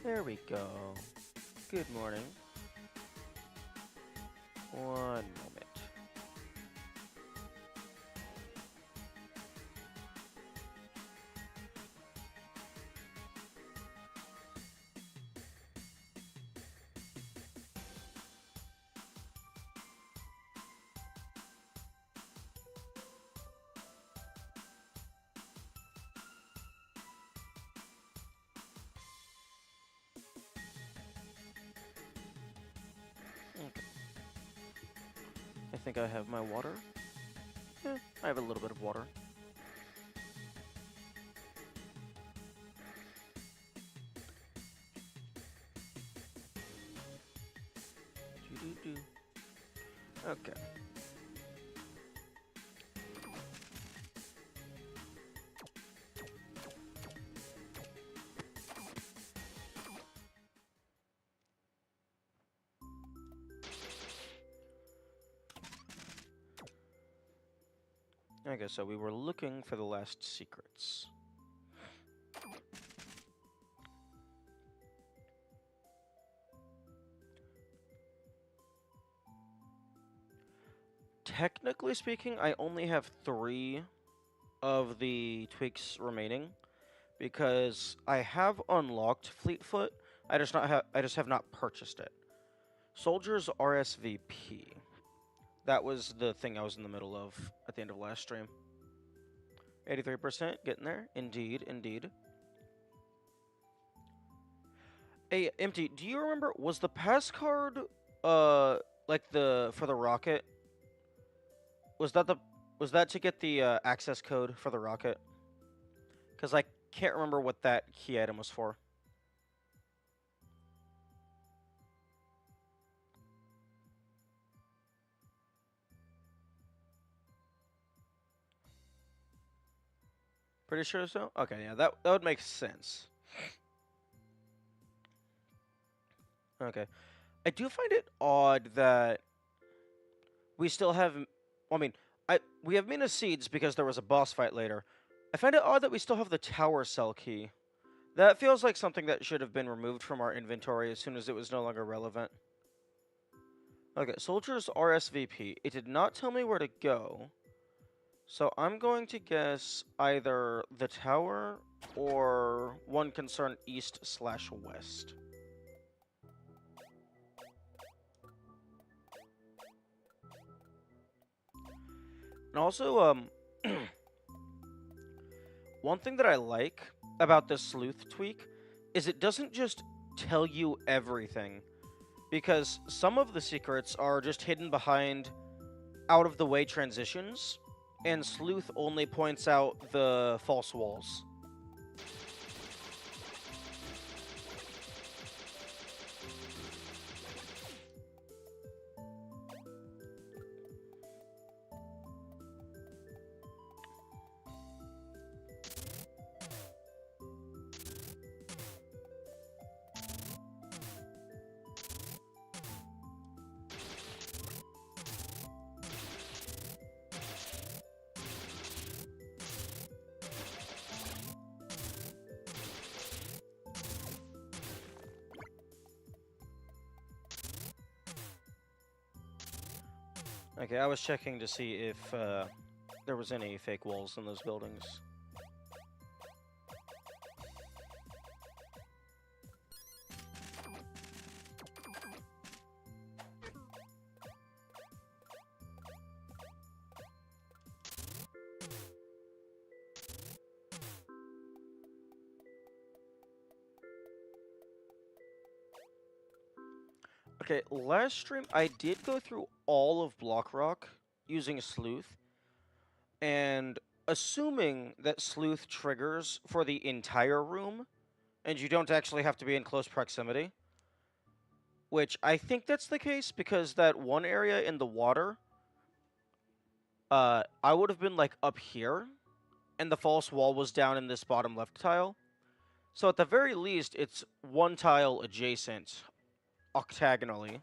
There we go. Good morning. One moment. Okay. I think I have my water. Yeah, I have a little bit of water. Doo-doo-doo. Okay. Okay, so we were looking for the last secrets. Technically speaking, I only have 3 of the tweaks remaining because I have unlocked Fleetfoot. I just have not purchased it. Soldiers RSVP. That was the thing I was in the middle of at the end of last stream. 83%, getting there. Indeed, indeed. Hey, Empty, do you remember, was the pass card, like for the rocket, was that to get the, access code for the rocket? Because I can't remember what that key item was for. Pretty sure so? Okay, yeah, that would make sense. Okay. I do find it odd that we still have. I mean, we have Mina Seeds because there was a boss fight later. I find it odd that we still have the tower cell key. That feels like something that should have been removed from our inventory as soon as it was no longer relevant. Okay, soldiers RSVP. It did not tell me where to go. So I'm going to guess either the tower or one concern east/west. And also, one thing that I like about this sleuth tweak is it doesn't just tell you everything, because some of the secrets are just hidden behind out of the way transitions, and sleuth only points out the false walls. Okay, I was checking to see if there was any fake walls in those buildings. Okay, last stream I did go through all of Block Rock using Sleuth, and assuming that Sleuth triggers for the entire room, and you don't actually have to be in close proximity, which I think that's the case because that one area in the water, I would have been like up here, and the false wall was down in this bottom left tile. So at the very least, it's one tile adjacent, octagonally.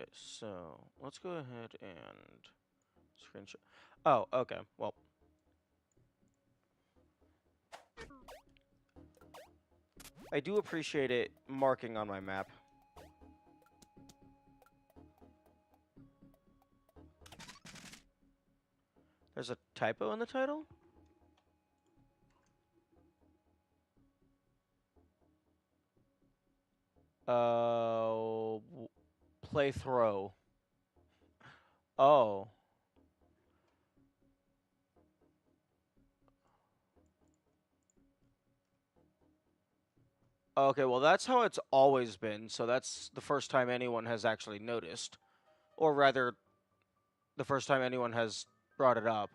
Okay, so let's go ahead and screenshot. Oh, okay. Well, I do appreciate it marking on my map. There's a typo in the title? Playthrough. Oh. Okay, well, that's how it's always been, so that's the first time anyone has actually noticed. Or rather, the first time anyone has brought it up.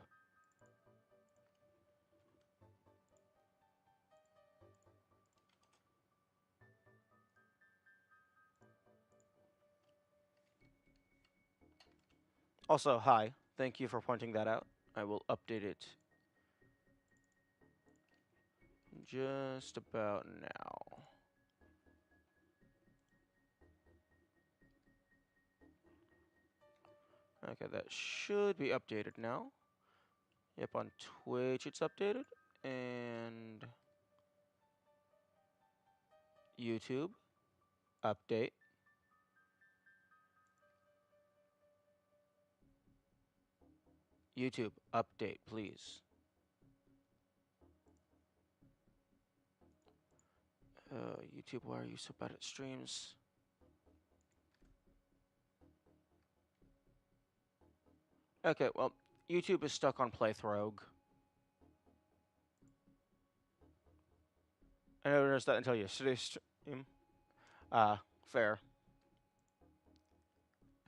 Also, hi. Thank you for pointing that out. I will update it just about now. Okay, that should be updated now. Yep, on Twitch it's updated. And YouTube, update. YouTube, update, please. YouTube, why are you so bad at streams? Okay, well, YouTube is stuck on Playthrogh. I never noticed that until yesterday's stream. Fair.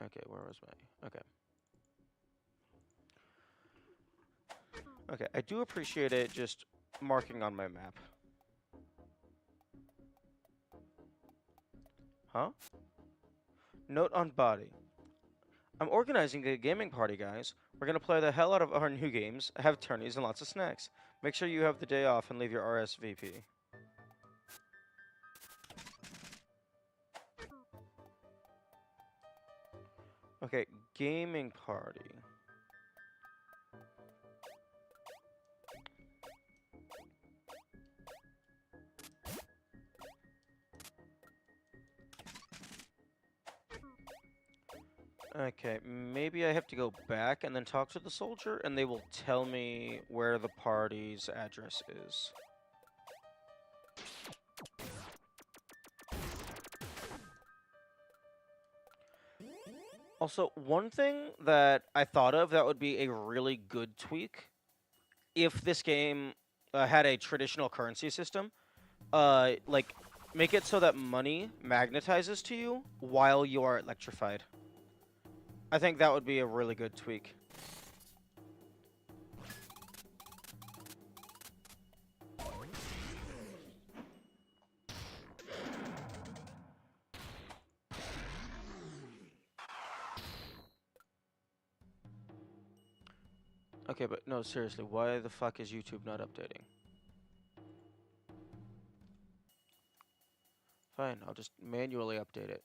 Okay, where was my... Okay. Okay, I do appreciate it just marking on my map. Huh? Note on body. I'm organizing a gaming party, guys. We're gonna play the hell out of our new games, have tourneys, and lots of snacks. Make sure you have the day off and leave your RSVP. Okay, gaming party. Okay, maybe I have to go back and then talk to the soldier, and they will tell me where the party's address is. Also, one thing that I thought of that would be a really good tweak, if this game had a traditional currency system, like, make it so that money magnetizes to you while you are electrified. I think that would be a really good tweak. Okay, but no, seriously, why the fuck is YouTube not updating? Fine, I'll just manually update it.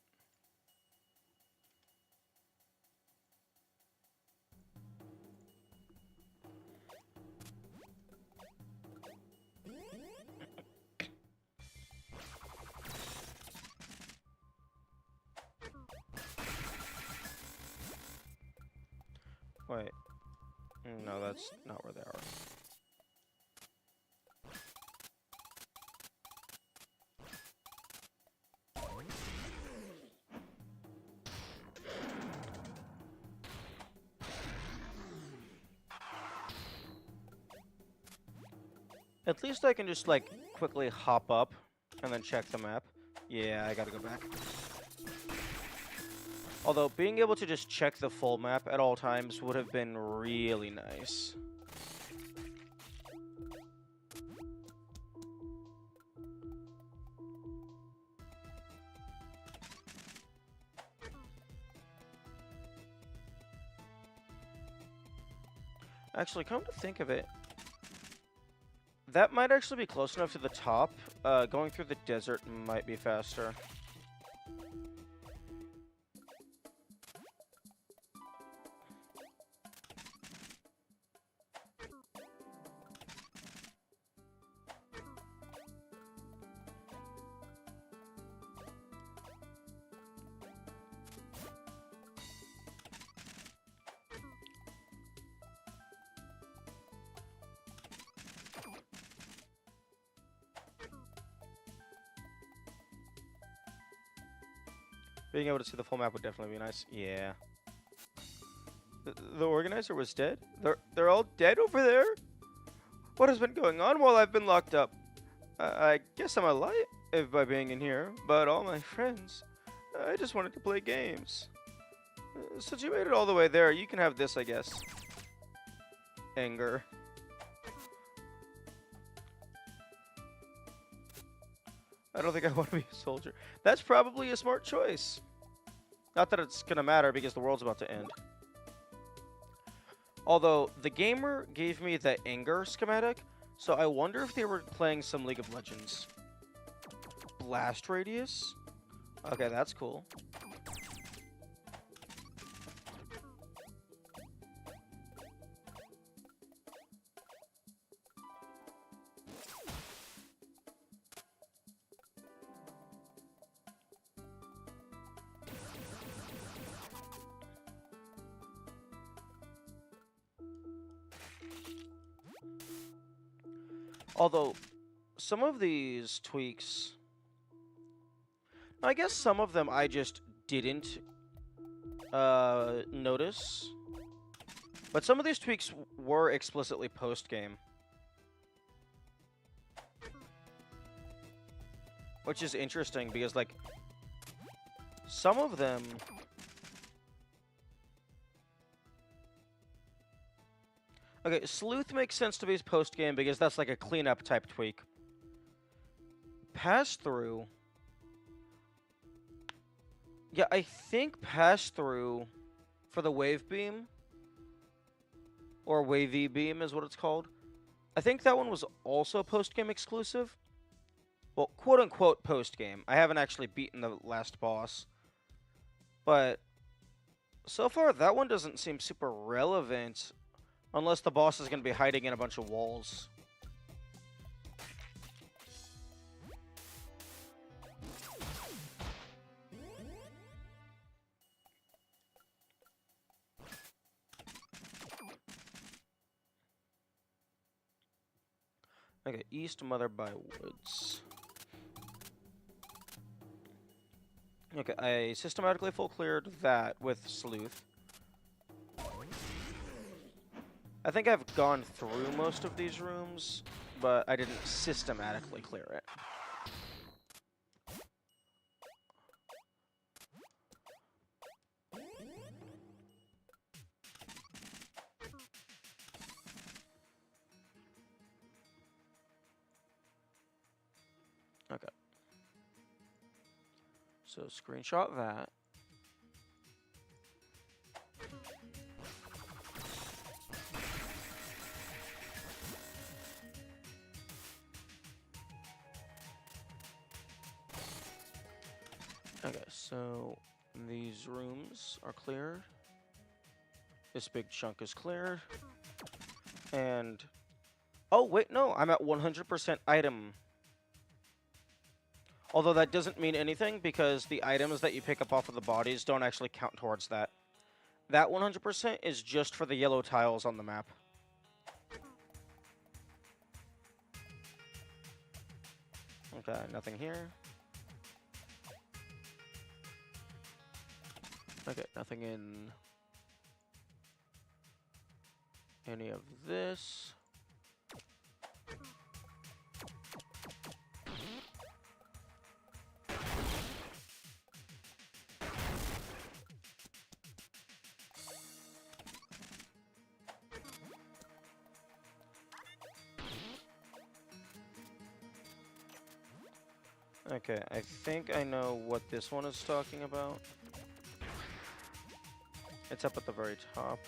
Wait. No, that's not where they are. At least I can just, like, quickly hop up and then check the map. Yeah, I gotta go back. Although, being able to just check the full map at all times would have been really nice. Actually, come to think of it, that might actually be close enough to the top. Going through the desert might be faster. Being able to see the full map would definitely be nice. Yeah. The organizer was dead? They're all dead over there? What has been going on while I've been locked up? I guess I'm alive by being in here, but all my friends, I just wanted to play games. Since you made it all the way there, you can have this, I guess. Anger. I don't think I want to be a soldier. That's probably a smart choice. Not that it's gonna matter because the world's about to end. Although, the gamer gave me the anger schematic, so I wonder if they were playing some League of Legends. Blast radius? Okay, that's cool. Although, some of these tweaks... I guess some of them I just didn't notice. But some of these tweaks were explicitly post-game. Which is interesting, because, like, some of them... Okay, Sleuth makes sense to be post-game because that's like a cleanup type tweak. Pass-through... Yeah, I think pass-through for the wave beam, or wavy beam is what it's called. I think that one was also post-game exclusive. Well, quote-unquote post-game. I haven't actually beaten the last boss. But so far, that one doesn't seem super relevant unless the boss is going to be hiding in a bunch of walls. Okay, East Mother by Woods. Okay, I systematically full cleared that with Sleuth. I think I've gone through most of these rooms, but I didn't systematically clear it. Okay. So screenshot that. Okay, so these rooms are cleared. This big chunk is cleared. And... oh, wait, no, I'm at 100% item. Although that doesn't mean anything because the items that you pick up off of the bodies don't actually count towards that. That 100% is just for the yellow tiles on the map. Okay, nothing here. Okay, nothing in any of this. Okay, I think I know what this one is talking about. It's up at the very top.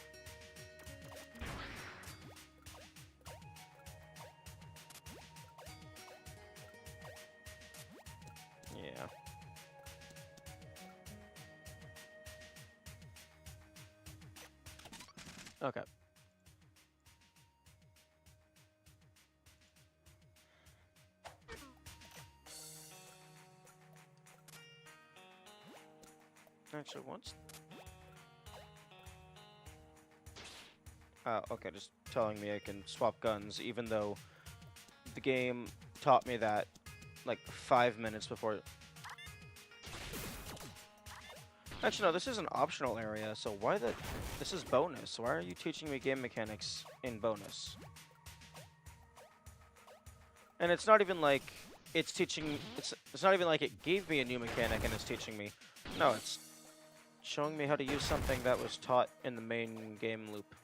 Yeah. Okay. Actually, once... okay, just telling me I can swap guns, even though the game taught me that, like, 5 minutes before... Actually, no, this is an optional area, so why the... This is bonus. Why are you teaching me game mechanics in bonus? And it's not even like it's teaching... It's not even like it gave me a new mechanic and it's teaching me. No, it's showing me how to use something that was taught in the main game loop.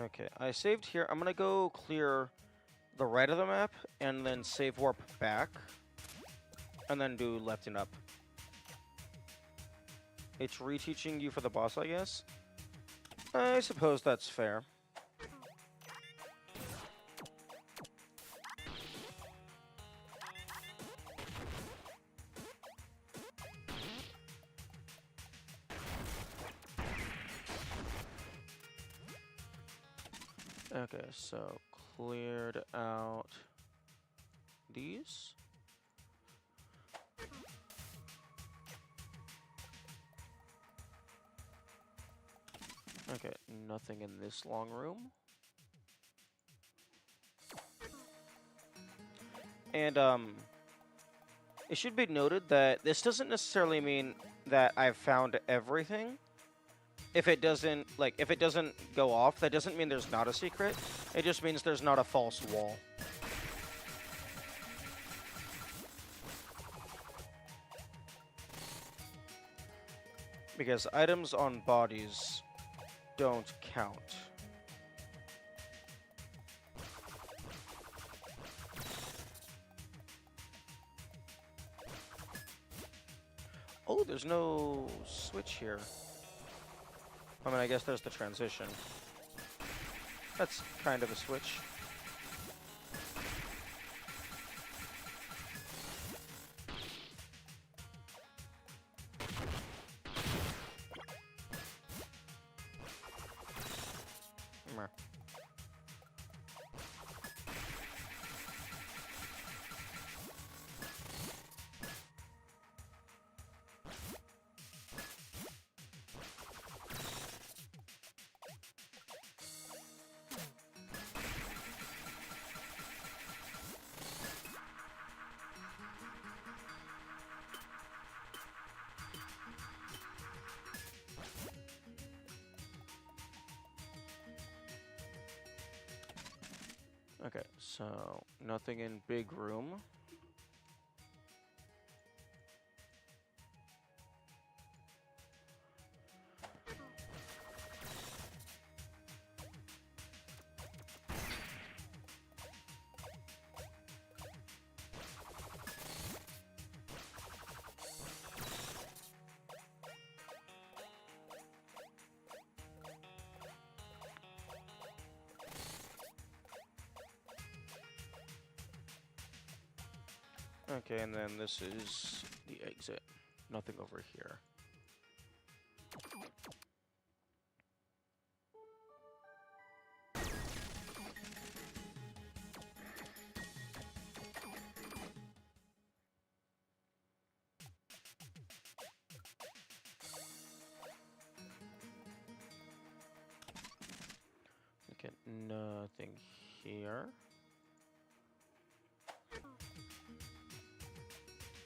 Okay, I saved here. I'm gonna go clear the right of the map and then save warp back. And then do left and up. It's reteaching you for the boss, I guess? I suppose that's fair. Okay, so cleared out these. Okay, nothing in this long room. And, it should be noted that this doesn't necessarily mean that I've found everything. If it doesn't go off, that doesn't mean there's not a secret. It just means there's not a false wall. Because items on bodies don't count. Oh, there's no switch here. I mean, I guess there's the transition. That's kind of a switch. Meh. Okay, so nothing in big room. Okay, and then this is the exit. Nothing over here. Okay, nothing here.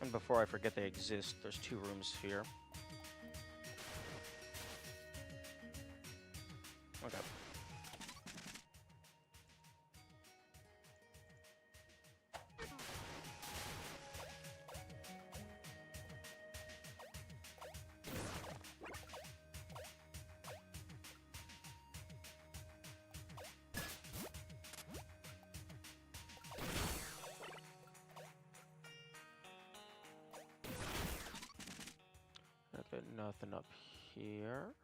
And before I forget they exist, there's 2 rooms here. Okay. Okay, nothing up here.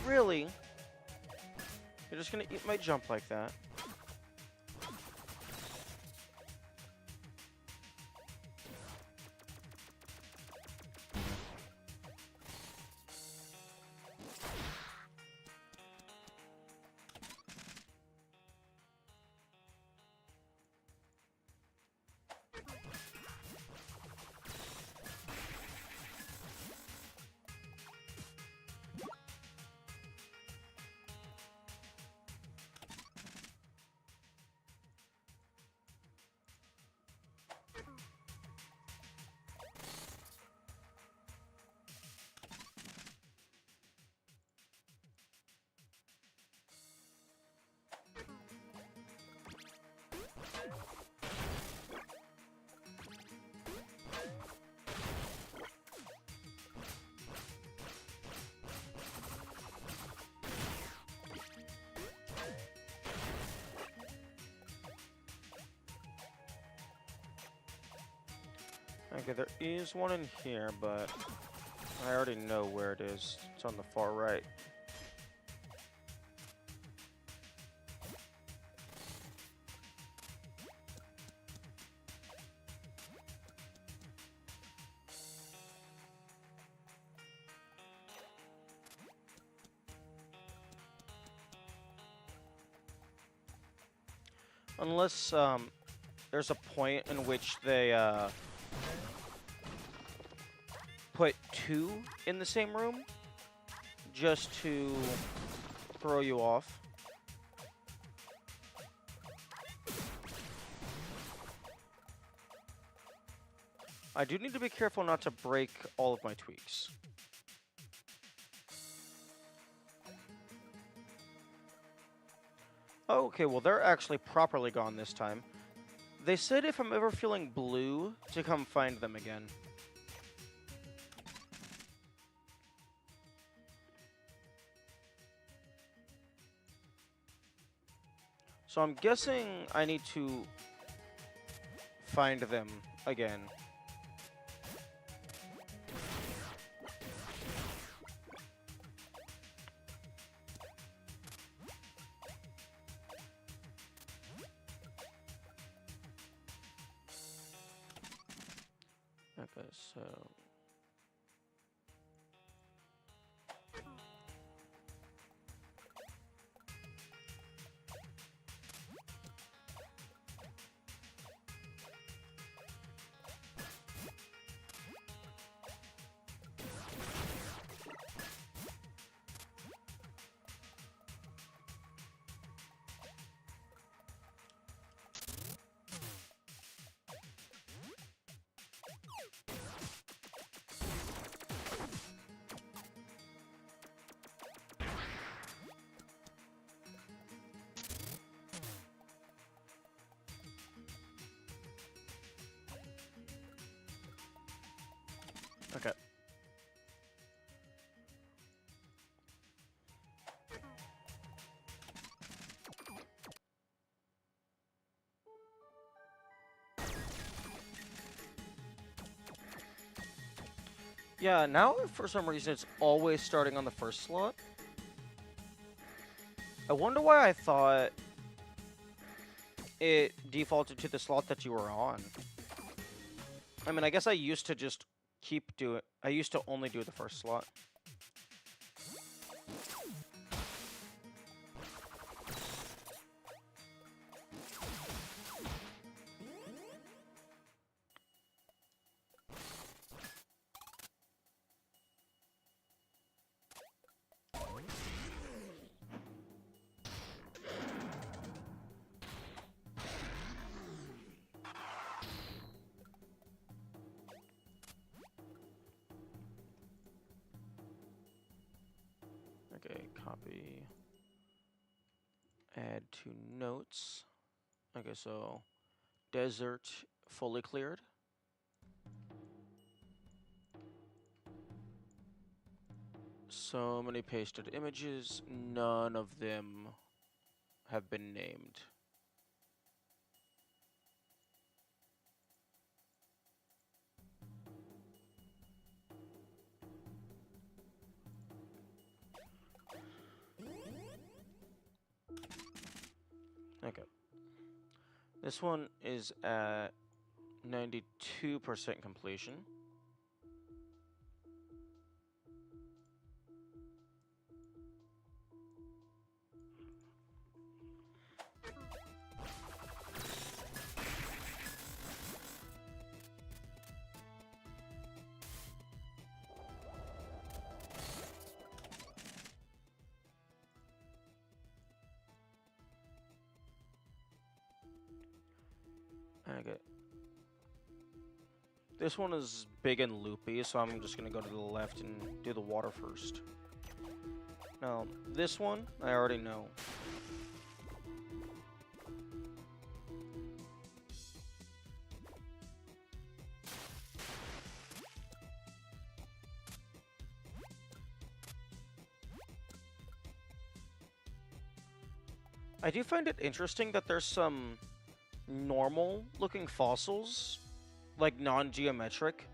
Really? You're just gonna eat my jump like that? Okay, there is one in here, but I already know where it is. It's on the far right. Unless, there's a point in which they, put two in the same room just to throw you off. I do need to be careful not to break all of my tweaks. Oh, okay, well, they're actually properly gone this time. They said if I'm ever feeling blue, to come find them again. So I'm guessing I need to find them again. Okay, so... Okay. Yeah, now for some reason it's always starting on the first slot. I wonder why I thought it defaulted to the slot that you were on. I mean, I guess I used to just I used to only do the first slot. Okay, copy. Add to notes. Okay, so desert fully cleared. So many pasted images, none of them have been named. Okay. This one is at 92% completion. Okay. This one is big and loopy, so I'm just gonna go to the left and do the water first. Now, this one, I already know. I do find it interesting that there's some normal-looking fossils, like non-geometric,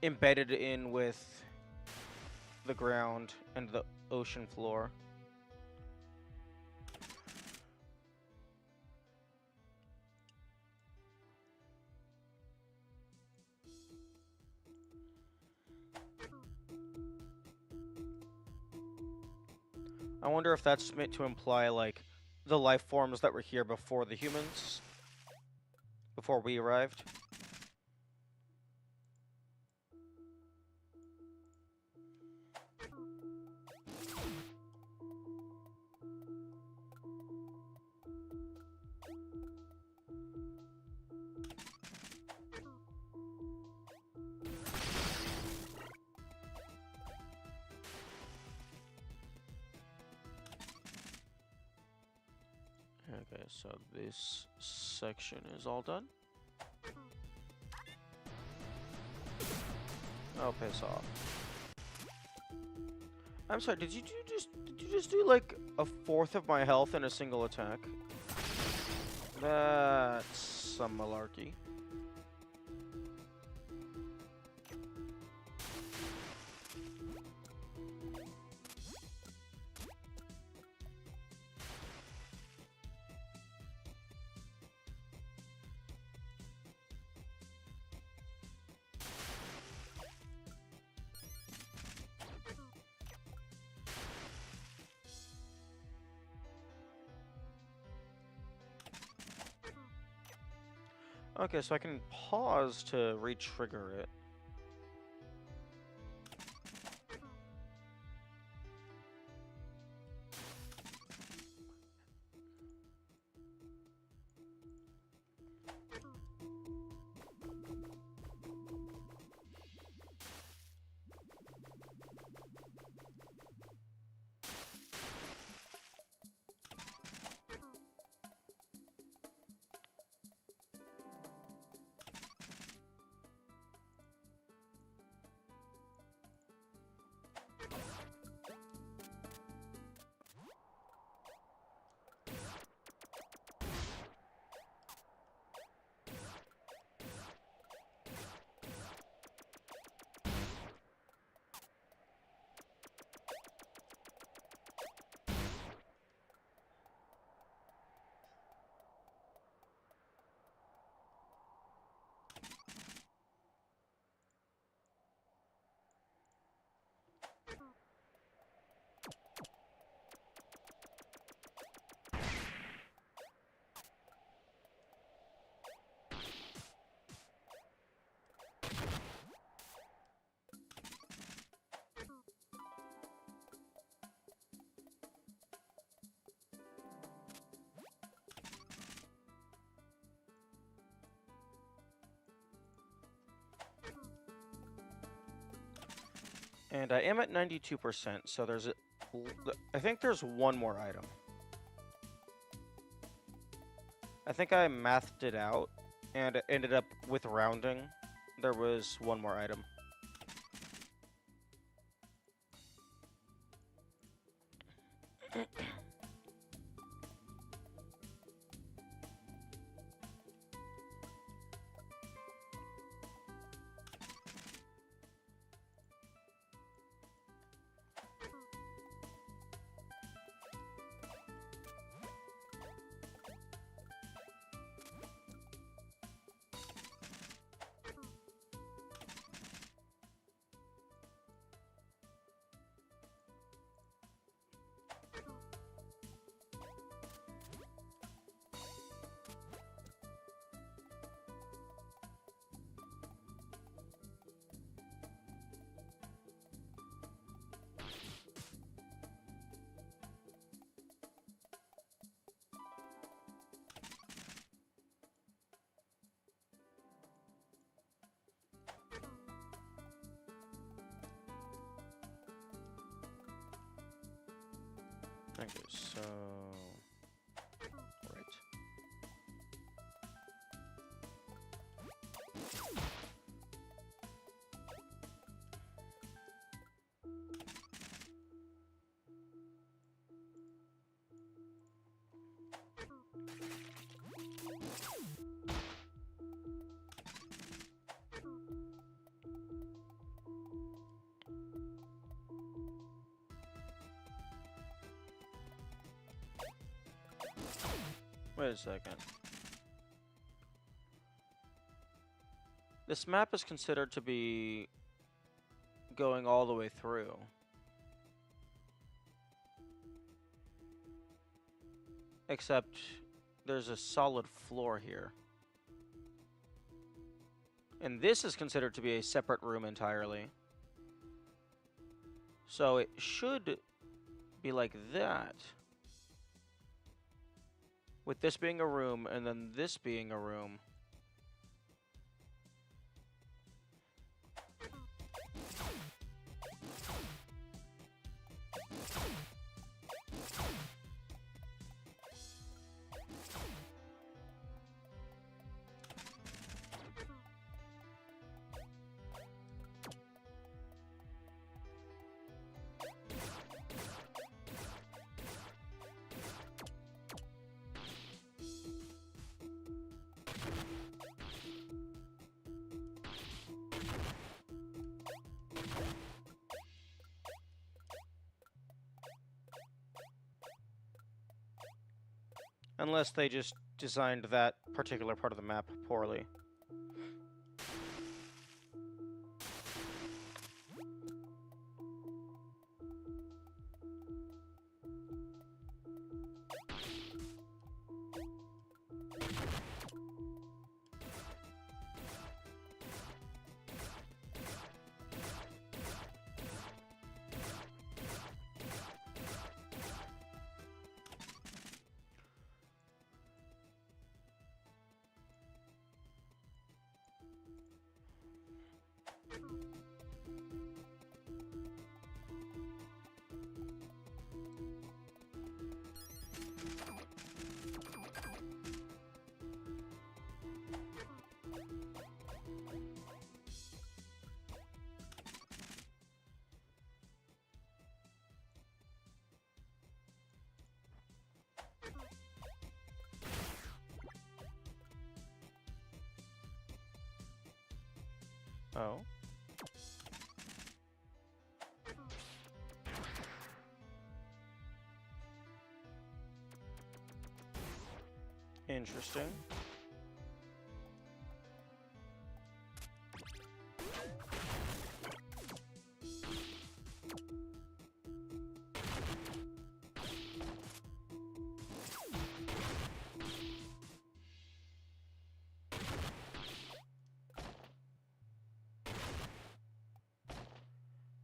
embedded in with the ground and the ocean floor. I wonder if that's meant to imply, like, the life forms that were here before the humans, before we arrived. Okay, so this section is all done. Oh, piss off. I'm sorry, did you just do like a fourth of my health in a single attack? That's some malarkey. Okay, so I can pause to re-trigger it. And I am at 92%, so there's I think there's one more item. I think I mathed it out, and it ended up with rounding. There was one more item. Okay, so... Right. Wait a second. This map is considered to be going all the way through. Except there's a solid floor here. And this is considered to be a separate room entirely. So it should be like that. With this being a room, and then this being a room. Unless they just designed that particular part of the map poorly. Oh. Interesting.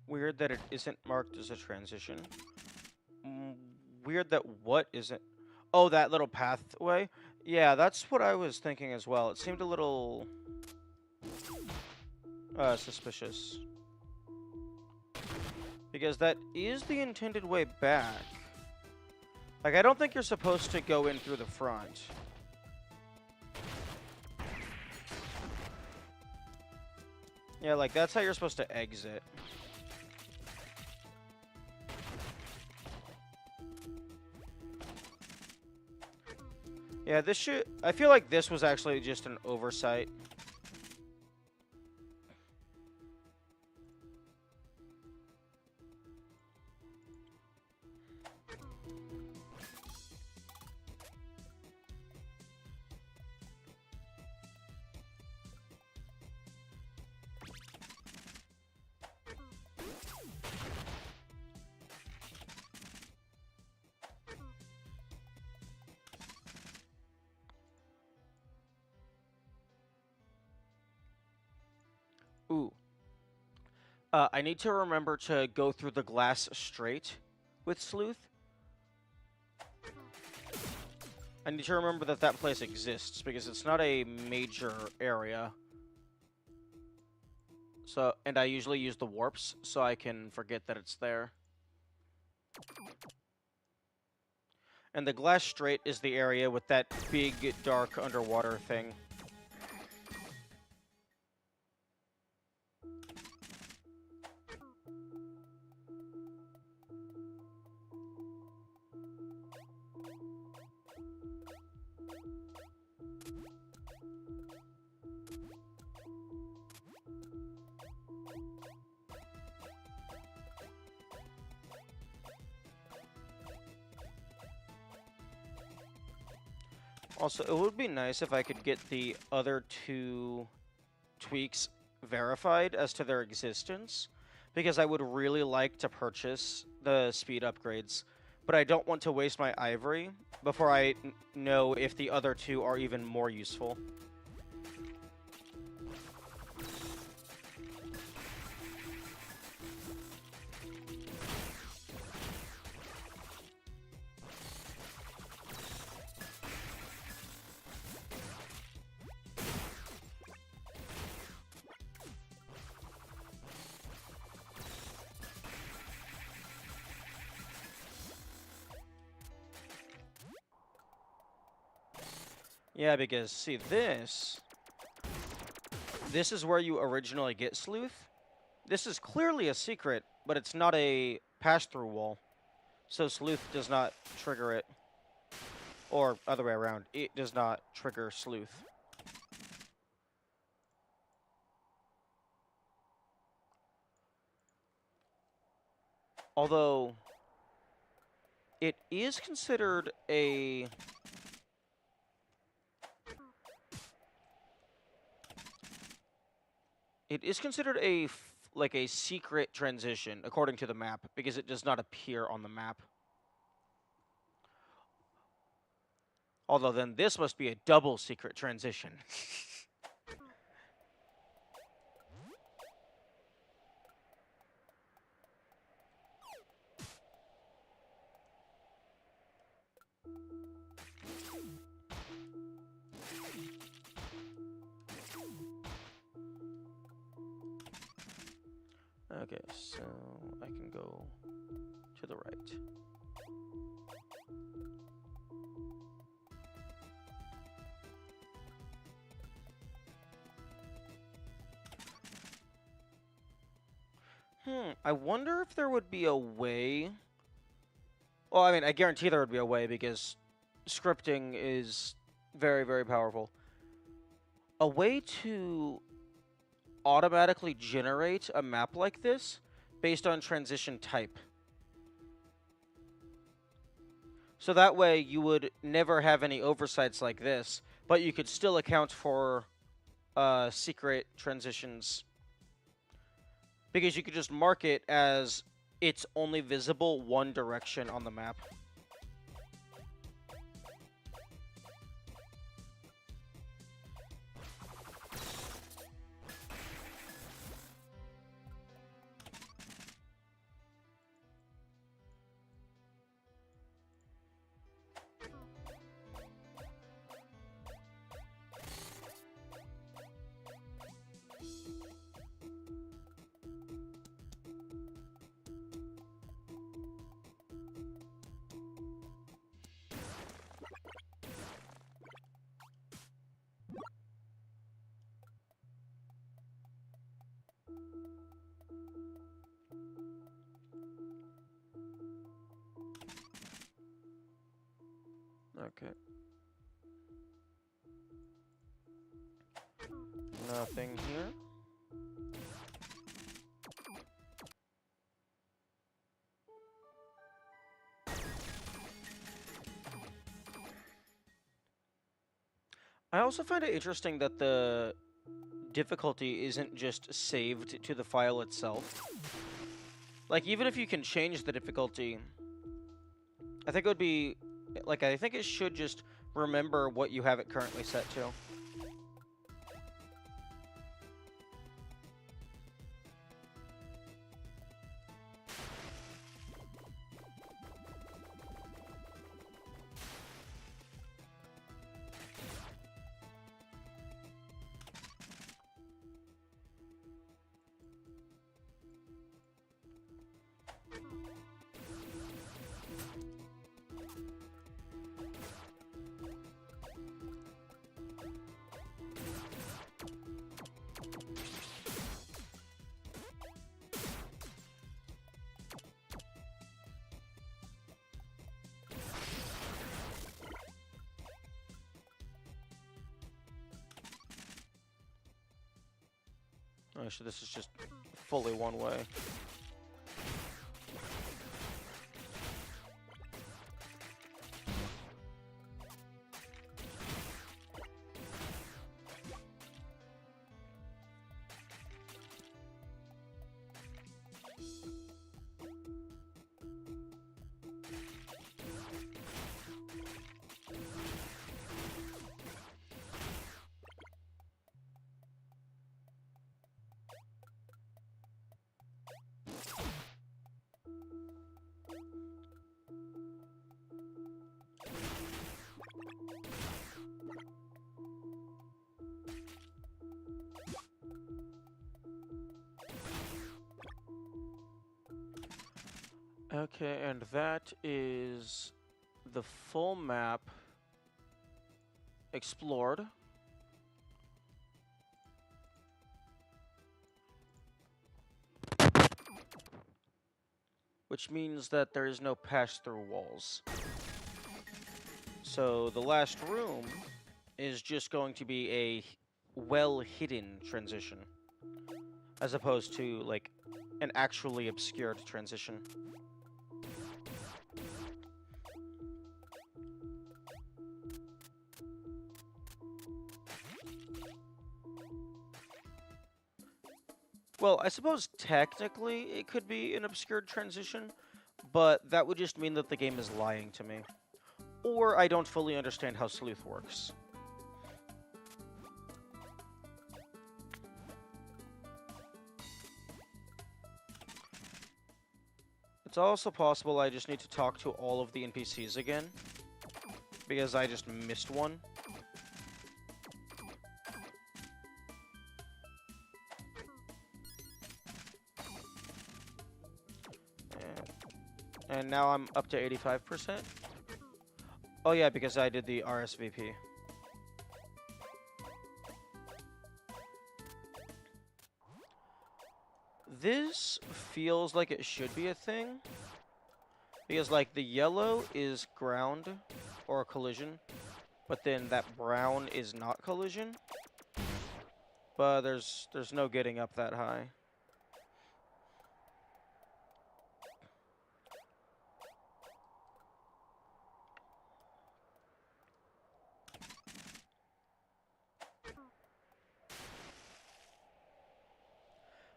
Weird that it isn't marked as a transition. Weird that what isn't... Oh, that little pathway? Yeah, that's what I was thinking as well. It seemed a little... suspicious. Because that is the intended way back. Like, I don't think you're supposed to go in through the front. Yeah, like, that's how you're supposed to exit. Yeah, this should... I feel like this was actually just an oversight. Ooh. I need to remember to go through the glass straight with Sleuth. I need to remember that that place exists, because it's not a major area. So, and I usually use the warps, so I can forget that it's there. And the glass strait is the area with that big, dark underwater thing. Also, it would be nice if I could get the other two tweaks verified as to their existence, because I would really like to purchase the speed upgrades, but I don't want to waste my ivory before I know if the other two are even more useful. Yeah, because, see, this is where you originally get Sleuth. This is clearly a secret, but it's not a pass-through wall, so Sleuth does not trigger it. Or, other way around, it does not trigger Sleuth. Although, it is considered a... It is considered like a secret transition, according to the map, because it does not appear on the map. Although then this must be a double secret transition. Okay, so I can go to the right. I wonder if there would be a way... Well, I mean, I guarantee there would be a way because scripting is very, very powerful. A way to automatically generate a map like this based on transition type. So that way you would never have any oversights like this, but you could still account for secret transitions. Because you could just mark it as it's only visible one direction on the map. Okay. Nothing here. I also find it interesting that the difficulty isn't just saved to the file itself. Like, even if you can change the difficulty, I think it would be... Like, I think it should just remember what you have it currently set to. Actually, this is just fully one way. Okay, and that is the full map explored. Which means that there is no pass-through walls. So the last room is just going to be a well-hidden transition, as opposed to, like, an actually obscured transition. Well, I suppose technically it could be an obscured transition, but that would just mean that the game is lying to me. Or I don't fully understand how sleuth works. It's also possible I just need to talk to all of the NPCs again, because I just missed one. And now I'm up to 85%. Oh yeah, because I did the RSVP. This feels like it should be a thing. Because, like, the yellow is ground or collision, but then that brown is not collision. But there's no getting up that high.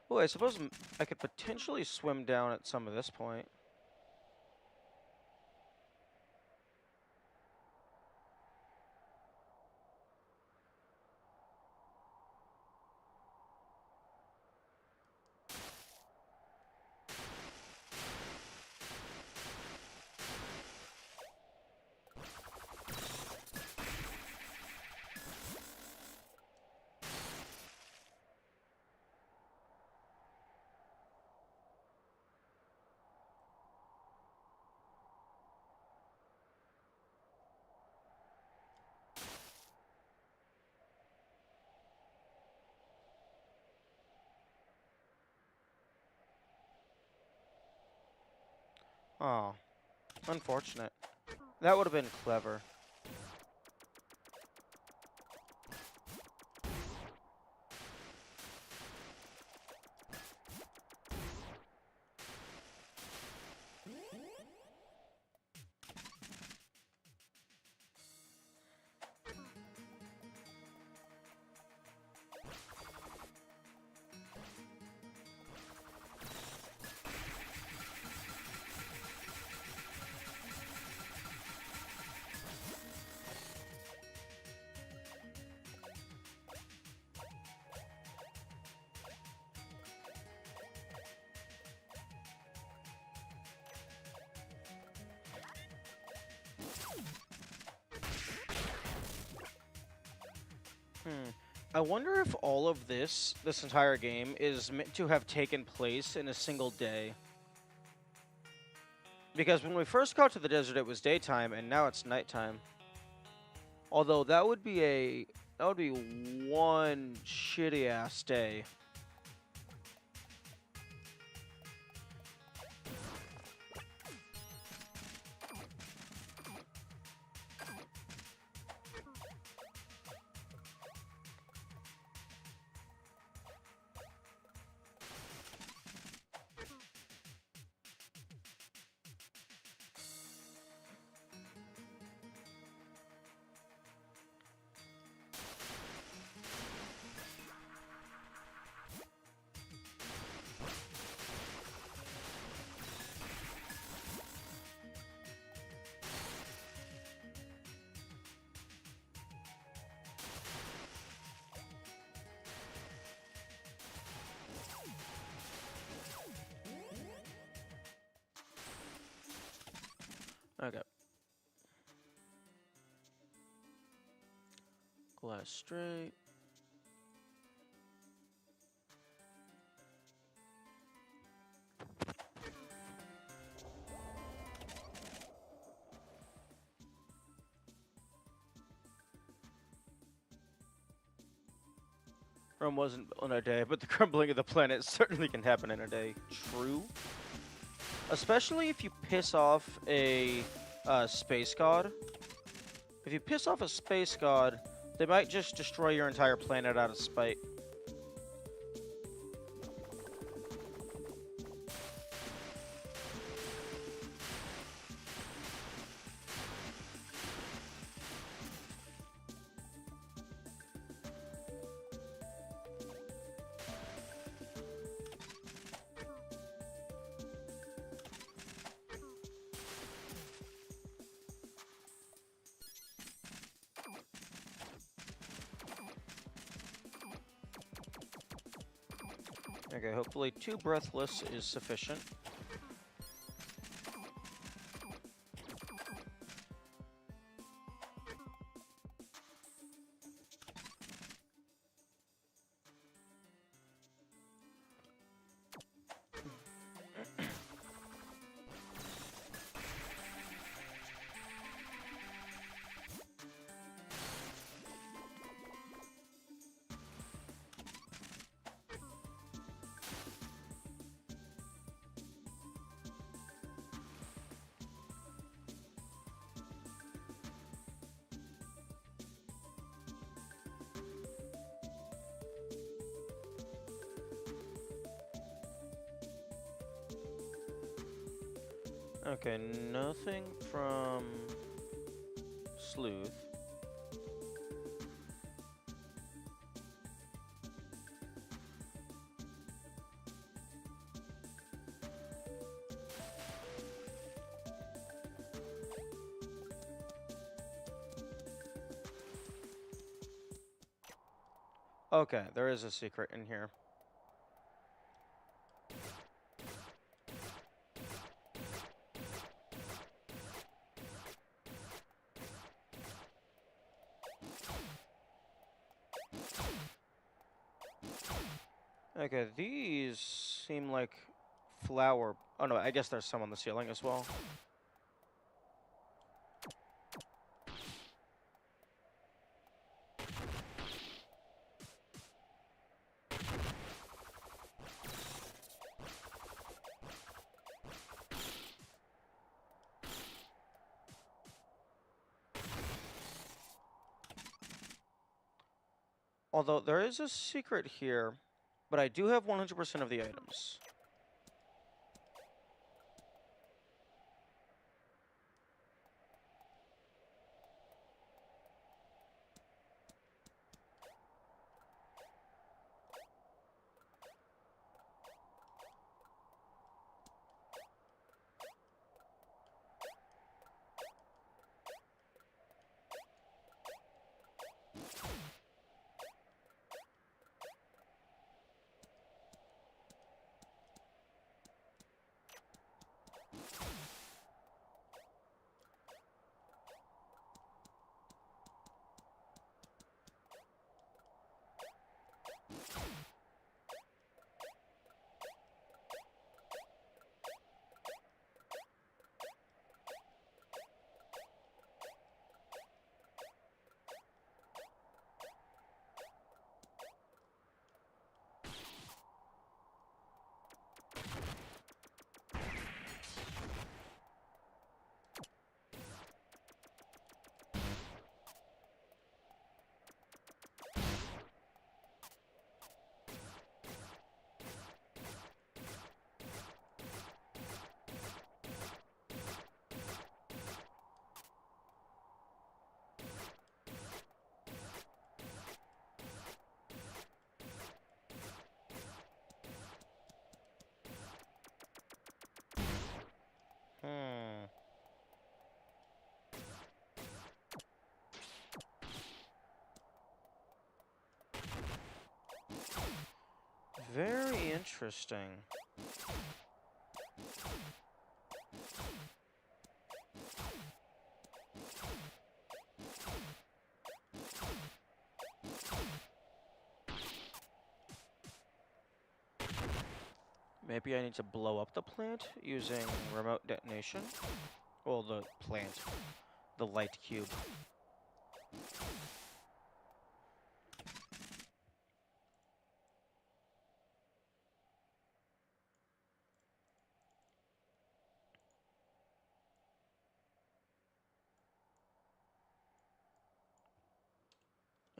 Oh, I suppose I could potentially swim down at some of this point. Oh, unfortunate. That would have been clever. I wonder if all of this entire game, is meant to have taken place in a single day. Because when we first got to the desert, it was daytime, and now it's nighttime. Although that would be one shitty ass day. Okay. Glass straight. Rome wasn't built in a day, but the crumbling of the planet certainly can happen in a day. True. Especially if you piss off a space god. If you piss off a space god, they might just destroy your entire planet out of spite. Okay, hopefully 2 breathless is sufficient. Okay, nothing from Sleuth. Okay, there is a secret in here. Okay, these seem like flower... Oh no, I guess there's some on the ceiling as well. Although there is a secret here, but I do have 100% of the items. Hmm. Very interesting. Maybe I need to blow up the plant using remote detonation. Well, the plant. The light cube.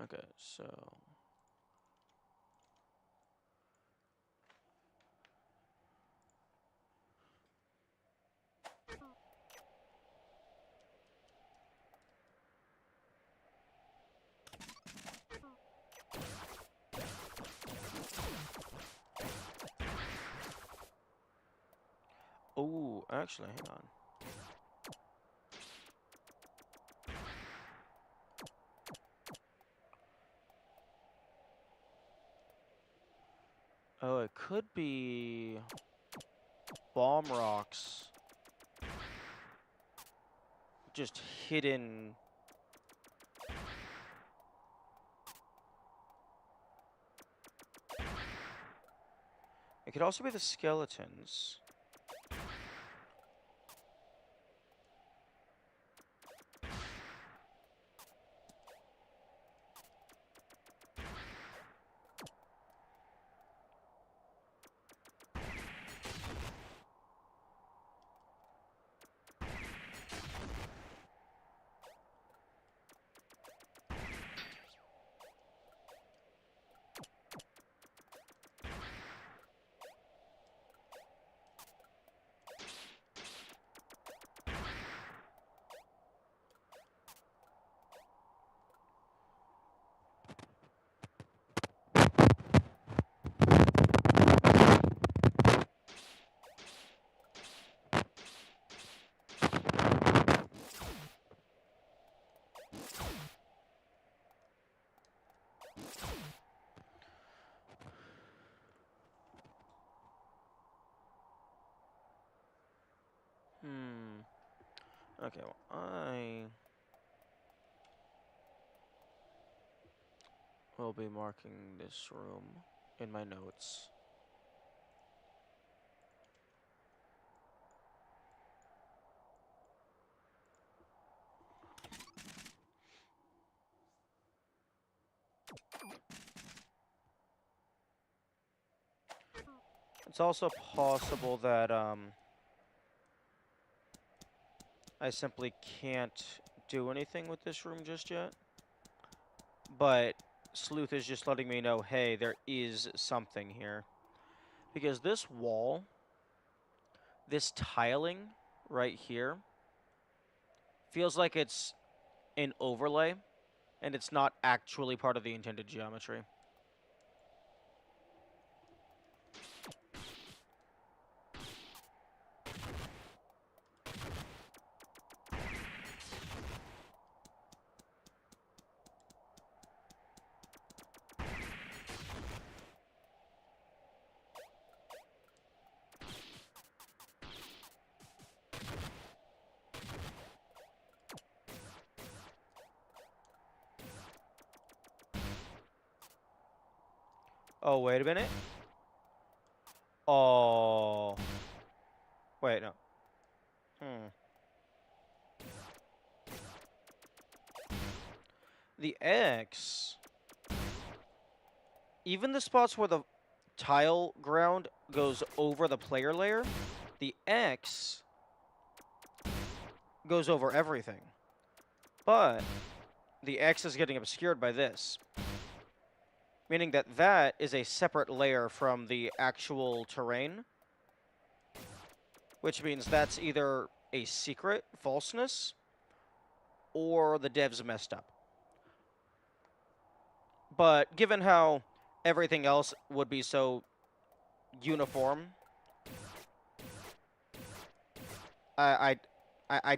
Okay, so... Oh, actually, hang on. Oh, it could be... bomb rocks. Just hidden... It could also be the skeletons. Okay, well, I will be marking this room in my notes. It's also possible that, I simply can't do anything with this room just yet. But Sleuth is just letting me know, hey, there is something here. Because this wall, this tiling right here, feels like it's an overlay, and it's not actually part of the intended geometry. Oh, wait a minute. Oh. Wait, no. The X, even the spots where the tile ground goes over the player layer, the X goes over everything. But the X is getting obscured by this, meaning that that is a separate layer from the actual terrain, which means that's either a secret falseness or the devs messed up. But given how everything else would be so uniform, I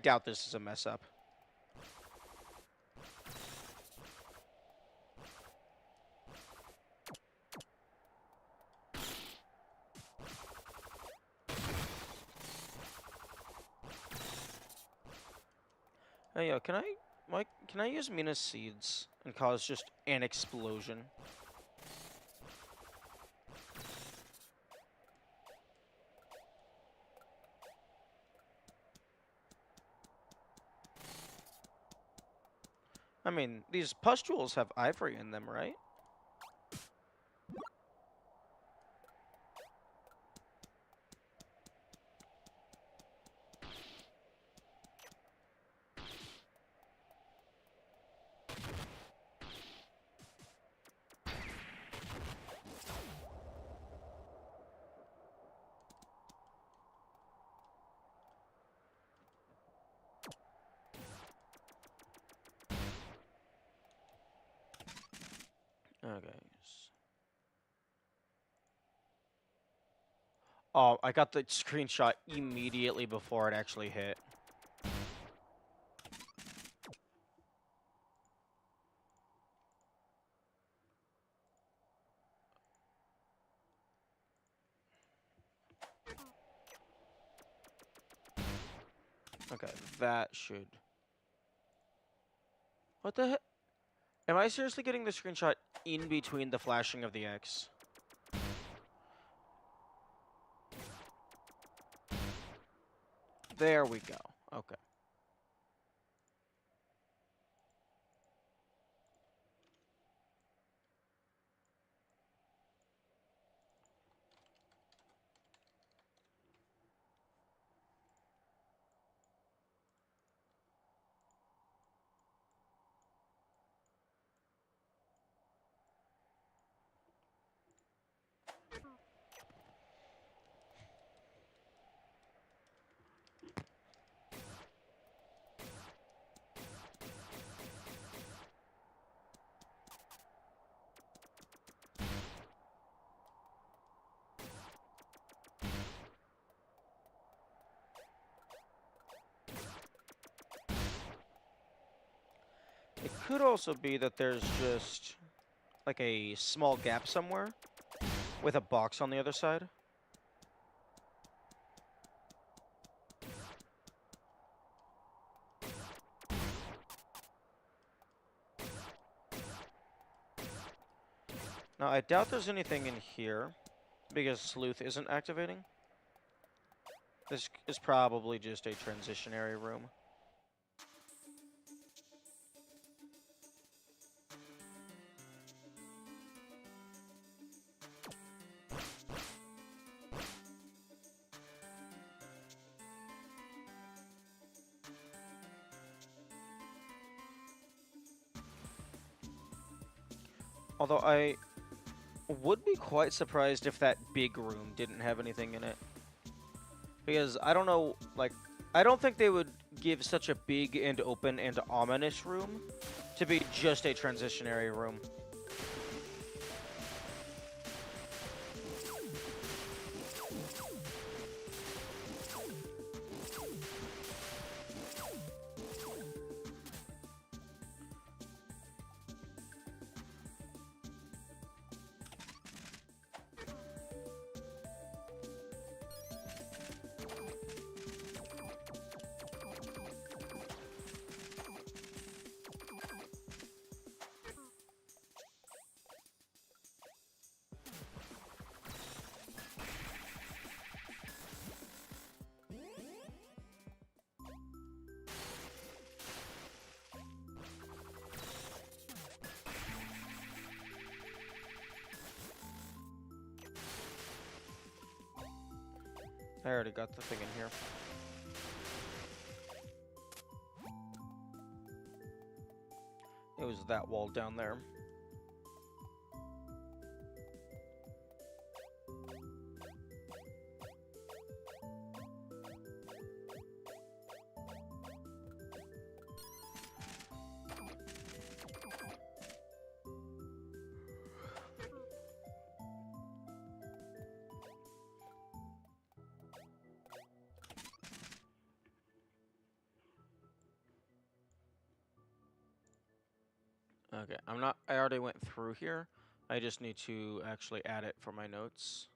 doubt this is a mess up. Hey, yo, can I use Mina's seeds and cause just an explosion? I mean, these pustules have ivory in them, right? Okay. Oh, I got the screenshot immediately before it actually hit. Okay, that should... What the heck? Am I seriously getting the screenshot in between the flashing of the X? There we go. Okay. It could also be that there's just like a small gap somewhere with a box on the other side. Now, I doubt there's anything in here because Sleuth isn't activating. This is probably just a transitionary room. Although I would be quite surprised if that big room didn't have anything in it. Because I don't know, like, I don't think they would give such a big and open and ominous room to be just a transitionary room. I already got the thing in here. It was that wall down there. Okay, I already went through here. I just need to actually add it for my notes.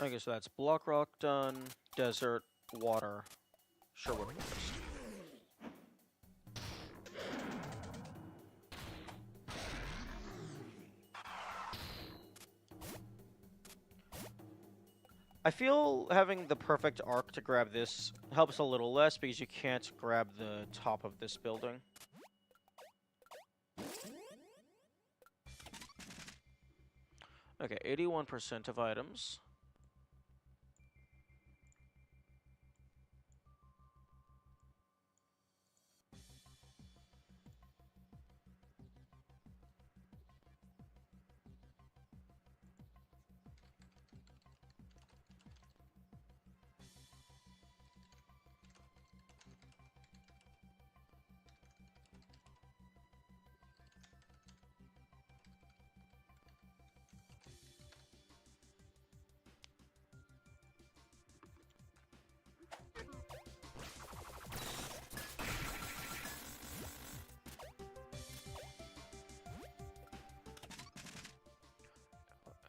Okay, so that's block rock done, desert, water, Sherwood Forest. I feel having the perfect arc to grab this helps a little less because you can't grab the top of this building. Okay, 81% of items.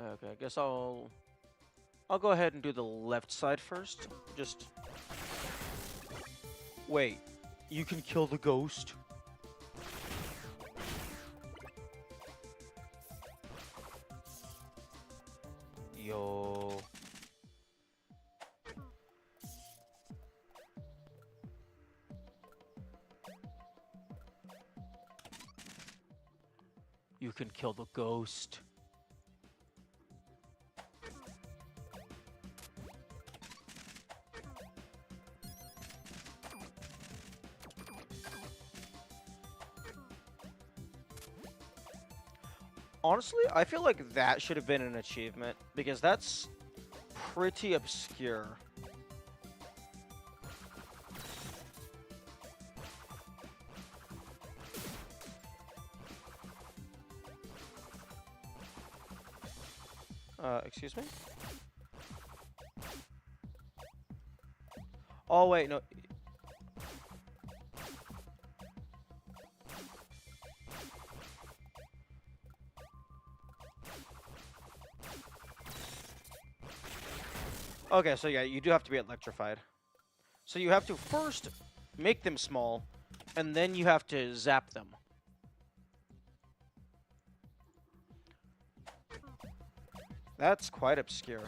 Okay, I guess I'll go ahead and do the left side first. Just wait. You can kill the ghost? Yo. You can kill the ghost. Honestly, I feel like that should have been an achievement, because that's pretty obscure. Excuse me? Oh, wait, no. Okay, so yeah, you do have to be electrified. So you have to first make them small, and then you have to zap them. That's quite obscure.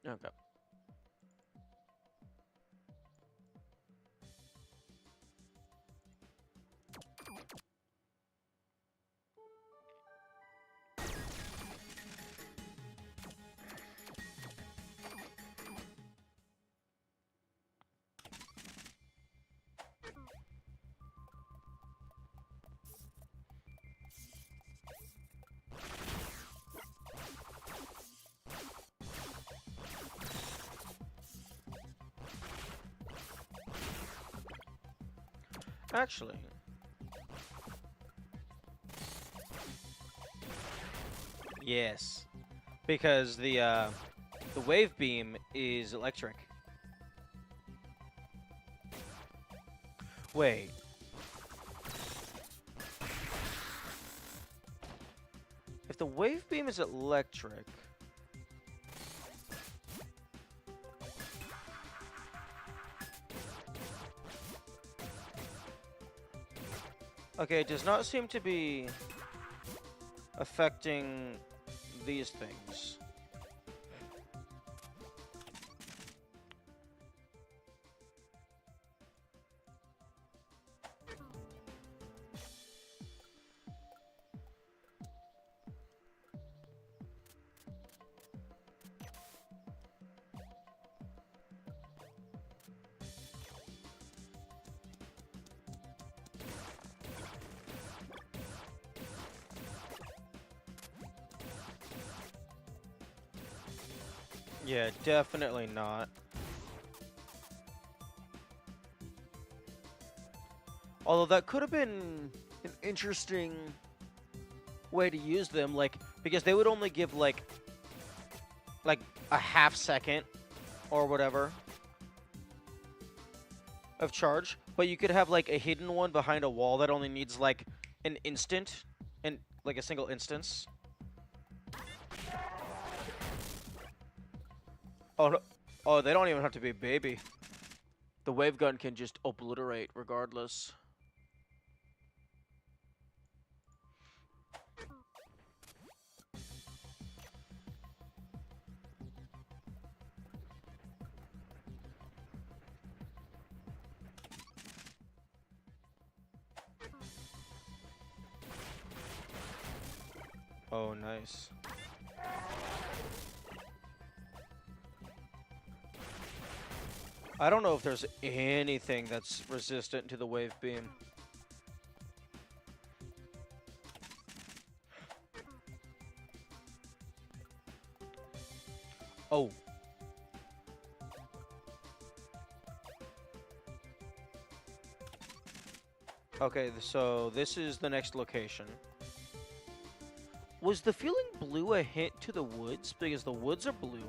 Okay. Actually, yes, because the wave beam is electric. Wait, if the wave beam is electric, okay, it does not seem to be affecting these things. Yeah, definitely not. Although that could have been an interesting way to use them, like because they would only give like a half second or whatever of charge, but you could have like a hidden one behind a wall that only needs like an instant and like a single instance. Oh no. Oh, they don't even have to be baby. The wave gun can just obliterate regardless. Oh, nice. I don't know if there's anything that's resistant to the wave beam. Oh. Okay, so this is the next location. Was the feeling blue a hint to the woods? Because the woods are blue.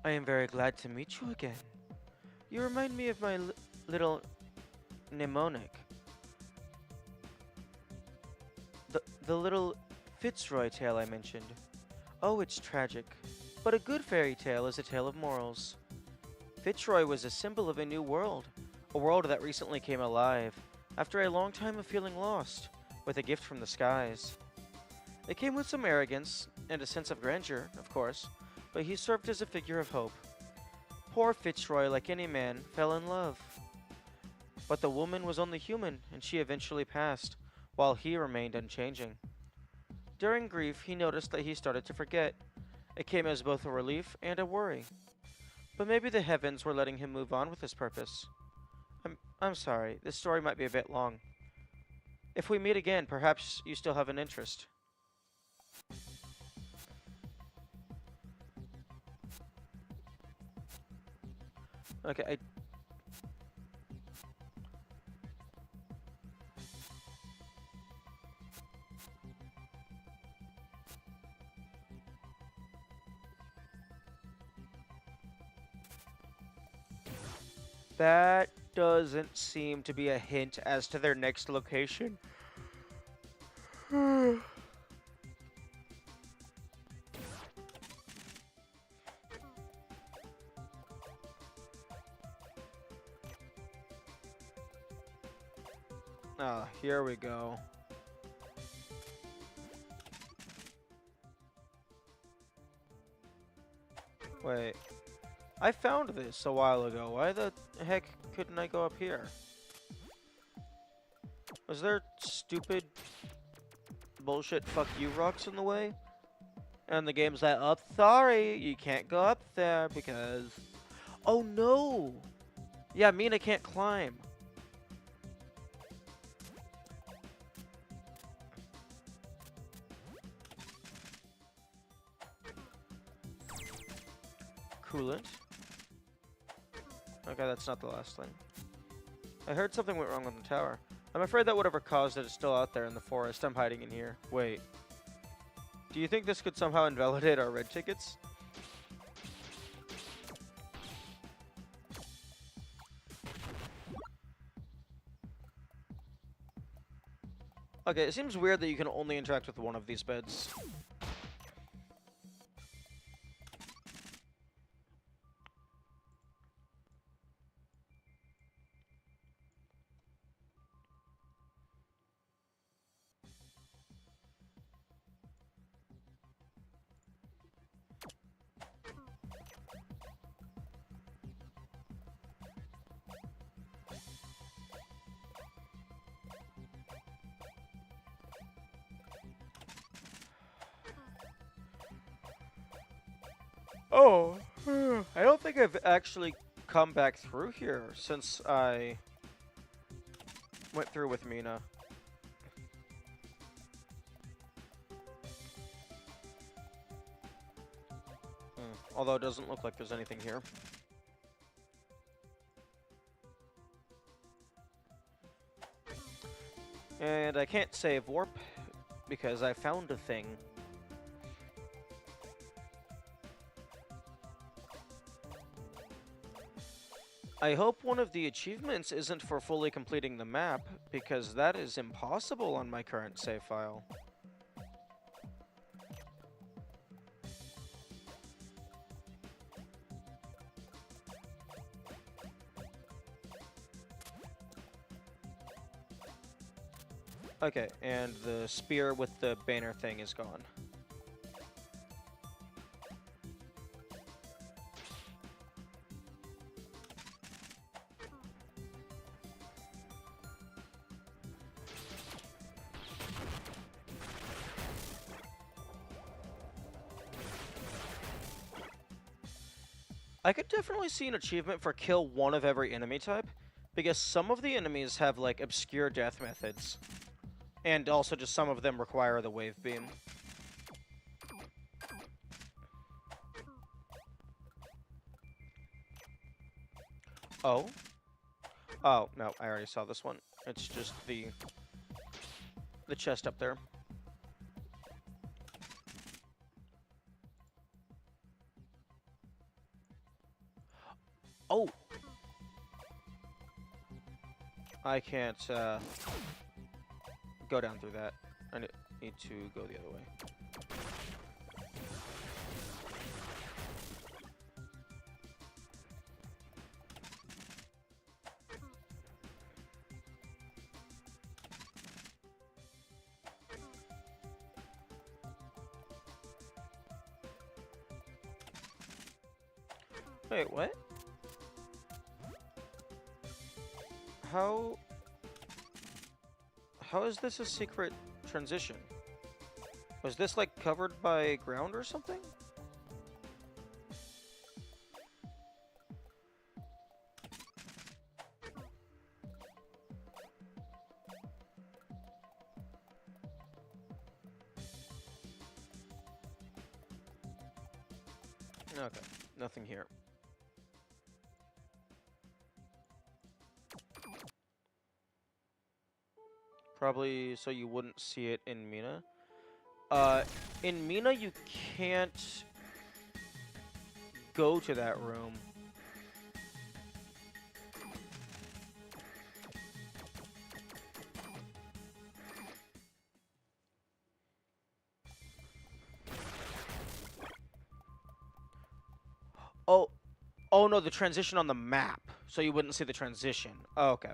I am very glad to meet you again. You remind me of my little mnemonic. The little Fitzroy tale I mentioned. Oh, it's tragic. But a good fairy tale is a tale of morals. Fitzroy was a symbol of a new world. A world that recently came alive, after a long time of feeling lost, with a gift from the skies. It came with some arrogance, and a sense of grandeur, of course, but he served as a figure of hope. Poor Fitzroy, like any man, fell in love. But the woman was only human, and she eventually passed, while he remained unchanging. During grief, he noticed that he started to forget. It came as both a relief and a worry. But maybe the heavens were letting him move on with his purpose. I'm sorry, this story might be a bit long. If we meet again, perhaps you still have an interest. Okay, that doesn't seem to be a hint as to their next location. Ah, here we go. Wait. I found this a while ago. Why the heck couldn't I go up here? Was there stupid bullshit fuck you rocks in the way? And the game's like, oh, sorry, you can't go up there because... Oh no! Yeah, Mina can't climb. Coolant. Okay, that's not the last thing. I heard something went wrong with the tower. I'm afraid that whatever caused it is still out there in the forest. I'm hiding in here. Wait. Do you think this could somehow invalidate our red tickets? Okay, it seems weird that you can only interact with one of these beds. Oh, I don't think I've actually come back through here since I went through with Mina. Although it doesn't look like there's anything here. And I can't save warp because I found a thing. I hope one of the achievements isn't for fully completing the map, because that is impossible on my current save file. Okay, and the spear with the banner thing is gone. I could definitely see an achievement for kill one of every enemy type, because some of the enemies have, like, obscure death methods. And also just some of them require the wave beam. Oh? Oh, no, I already saw this one. It's just the chest up there. Oh! I can't, go down through that. I need to go the other way. Wait, what? How is this a secret transition? Was this, like, covered by ground or something? Okay, nothing here. Probably so you wouldn't see it in Mina. In Mina, you can't go to that room. Oh no, the transition on the map. So you wouldn't see the transition. Oh, okay.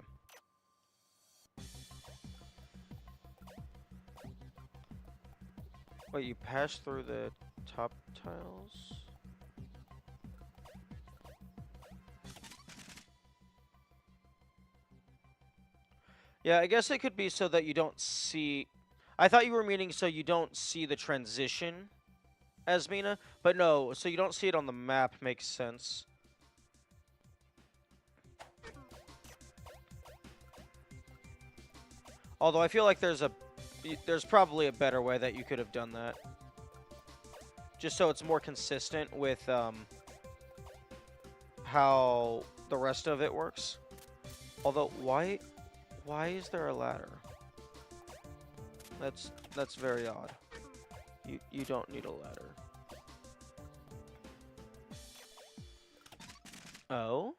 Wait, you pass through the top tiles? Yeah, I guess it could be so that you don't see... I thought you were meaning so you don't see the transition as Mina, but no, so you don't see it on the map makes sense. Although I feel like there's probably a better way that you could have done that. Just so it's more consistent with how the rest of it works. Although why is there a ladder? That's very odd. You don't need a ladder. Oh?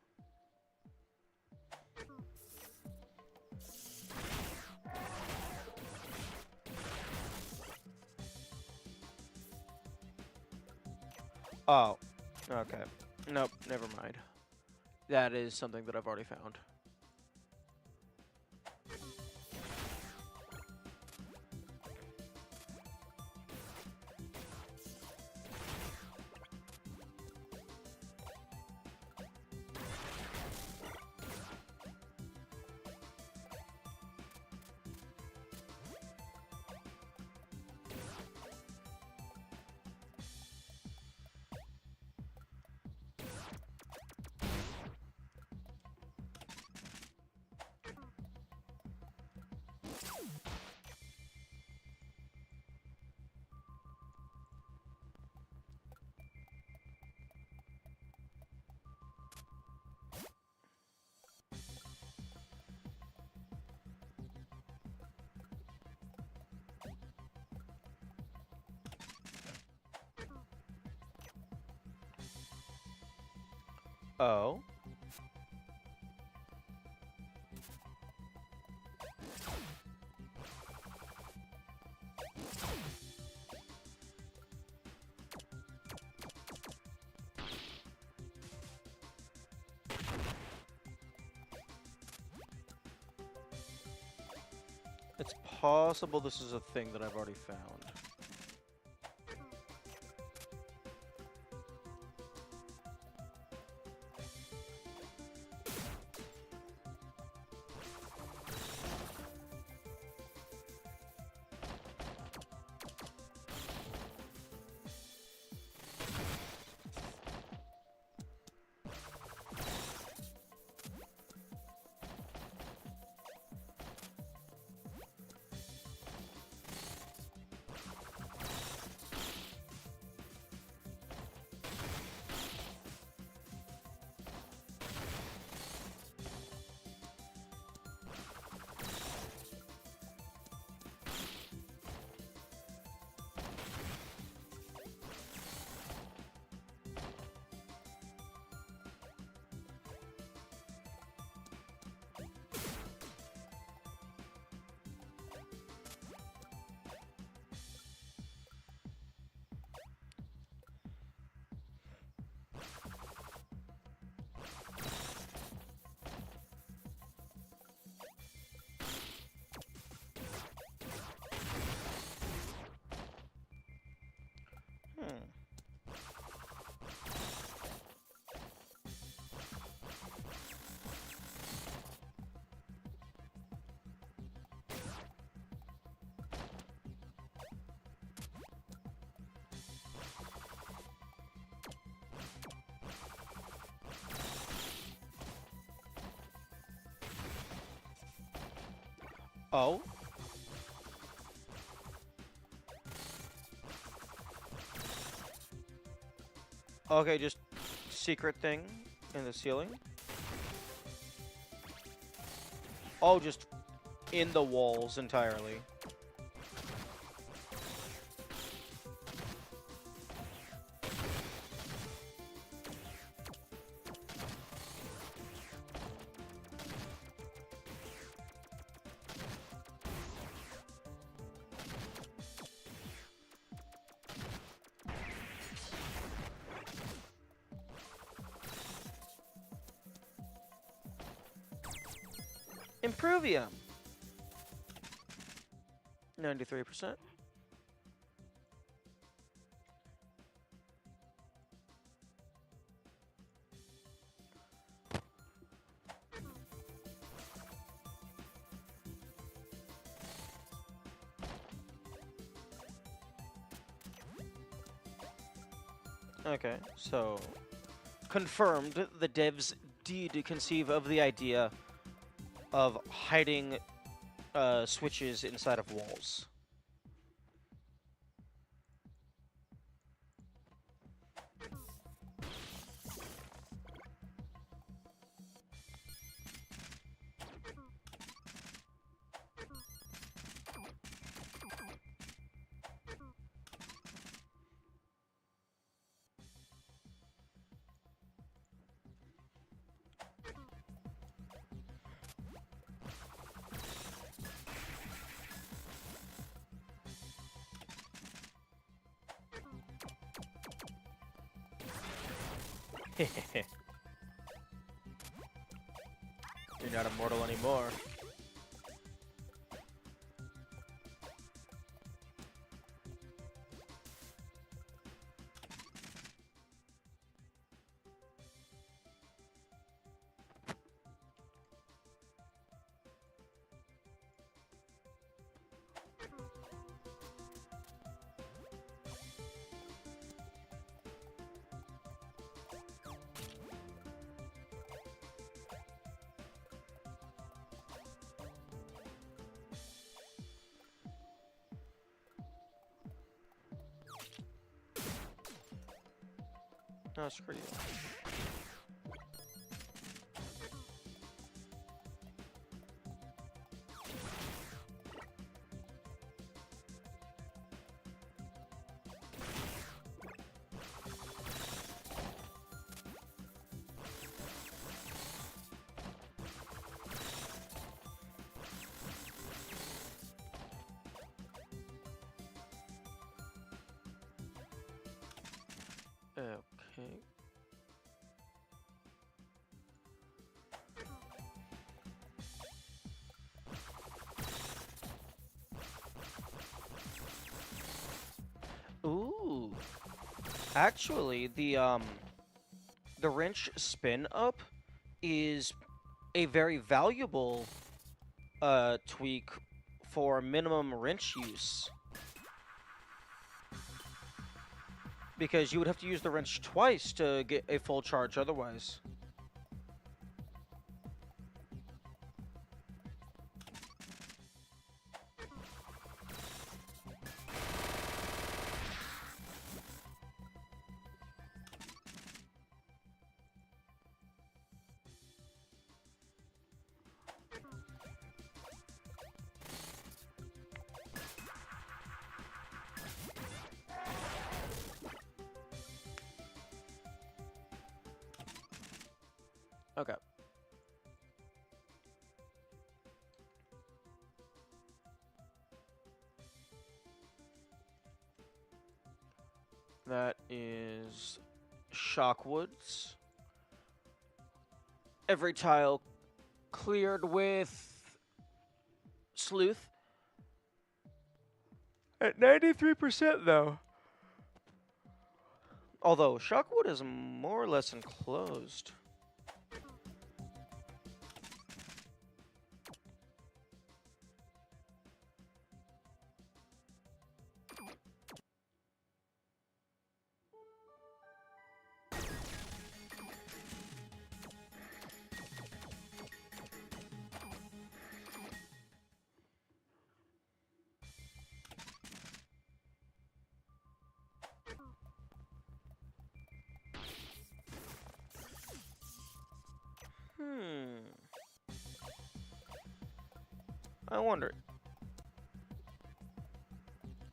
Oh. Okay. Nope, never mind. That is something that I've already found. Oh. It's possible this is a thing that I've already found. Hmm. Oh. Okay, just secret thing in the ceiling. Oh, just in the walls entirely. Improvium. 93%. Okay, so confirmed the devs did conceive of the idea of hiding switches inside of walls. You're not immortal anymore. No, screw you. Okay. Ooh. Actually, the wrench spin up is a very valuable tweak for minimum wrench use. Because you would have to use the wrench twice to get a full charge otherwise. Okay. That is Shockwoods. Every tile cleared with Sleuth. At 93% though. Although Shockwood is more or less enclosed. I wonder.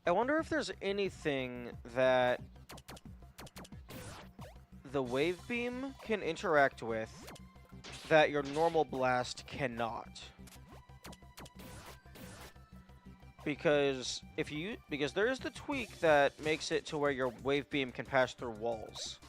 I wonder if there's anything that the wave beam can interact with that your normal blast cannot. Because because there is the tweak that makes it to where your wave beam can pass through walls.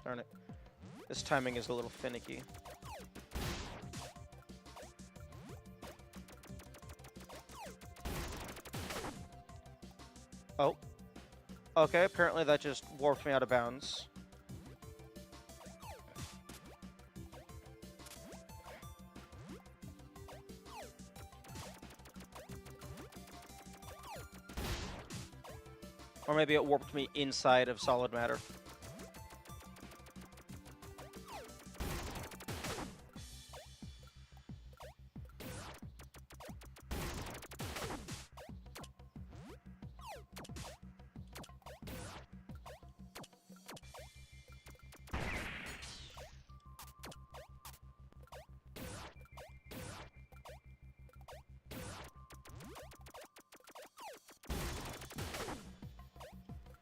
Darn it. This timing is a little finicky. Oh. Okay, apparently that just warped me out of bounds. Or maybe it warped me inside of solid matter.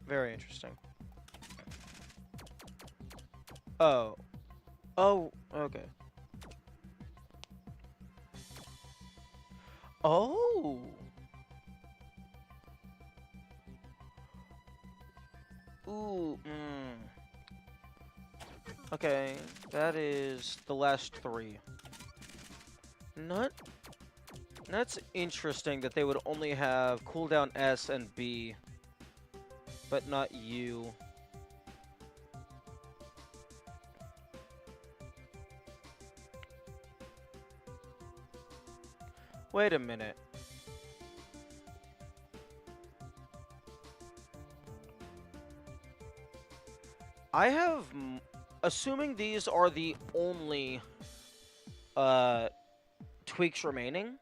Very interesting. Oh. Oh, okay. Oh! Ooh, Okay, that is the last three. Not That's interesting that they would only have cooldown S and B, but not U. Wait a minute. I have... Assuming these are the only tweaks remaining,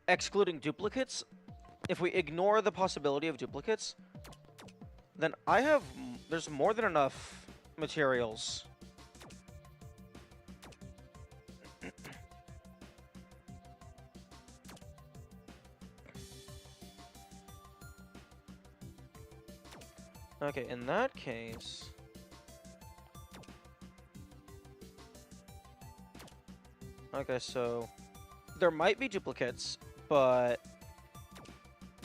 excluding duplicates, if we ignore the possibility of duplicates, then I have... There's more than enough materials. Okay, in that case... Okay, so... There might be duplicates, but...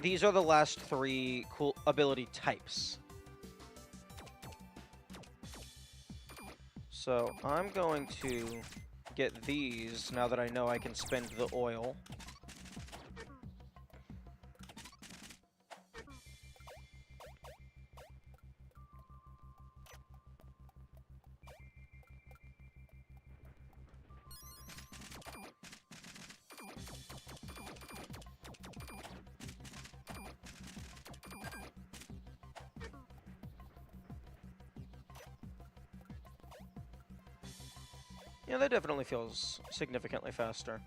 These are the last 3 cool ability types. So, I'm going to get these now that I know I can spend the oil. Yeah, that definitely feels significantly faster.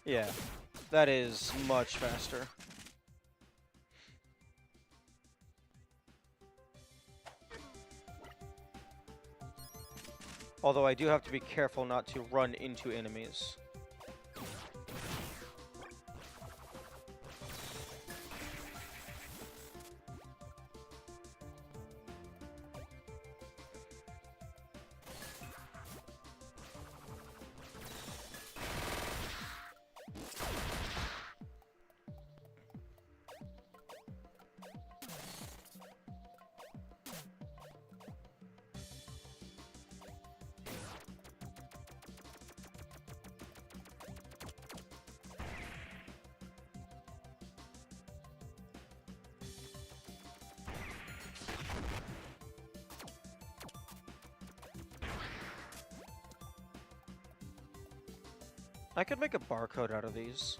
Yeah, that is much faster. Although I do have to be careful not to run into enemies. I could make a barcode out of these.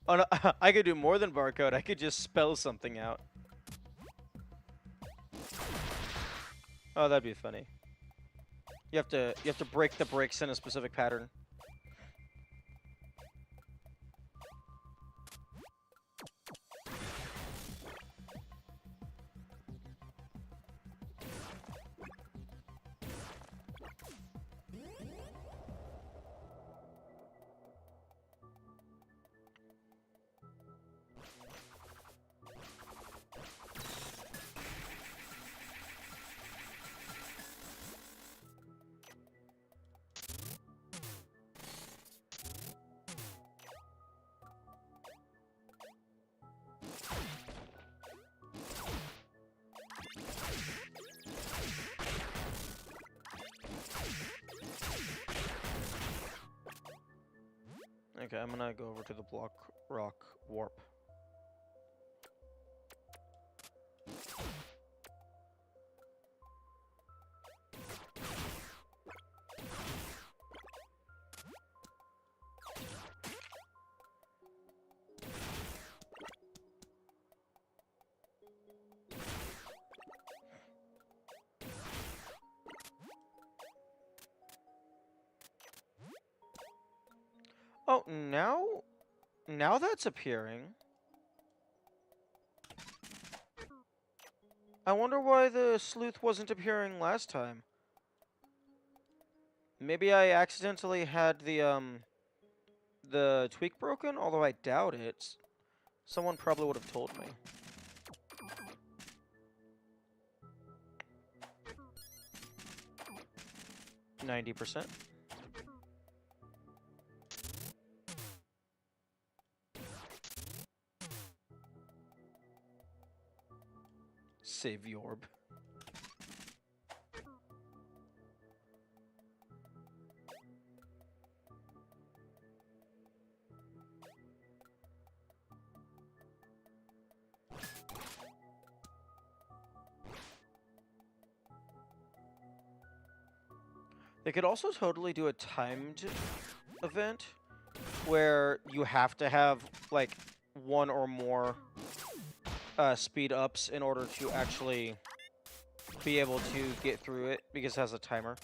Oh no, I could do more than barcode. I could just spell something out. Oh, that'd be funny. You have to break the bricks in a specific pattern. Okay, I'm gonna go over to the block rock warp. Oh, now that's appearing. I wonder why the sleuth wasn't appearing last time. Maybe I accidentally had the tweak broken, although I doubt it. Someone probably would have told me. 90%. Save the orb. They could also totally do a timed event where you have to have like one or more speed ups in order to actually be able to get through it because it has a timer.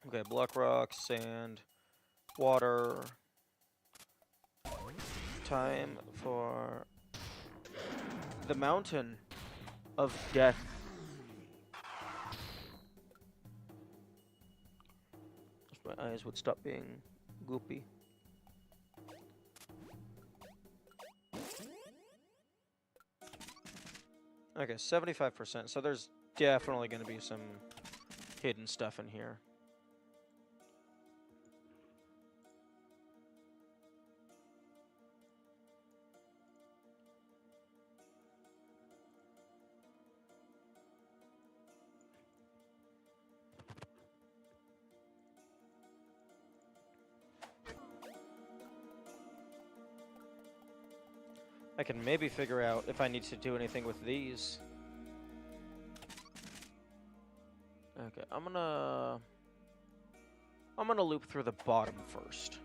Okay, block rock, sand, water. Time for the mountain of death. If my eyes would stop being goopy. Okay, 75%. So there's definitely going to be some hidden stuff in here. I can maybe figure out if I need to do anything with these. Okay, I'm gonna loop through the bottom first.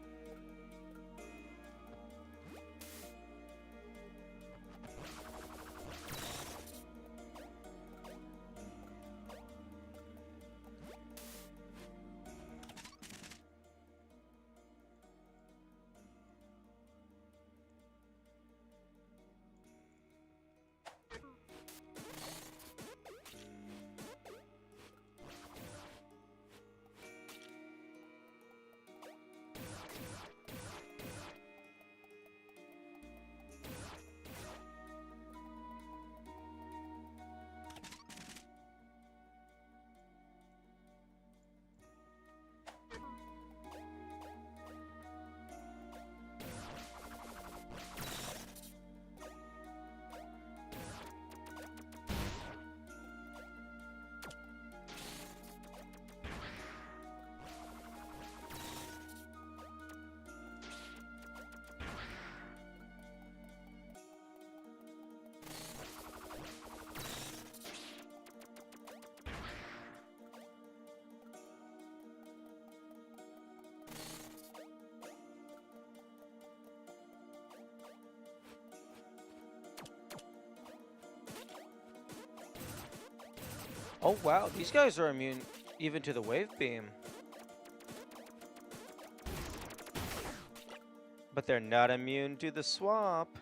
Oh wow, these guys are immune even to the wave beam. But they're not immune to the swap.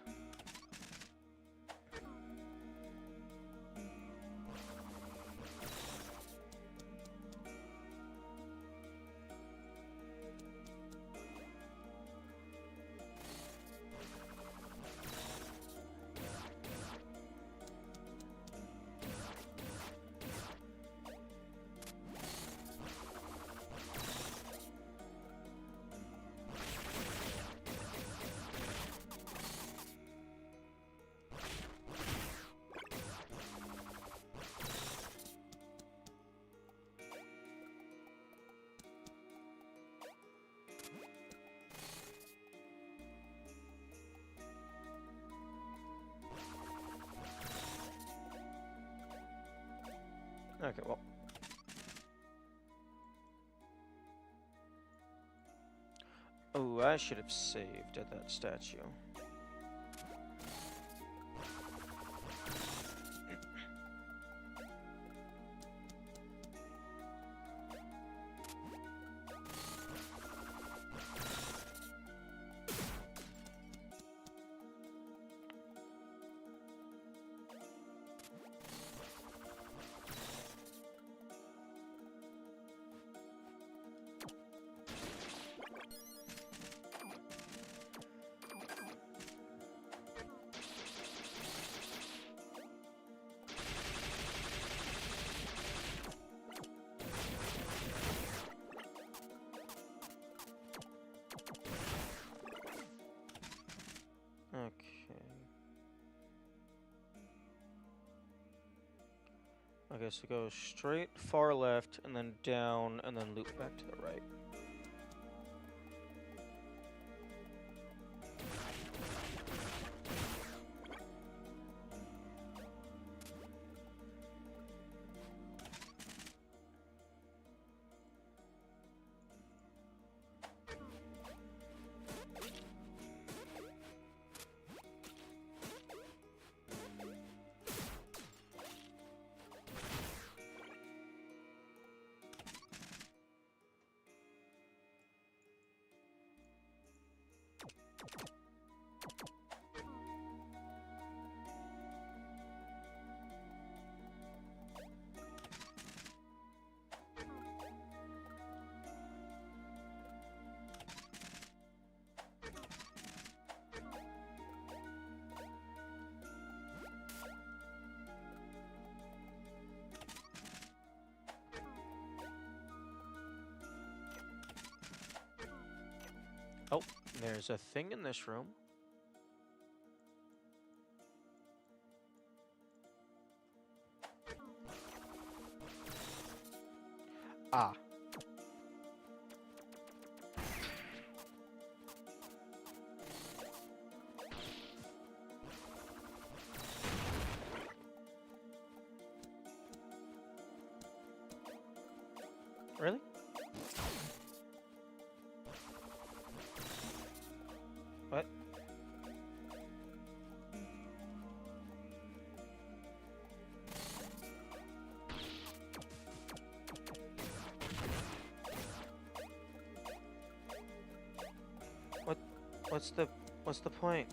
Okay, well. Oh, I should have saved at that statue. Okay. Okay, so go straight, far left, and then down, and then loop back to the right. Oh, there's a thing in this room. Ah. Really? What? What? What's the point?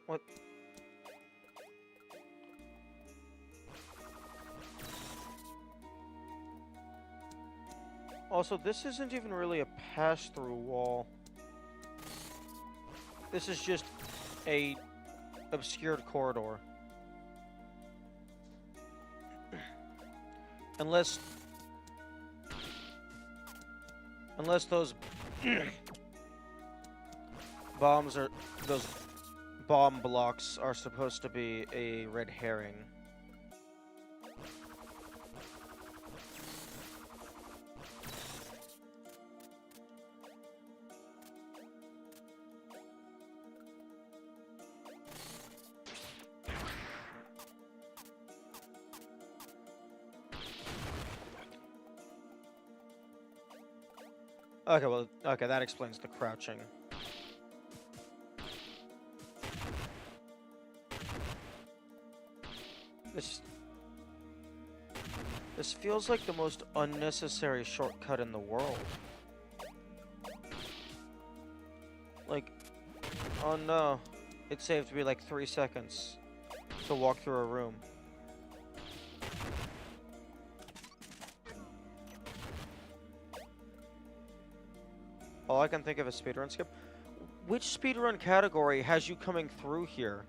What? Also, this isn't even really a pass-through wall. This is just a obscured corridor. Unless those those bomb blocks are supposed to be a red herring. Okay, well, okay, that explains the crouching. This feels like the most unnecessary shortcut in the world. Like, oh no, it saved me like 3 seconds to walk through a room. All I can think of is speedrun skip. Which speedrun category has you coming through here?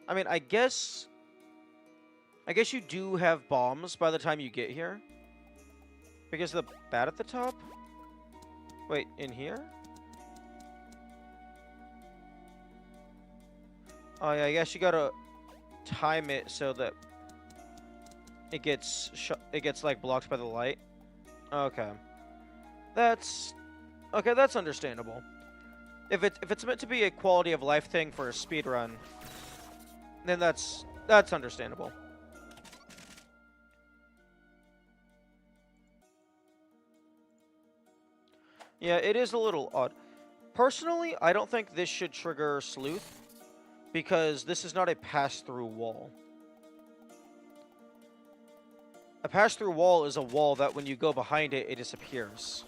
I mean, I guess you do have bombs by the time you get here. Because of the bat at the top? Wait, in here? Oh yeah, I guess you gotta time it so that it gets like blocked by the light. Okay. That's understandable. If it's meant to be a quality of life thing for a speedrun, then that's understandable. Yeah, it is a little odd. Personally, I don't think this should trigger Sleuth, because this is not a pass-through wall. A pass-through wall is a wall that when you go behind it, it disappears.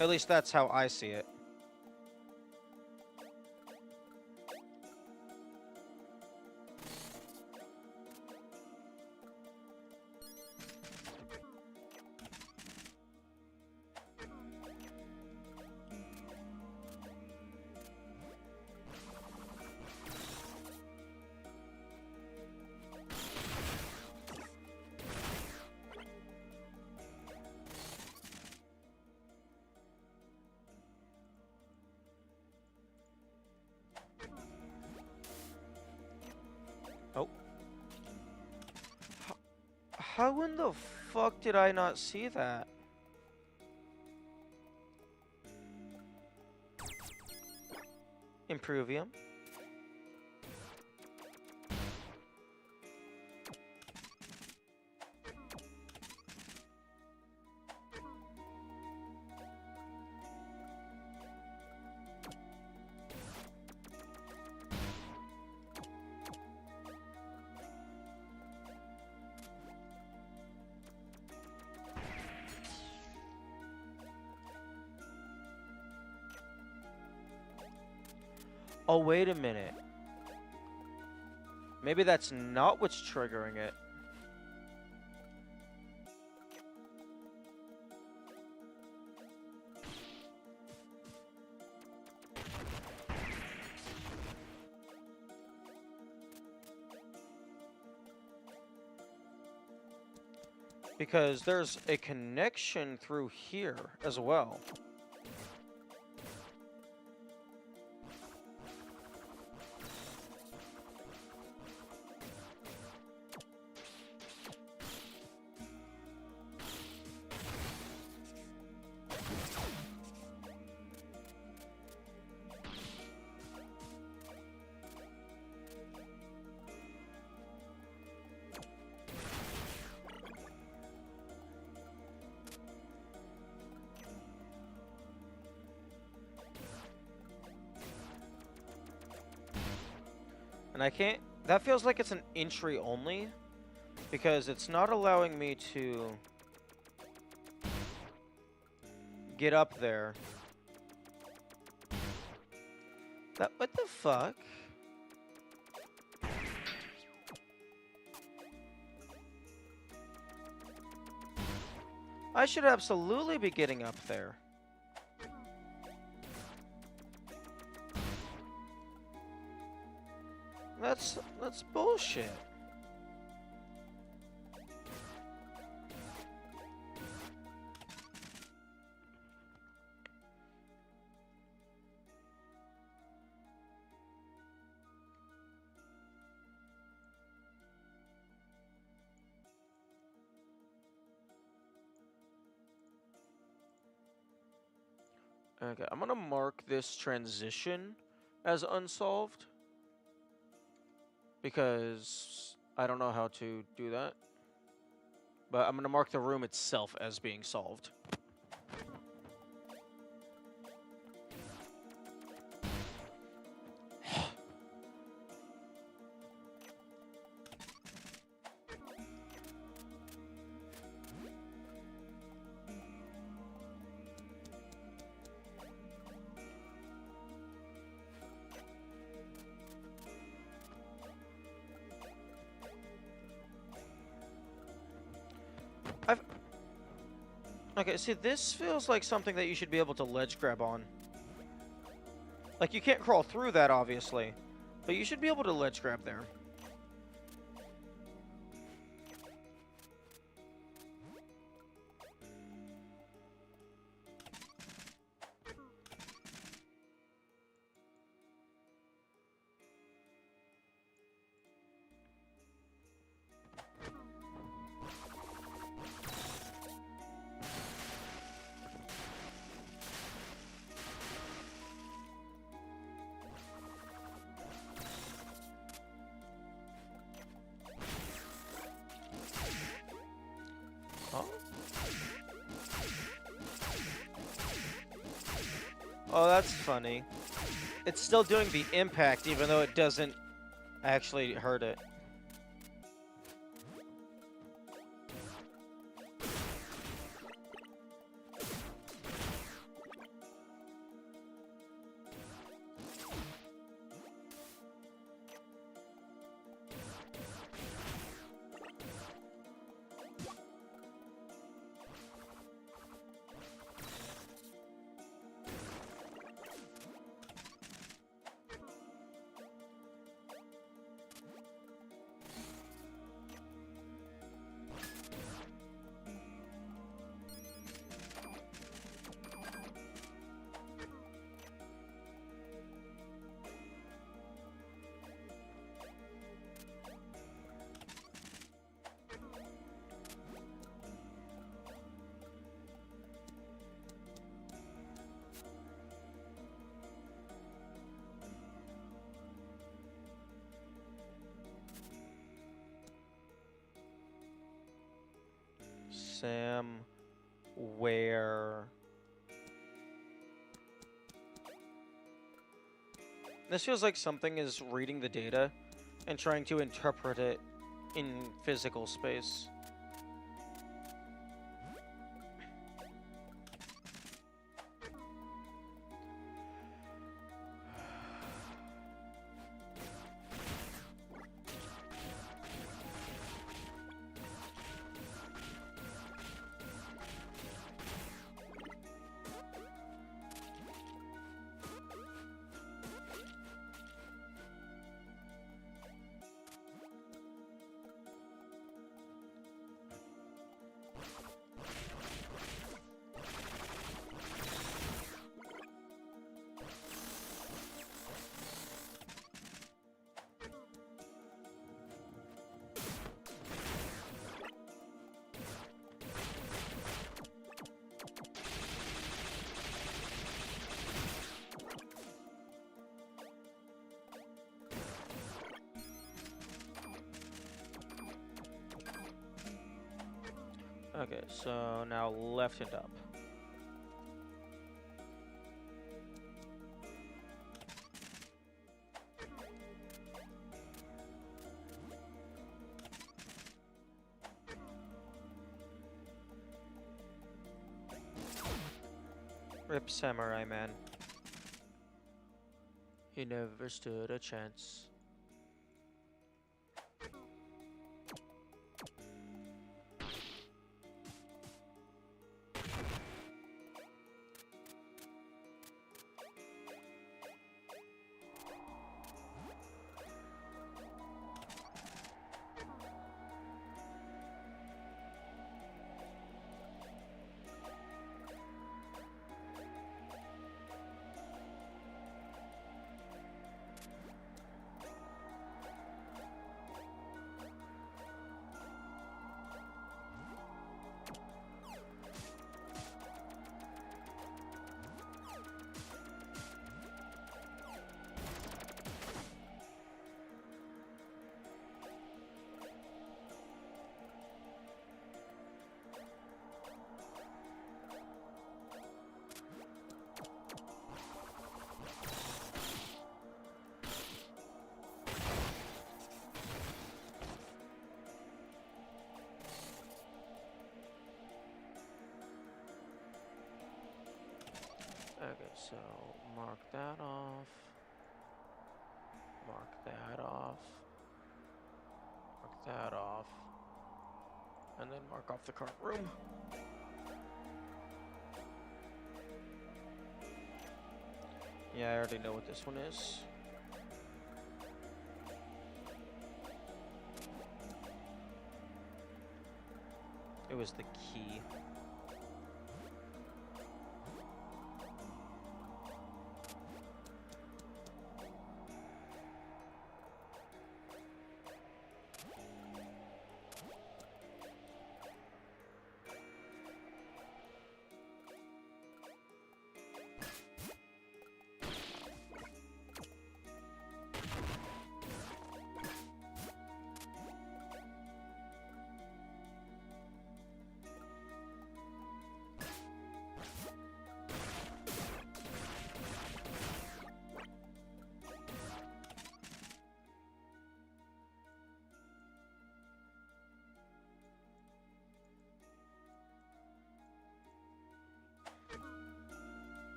At least that's how I see it. How in the fuck did I not see that? Improvium. Oh, wait a minute. Maybe that's not what's triggering it. Because there's a connection through here as well. And I can't... That feels like it's an entry only, because it's not allowing me to get up there. What the fuck? I should absolutely be getting up there. That's bullshit. Okay, I'm gonna mark this transition as unsolved, because I don't know how to do that. But I'm gonna mark the room itself as being solved. Okay, see, this feels like something that you should be able to ledge grab on. Like, you can't crawl through that, obviously, but you should be able to ledge grab there. Oh, that's funny. It's still doing the impact, even though it doesn't actually hurt it. them where this feels like something is reading the data and trying to interpret it in physical space. Okay, so now left and up. Rip Samurai Man. He never stood a chance. Okay, so mark that off. Mark that off. Mark that off. And then mark off the current room. Yeah, I already know what this one is. It was the key.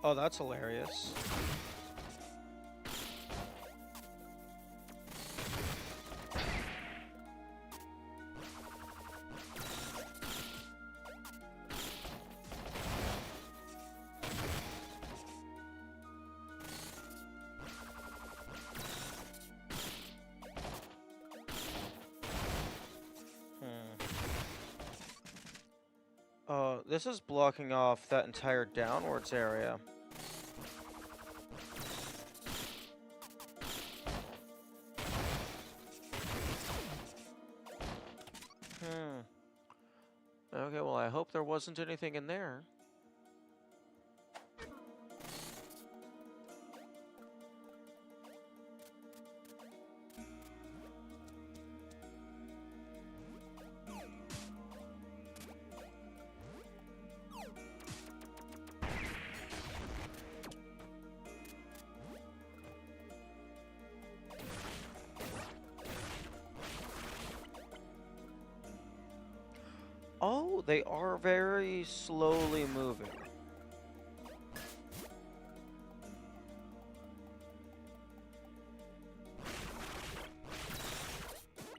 Oh, that's hilarious. This is blocking off that entire downwards area. Okay, well, I hope there wasn't anything in there. Oh, they are very slowly moving.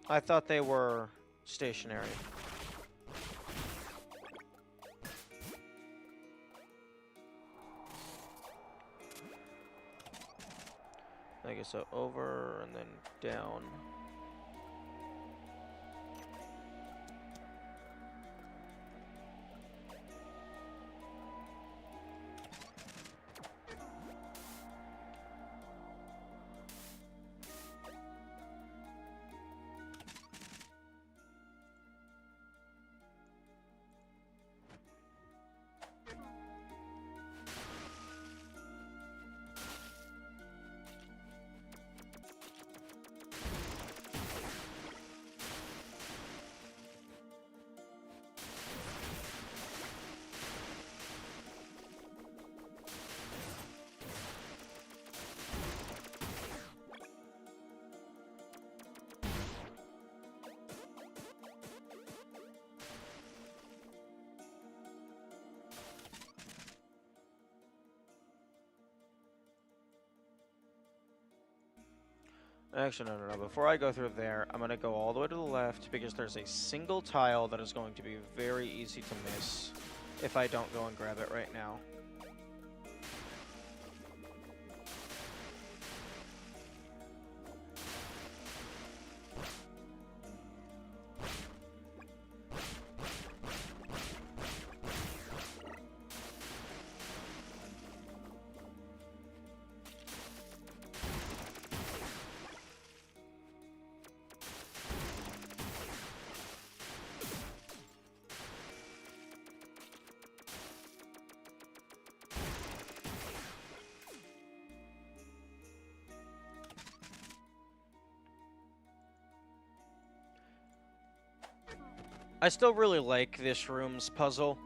I thought they were stationary. I guess so, over and then down. Actually, no. Before I go through there, I'm going to go all the way to the left because there's a single tile that is going to be very easy to miss if I don't go and grab it right now. I still really like this room's puzzle.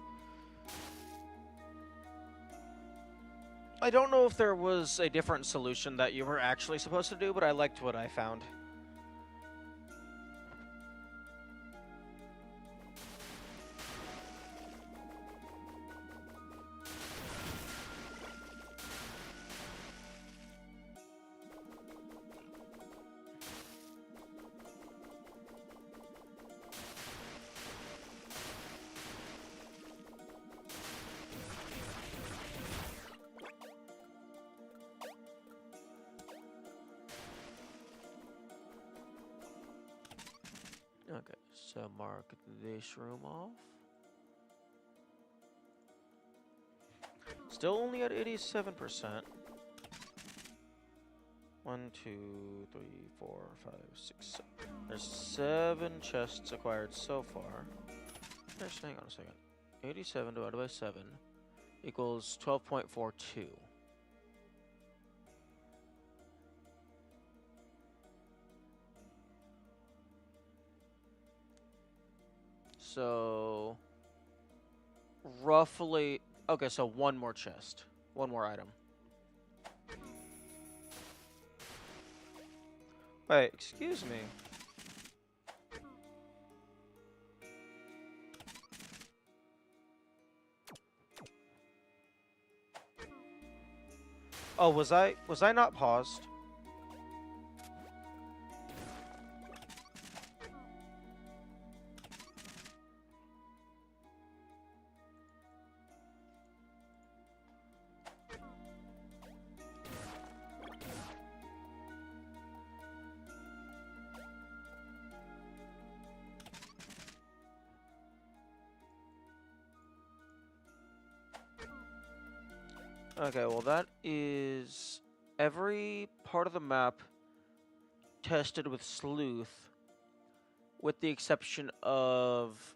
I don't know if there was a different solution that you were actually supposed to do, but I liked what I found. Okay, so mark this room off. Still only at 87%. 1, 2, 3, 4, 5, 6, 7. There's 7 chests acquired so far. Just hang on a second. 87 divided by 7 equals 12.42. So, roughly, okay, so one more chest. One more item. Wait, excuse me. Oh, was I not paused? Okay, well that is every part of the map tested with Sleuth, with the exception of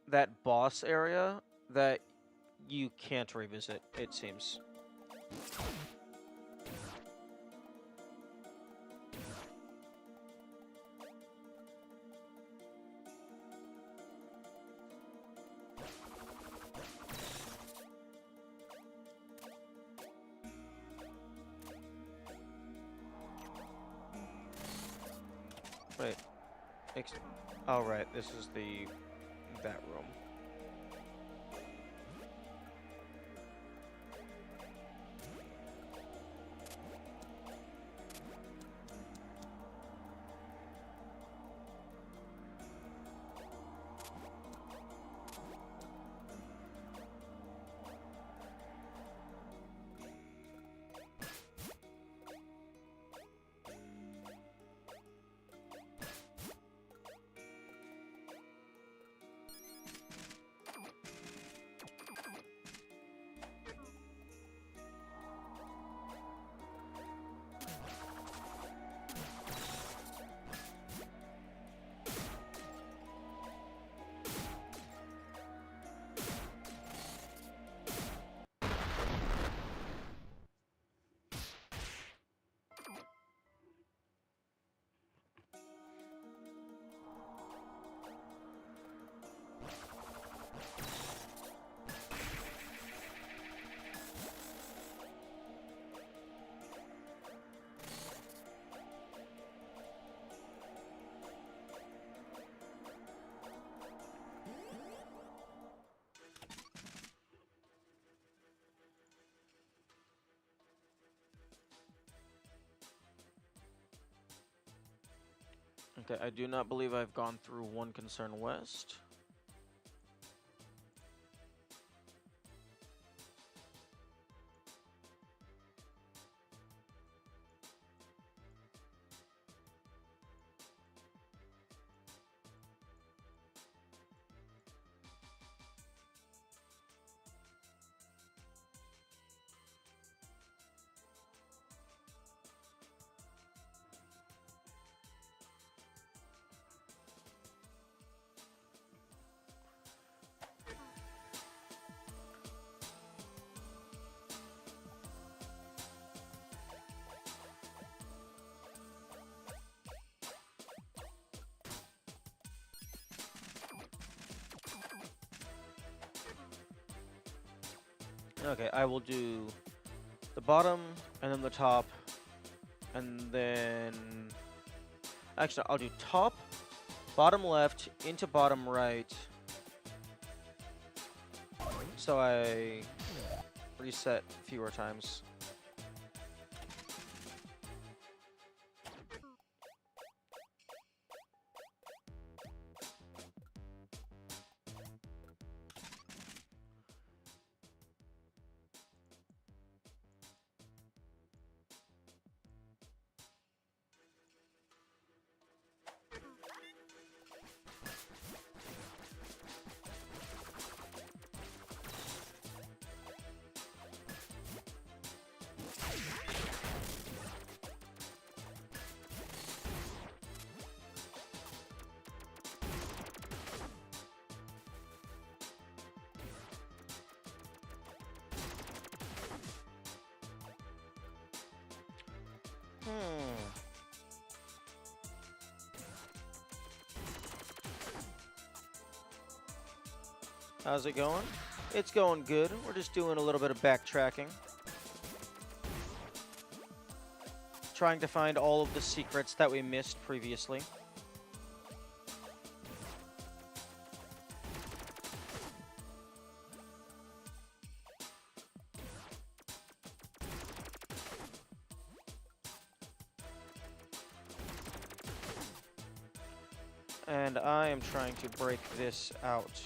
that boss area that you can't revisit, it seems. Wait, oh right, this is that room. Okay, I do not believe I've gone through One Concern West. Okay, I will do the bottom, and then the top, and then... Actually, I'll do top, bottom left, into bottom right, so I reset fewer times. How's it going? It's going good. We're just doing a little bit of backtracking. Trying to find all of the secrets that we missed previously. And I am trying to break this out.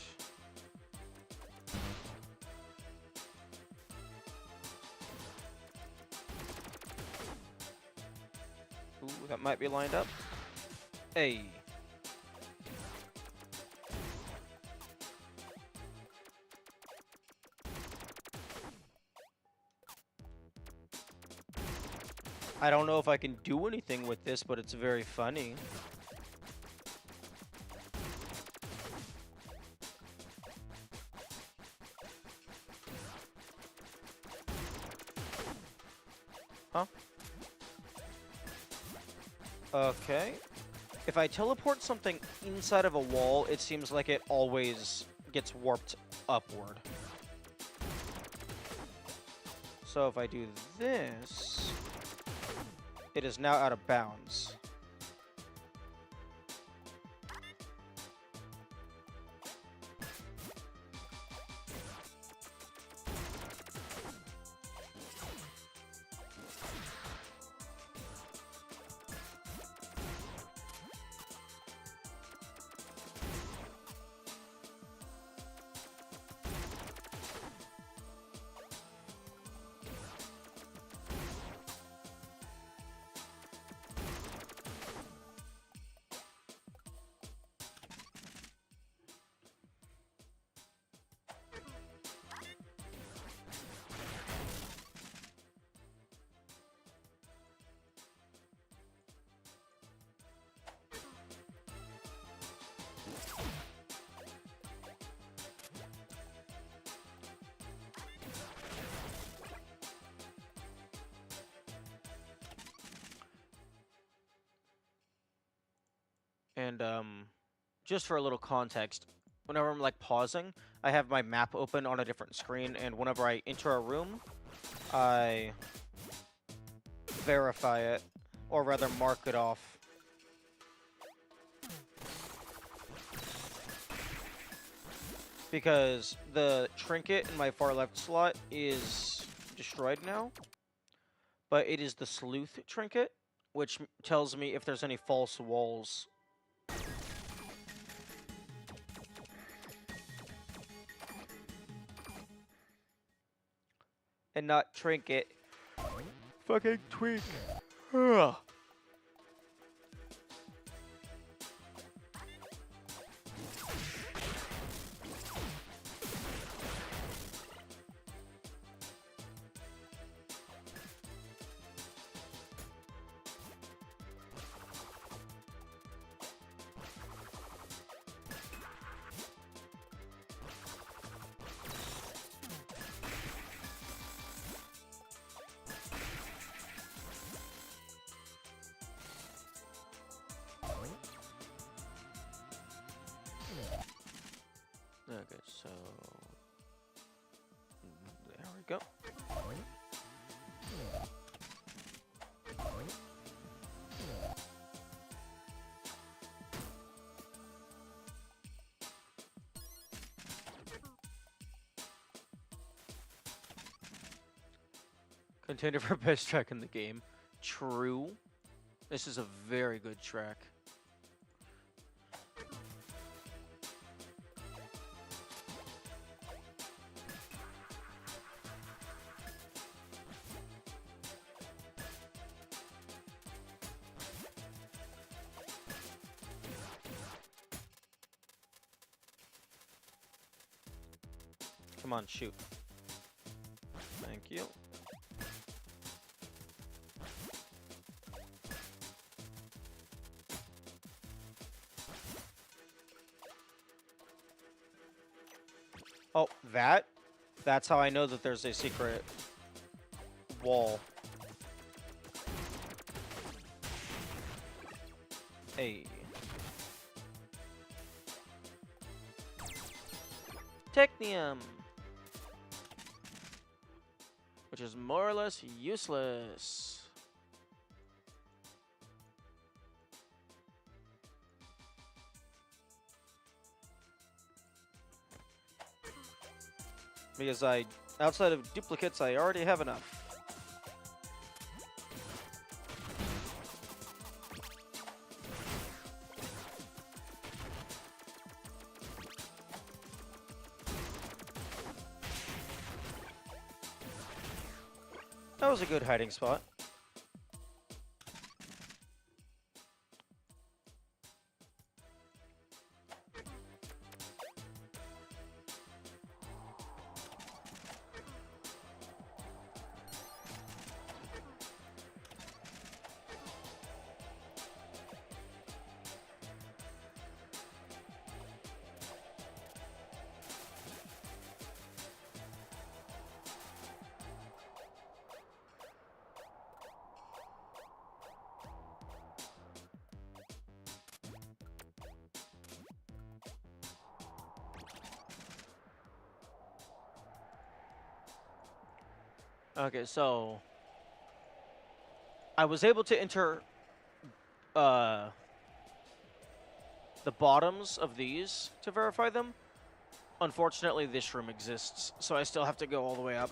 Ooh, that might be lined up. Hey. I don't know if I can do anything with this, but it's very funny. Huh? Okay. If I teleport something inside of a wall, it seems like it always gets warped upward. So if I do this, it is now out of bounds. And just for a little context, whenever I'm like pausing, I have my map open on a different screen, and whenever I enter a room, I verify it, or rather mark it off. Because the trinket in my far left slot is destroyed now, but it is the sleuth trinket, which tells me if there's any false walls. And not trinket. Fucking twink. Ugh. Okay, so there we go. Contender for best track in the game. True. This is a very good track. Come on, shoot. Thank you. Oh, that? That's how I know that there's a secret wall. Hey. Technium! Which is more or less useless. Because outside of duplicates, I already have enough. that was a good hiding spot. Okay, so I was able to enter uh, the bottoms of these to verify them. Unfortunately, this room exists, so I still have to go all the way up.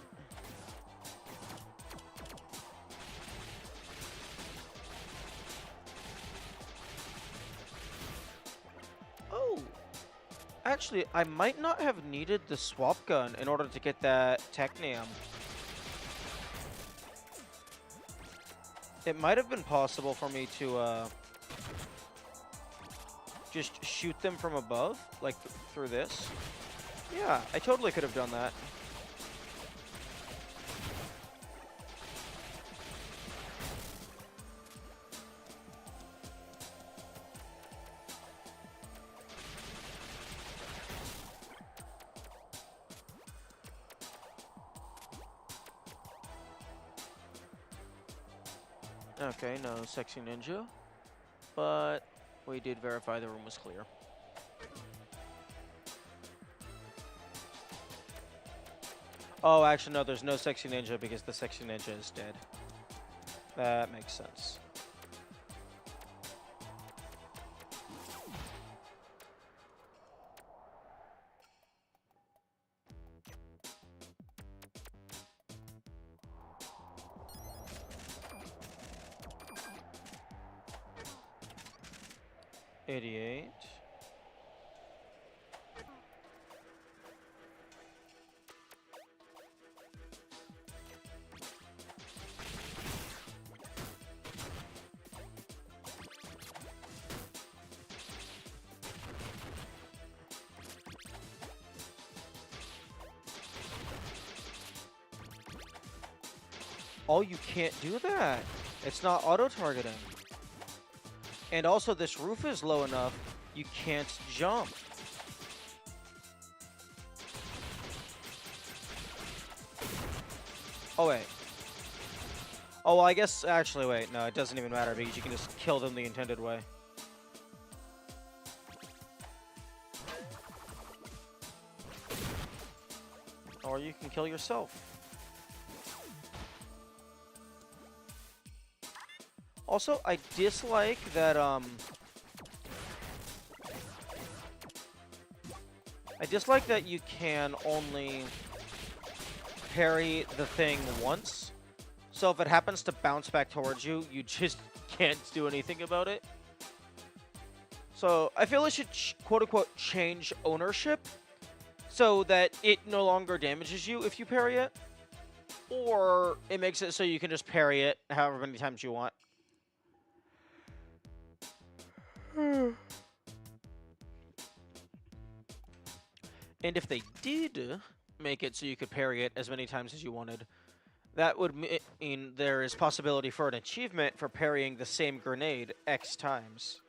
Oh, actually, I might not have needed the swap gun in order to get that technium. It might have been possible for me to just shoot them from above, like through this. Yeah, I totally could have done that. Okay, no sexy ninja, but we did verify the room was clear. Oh, actually, no, there's no sexy ninja because the sexy ninja is dead. That makes sense. '88. Oh, you can't do that. It's not auto-targeting. And also, this roof is low enough, you can't jump. Oh, wait. Oh, well, I guess, actually, wait. No, it doesn't even matter because you can just kill them the intended way. Or you can kill yourself. Also, I dislike that, I dislike that you can only parry the thing once. So if it happens to bounce back towards you, you just can't do anything about it. So I feel it should, quote-unquote, change ownership so that it no longer damages you if you parry it. Or it makes it so you can just parry it however many times you want. And if they did make it so you could parry it as many times as you wanted, that would mean there is possibility for an achievement for parrying the same grenade X times.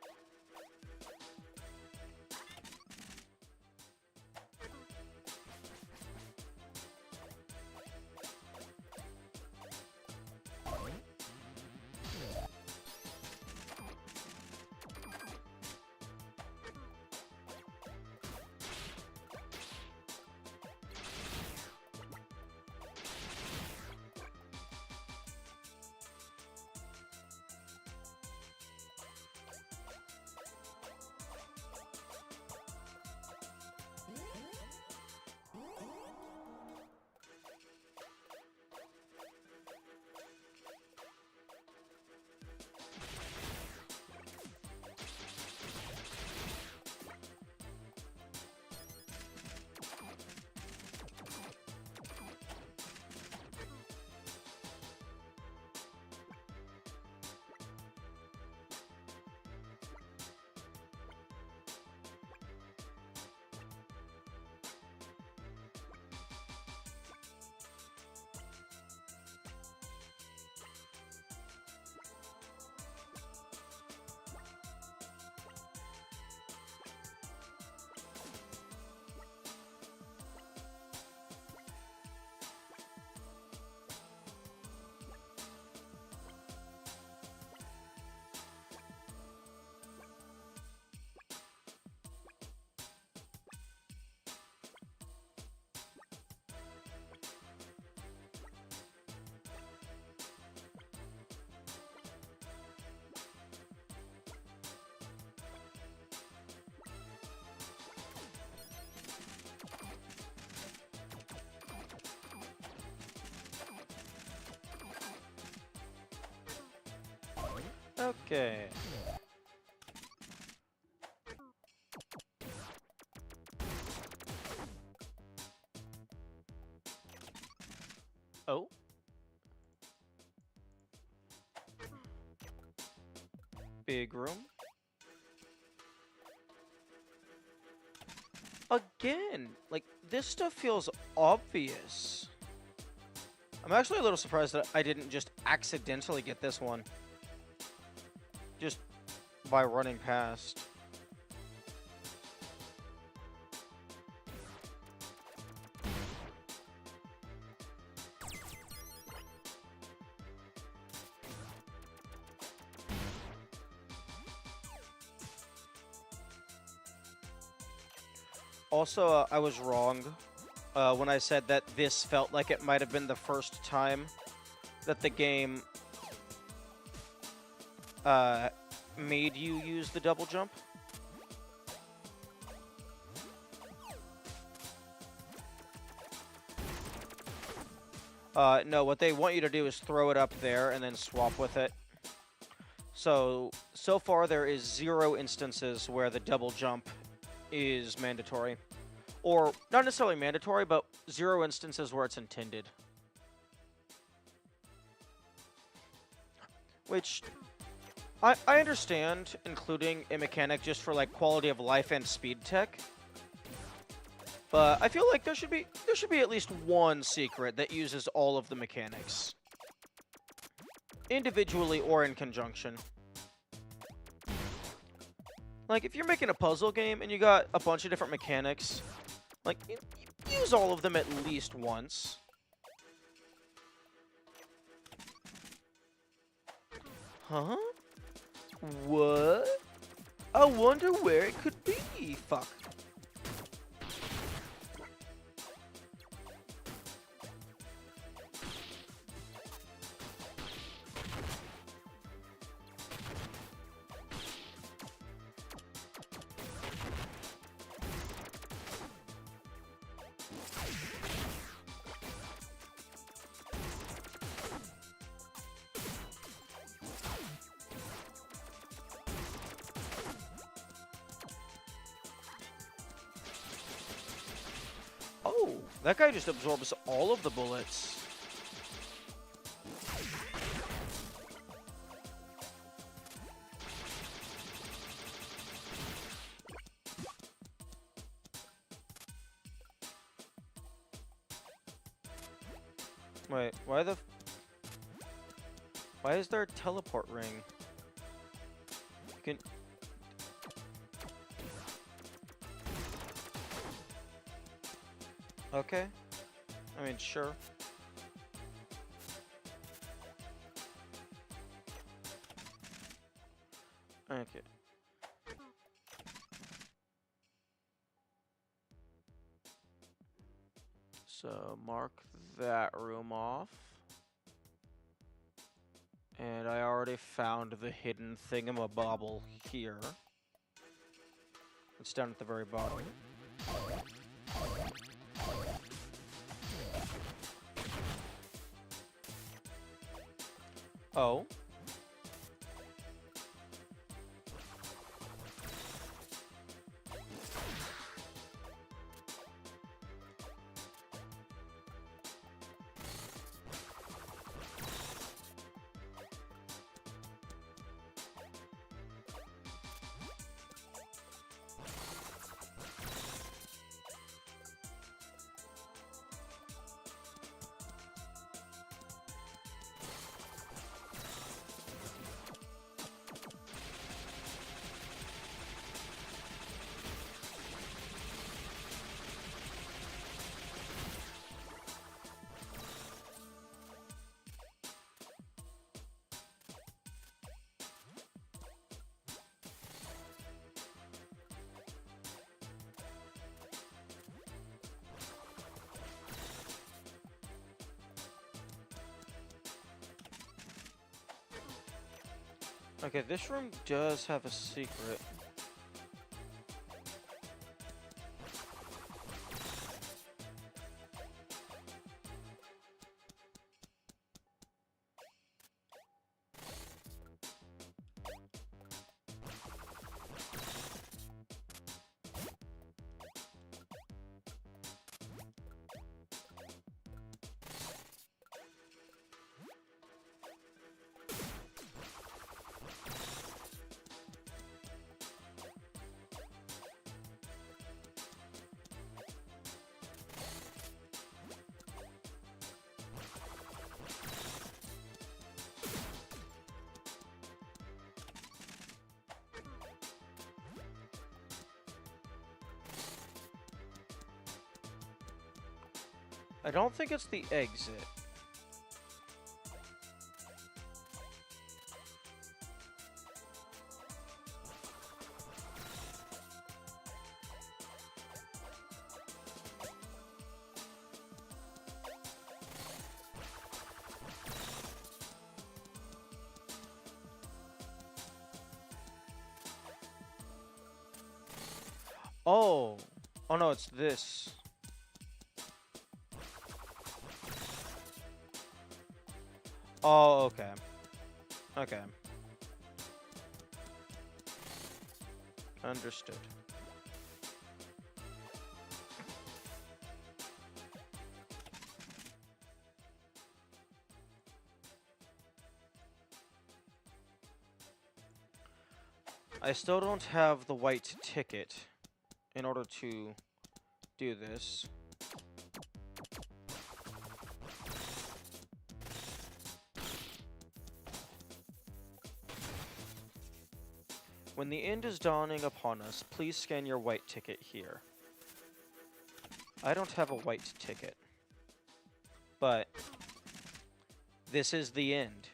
Okay. Oh. Big room. Again, like, this stuff feels obvious. I'm actually a little surprised that I didn't just accidentally get this one. Just by running past. Also, I was wrong when I said that this felt like it might have been the first time that the game made you use the double jump. No, what they want you to do is throw it up there and then swap with it. So far there is 0 instances where the double jump is mandatory. Or, not necessarily mandatory, but 0 instances where it's intended. Which, I understand including a mechanic just for, like, quality of life and speed tech. But I feel like there should be at least one secret that uses all of the mechanics. Individually or in conjunction. Like, if you're making a puzzle game and you got a bunch of different mechanics, like, use all of them at least once. Huh? What? I wonder where it could be. Fuck. Oh, that guy just absorbs all of the bullets. Wait, why is there a teleport ring? You can... Okay. I mean, sure. Okay. So, mark that room off. And I already found the hidden thingamabobble here. It's down at the very bottom. Oh. Okay, this room does have a secret. I don't think it's the exit. Oh. Oh no, it's this. Oh, okay. Okay. Understood. I still don't have the white ticket in order to do this. When the end is dawning upon us, please scan your white ticket here. I don't have a white ticket. But this is the end.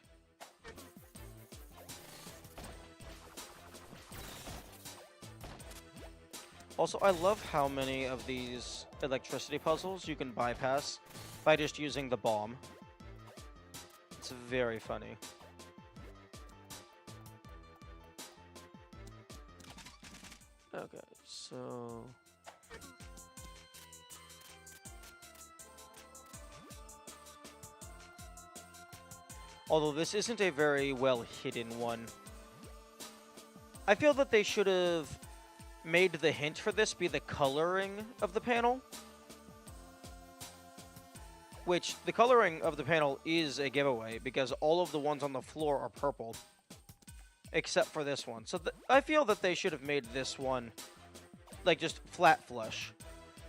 Also, I love how many of these electricity puzzles you can bypass by just using the bomb. It's very funny. Okay, so... Although this isn't a very well hidden one. I feel that they should have made the hint for this be the coloring of the panel. Which, the coloring of the panel is a giveaway, because all of the ones on the floor are purple. Except for this one. So I feel that they should have made this one, like, just flat flush.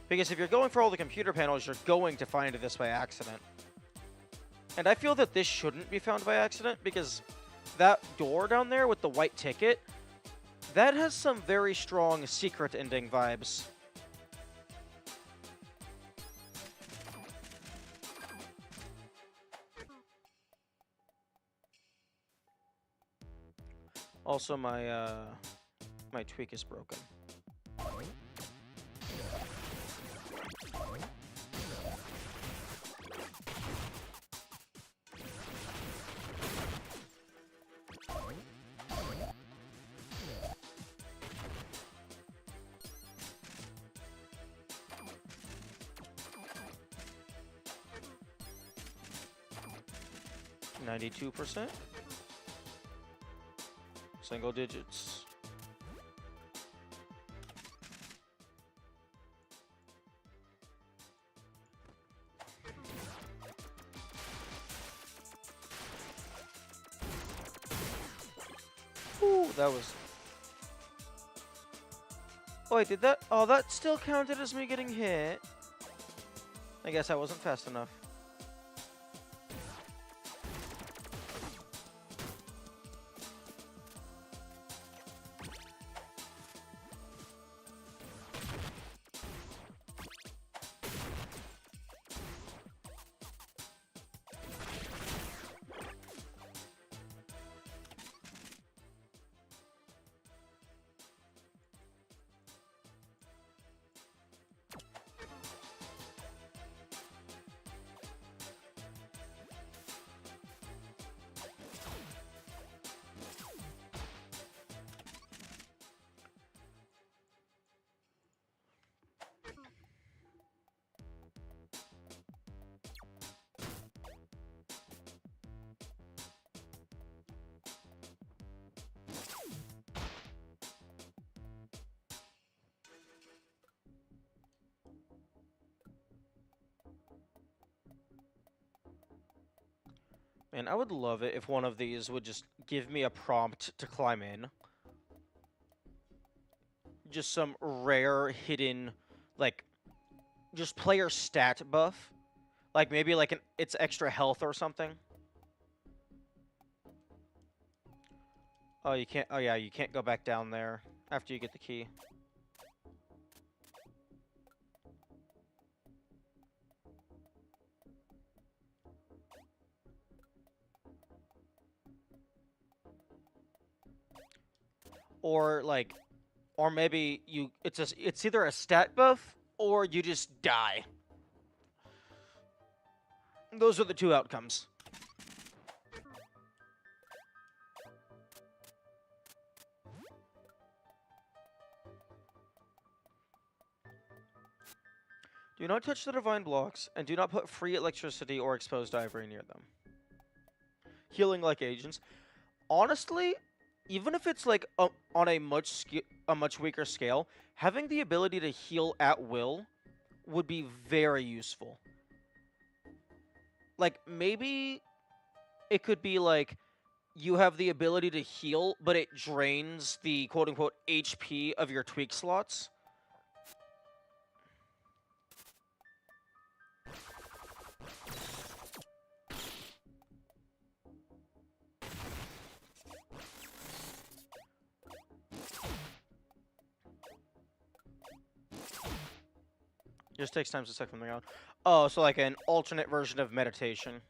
Because if you're going for all the computer panels, you're going to find this by accident. And I feel that this shouldn't be found by accident, because that door down there with the white ticket, that has some very strong secret ending vibes. Also, my tweak is broken. %. Single digits. Ooh, that was... Oh, wait, did that... Oh, that still counted as me getting hit. I guess I wasn't fast enough. And I would love it if one of these would just give me a prompt to climb in. Just some rare, hidden, like, just player stat buff. Like, maybe, like, it's extra health or something. Oh, you can't... Oh, yeah, you can't go back down there after you get the key. or like, or maybe it's either a stat buff or you just die. Those are the two outcomes. Do not touch the divine blocks, and do not put free electricity or exposed ivory near them. Healing like agents. Honestly, even if it's like on a much weaker scale, having the ability to heal at will would be very useful. Like, maybe it could be like you have the ability to heal, but it drains the quote-unquote HP of your tweak slots. Just takes time to suck something out. Oh, so like an alternate version of meditation.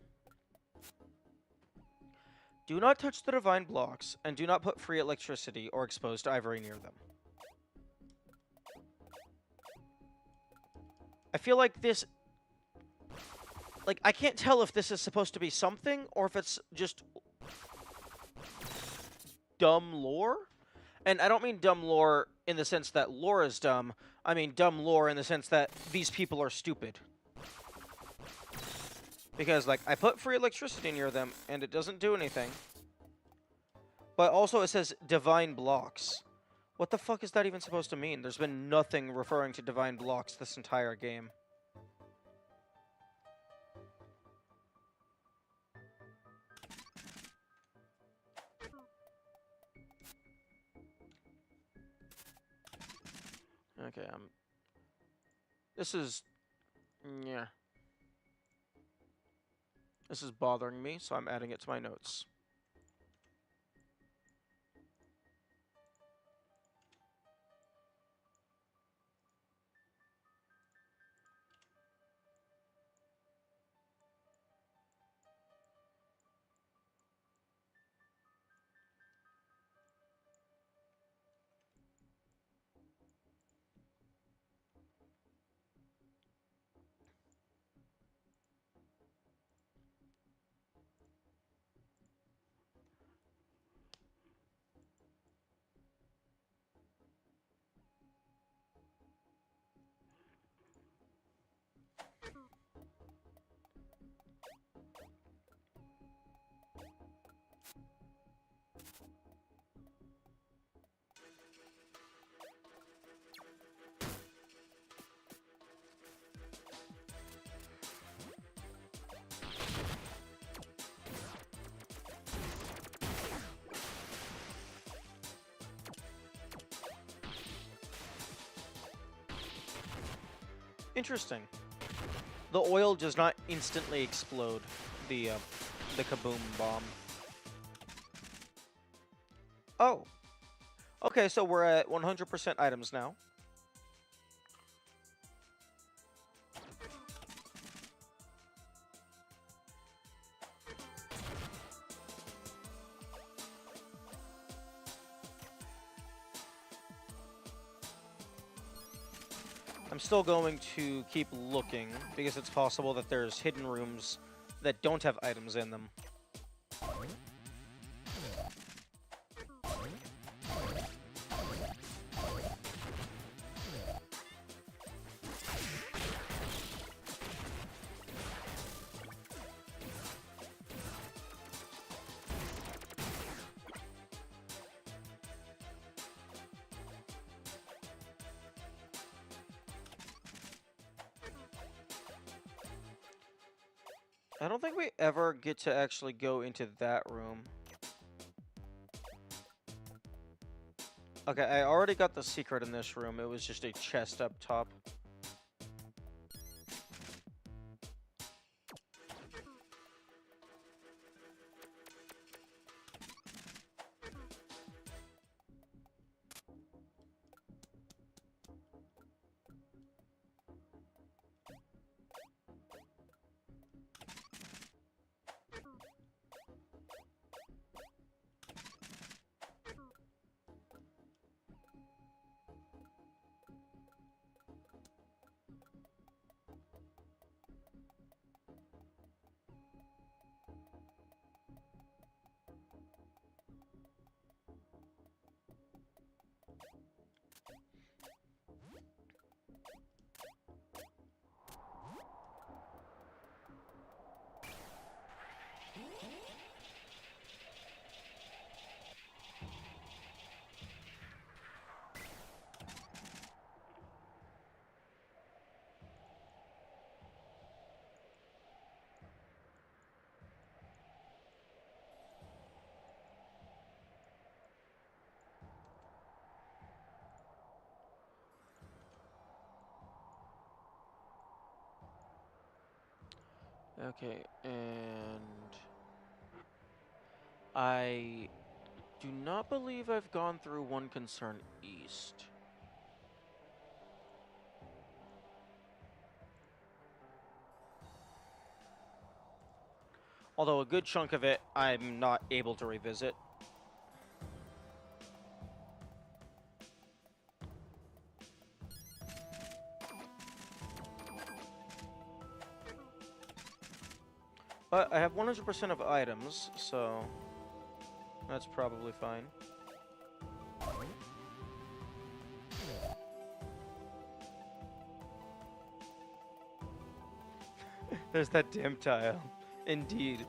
Do not touch the divine blocks, and do not put free electricity or exposed ivory near them. I feel like this... Like, I can't tell if this is supposed to be something, or if it's just... dumb lore? And I don't mean dumb lore in the sense that lore is dumb. I mean dumb lore in the sense that these people are stupid. Because, like, I put free electricity near them, and it doesn't do anything. But also it says divine blocks. What the fuck is that even supposed to mean? There's been nothing referring to divine blocks this entire game. Okay, this is... yeah. This is bothering me, so I'm adding it to my notes. Interesting. The oil does not instantly explode the kaboom bomb. Oh. Okay, so we're at 100% items now. I'm still going to keep looking, because it's possible that there's hidden rooms that don't have items in them. I don't think we ever get to actually go into that room. Okay, I already got the secret in this room. It was just a chest up top. Okay, and I do not believe I've gone through One Concern East. Although a good chunk of it I'm not able to revisit. But I have 100% of items, so that's probably fine. There's that damn tile. Indeed.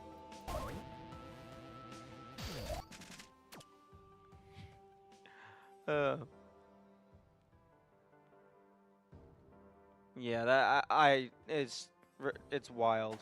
Uh, yeah, that it's wild.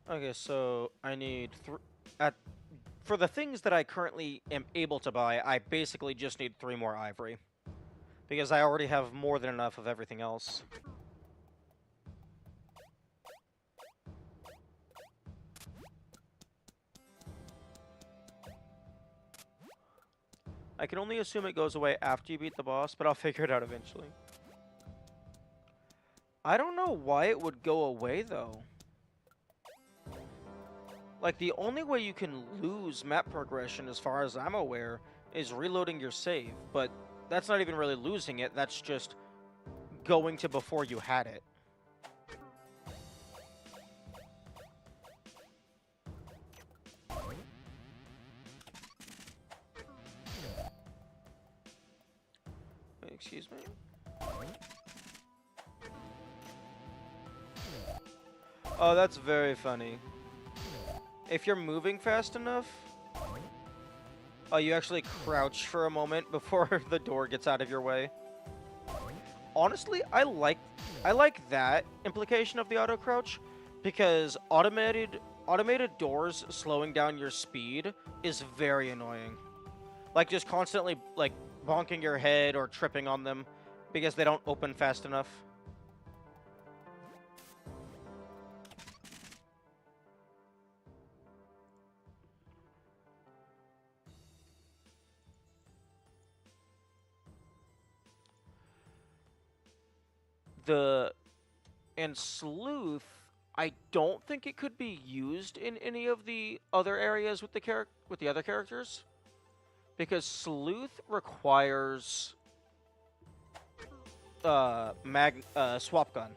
Okay, so I need at for the things that I currently am able to buy, I basically just need 3 more ivory because I already have more than enough of everything else. I can only assume it goes away after you beat the boss, but I'll figure it out eventually. I don't know why it would go away, though. Like, the only way you can lose map progression, as far as I'm aware, is reloading your save, but that's not even really losing it, that's just going to before you had it. Excuse me? Oh, that's very funny. If you're moving fast enough, you actually crouch for a moment before the door gets out of your way. Honestly, I like that implication of the auto crouch because automated doors slowing down your speed is very annoying. Like just constantly like bonking your head or tripping on them because they don't open fast enough. The and Sleuth, I don't think it could be used in any of the other areas with the other characters because Sleuth requires swap gun.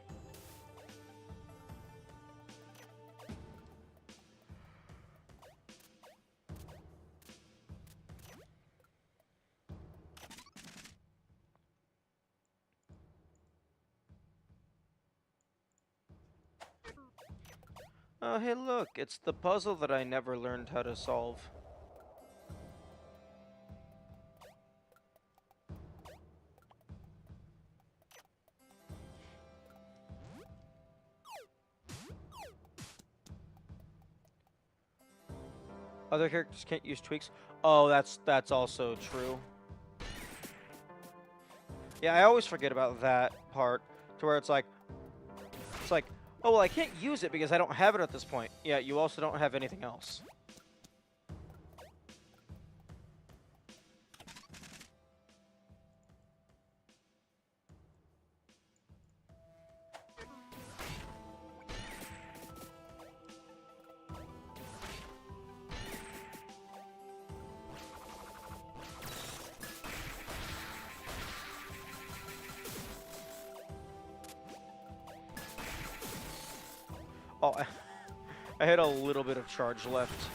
Oh, hey, look, it's the puzzle that I never learned how to solve. Other characters can't use tweaks. Oh, that's also true. Yeah, I always forget about that part, to where it's like, oh, well, I can't use it because I don't have it at this point. Yeah, you also don't have anything else. Oh, I had a little bit of charge left.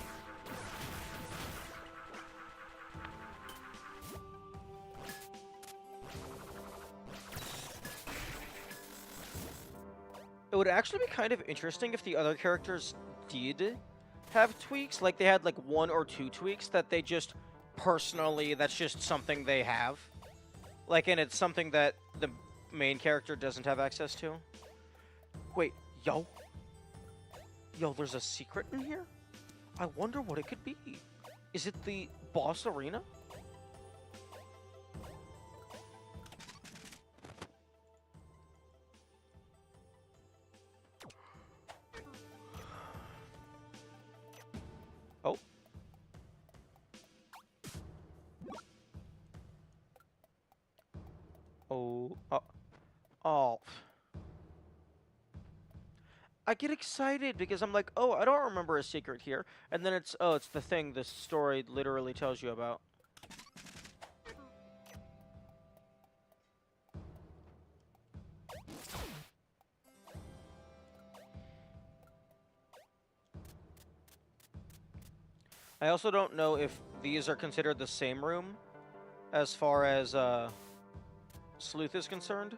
would actually be kind of interesting if the other characters did have tweaks, like they had like one or two tweaks that they just personally, that's just something they have. Like, and it's something that the main character doesn't have access to. Wait, yo. Yo, there's a secret in here? I wonder what it could be. Is it the boss arena? Oh. Oh. Oh. Oh. I get excited because I'm like, oh, I don't remember a secret here. And then it's, oh, it's the thing the story literally tells you about. I also don't know if these are considered the same room as far as Sleuth is concerned,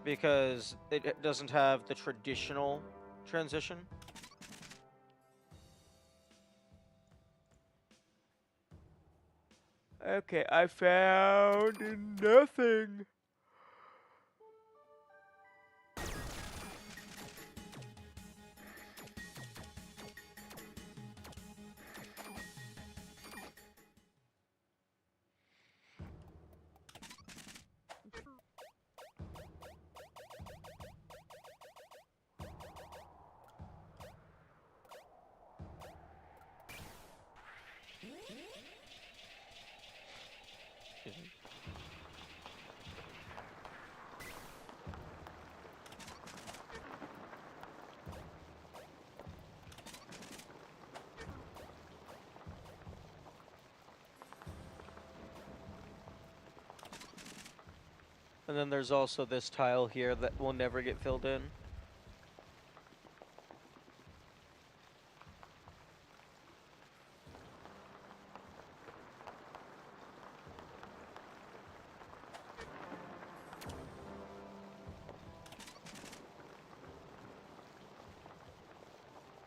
because it doesn't have the traditional transition. Okay, I found nothing. Excuse me. And then there's also this tile here that will never get filled in.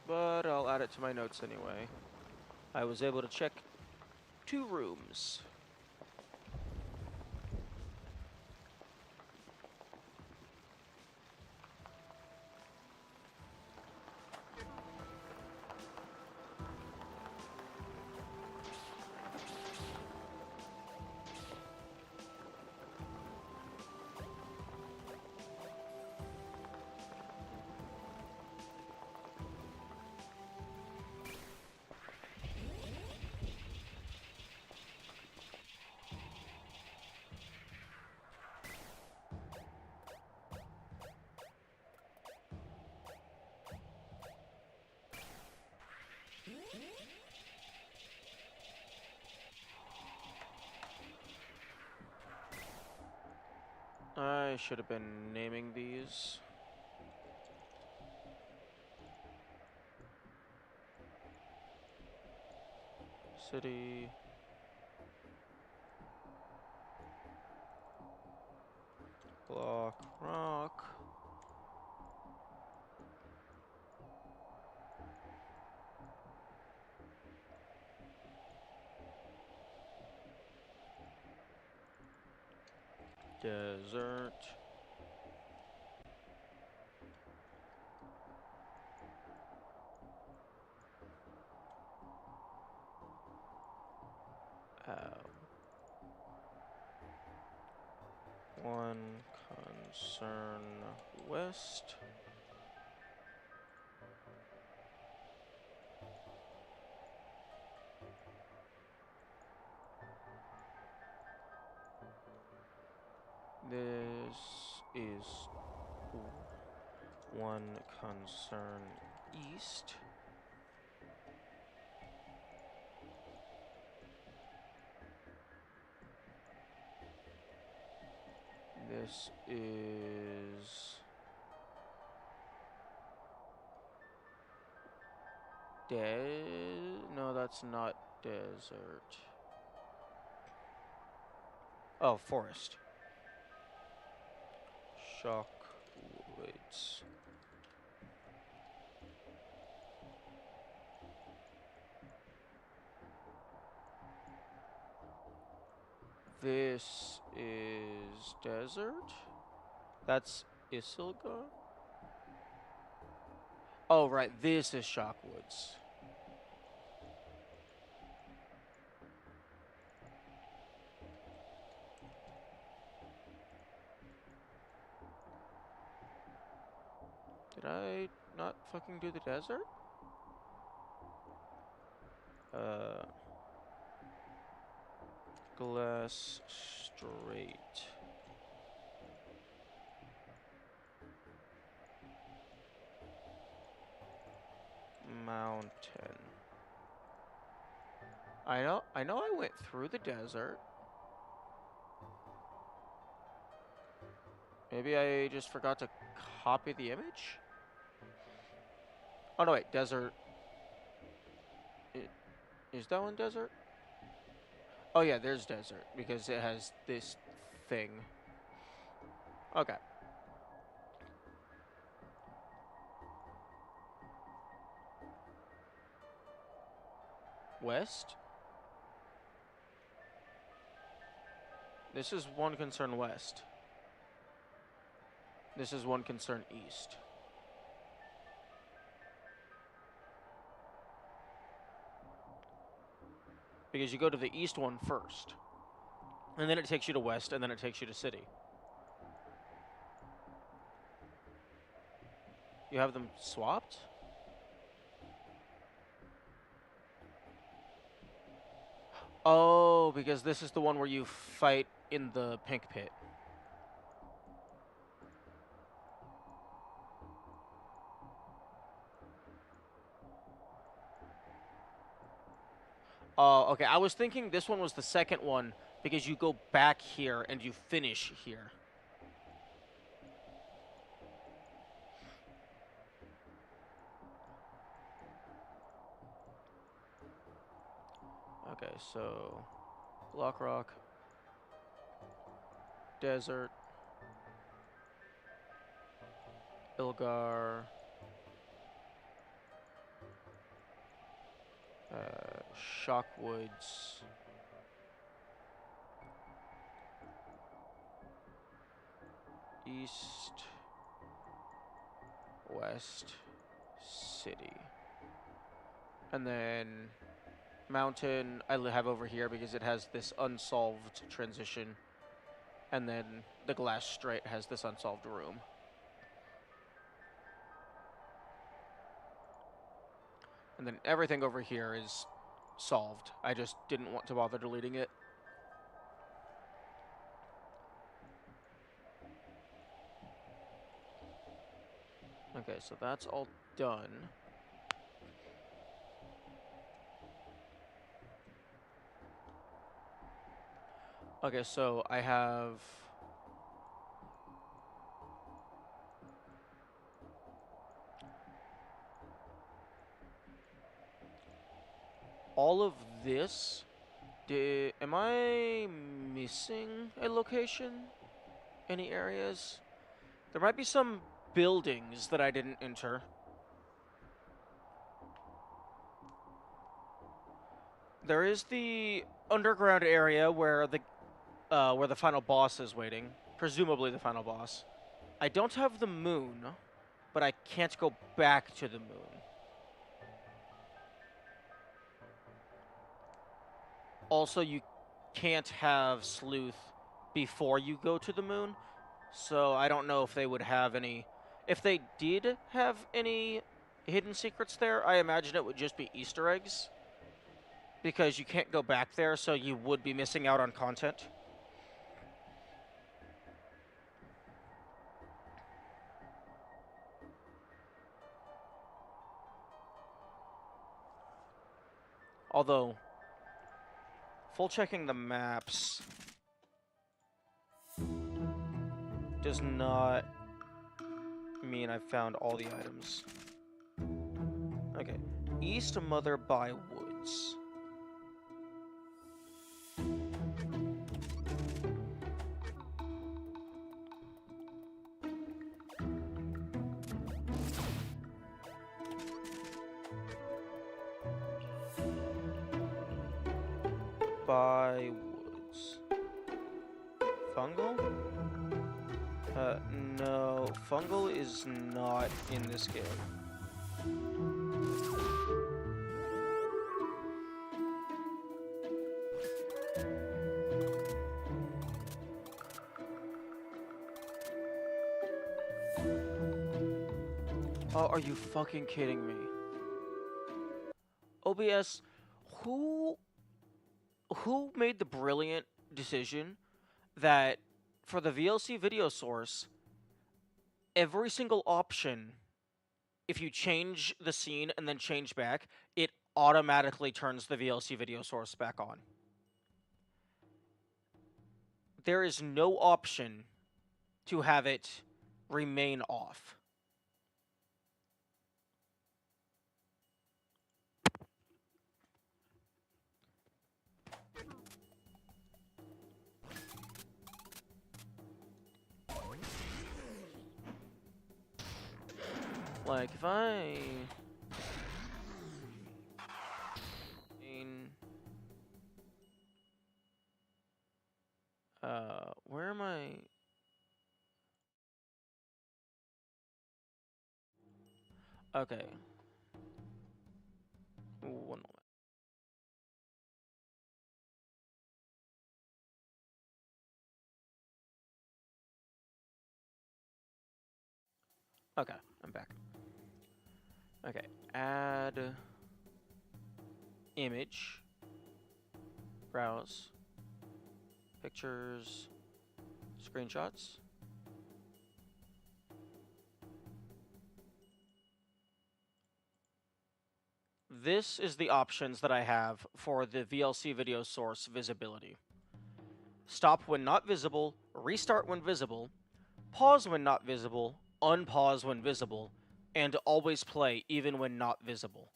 But I'll add it to my notes anyway. I was able to check 2 rooms. I should have been naming these. City. Block. Rock. Desert. One concern west. This is one concern east. This is no, that's not desert. Oh, forest. Shock woods. This is desert. That's Isilga. Oh, right. This is Shockwoods. Did I not fucking do the desert? Glass straight. Mountain. I know I went through the desert. Maybe I just forgot to copy the image? Oh no, wait, desert. Is that one desert? Oh yeah, there's desert, because it has this thing. Okay. West? This is one concern west. This is one concern east. Because you go to the east one first. And then it takes you to west, and then it takes you to city. You have them swapped? Oh, because this is the one where you fight in the pink pit. Oh, okay. I was thinking this one was the second one because you go back here and you finish here. Okay, so Block Rock, Desert, Ilgar, Shockwoods, East, West, City. And then Mountain I have over here because it has this unsolved transition. And then the Glass Strait has this unsolved room. And then everything over here is solved. I just didn't want to bother deleting it. Okay, so that's all done. Okay, so I have all of this. Am I missing a location? Any areas? There might be some buildings that I didn't enter. There is the underground area where the final boss is waiting. Presumably the final boss. I don't have the moon, but I can't go back to the moon. Also, you can't have Sleuth before you go to the moon, so I don't know if they would have any... If they did have any hidden secrets there, I imagine it would just be Easter eggs, because you can't go back there, so you would be missing out on content. Although, full checking the maps does not mean I've found all the items. Okay, East Mother by Woods. By Woods. Fungal? No, fungal is not in this game. Oh, are you fucking kidding me? OBS, who made the brilliant decision that for the VLC video source, every single option, if you change the scene and then change back, it automatically turns the VLC video source back on. There is no option to have it remain off. Like, if I... where am I... Okay. One moment. Okay, I'm back. Okay, add image, browse, pictures, screenshots. This is the options that I have for the VLC video source visibility. Stop when not visible, restart when visible, pause when not visible, unpause when visible, and always play even when not visible.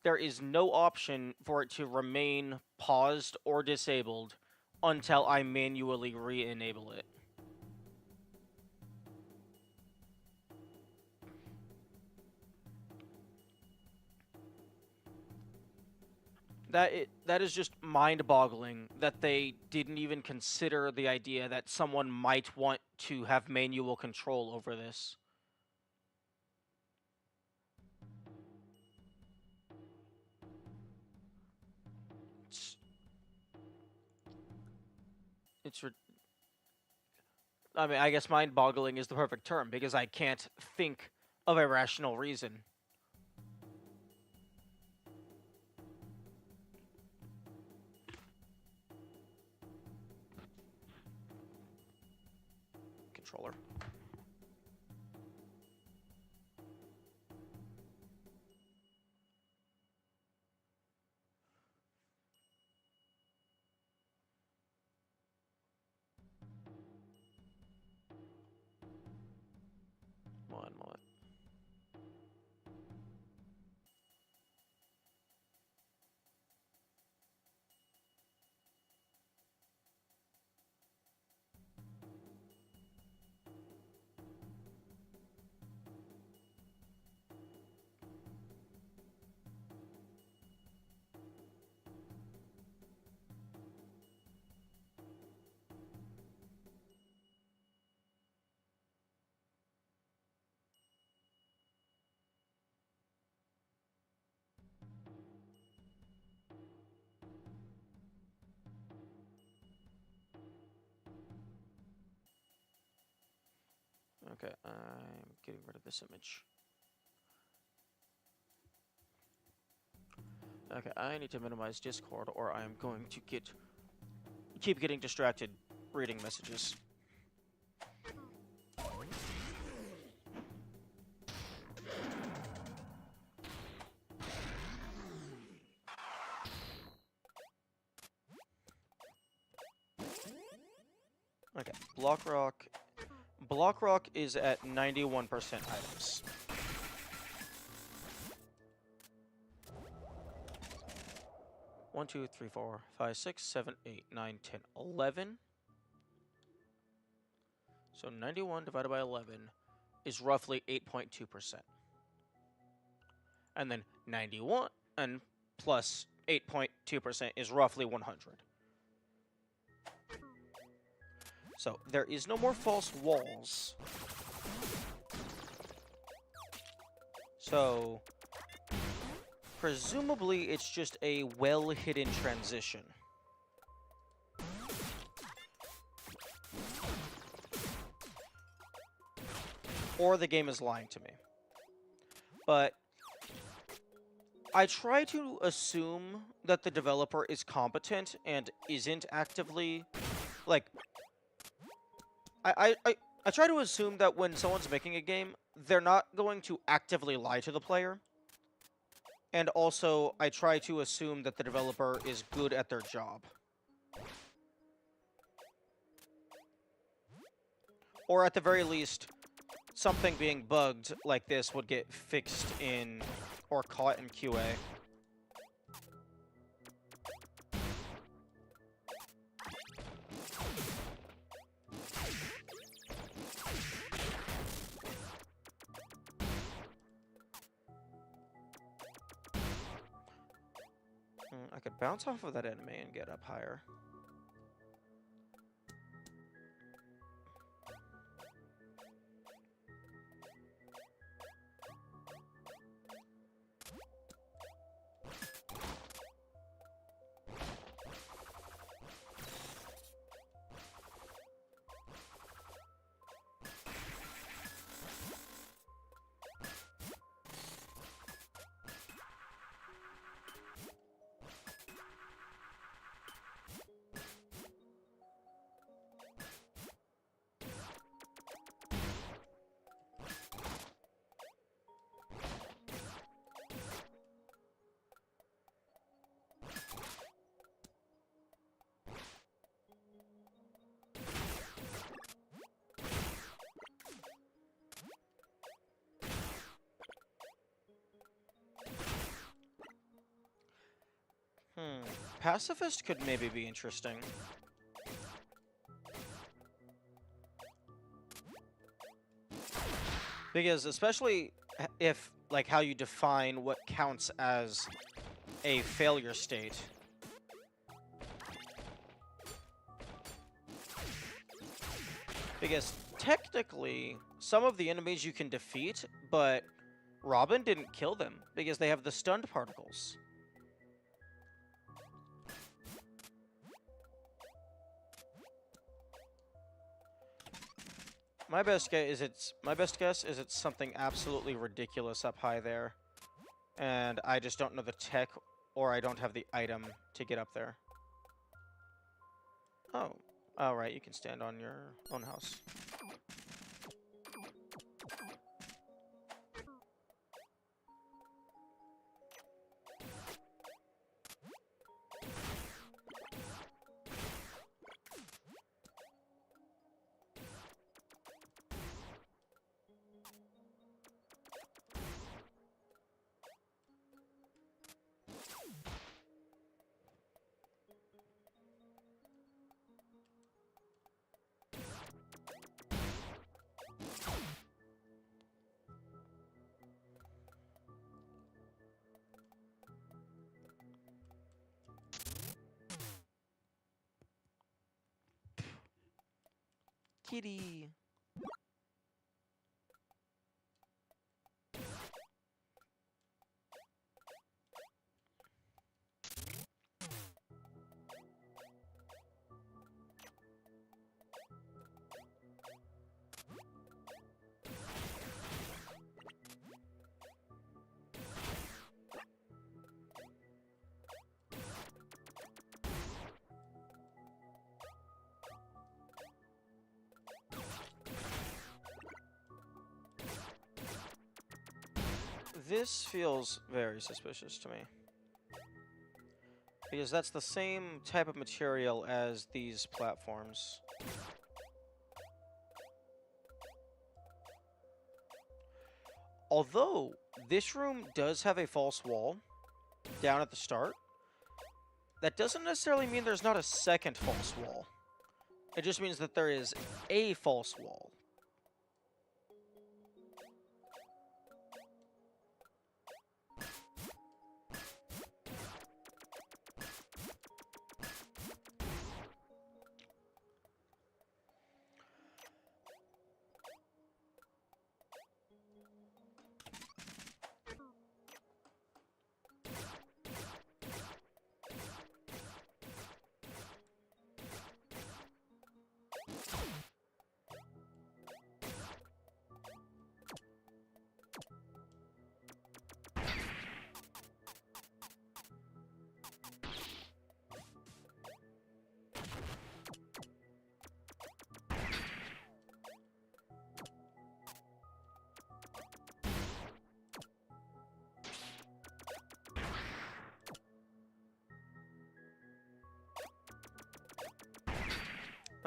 There is no option for it to remain paused or disabled until I manually re-enable it. That is just mind-boggling that they didn't even consider the idea that someone might want to have manual control over this. I mean, I guess mind-boggling is the perfect term, because I can't think of a rational reason. Controller. One moment. Okay, I'm getting rid of this image. Okay, I need to minimize Discord or I'm going to keep getting distracted reading messages. Okay, Block Rock is at 91% items. One, 2, 3, 4, 5, 6, 7, 8, 9, 10, 11. So 91 divided by 11 is roughly 8.2%. And then 91 and plus 8.2% is roughly 100. So, there is no more false walls. So, presumably it's just a well-hidden transition. Or the game is lying to me. But I try to assume that the developer is competent and isn't actively, like, I try to assume that when someone's making a game, they're not going to actively lie to the player. And also, I try to assume that the developer is good at their job. Or at the very least, something being bugged like this would get fixed in, or caught in QA. I could bounce off of that enemy and get up higher. Pacifist could maybe be interesting. Because especially if, like, how you define what counts as a failure state. Because technically, some of the enemies you can defeat, but Robin didn't kill them because they have the stunned particles. My best guess is it's something absolutely ridiculous up high there. And I just don't know the tech, or I don't have the item to get up there. Oh. Oh, right, you can stand on your own house. Kitty. This feels very suspicious to me. Because that's the same type of material as these platforms. Although, this room does have a false wall down at the start, that doesn't necessarily mean there's not a second false wall. It just means that there is a false wall.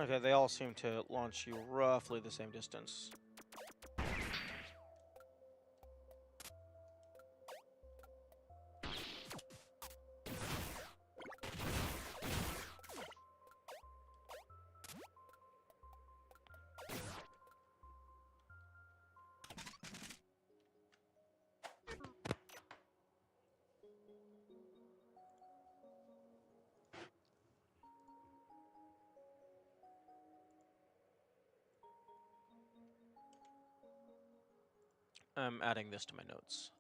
Okay, they all seem to launch you roughly the same distance. I'm adding this to my notes.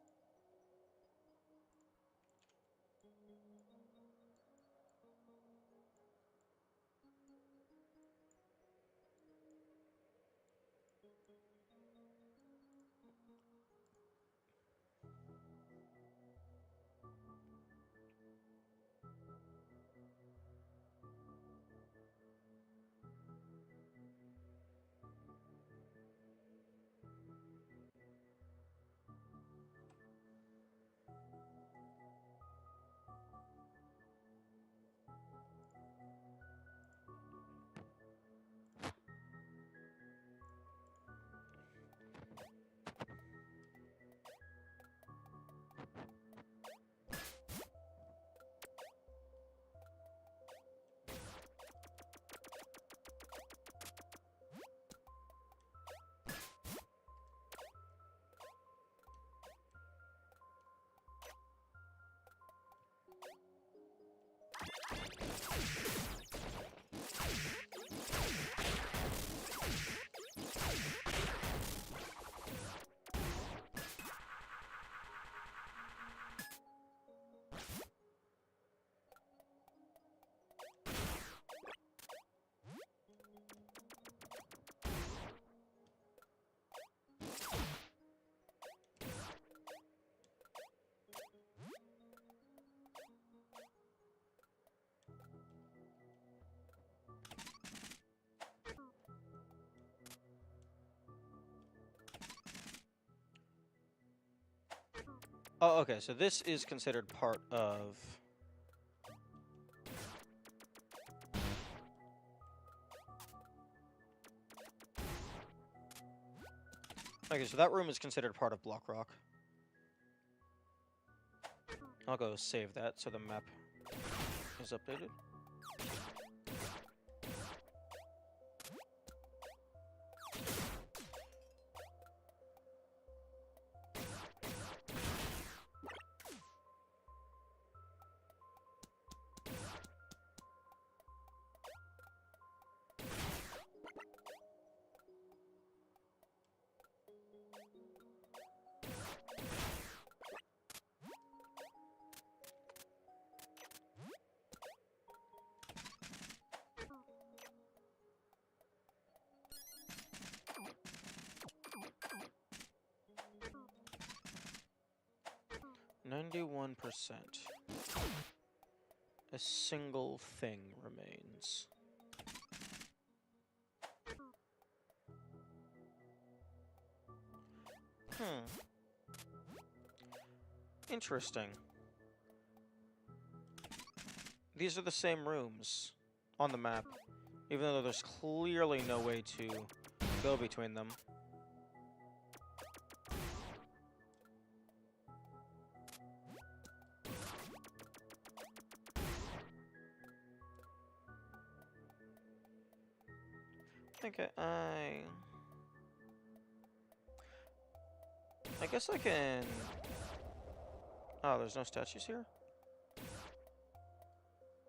Oh, okay, so this is considered part of... Okay, so that room is considered part of Block Rock. I'll go save that so the map is updated. "91%. A single thing remains." Interesting. These are the same rooms on the map, even though there's clearly no way to go between them. Okay, I guess I can... Oh, there's no statues here?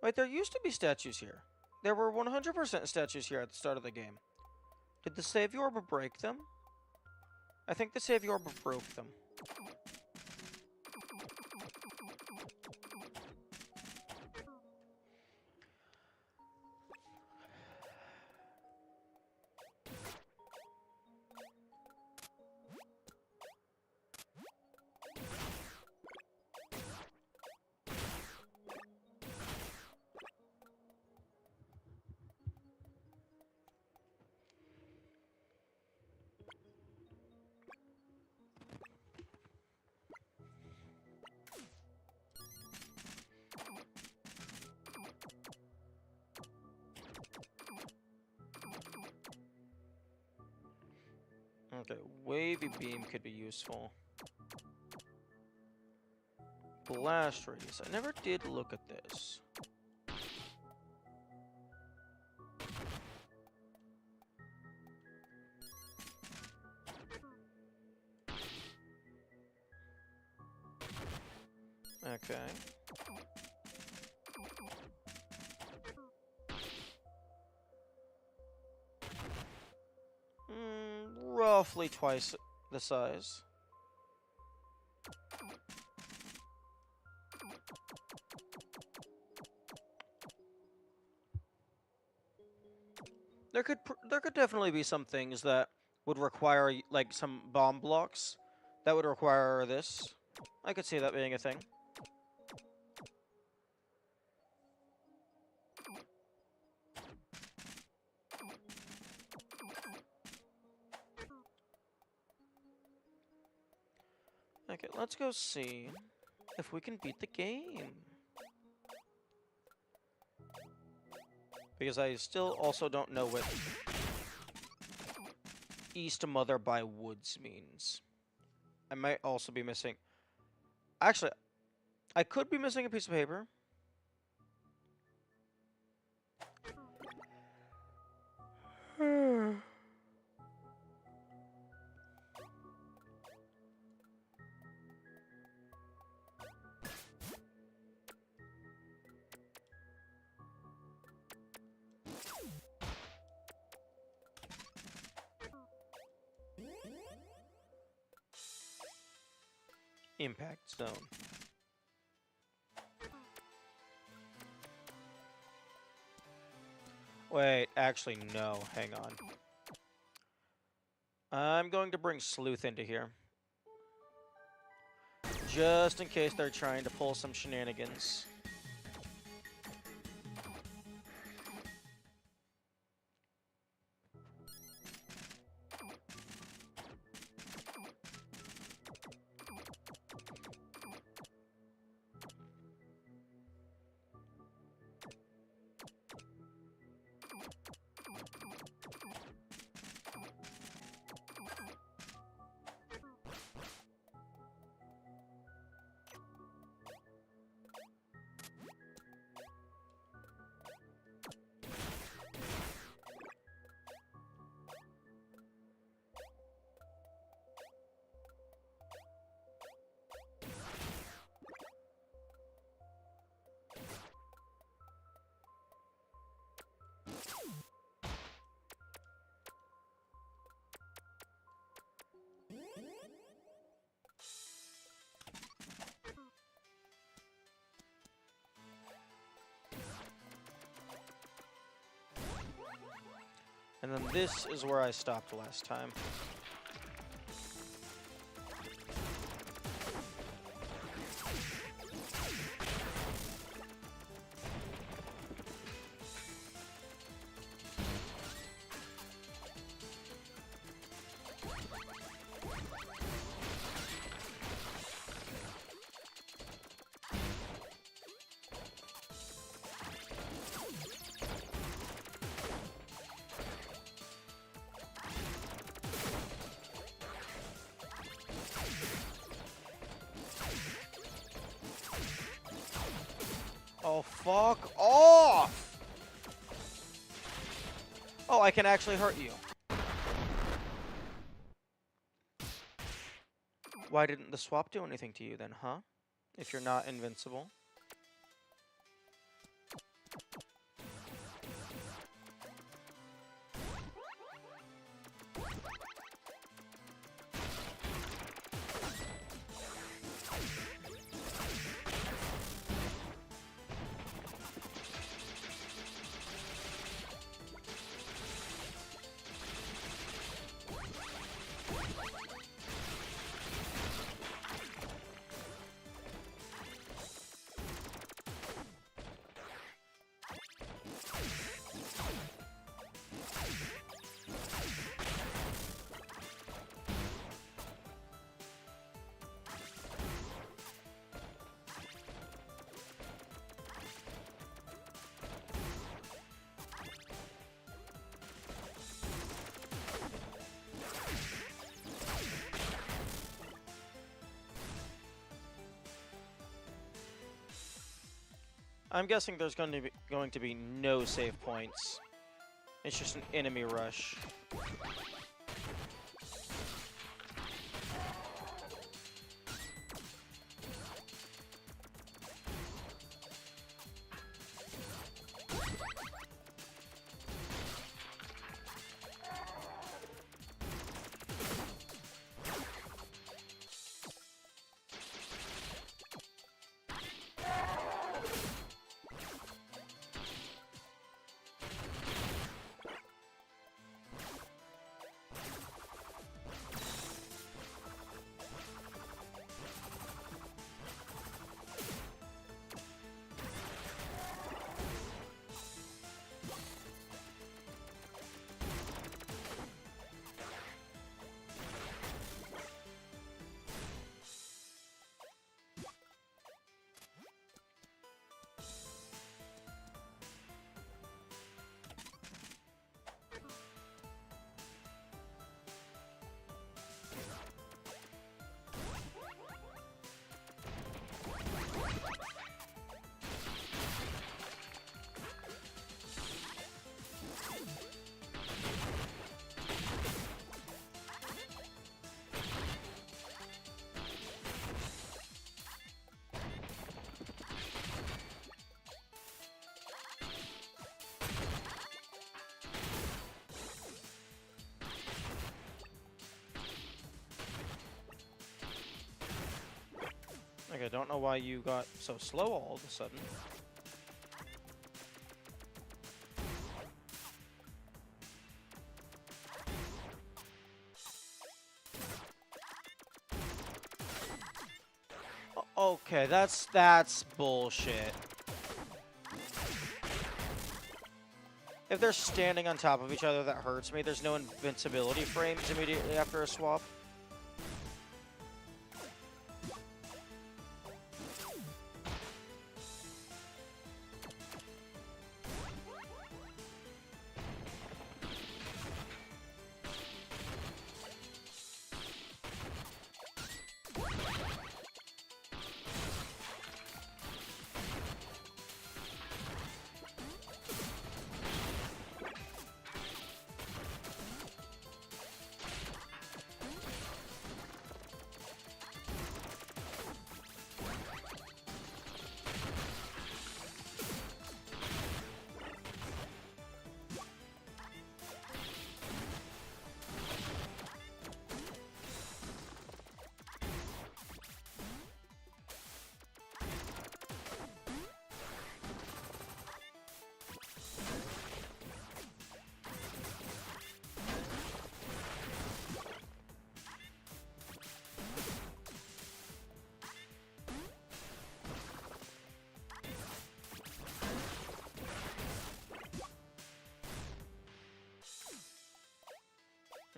Wait, there used to be statues here. There were 100% statues here at the start of the game. Did the save orb break them? I think the save orb broke them. Okay, wavy beam could be useful. Blast radius. I never did look at this. Okay. Roughly twice the size. There could definitely be some things that would require like some bomb blocks that would require this. I could see that being a thing. Okay, let's go see if we can beat the game. Because I still also don't know what East Mother by Woods means. I might also be missing... Actually, I could be missing a piece of paper. Impact zone. Wait, actually, no. Hang on. I'm going to bring Sleuth into here. Just in case they're trying to pull some shenanigans. And then this is where I stopped last time. Oh, fuck off! Oh, I can actually hurt you. Why didn't the swap do anything to you then, huh? If you're not invincible. I'm guessing there's going to be no save points. It's just an enemy rush. Okay, don't know why you got so slow all of a sudden. Okay, that's bullshit. If they're standing on top of each other, that hurts me. There's no invincibility frames immediately after a swap.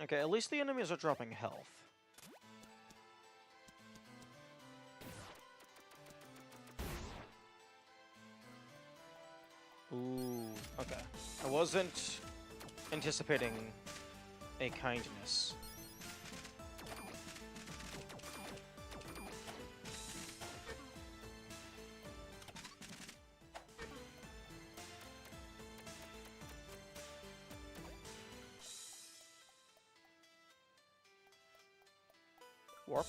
Okay, at least the enemies are dropping health. Ooh, okay. I wasn't anticipating a kindness. Warp.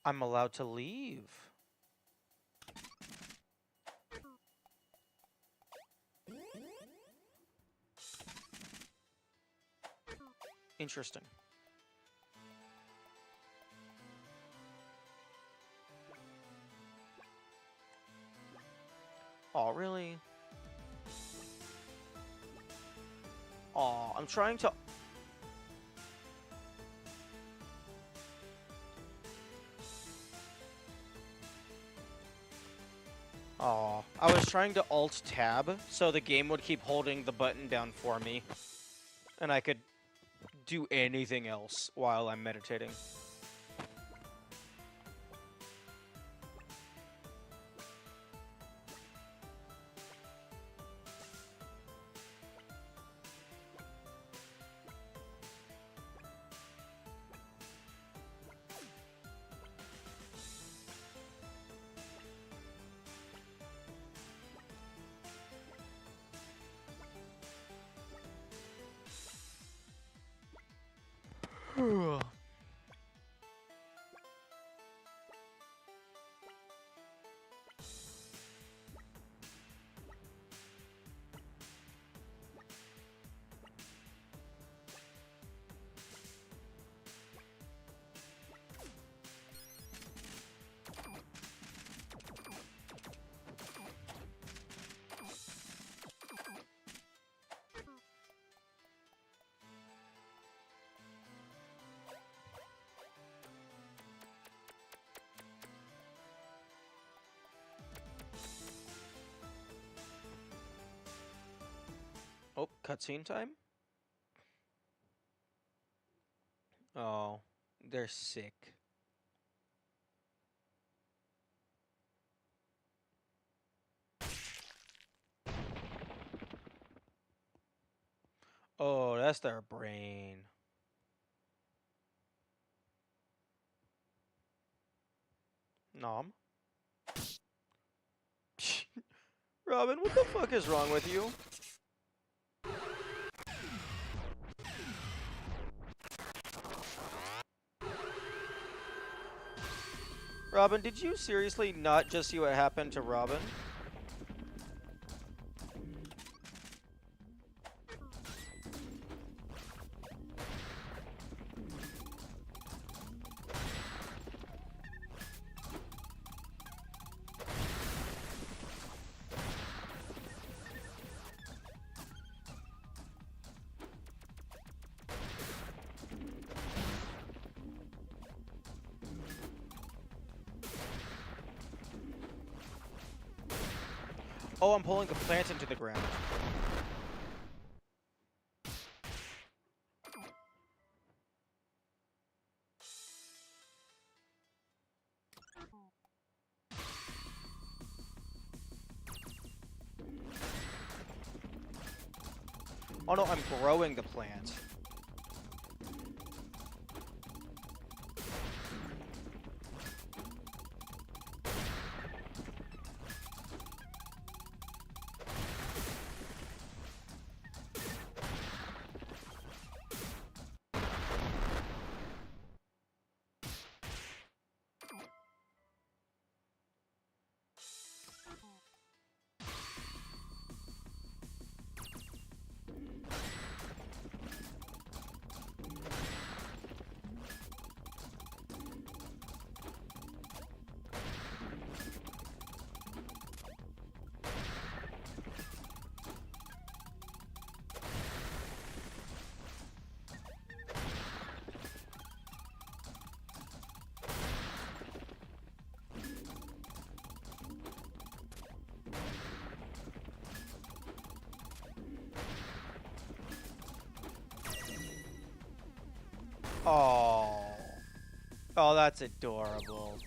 I'm allowed to leave. Interesting. Oh, really? Oh, I'm trying to... Oh, I was trying to Alt-Tab, so the game would keep holding the button down for me. And I could do anything else while I'm meditating. Oh, cutscene time? Oh, they're sick. Oh, that's their brain. Nom. Robin, what the fuck is wrong with you? Robin, did you seriously not just see what happened to Robin? Oh, I'm pulling the plant into the ground. Oh no, I'm growing the plant. Oh. Oh, that's adorable.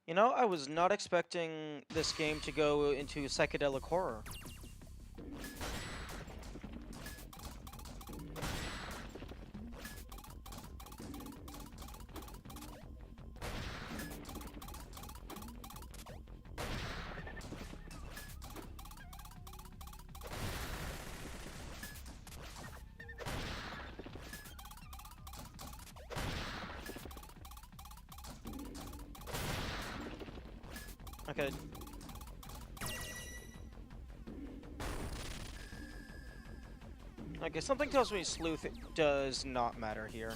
You know, I was not expecting this game to go into psychedelic horror. Okay. Okay, something tells me Sleuth does not matter here.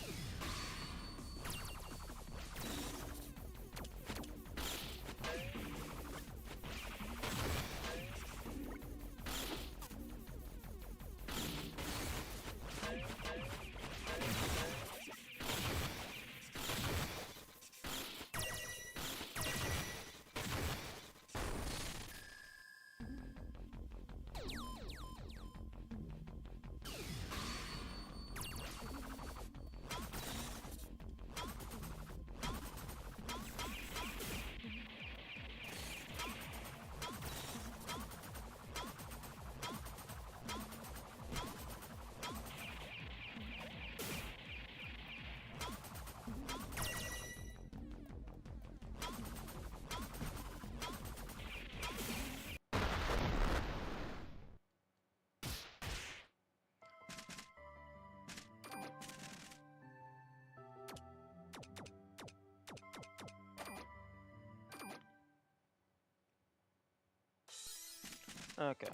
Okay.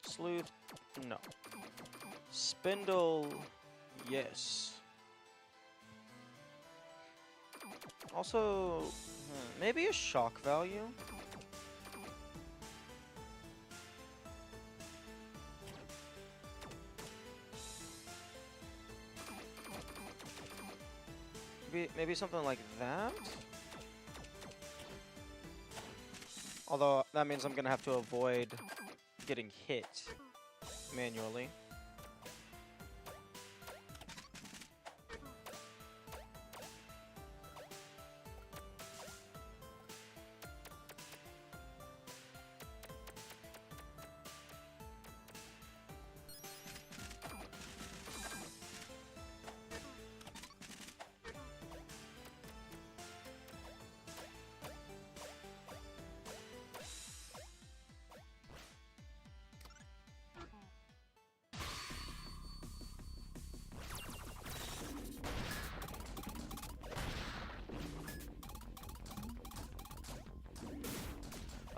Sleuth, no. Spindle, yes. Also, maybe a shock value? Maybe something like that? Although, that means I'm gonna have to avoid getting hit manually.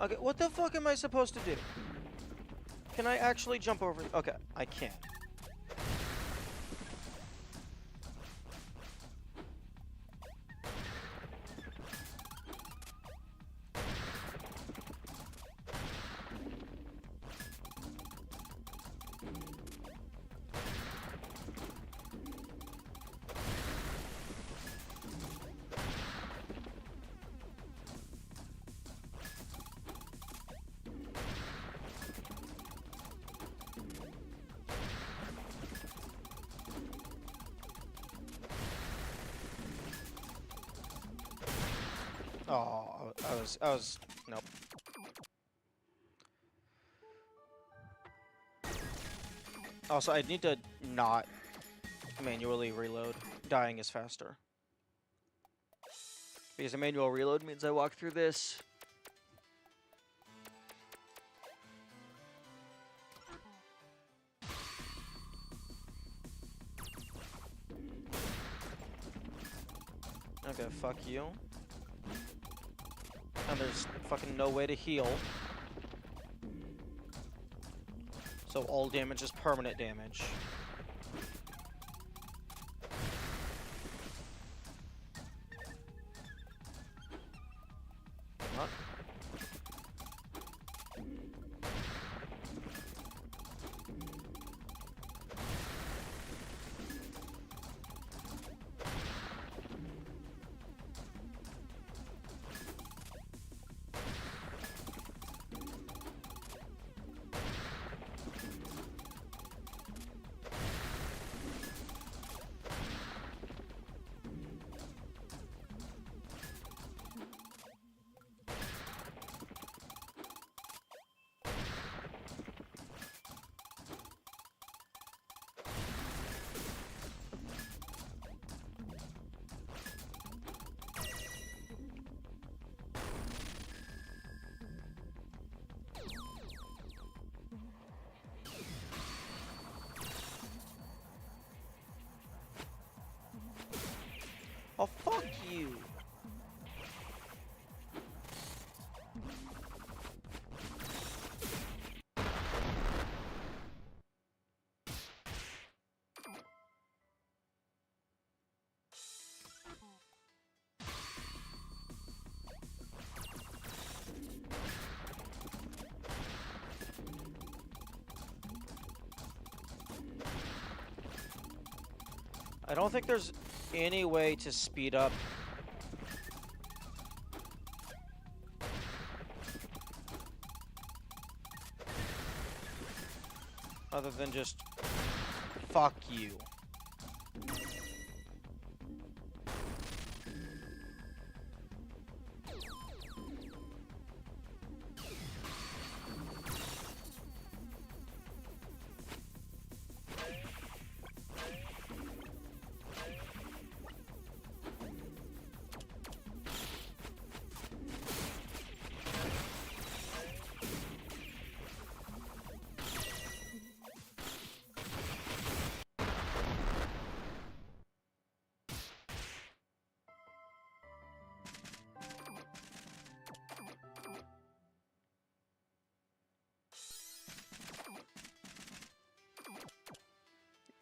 Okay, what the fuck am I supposed to do? Can I actually jump over? Okay, I can't. Oh, nope. Also, I need to not manually reload. Dying is faster. Because a manual reload means I walk through this. Okay, fuck you. And there's fucking no way to heal. So all damage is permanent damage. What? Oh, fuck you! I don't think there's any way to speed up. Other than just fuck you.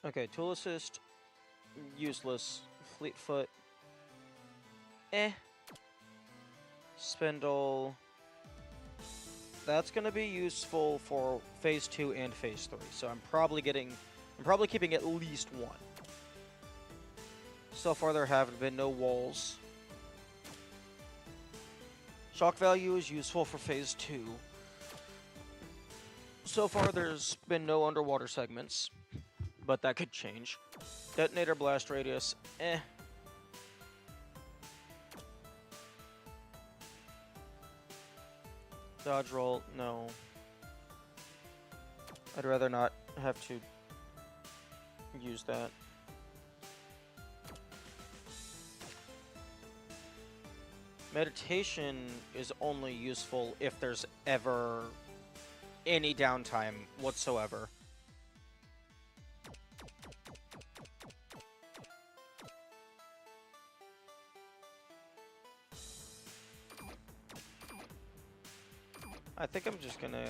Okay, Tool Assist, useless. Fleetfoot, eh. Spindle, that's gonna be useful for Phase 2 and Phase 3, so I'm probably keeping at least one. So far there have been no walls. Shock value is useful for Phase 2. So far there's been no underwater segments, but that could change. Detonator blast radius, eh. Dodge roll, no. I'd rather not have to use that. Meditation is only useful if there's ever any downtime whatsoever. I think I'm just gonna...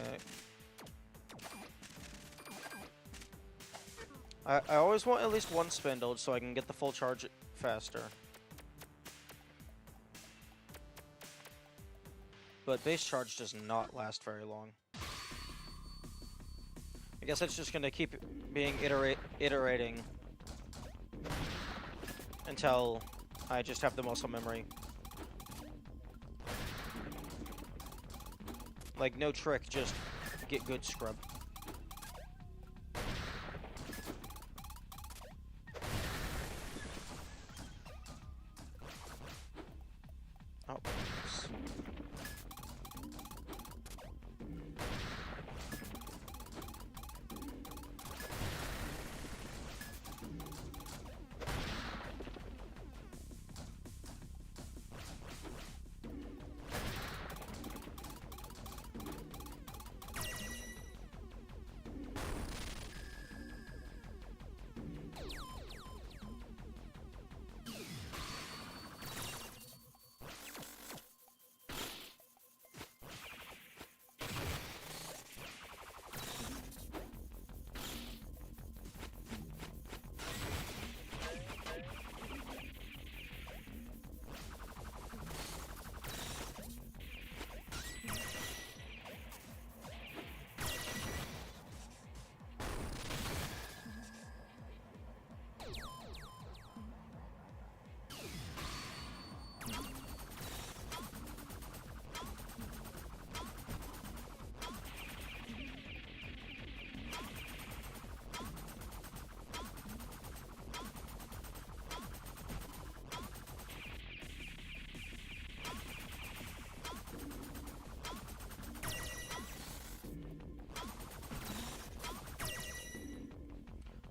I always want at least one spindled so I can get the full charge faster. But base charge does not last very long. I guess it's just gonna keep being iterating until I just have the muscle memory. Like, no trick, just get good scrub. Oh, oops.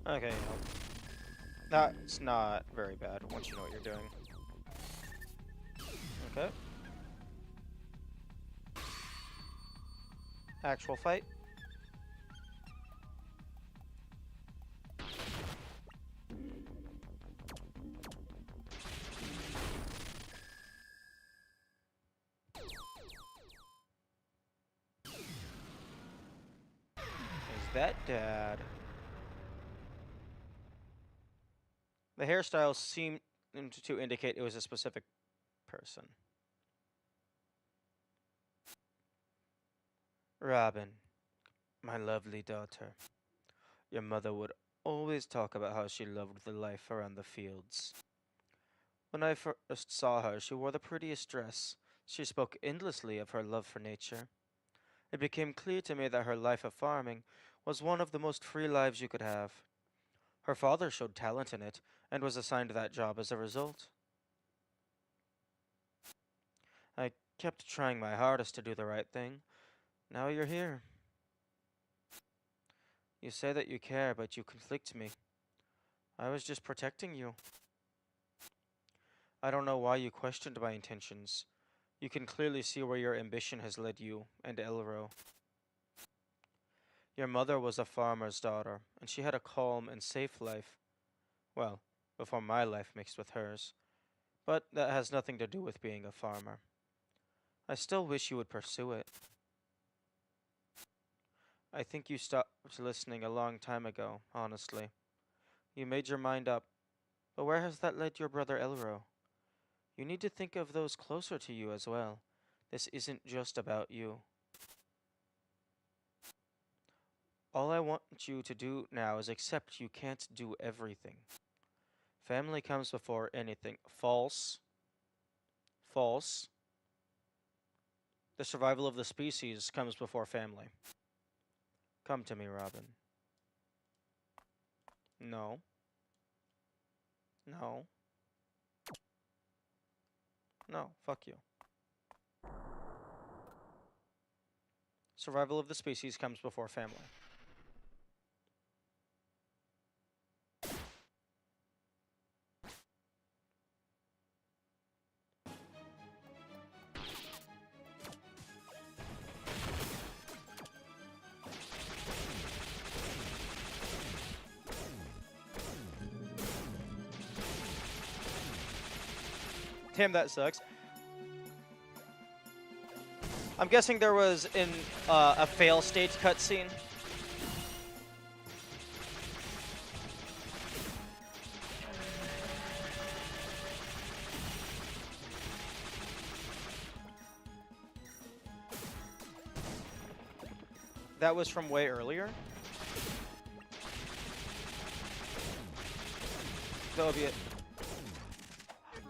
Okay, that's not very bad once you know what you're doing. Okay. Actual fight. Is that Dad? The hairstyles seem to indicate it was a specific person. Robin, my lovely daughter. Your mother would always talk about how she loved the life around the fields. When I first saw her, she wore the prettiest dress. She spoke endlessly of her love for nature. It became clear to me that her life of farming was one of the most free lives you could have. Her father showed talent in it and was assigned that job as a result. I kept trying my hardest to do the right thing. Now you're here. You say that you care, but you conflict me. I was just protecting you. I don't know why you questioned my intentions. You can clearly see where your ambition has led you and Elro. Your mother was a farmer's daughter, and she had a calm and safe life. Well, before my life mixed with hers. But that has nothing to do with being a farmer. I still wish you would pursue it. I think you stopped listening a long time ago, honestly. You made your mind up. But where has that led your brother Elro? You need to think of those closer to you as well. This isn't just about you. All I want you to do now is accept you can't do everything. Family comes before anything. False. False. The survival of the species comes before family. Come to me, Robin. No. No. No. Fuck you. Survival of the species comes before family. Damn, that sucks. I'm guessing there was a fail state cutscene. That was from way earlier. That would be it.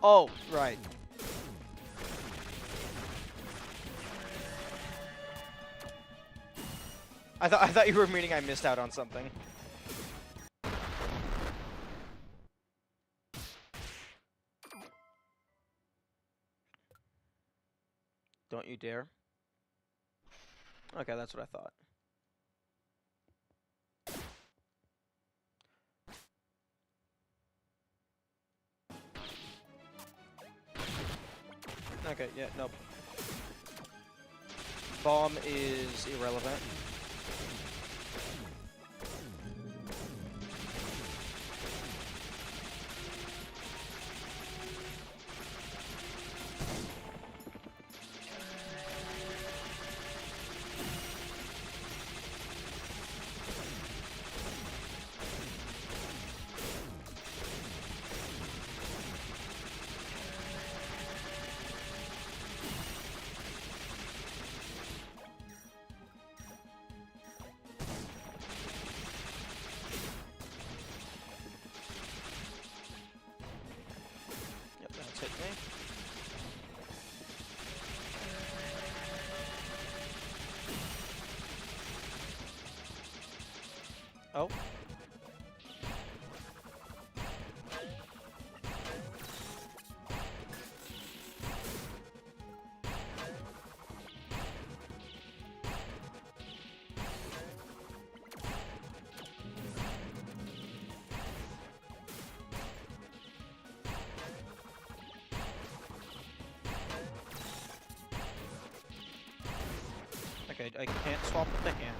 Oh, right. I thought you were meaning I missed out on something. Don't you dare. Okay, that's what I thought. Okay, yeah, nope. Bomb is irrelevant. Yep, that's hit me. Oh. Okay, I can't swap with the hand.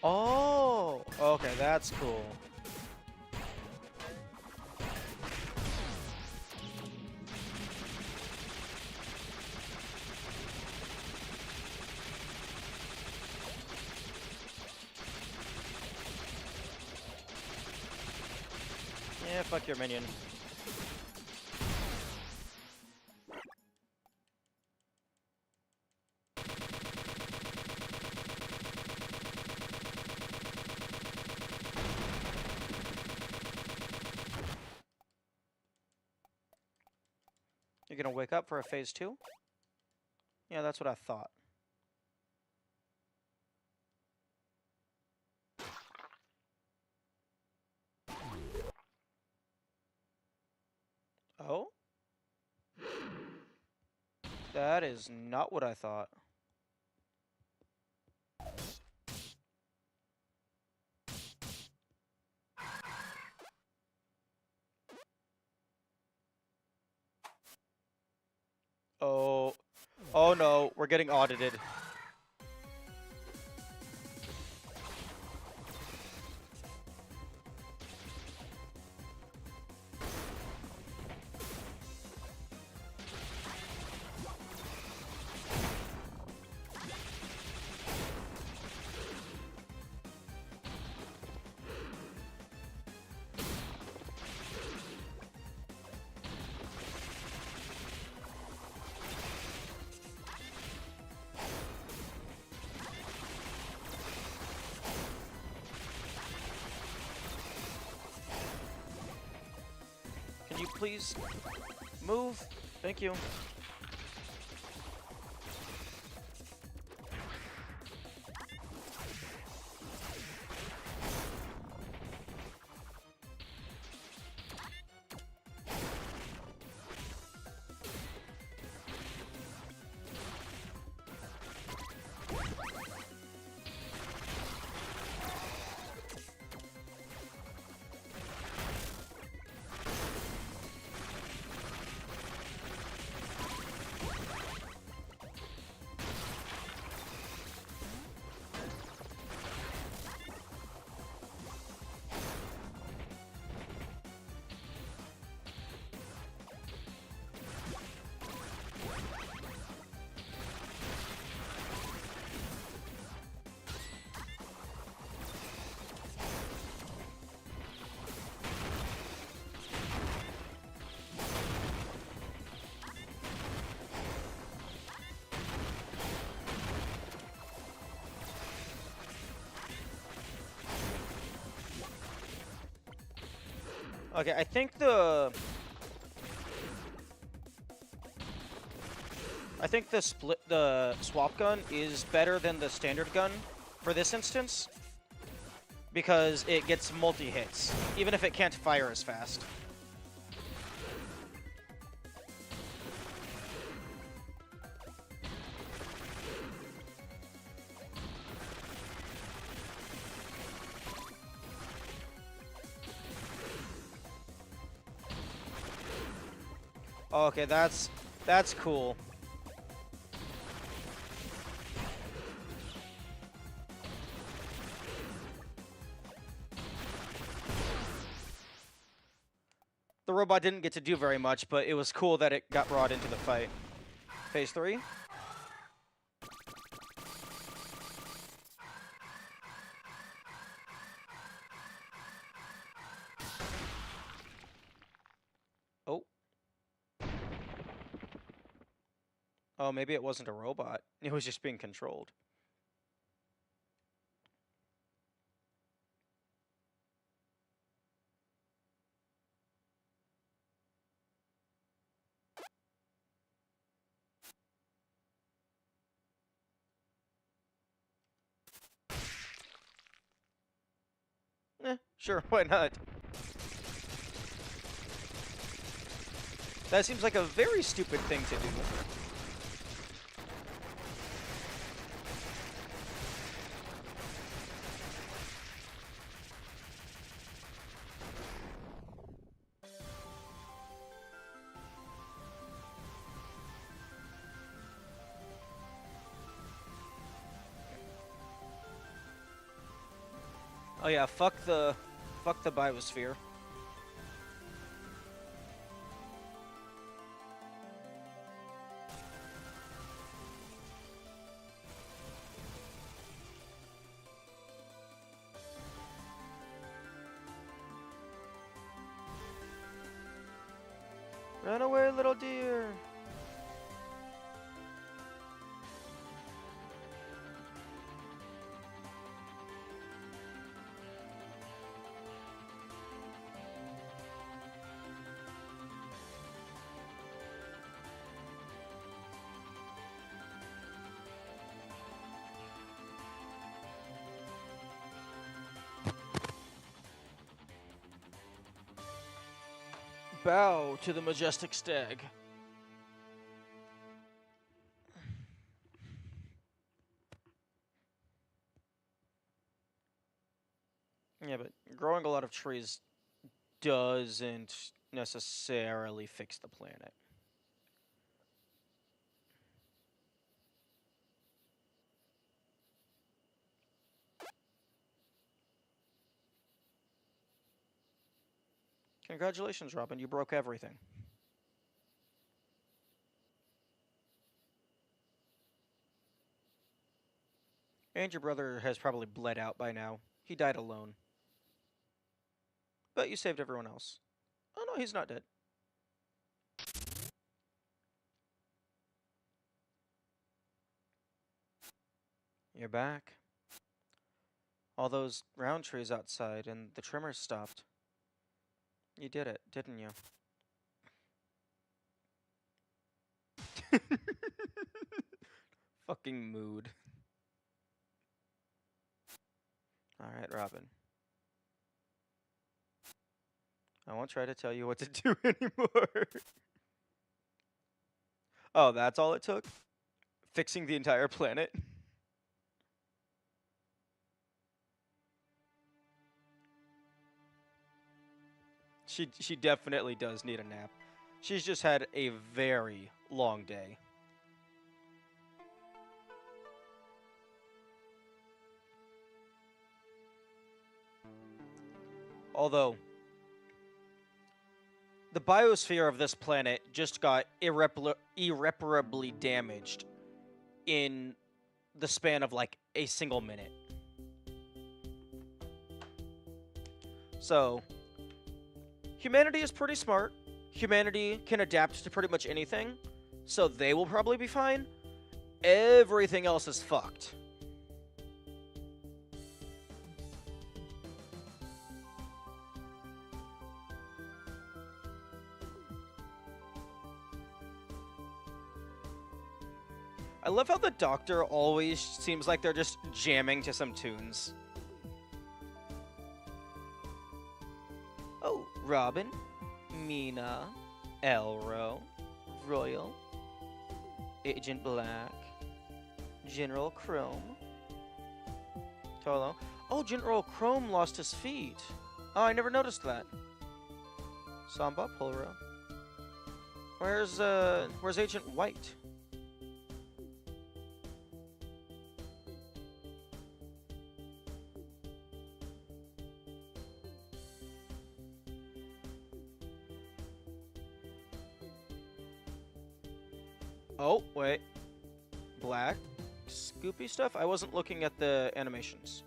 Oh! Okay, that's cool. Yeah, fuck your minion. You're gonna wake up for a phase 2? Yeah, that's what I thought. Oh? That is not what I thought. Oh. Oh no, we're getting audited. Can you please move? Thank you. Okay, I think the swap gun is better than the standard gun for this instance because it gets multi-hits, even if it can't fire as fast. Okay, that's cool. The robot didn't get to do very much, but it was cool that it got brought into the fight. Phase 3? Oh. Oh, maybe it wasn't a robot. It was just being controlled. Sure, why not? That seems like a very stupid thing to do. yeah, fuck the biosphere. Run away, little deer. Bow to the majestic stag. Yeah, but growing a lot of trees doesn't necessarily fix the planet. Congratulations, Robin. You broke everything. And your brother has probably bled out by now. He died alone. But you saved everyone else. Oh no, he's not dead. You're back. All those round trees outside and the trimmers stopped. You did it, didn't you? Fucking mood. Alright, Robin. I won't try to tell you what to do anymore. Oh, that's all it took? Fixing the entire planet? She definitely does need a nap. She's just had a very long day. Although, the biosphere of this planet just got irreparably damaged in the span of like a single minute. So, humanity is pretty smart. Humanity can adapt to pretty much anything, so they will probably be fine. Everything else is fucked. I love how the Doctor always seems like they're just jamming to some tunes. Oh, Robin, Mina, Elro, Royal, Agent Black, General Chrome, Tolo. Oh, General Chrome lost his feet. Oh, I never noticed that. Samba Pulra. Where's Agent White? Oh, wait. Black? Scoopy stuff? I wasn't looking at the animations.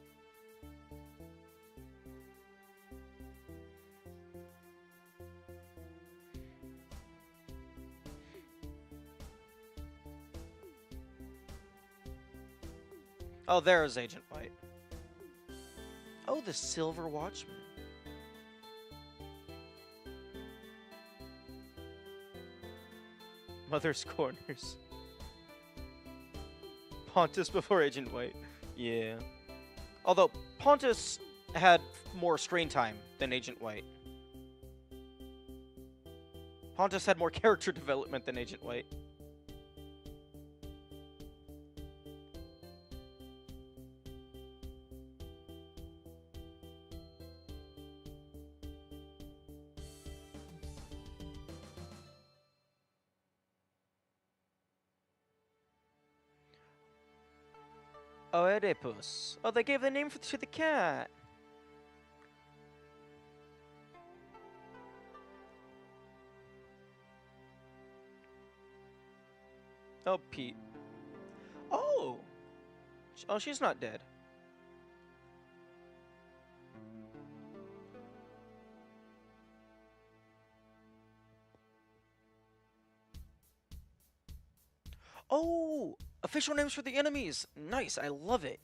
Oh, there is Agent White. Oh, the Silver Watchman. Mother's Corners. Pontus before Agent White. Yeah. Although, Pontus had more screen time than Agent White. Pontus had more character development than Agent White. Oedipus. Oh, they gave the name to the cat. Oh, Pete. Oh! Oh, she's not dead. Oh! Official names for the enemies! Nice, I love it.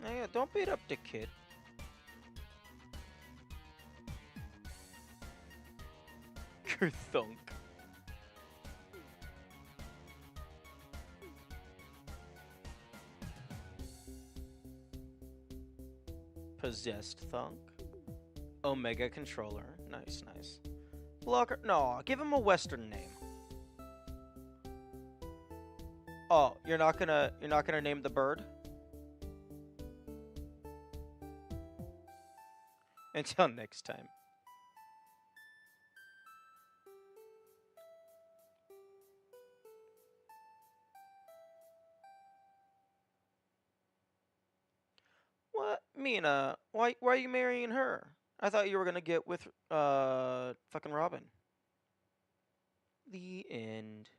Yeah, don't beat up the kid. Kerthunk. Possessed Thunk. Omega Controller. Nice, nice. Blocker. No, give him a Western name. Oh, you're not gonna name the bird? Until next time. What? Mina, why are you marrying her? I thought you were gonna get with fucking Robin. The end.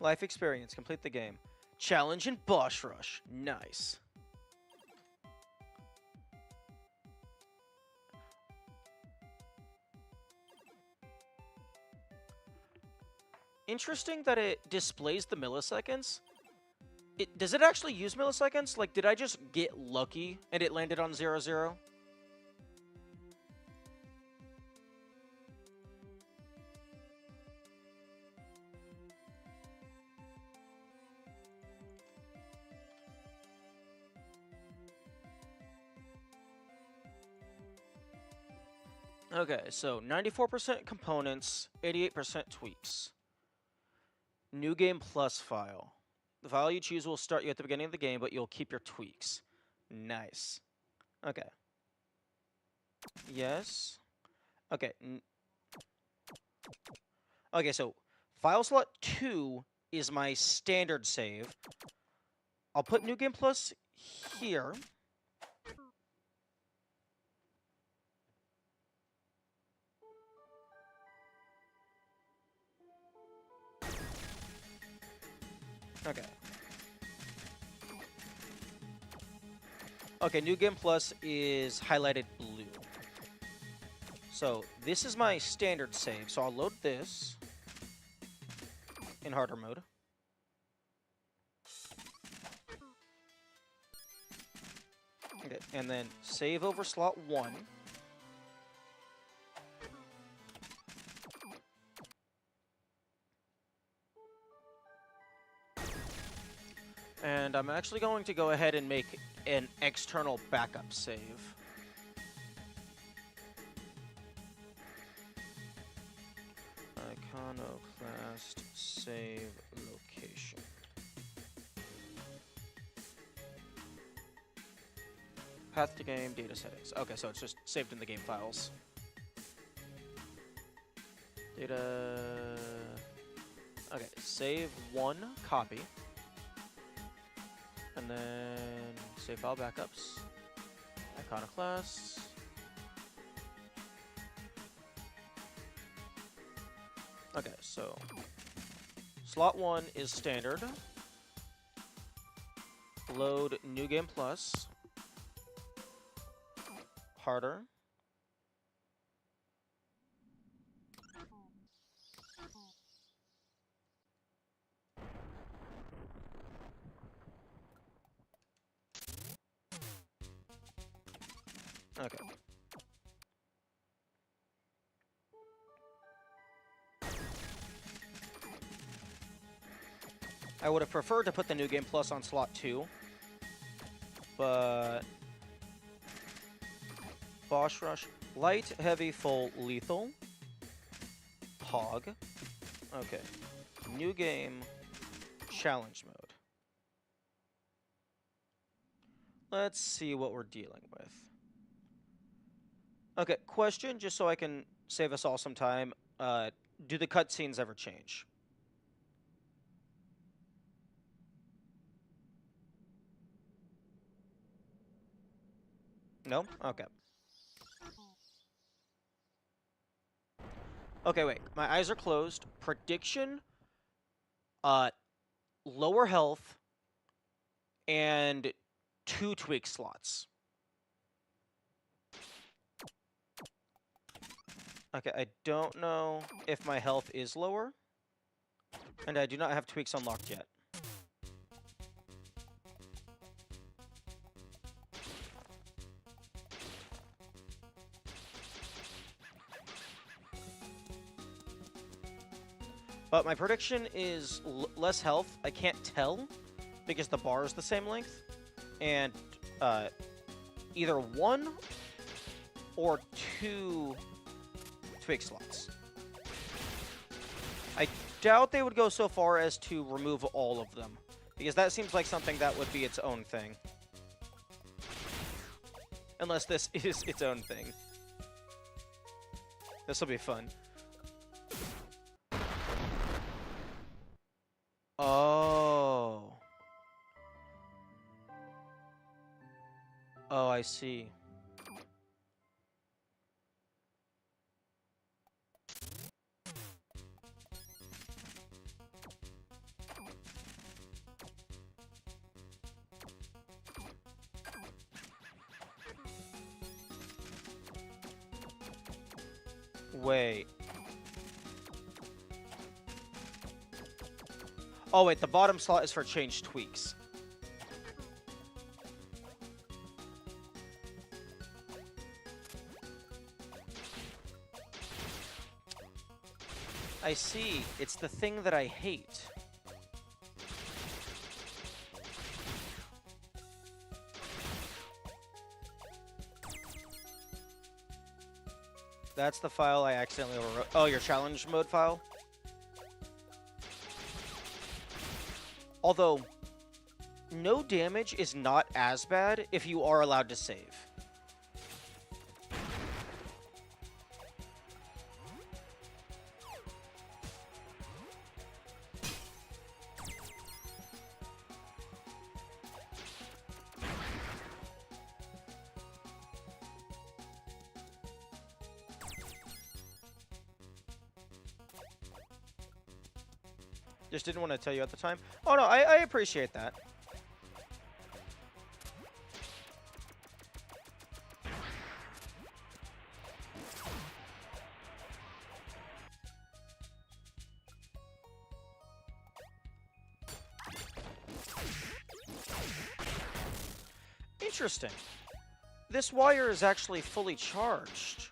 Life experience. Complete the game. Challenge and boss rush. Nice. Interesting that it displays the milliseconds. Does it actually use milliseconds? Like, did I just get lucky and it landed on 00? Okay, so 94% components, 88% tweaks. New Game Plus file. The file you choose will start you at the beginning of the game, but you'll keep your tweaks. Nice. Okay. Yes. Okay. Okay, so file slot 2 is my standard save. I'll put New Game Plus here. Okay. Okay, New Game Plus is highlighted blue. So this is my standard save. So I'll load this in harder mode. Okay, and then save over slot 1. And I'm actually going to go ahead and make an external backup save. Iconoclast save location. Path to game, data settings. Okay, so it's just saved in the game files. Data... Okay, save 1, copy. And then save file backups. Iconoclasts. Okay, so slot 1 is standard. Load New Game Plus. Harder. Okay. I would have preferred to put the New Game Plus on slot 2, but Boss Rush, light, heavy, full, lethal, Hog. Okay, New Game, challenge mode. Let's see what we're dealing with. Okay, question, just so I can save us all some time. Do the cutscenes ever change? No? Okay. Okay, wait. My eyes are closed. Prediction, lower health, and 2 tweak slots. Okay, I don't know if my health is lower, and I do not have tweaks unlocked yet. But my prediction is less health. I can't tell because the bar is the same length. And either 1 or 2 twig slots. I doubt they would go so far as to remove all of them, because that seems like something that would be its own thing. Unless this is its own thing. This will be fun. Oh. Oh, I see. Wait. Oh, wait, the bottom slot is for change tweaks. I see. It's the thing that I hate. That's the file I accidentally overwrote. Oh, your challenge mode file? Although, no damage is not as bad if you are allowed to save. Just didn't want to tell you at the time. Oh, no, I appreciate that. Interesting. This wire is actually fully charged.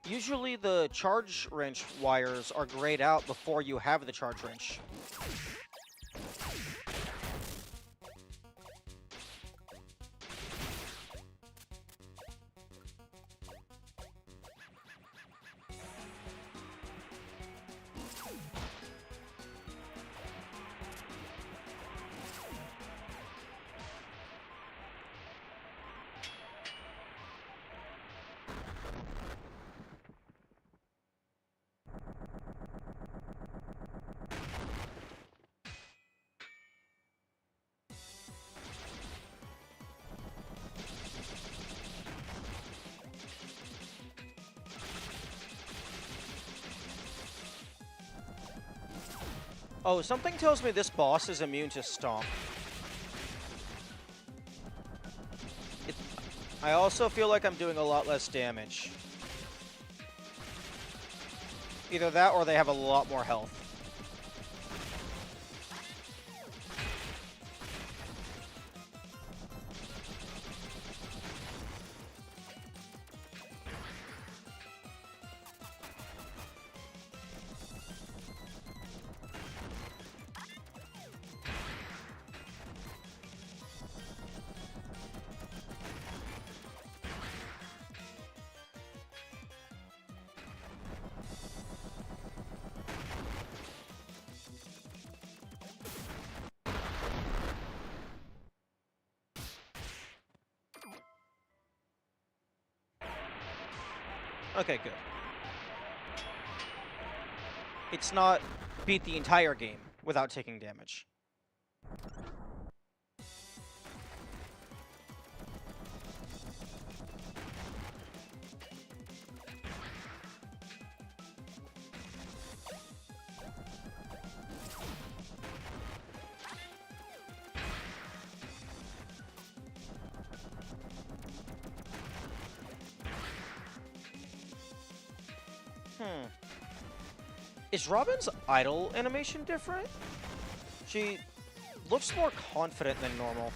Usually the charge wrench wires are grayed out before you have the charge wrench. Oh, something tells me this boss is immune to Stomp. I also feel like I'm doing a lot less damage. Either that or they have a lot more health. Okay, good. It's not beat the entire game without taking damage. Is Robin's idle animation different? She looks more confident than normal.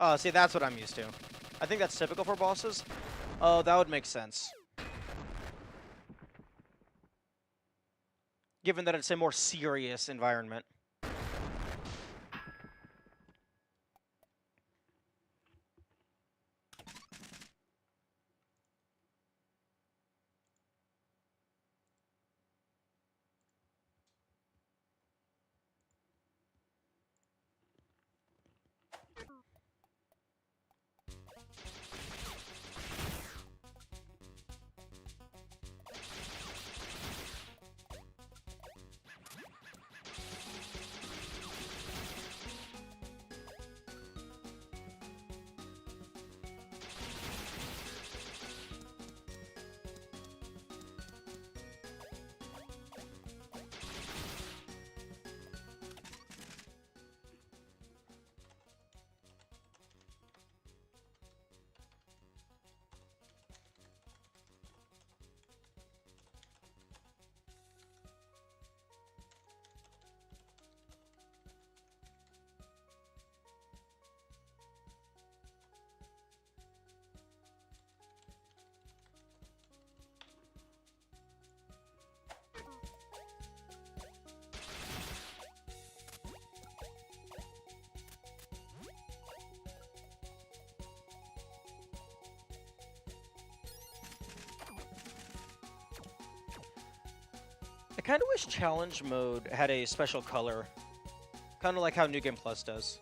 Oh, see, that's what I'm used to. I think that's typical for bosses. Oh, that would make sense. Given that it's a more serious environment. I kind of wish challenge mode had a special color. Kind of like how New Game Plus does.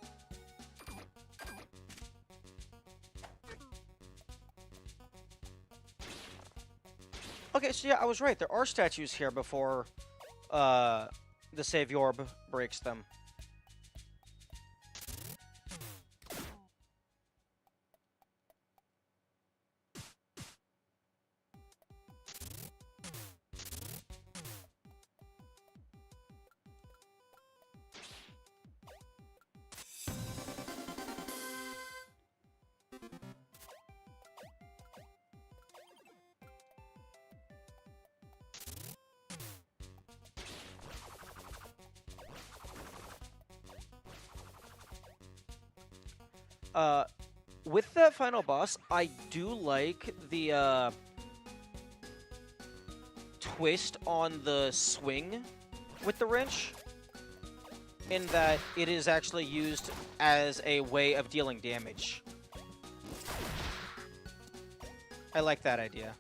Okay, so yeah, I was right. There are statues here before the save orb breaks them. With that final boss, I do like the twist on the swing with the wrench, in that it is actually used as a way of dealing damage. I like that idea.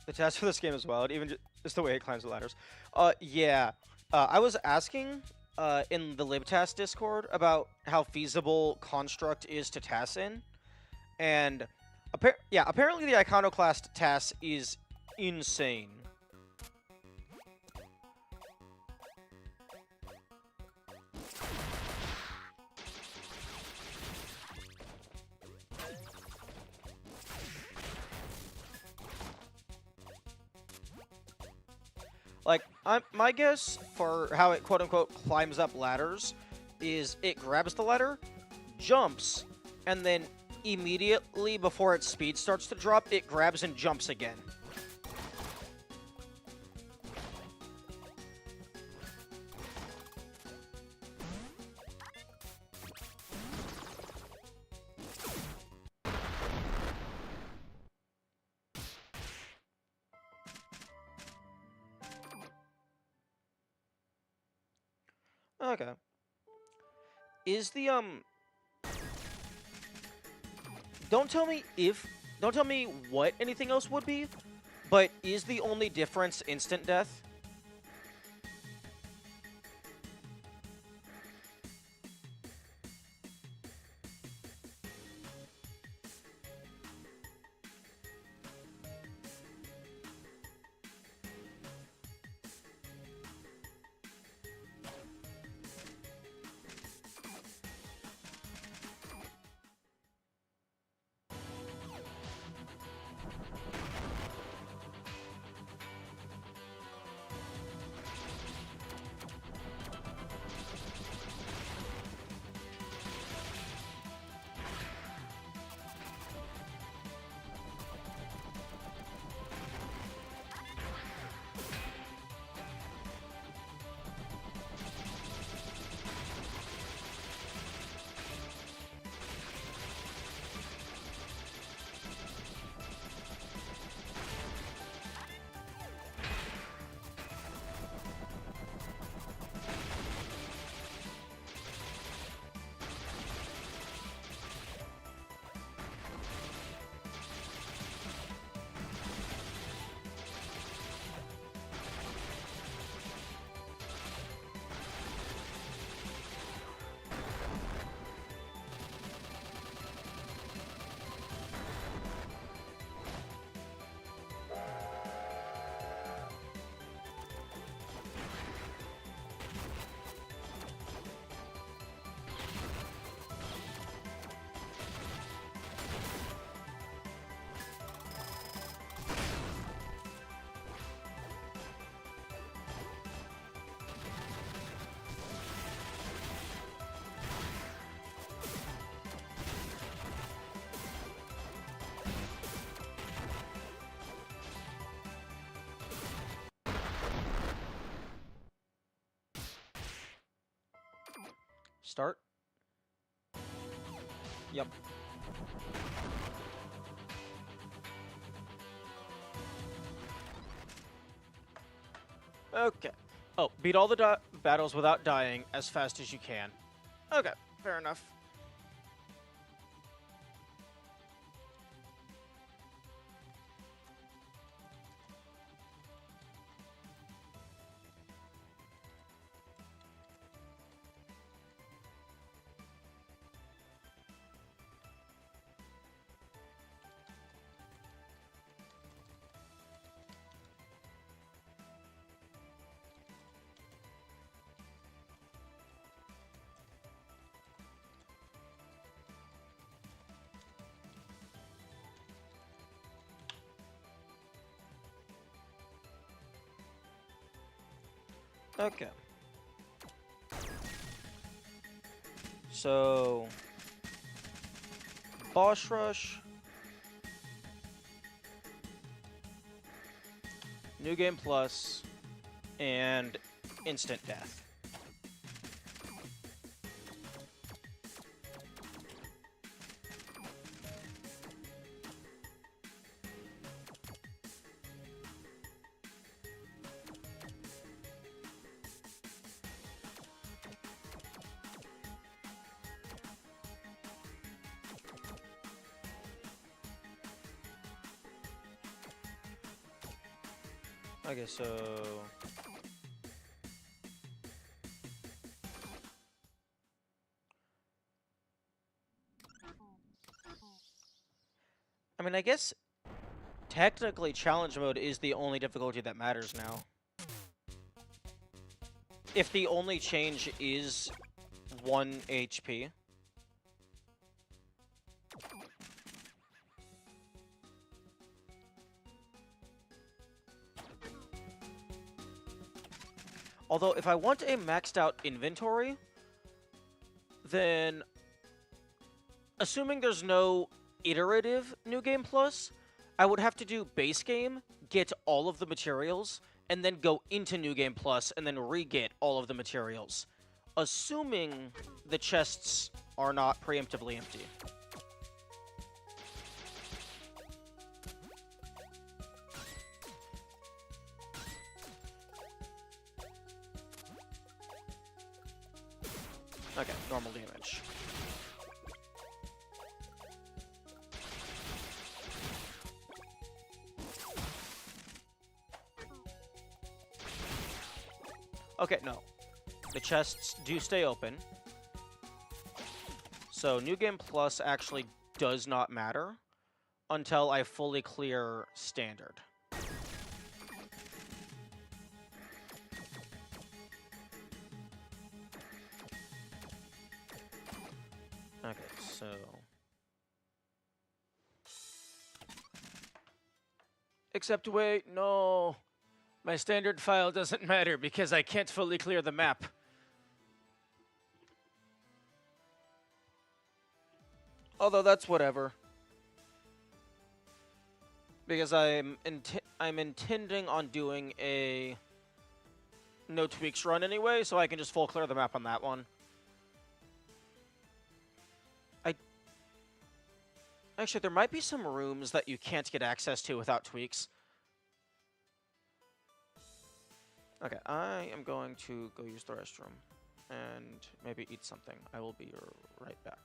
The task for this game is wild, even just the way it climbs the ladders. Yeah. I was asking in the LibTas Discord about how feasible Construct is to TAS in, and yeah, apparently the Iconoclast TAS is insane. Like, my guess for how it quote-unquote climbs up ladders is it grabs the ladder, jumps, and then immediately before its speed starts to drop, it grabs and jumps again. Okay. Is the, Don't tell me if... Don't tell me what anything else would be, but is the only difference instant death? Start? Yep. Okay. Oh, beat all the battles without dying as fast as you can. Okay, fair enough. Okay. So... Boss Rush. New Game Plus. And Instant Death. Okay, so... I mean, I guess technically challenge mode is the only difficulty that matters now. If the only change is 1 HP. Although, if I want a maxed out inventory, then assuming there's no iterative New Game Plus, I would have to do base game, get all of the materials, and then go into New Game Plus and then re-get all of the materials. Assuming the chests are not preemptively empty. Okay, normal damage. Okay, no. The chests do stay open. So New Game Plus actually does not matter until I fully clear Standard. Okay, so... Except wait, no. My standard file doesn't matter because I can't fully clear the map. Although that's whatever. Because I'm intending on doing a no tweaks run anyway, so I can just full clear the map on that one. Actually, there might be some rooms that you can't get access to without tweaks. Okay, I am going to go use the restroom and maybe eat something. I will be right back.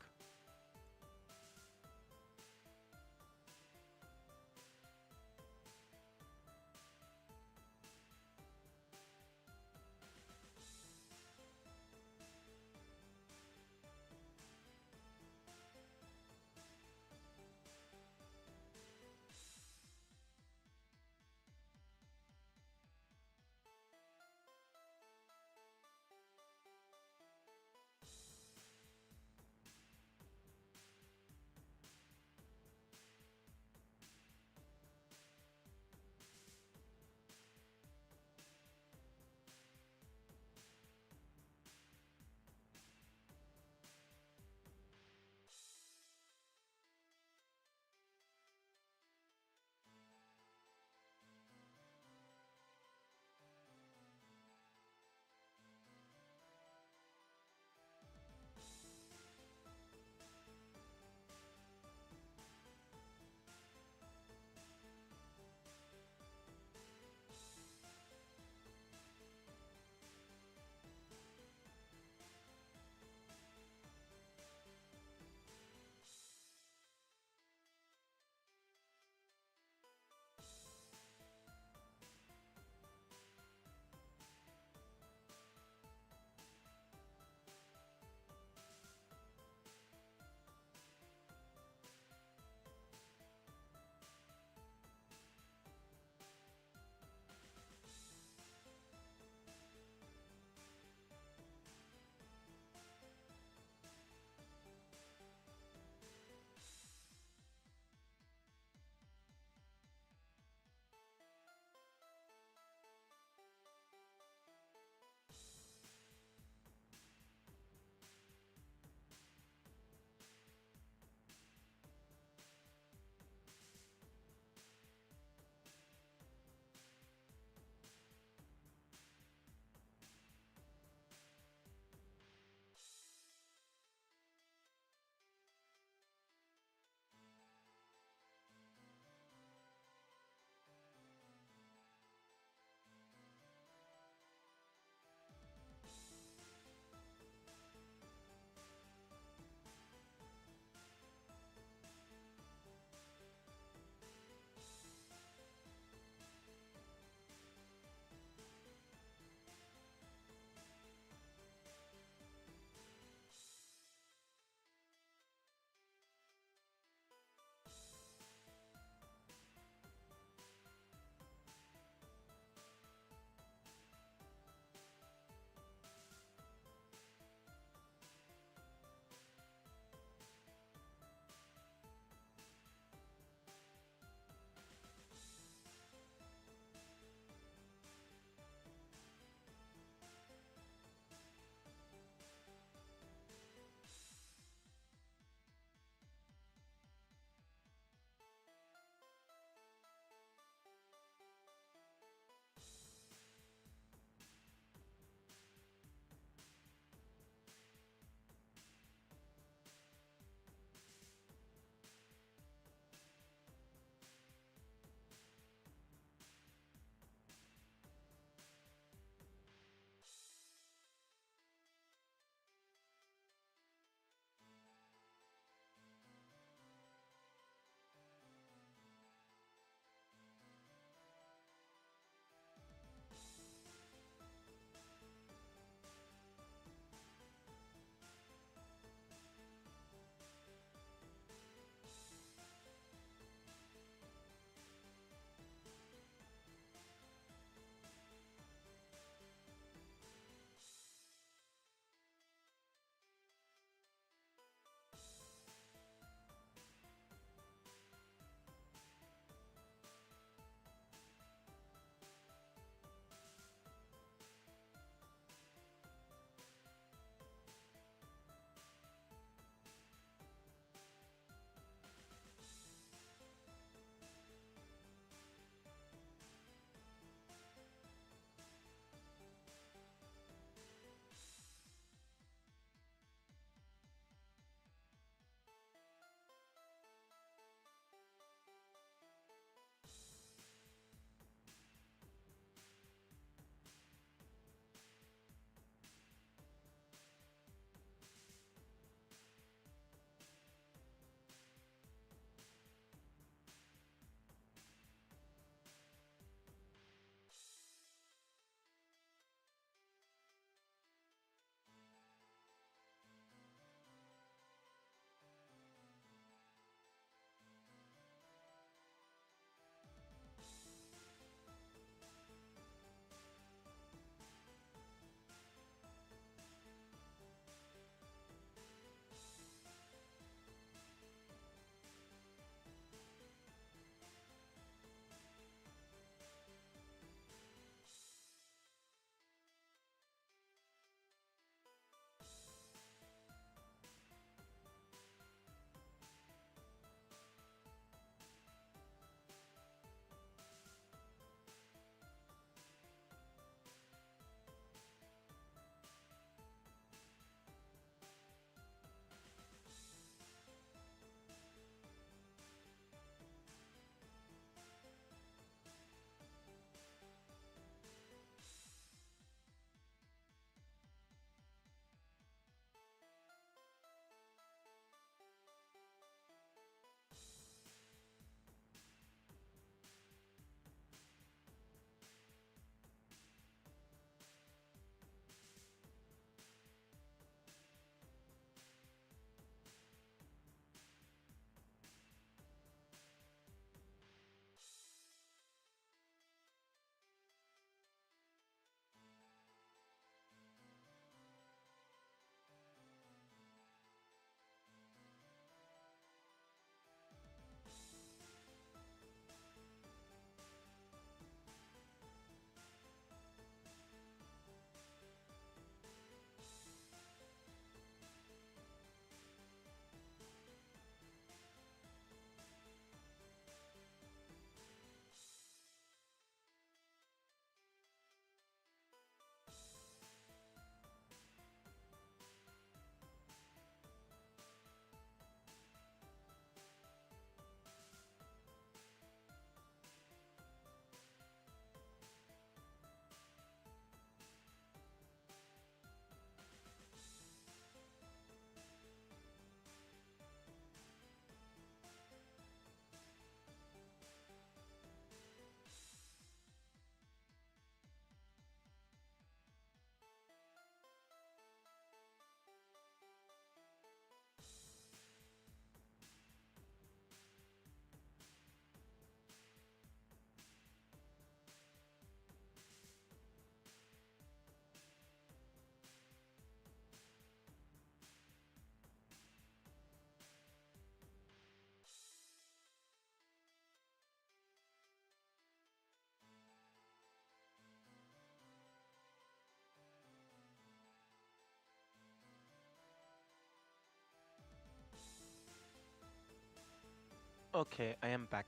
Okay, I am back.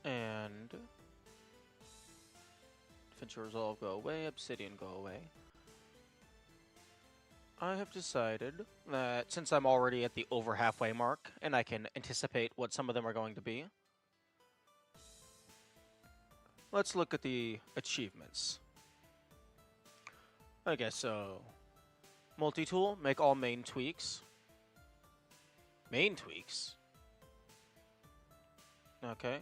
And Fincher Resolve go away, Obsidian go away. I have decided that since I'm already at the over halfway mark, and I can anticipate what some of them are going to be, let's look at the achievements. Okay, so multi-tool, make all main tweaks. Main tweaks? Okay.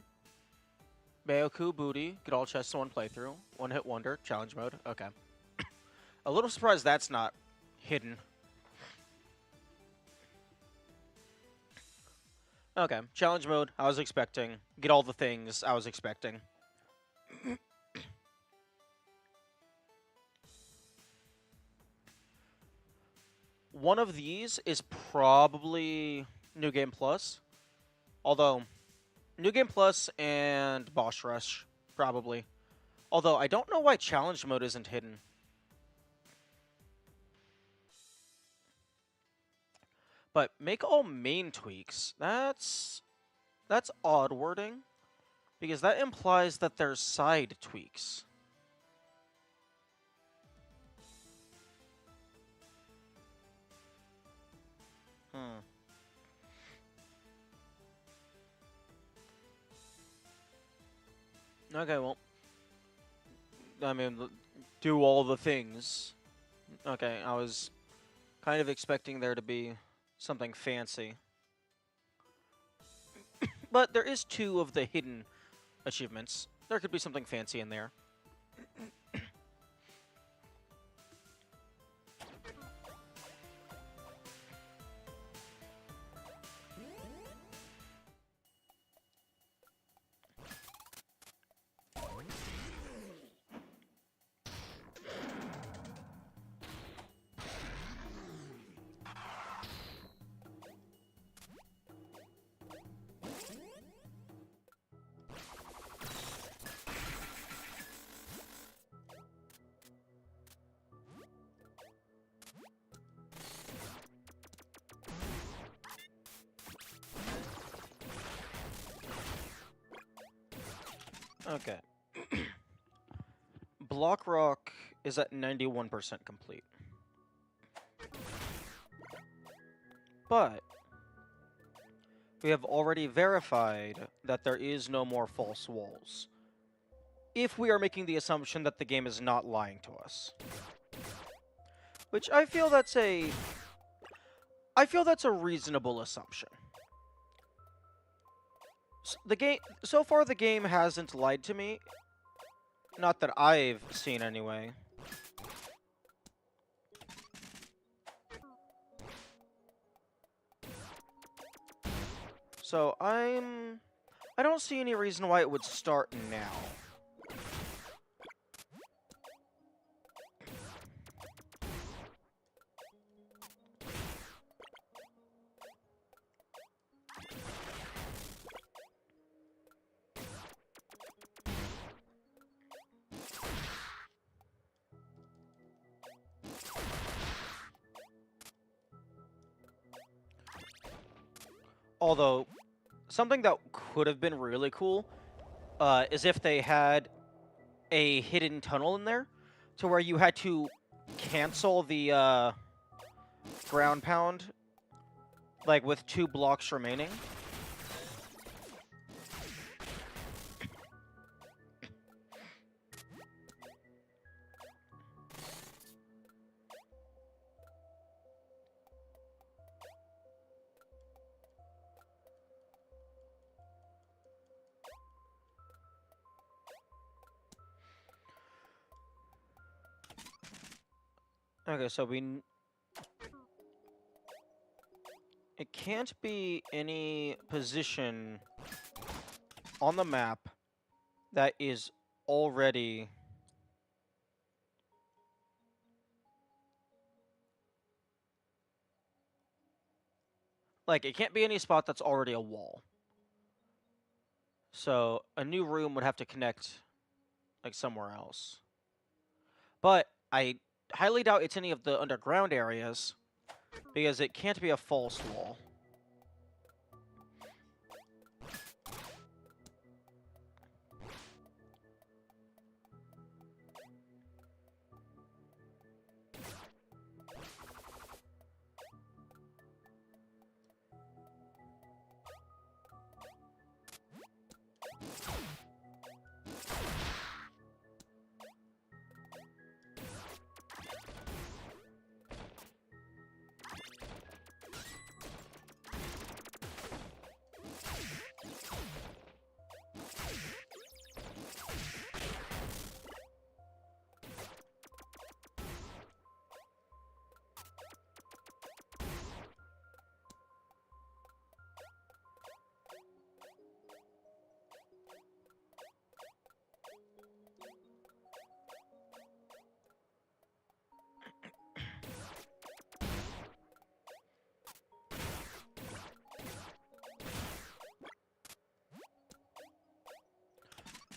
Bayoku booty, get all chests in one playthrough. One hit wonder, challenge mode. Okay. A little surprised that's not hidden. Okay, challenge mode, I was expecting. Get all the things I was expecting. One of these is probably New Game Plus. Although, New Game Plus and Boss Rush, probably. Although, I don't know why challenge mode isn't hidden. But make all main tweaks. That's odd wording. Because that implies that there's side tweaks. Hmm. Okay, well. I mean, do all the things. Okay, I was kind of expecting there to be something fancy. But there is 2 of the hidden achievements. There could be something fancy in there. Okay. Block Rock is at 91% complete. But we have already verified that there is no more false walls. If we are making the assumption that the game is not lying to us. Which I feel that's a reasonable assumption. So far the game hasn't lied to me. Not that I've seen anyway. So I don't see any reason why it would start now. Although, something that could have been really cool is if they had a hidden tunnel in there to where you had to cancel the ground pound, like with 2 blocks remaining. Okay, so it can't be any position on the map that is already... Like, it can't be any spot that's already a wall. So, a new room would have to connect, like, somewhere else. But I highly doubt it's any of the underground areas, because it can't be a false wall.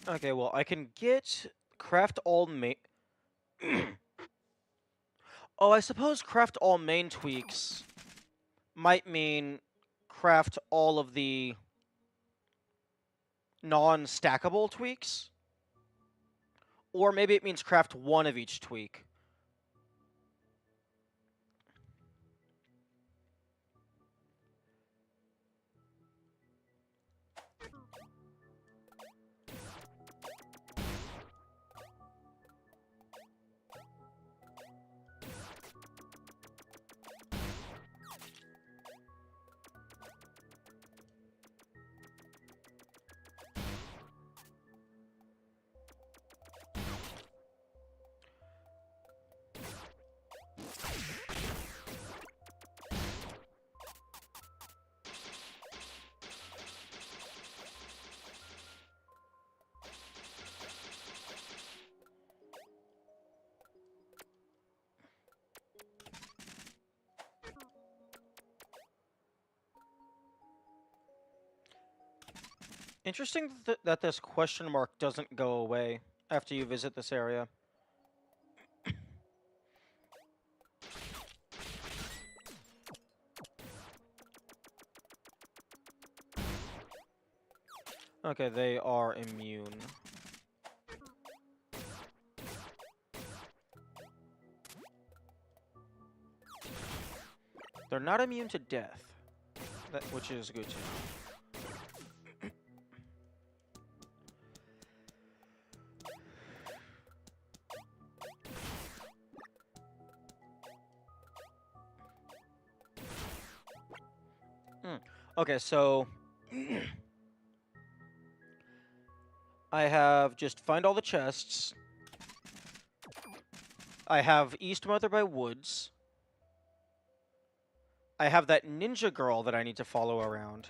Okay, well, I can get craft all main. Oh, I suppose craft all main tweaks might mean craft all of the non-stackable tweaks, or maybe it means craft one of each tweak. Interesting that this question mark doesn't go away after you visit this area. Okay, they are immune. They're not immune to death, which is good to know. Okay, so I have just find all the chests. I have East Mother by Woods. I have that ninja girl that I need to follow around.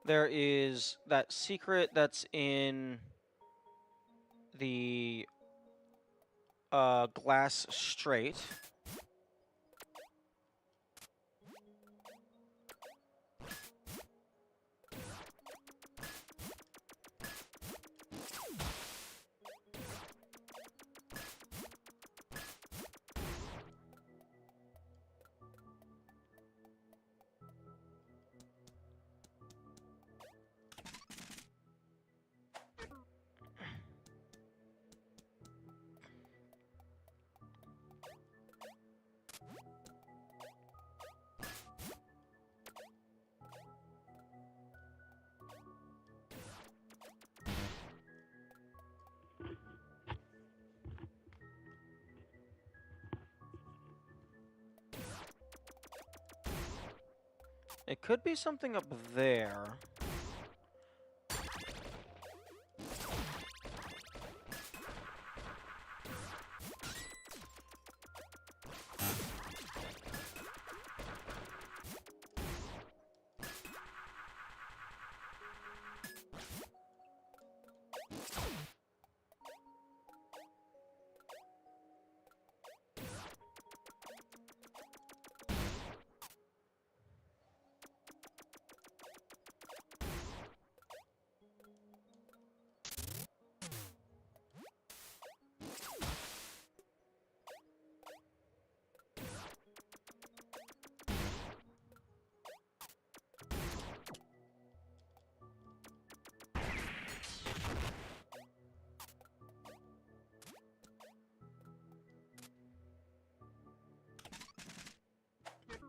There is that secret that's in the glass straight. It could be something up there.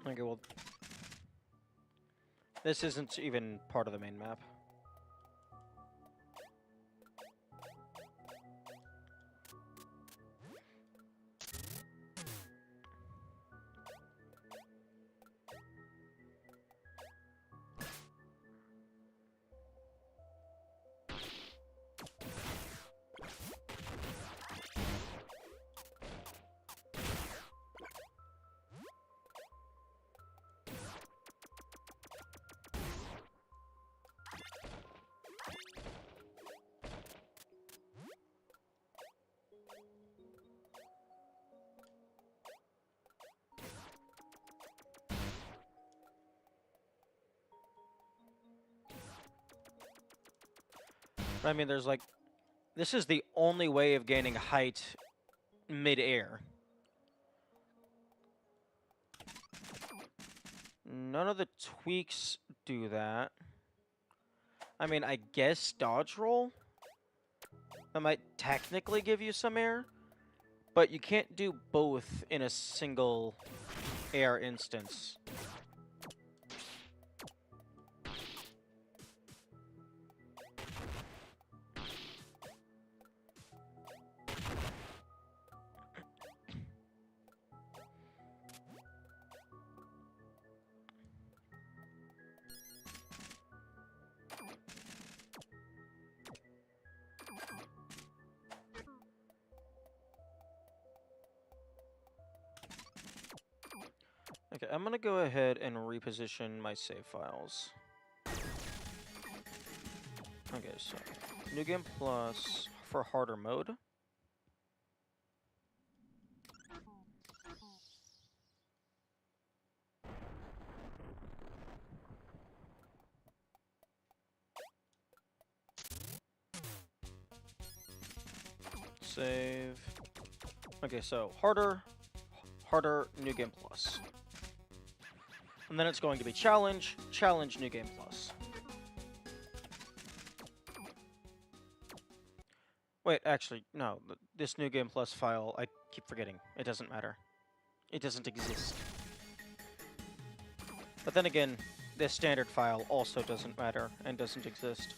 Okay, well, this isn't even part of the main map. I mean, there's like... This is the only way of gaining height mid-air. None of the tweaks do that. I mean, I guess dodge roll? That might technically give you some air, but you can't do both in a single air instance. Okay, I'm gonna go ahead and reposition my save files. Okay, so New Game Plus for harder mode. Save. Okay, so harder, New Game Plus. And then it's going to be challenge, New Game Plus. Wait, actually, no. This New Game Plus file, I keep forgetting. It doesn't matter. It doesn't exist. But then again, this standard file also doesn't matter and doesn't exist.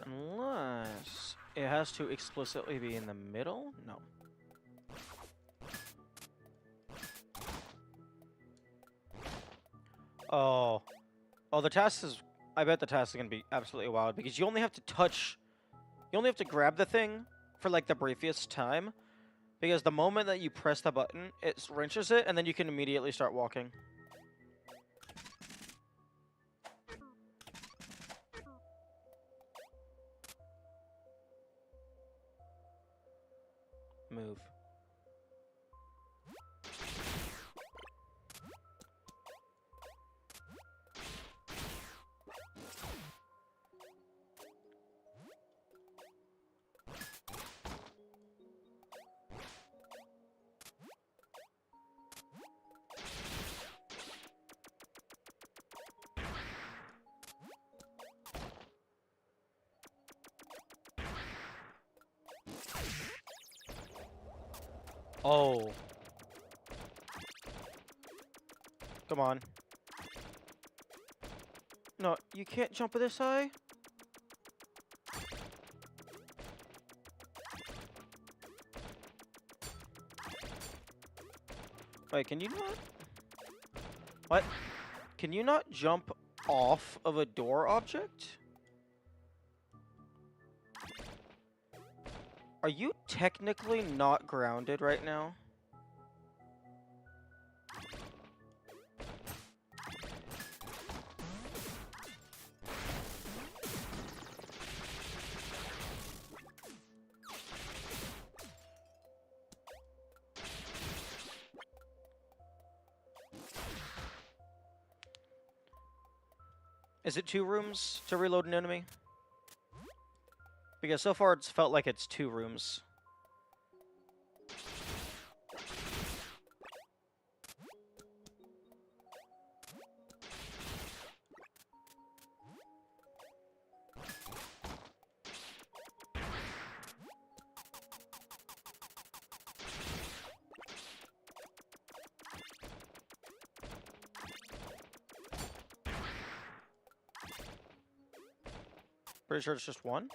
Unless it has to explicitly be in the middle? No. Oh. Oh, the task is... I bet the task is going to be absolutely wild, because you only have to touch... You only have to grab the thing for, like, the briefest time, because the moment that you press the button, it wrenches it, and then you can immediately start walking. Move. Oh. Come on. No, you can't jump this high? Wait, can you not? What? Can you not jump off of a door object? Are you technically not grounded right now? Is it 2 rooms to reload an enemy? Because so far it's felt like it's 2 rooms. Pretty sure it's just 1?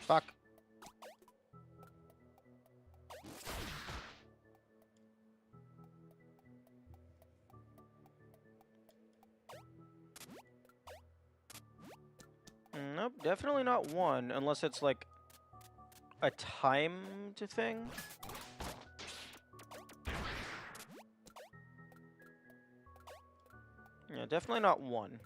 Fuck. Nope, definitely not 1, unless it's like a timed thing. Yeah, definitely not 1.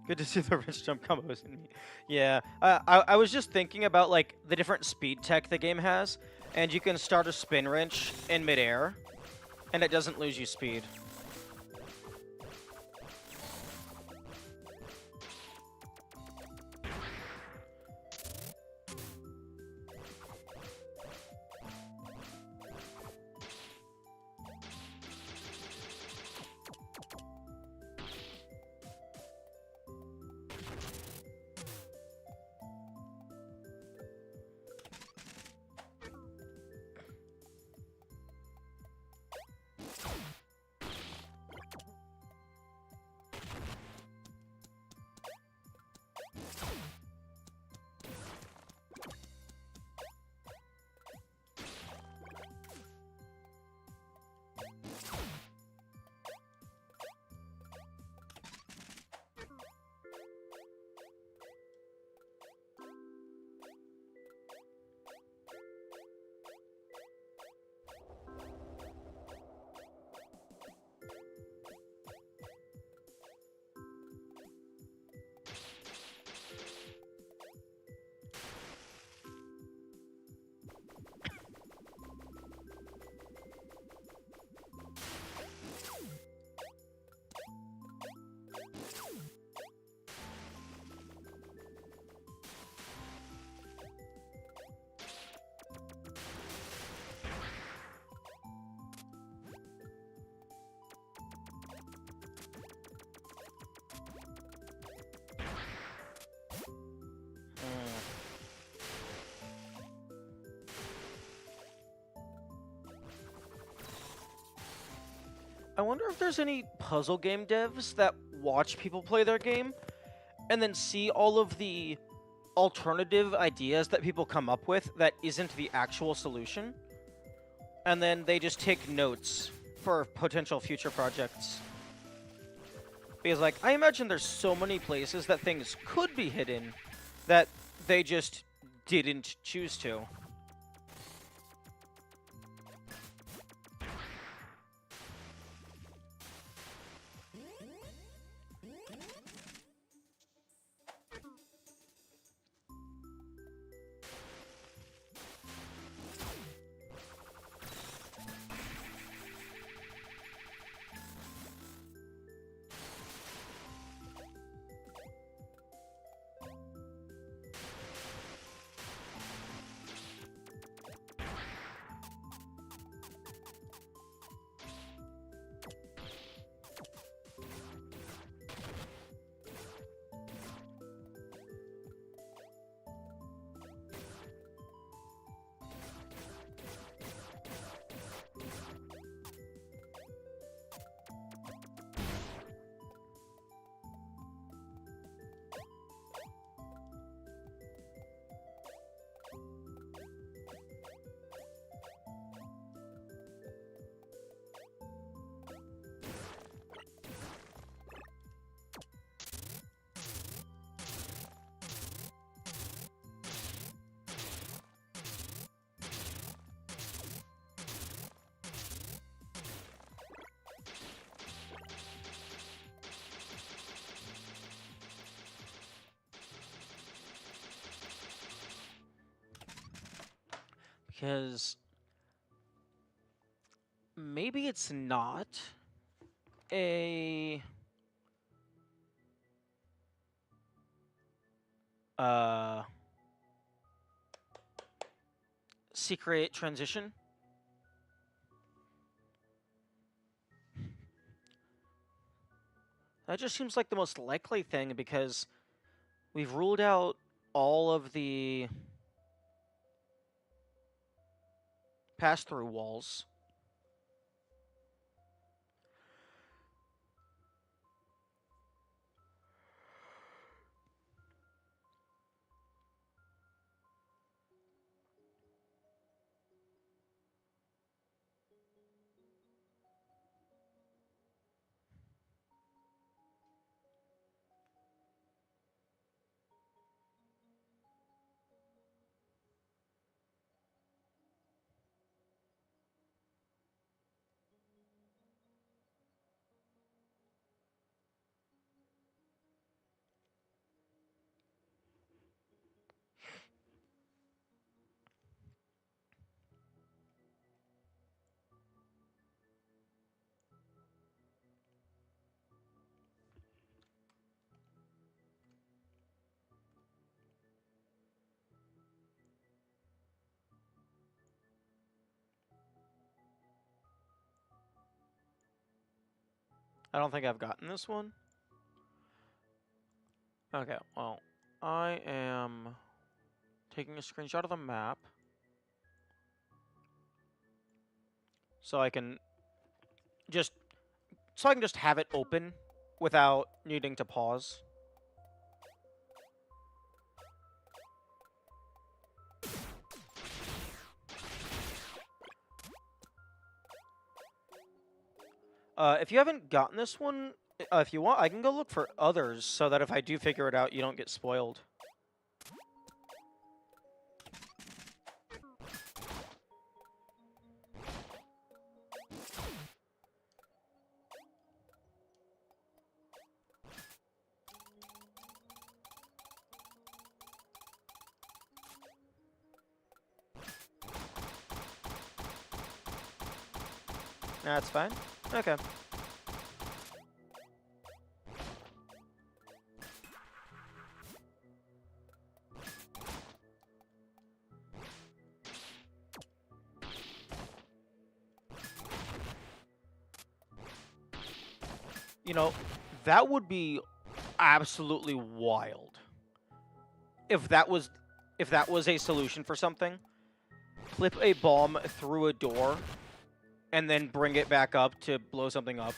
Good to see the wrist jump combos in me. Yeah, I was just thinking about like the different speed tech the game has, and you can start a spin wrench in midair, and it doesn't lose you speed. I wonder if there's any puzzle game devs that watch people play their game and then see all of the alternative ideas that people come up with that isn't the actual solution, and then they just take notes for potential future projects. Because, like, I imagine there's so many places that things could be hidden that they just didn't choose to. Because maybe it's not a secret transition. That just seems like the most likely thing because we've ruled out all of the pass-through walls. I don't think I've gotten this one. Okay, well, I am taking a screenshot of the map so I can just have it open without needing to pause. If you haven't gotten this one, if you want, I can go look for others so that if I do figure it out, you don't get spoiled. That's fine. Okay. You know, that would be absolutely wild. If that was a solution for something, clip a bomb through a door and then bring it back up to blow something up.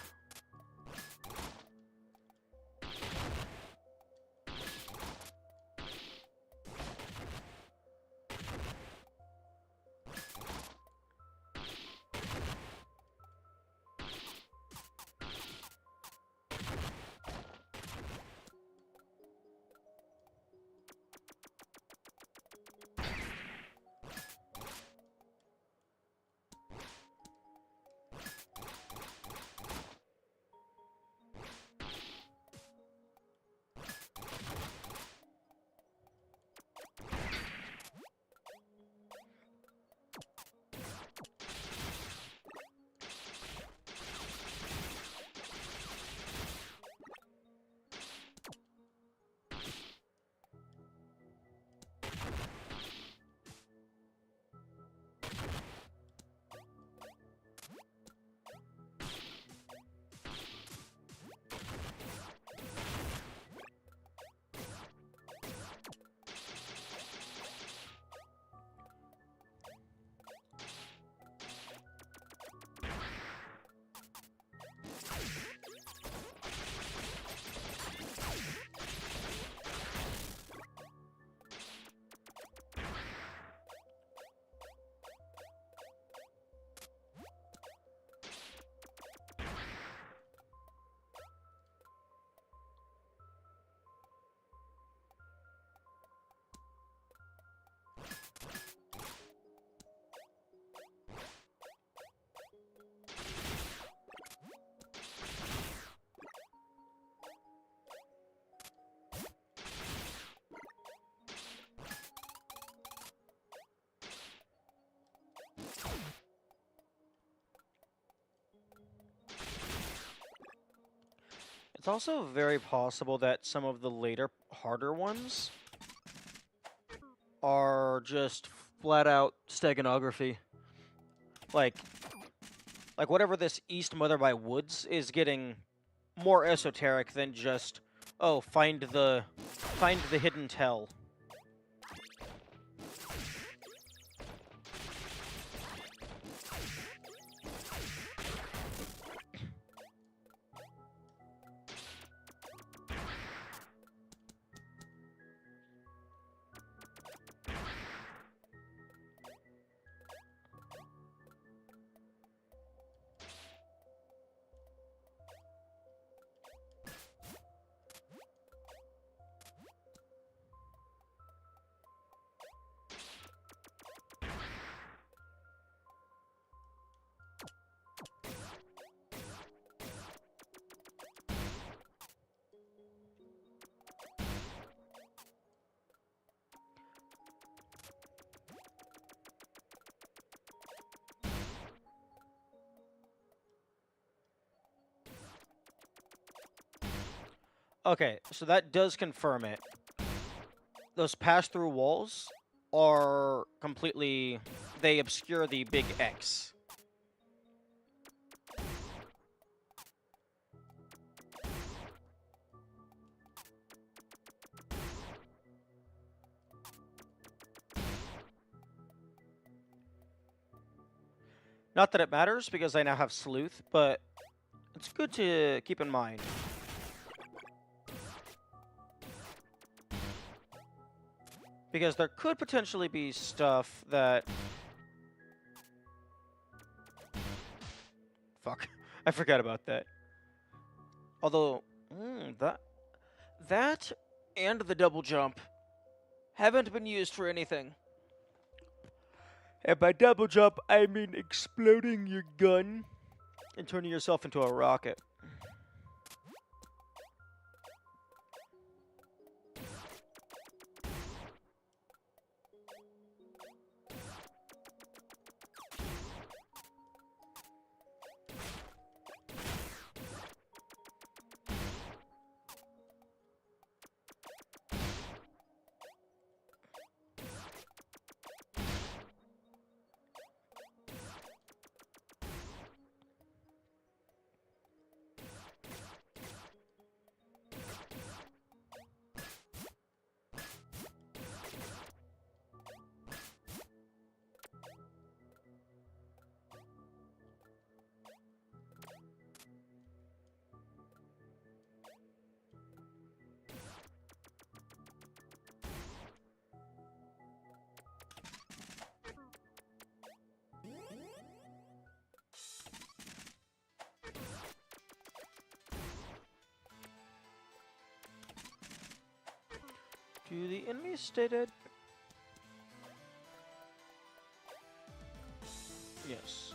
It's also very possible that some of the later, harder ones are just flat out steganography. Like, like whatever this East Mother by Woods is getting more esoteric than just, oh, find the hidden tell. Okay, so that does confirm it. Those pass-through walls are completely... They obscure the big X. Not that it matters, because I now have Sleuth, but it's good to keep in mind. Because there could potentially be stuff that... Fuck. I forgot about that. Although, that and the double jump haven't been used for anything. And by double jump, I mean exploding your gun and turning yourself into a rocket. Do the enemies stay dead? Yes.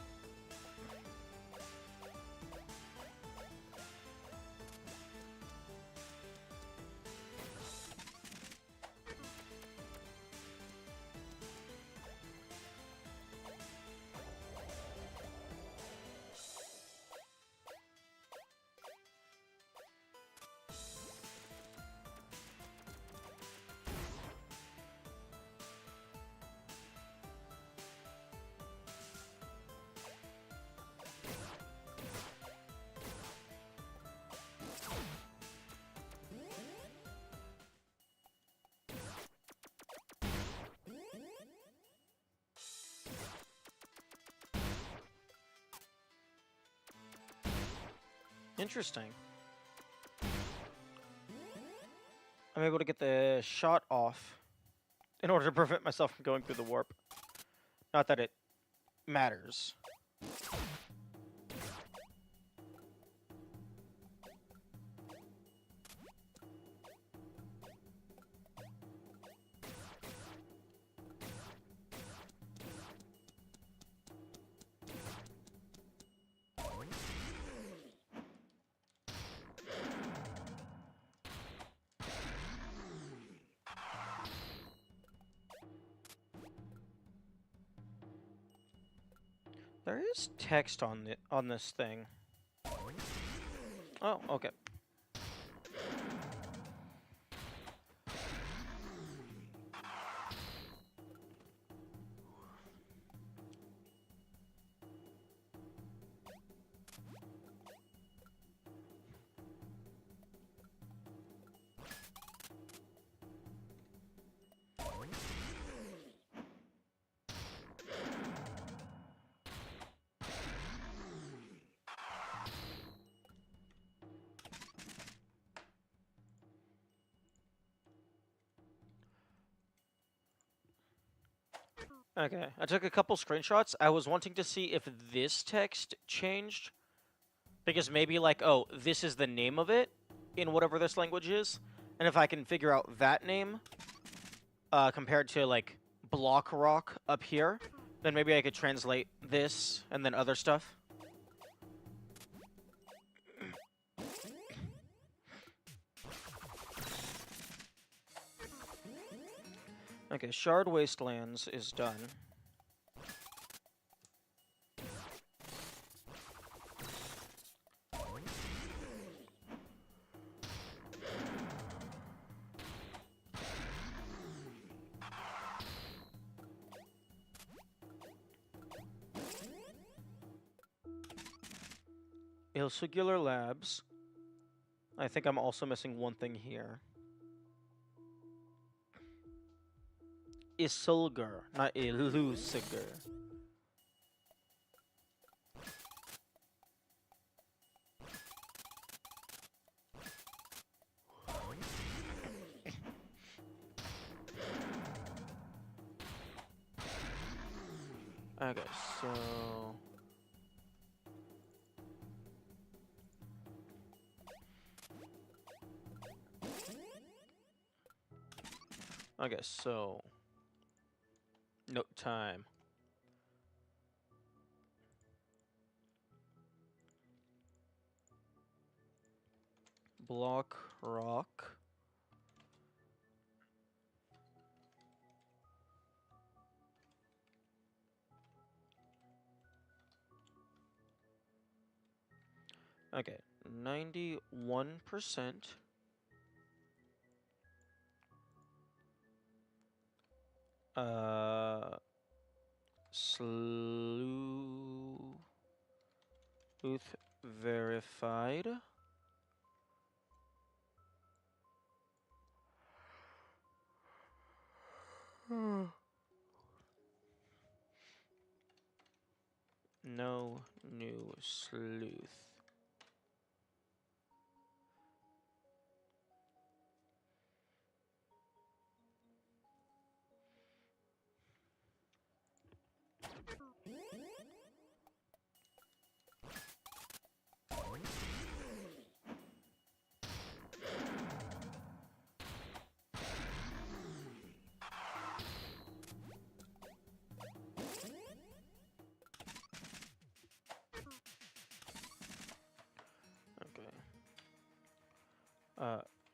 Interesting. I'm able to get the shot off in order to prevent myself from going through the warp. Not that it matters. There is text on this thing. Oh, okay. Okay, I took a couple screenshots. I was wanting to see if this text changed. Because maybe, like, oh, this is the name of it in whatever this language is. And if I can figure out that name, compared to, like, Block Rock up here, then maybe I could translate this and then other stuff. Okay, Shard Wastelands is done. Ilsugular Labs. I think I'm also missing one thing here. Isulgur, not Illusigur. Okay, so... Okay, so... Note time. Block Rock. Okay, 91%. Sleuth verified. No new sleuth.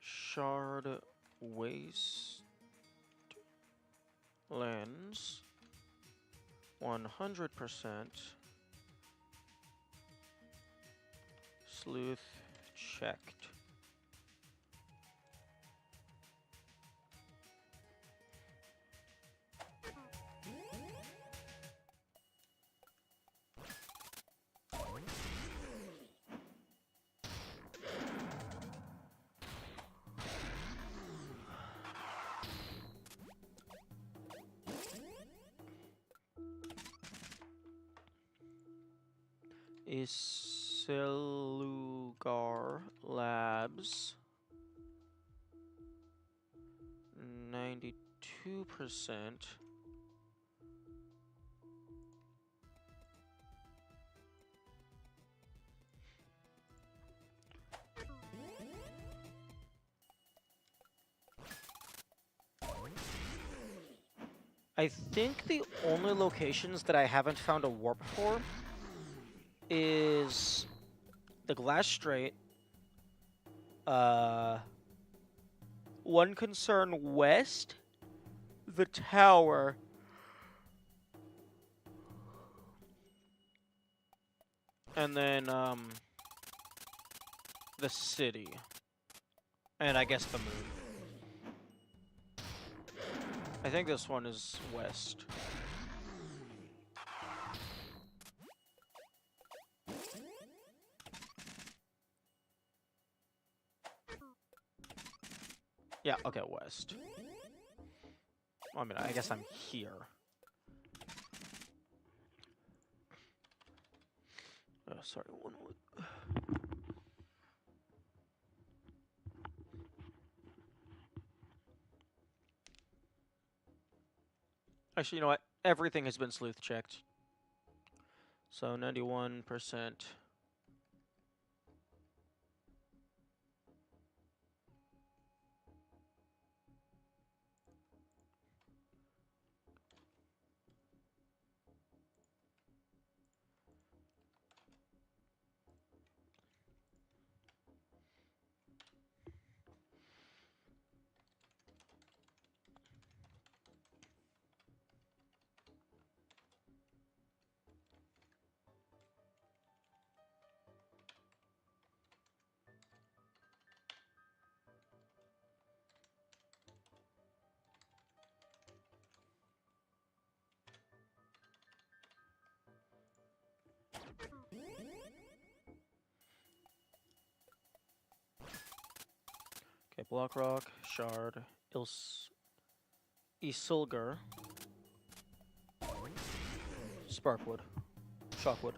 Shard waste lands 100% sleuth checked. Isillugar Labs 92%. I think the only locations that I haven't found a warp for is the Glass Strait, One Concern West, the Tower, and then, the city. And I guess the moon. I think this one is west. Yeah, okay, west. I mean, I guess I'm here. Oh, sorry, one more. Actually, you know what? Everything has been sleuth checked. So 91%. Okay, Block Rock, Shard, Isilgar, Sparkwood, Shockwood.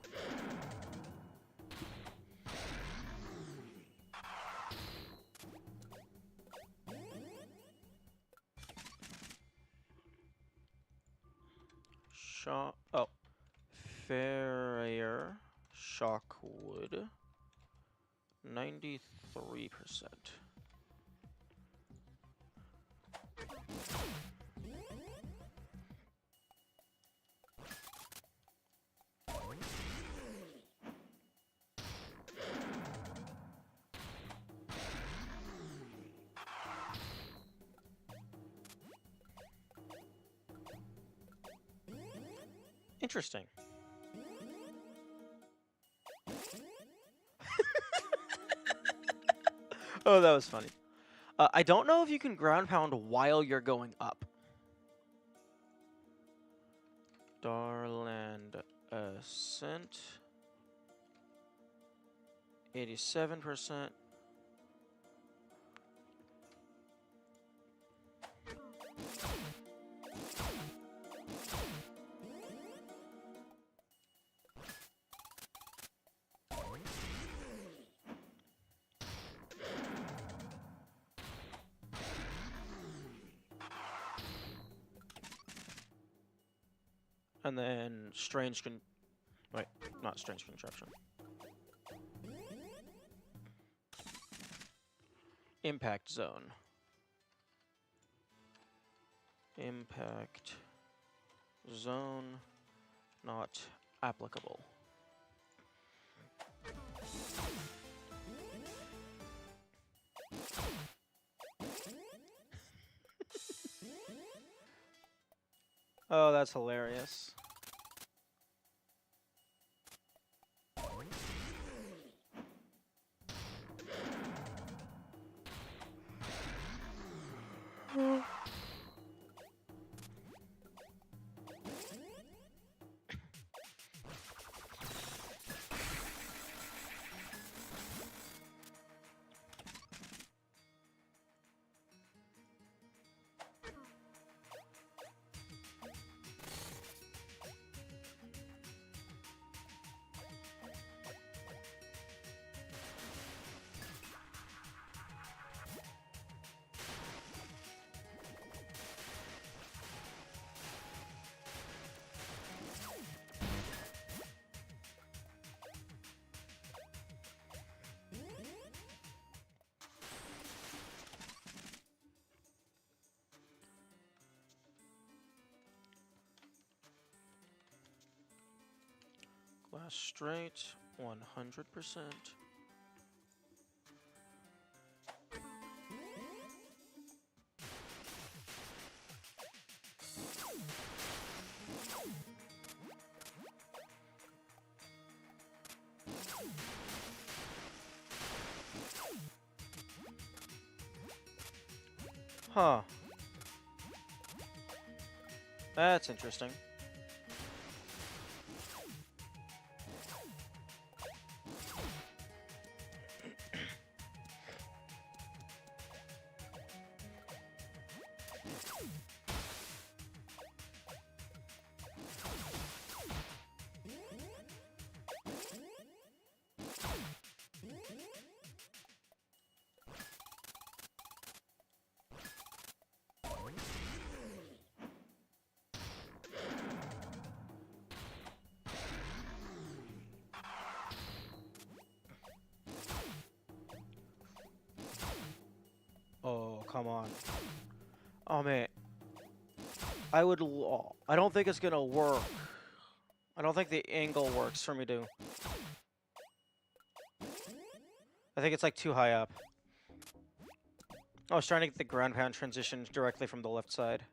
Oh. Farrier, Shockwood, 93%. Interesting. Oh, that was funny. I don't know if you can ground pound while you're going up. Darland Ascent. 87%. And then wait, not Strange Construction. Impact Zone. Impact Zone not applicable. Oh, that's hilarious. Glass straight, 100%. Huh. That's interesting. Oh, come on. Oh, man. I don't think it's gonna work. I don't think the angle works for me to... I think it's like too high up. I was trying to get the ground pound transition directly from the left side.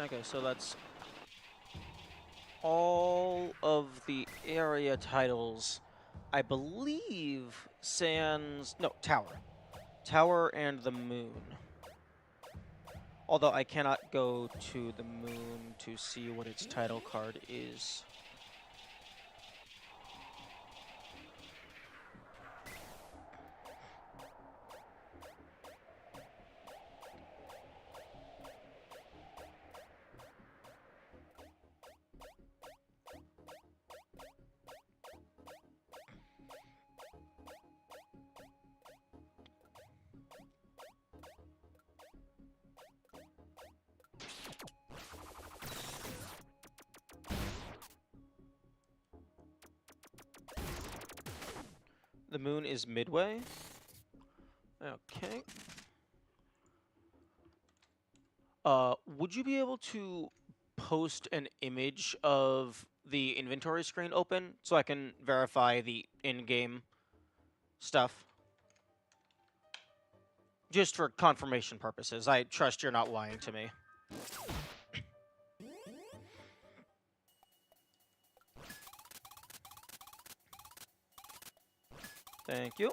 Okay, so that's all of the area titles. I believe Sans... No, Tower. Tower and the Moon. Although I cannot go to the Moon to see what its title card is. The Moon is midway. Okay. Would you be able to post an image of the inventory screen open so I can verify the in-game stuff? Just for confirmation purposes. I trust you're not lying to me. Thank you.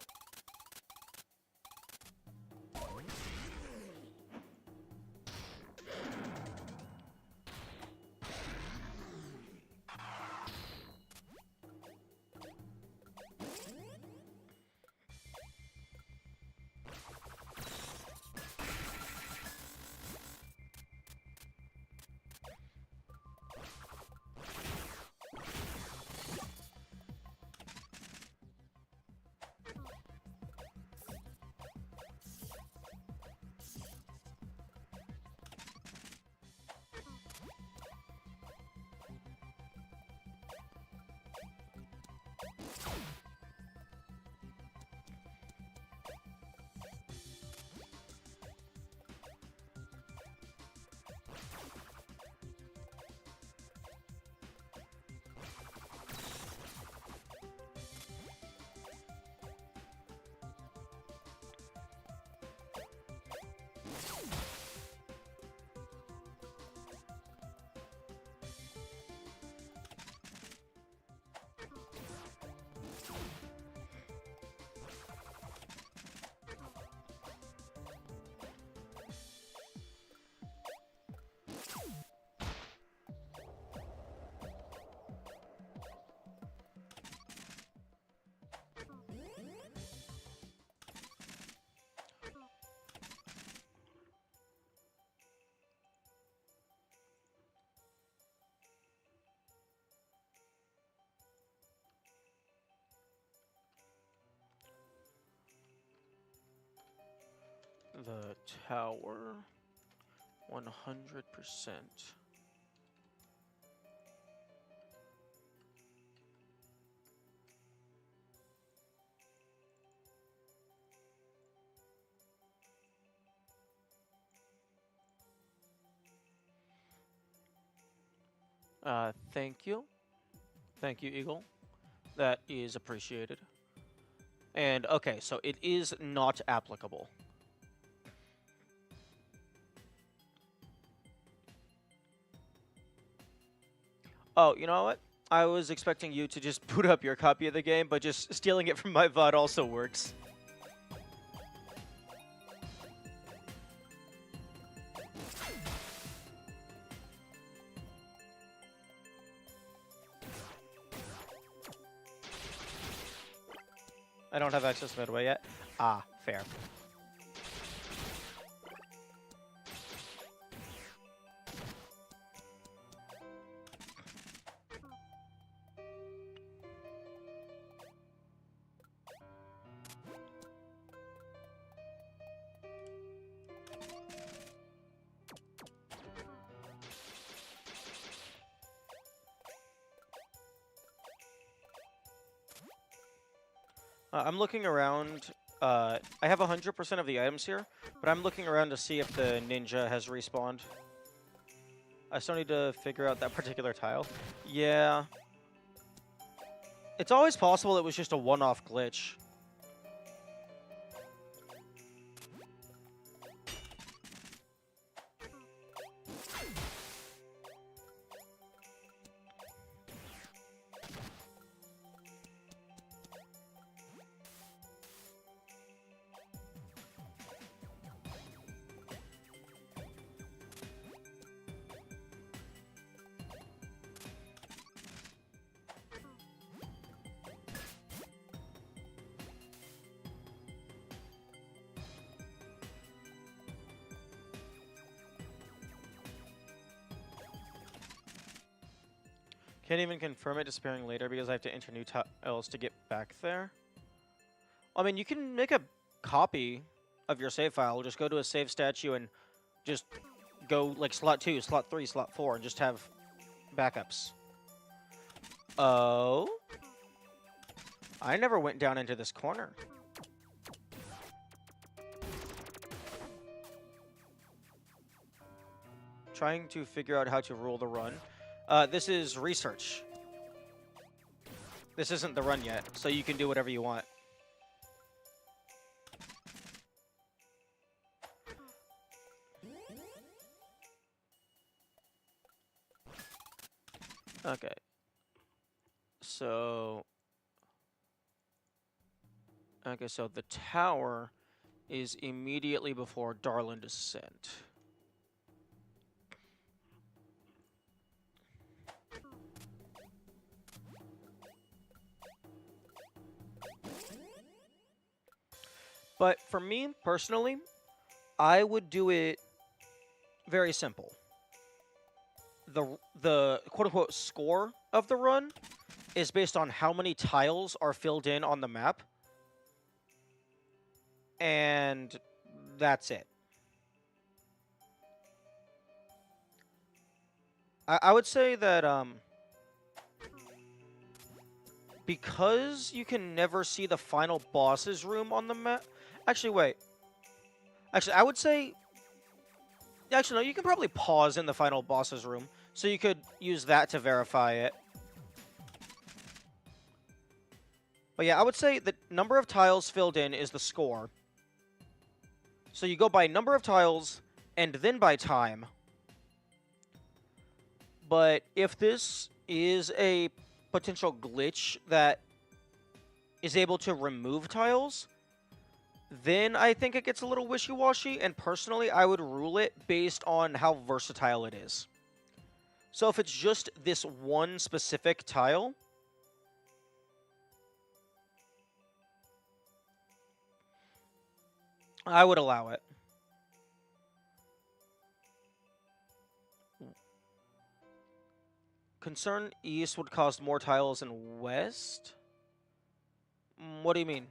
The tower, 100%. Thank you. Thank you, Eagle. That is appreciated. And, okay, so it is not applicable. Oh, you know what? I was expecting you to just boot up your copy of the game, but just stealing it from my VOD also works. I don't have access to Midway yet. Ah, fair. I'm looking around. I have 100% of the items here, but I'm looking around to see if the ninja has respawned. I still need to figure out that particular tile. Yeah. It's always possible it was just a one-off glitch. Can't even confirm it disappearing later because I have to enter new tiles to get back there. I mean, you can make a copy of your save file. Just go to a save statue and just go like slot 2, slot 3, slot 4, and just have backups. Oh? I never went down into this corner. trying to figure out how to rule the run. This is research. This isn't the run yet, so you can do whatever you want. Okay. So... Okay, so the tower is immediately before Darlin Descent. But for me, personally, I would do it very simple. The quote-unquote score of the run is based on how many tiles are filled in on the map. And that's it. I would say that because you can never see the final boss's room on the map. Actually, wait. Actually, I would say... Actually, no, you can probably pause in the final boss's room. So you could use that to verify it. But yeah, I would say the number of tiles filled in is the score. So you go by number of tiles and then by time. But if this is a potential glitch that is able to remove tiles, then I think it gets a little wishy-washy, and personally, I would rule it based on how versatile it is. So if it's just this one specific tile, I would allow it. Concern east would cost more tiles than west? What do you mean?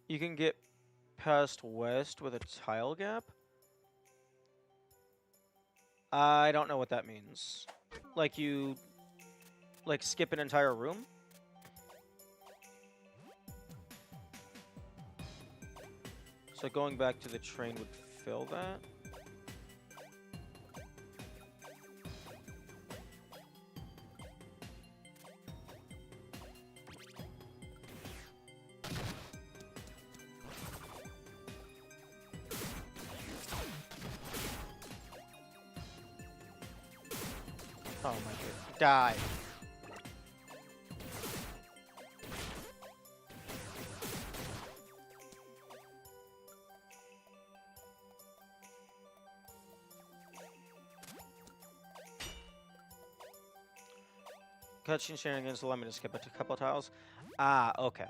You can get past west with a tile gap? I don't know what that means. Like you... Like skip an entire room? So going back to the train would fill that? Oh my god. Die. Cutscene shenanigans allow me to skip a couple tiles. Ah, okay.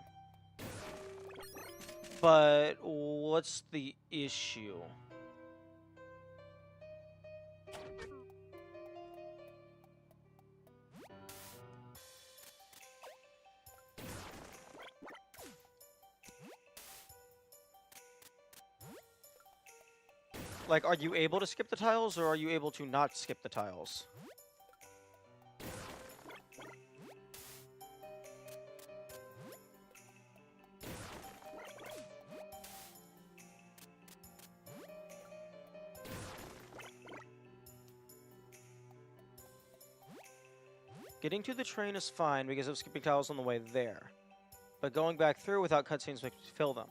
But what's the issue? Like, are you able to skip the tiles, or are you able to not skip the tiles? Getting to the train is fine because of skipping tiles on the way there. But going back through without cutscenes makes me fill them.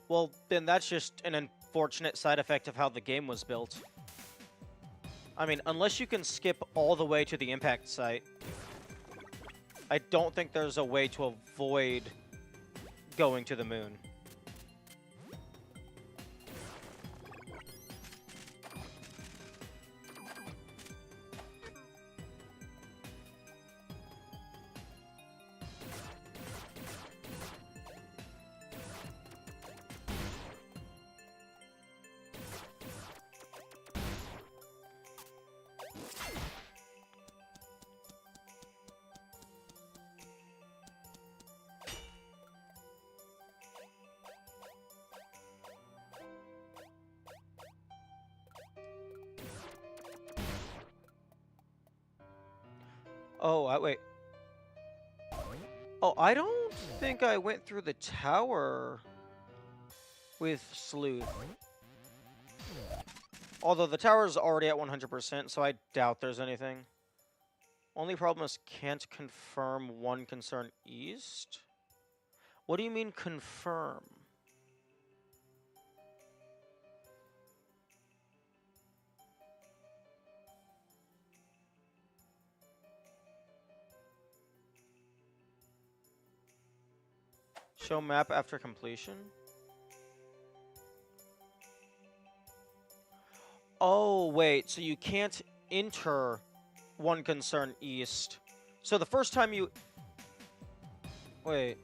Well, then that's just an unfortunate side effect of how the game was built. I mean, unless you can skip all the way to the impact site, I don't think there's a way to avoid going to the moon. Oh, wait. Oh, I don't think I went through the tower with Sleuth. Although the tower's already at 100%, so I doubt there's anything. Only problem is can't confirm one concern east? What do you mean confirm? Show map after completion? Oh, wait, so you can't enter one concern east. So the first time you... Wait.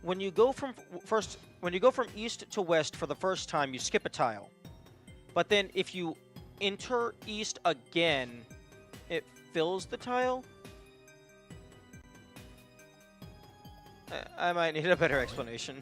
When you go from east to west for the first time, you skip a tile. But then if you enter east again, it fills the tile? I might need a better explanation.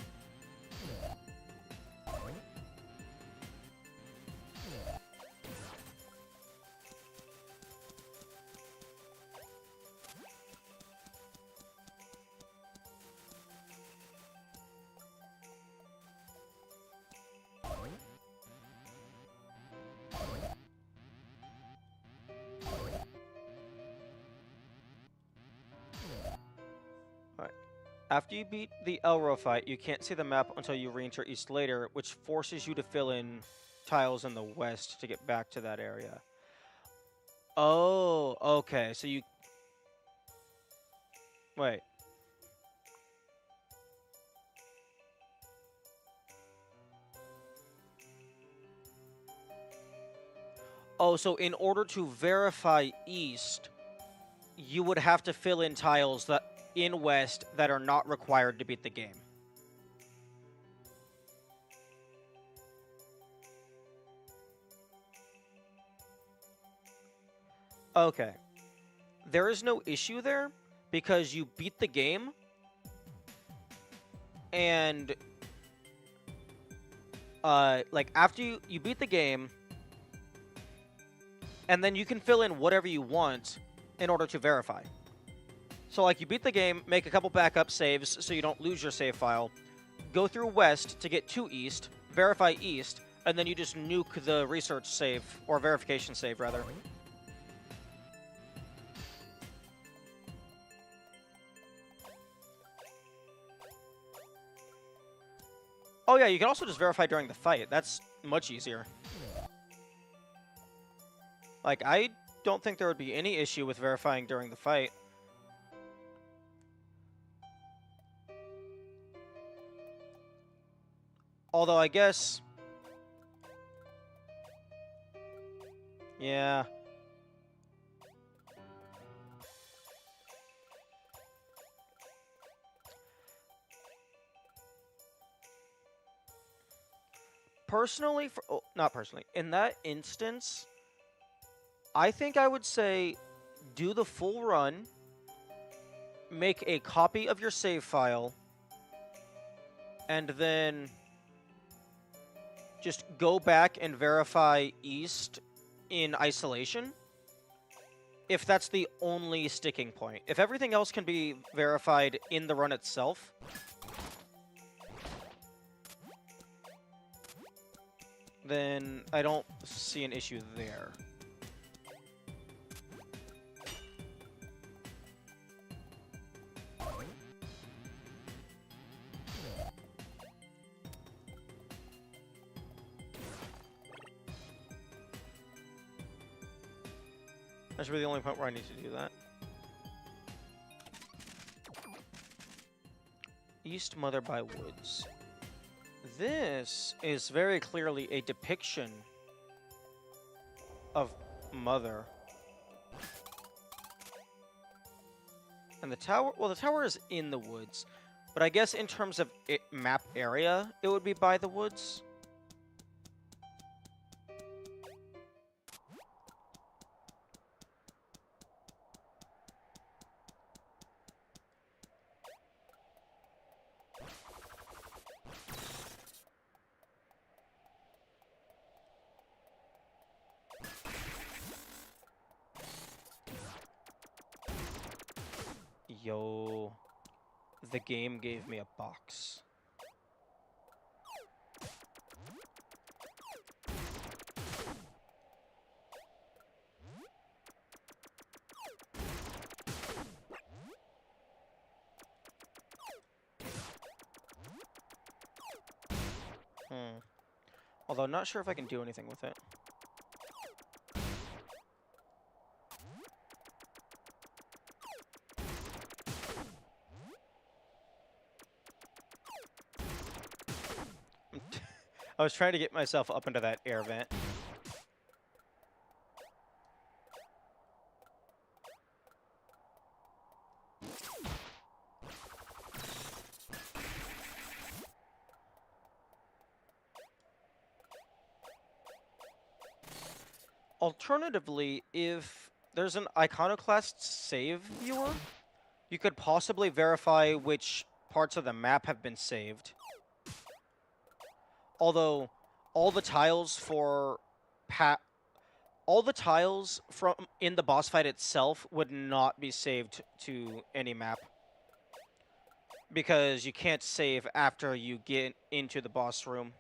After you beat the Elro fight, you can't see the map until you re-enter east later, which forces you to fill in tiles in the west to get back to that area. Oh, okay. So you... Wait. Oh, so in order to verify east, you would have to fill in tiles that in west that are not required to beat the game. Okay. There is no issue there because you beat the game and like after you beat the game and then you can fill in whatever you want in order to verify. So, like, you beat the game, make a couple backup saves so you don't lose your save file, go through west to get to east, verify east, and then you just nuke the research save, or verification save, rather. Oh yeah, you can also just verify during the fight. That's much easier. Like, I don't think there would be any issue with verifying during the fight. Although, I guess... Yeah. Personally, not personally, in that instance, I think I would say do the full run, make a copy of your save file, and then just go back and verify east in isolation, if that's the only sticking point. If everything else can be verified in the run itself, then I don't see an issue there. That's really the only point where I need to do that. East Mother by Woods. This is very clearly a depiction of Mother. And the tower, well, the tower is in the woods, but I guess in terms of map area, it would be by the woods. Yo, the game gave me a box. Although, not sure if I can do anything with it. I was trying to get myself up into that air vent. Alternatively, if there's an Iconoclast save viewer, you could possibly verify which parts of the map have been saved. Although, all the tiles for all the tiles from in the boss fight itself would not be saved to any map. Because you can't save after you get into the boss room.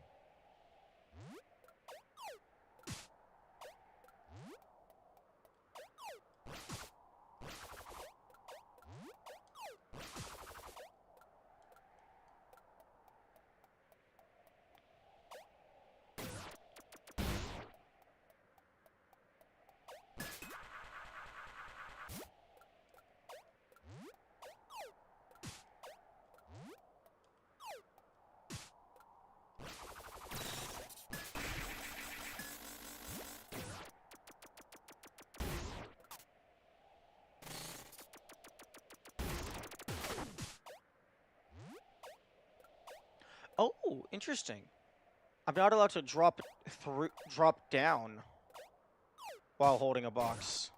Oh, interesting. I'm not allowed to drop down while holding a box.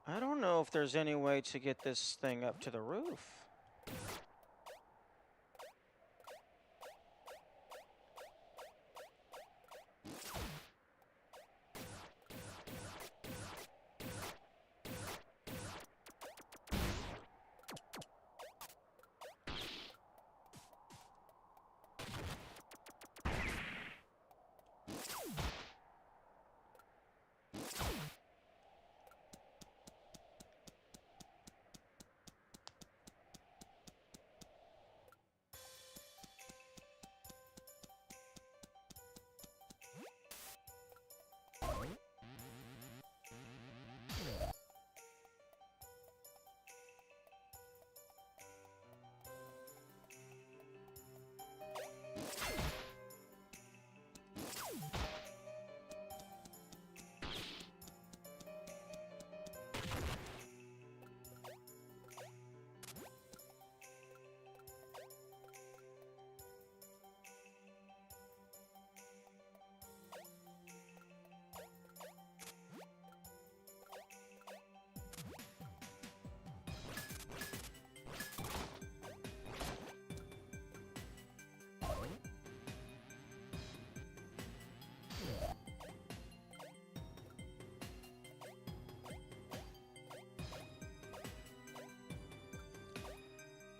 I don't know if there's any way to get this thing up to the roof.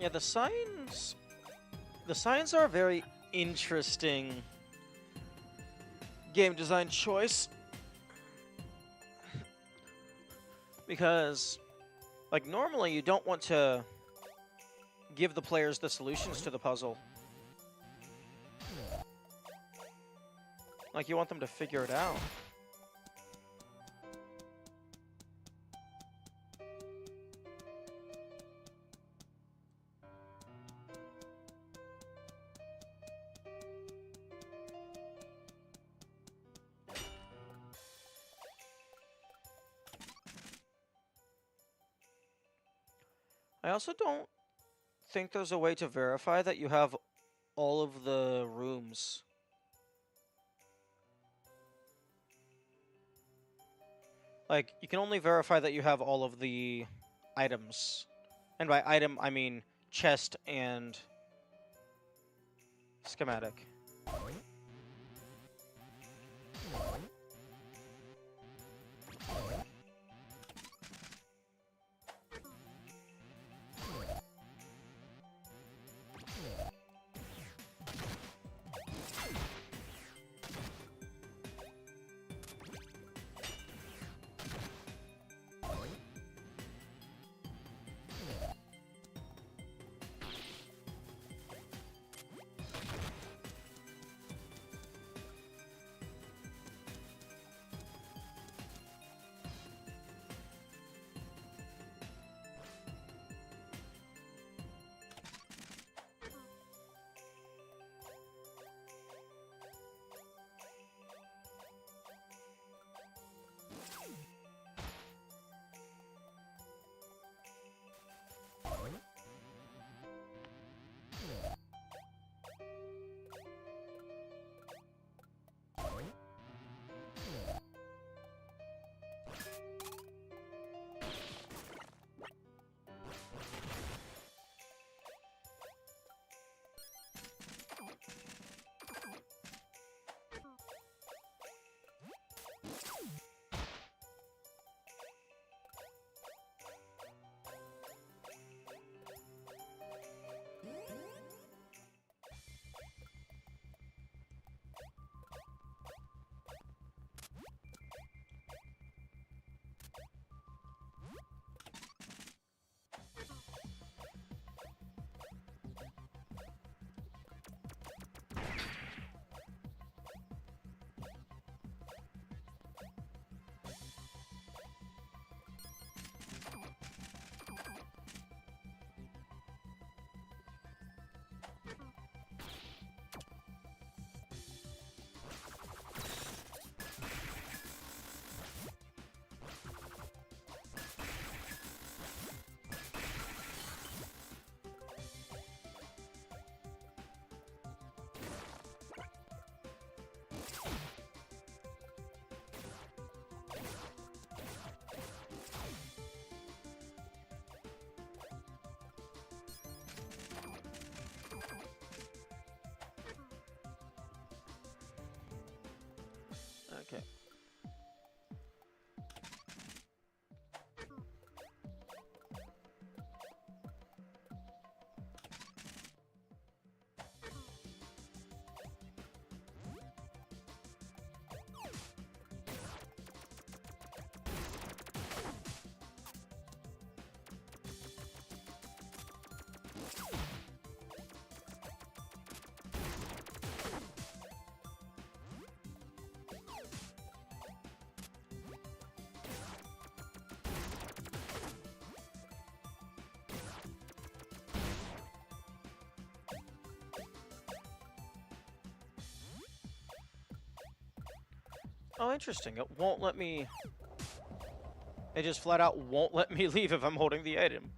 Yeah, the signs... The signs are a very interesting game design choice. Because, like, normally you don't want to give the players the solutions to the puzzle. Like, you want them to figure it out. I also don't think there's a way to verify that you have all of the rooms. Like, you can only verify that you have all of the items. And by item, I mean chest and schematic. Okay. Oh, interesting. It won't let me... It just flat out won't let me leave if I'm holding the item.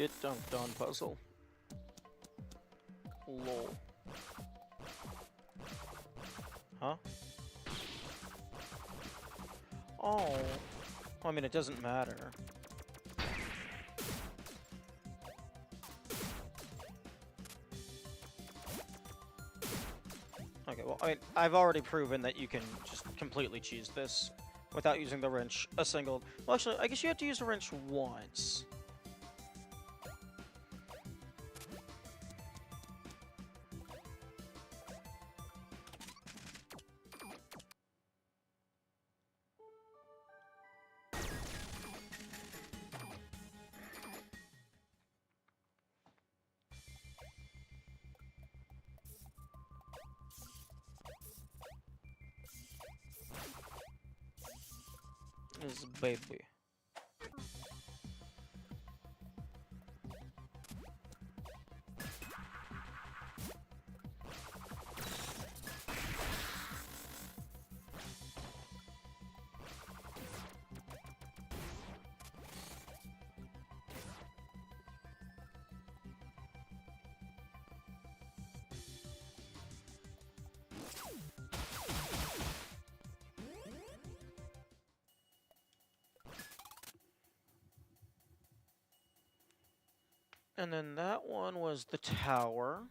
Get dunked on puzzle. Lol. Huh? Oh. Well, I mean, it doesn't matter. Okay, well, I mean, I've already proven that you can just completely cheese this without using the wrench a single... Well, actually, I guess you have to use the wrench once. This baby. And then that one was the tower.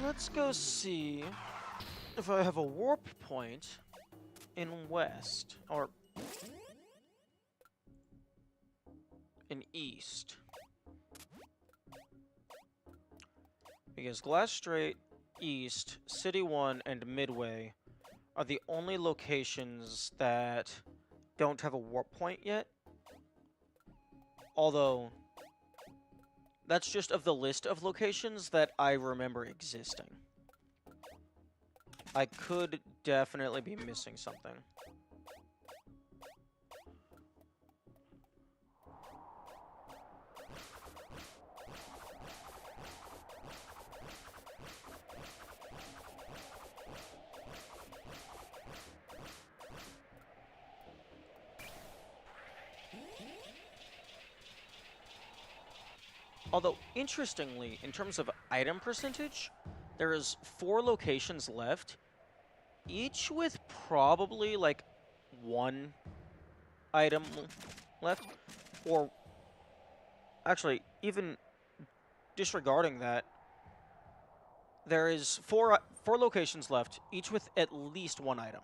Let's go see if I have a warp point in west, or in east. Because Glass Strait, East, City 1, and Midway are the only locations that don't have a warp point yet. Although, that's just of the list of locations that I remember existing. I could definitely be missing something. Although, interestingly, in terms of item percentage, there is 4 locations left, each with probably, like, 1 item left. Or, actually, even disregarding that, there is 4 locations left, each with at least 1 item.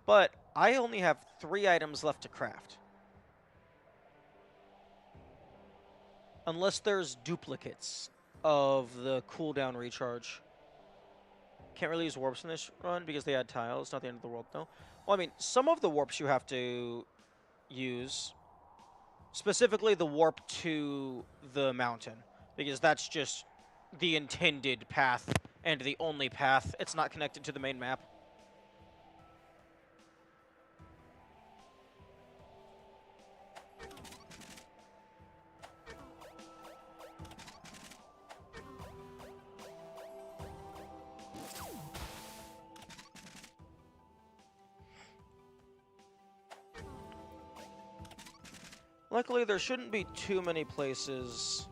But I only have 3 items left to craft. Unless there's duplicates of the cooldown recharge. Can't really use warps in this run because they add tiles. Not the end of the world, though. Well, I mean, some of the warps you have to use. Specifically the warp to the mountain. Because that's just the intended path and the only path. It's not connected to the main map. Luckily, there shouldn't be too many places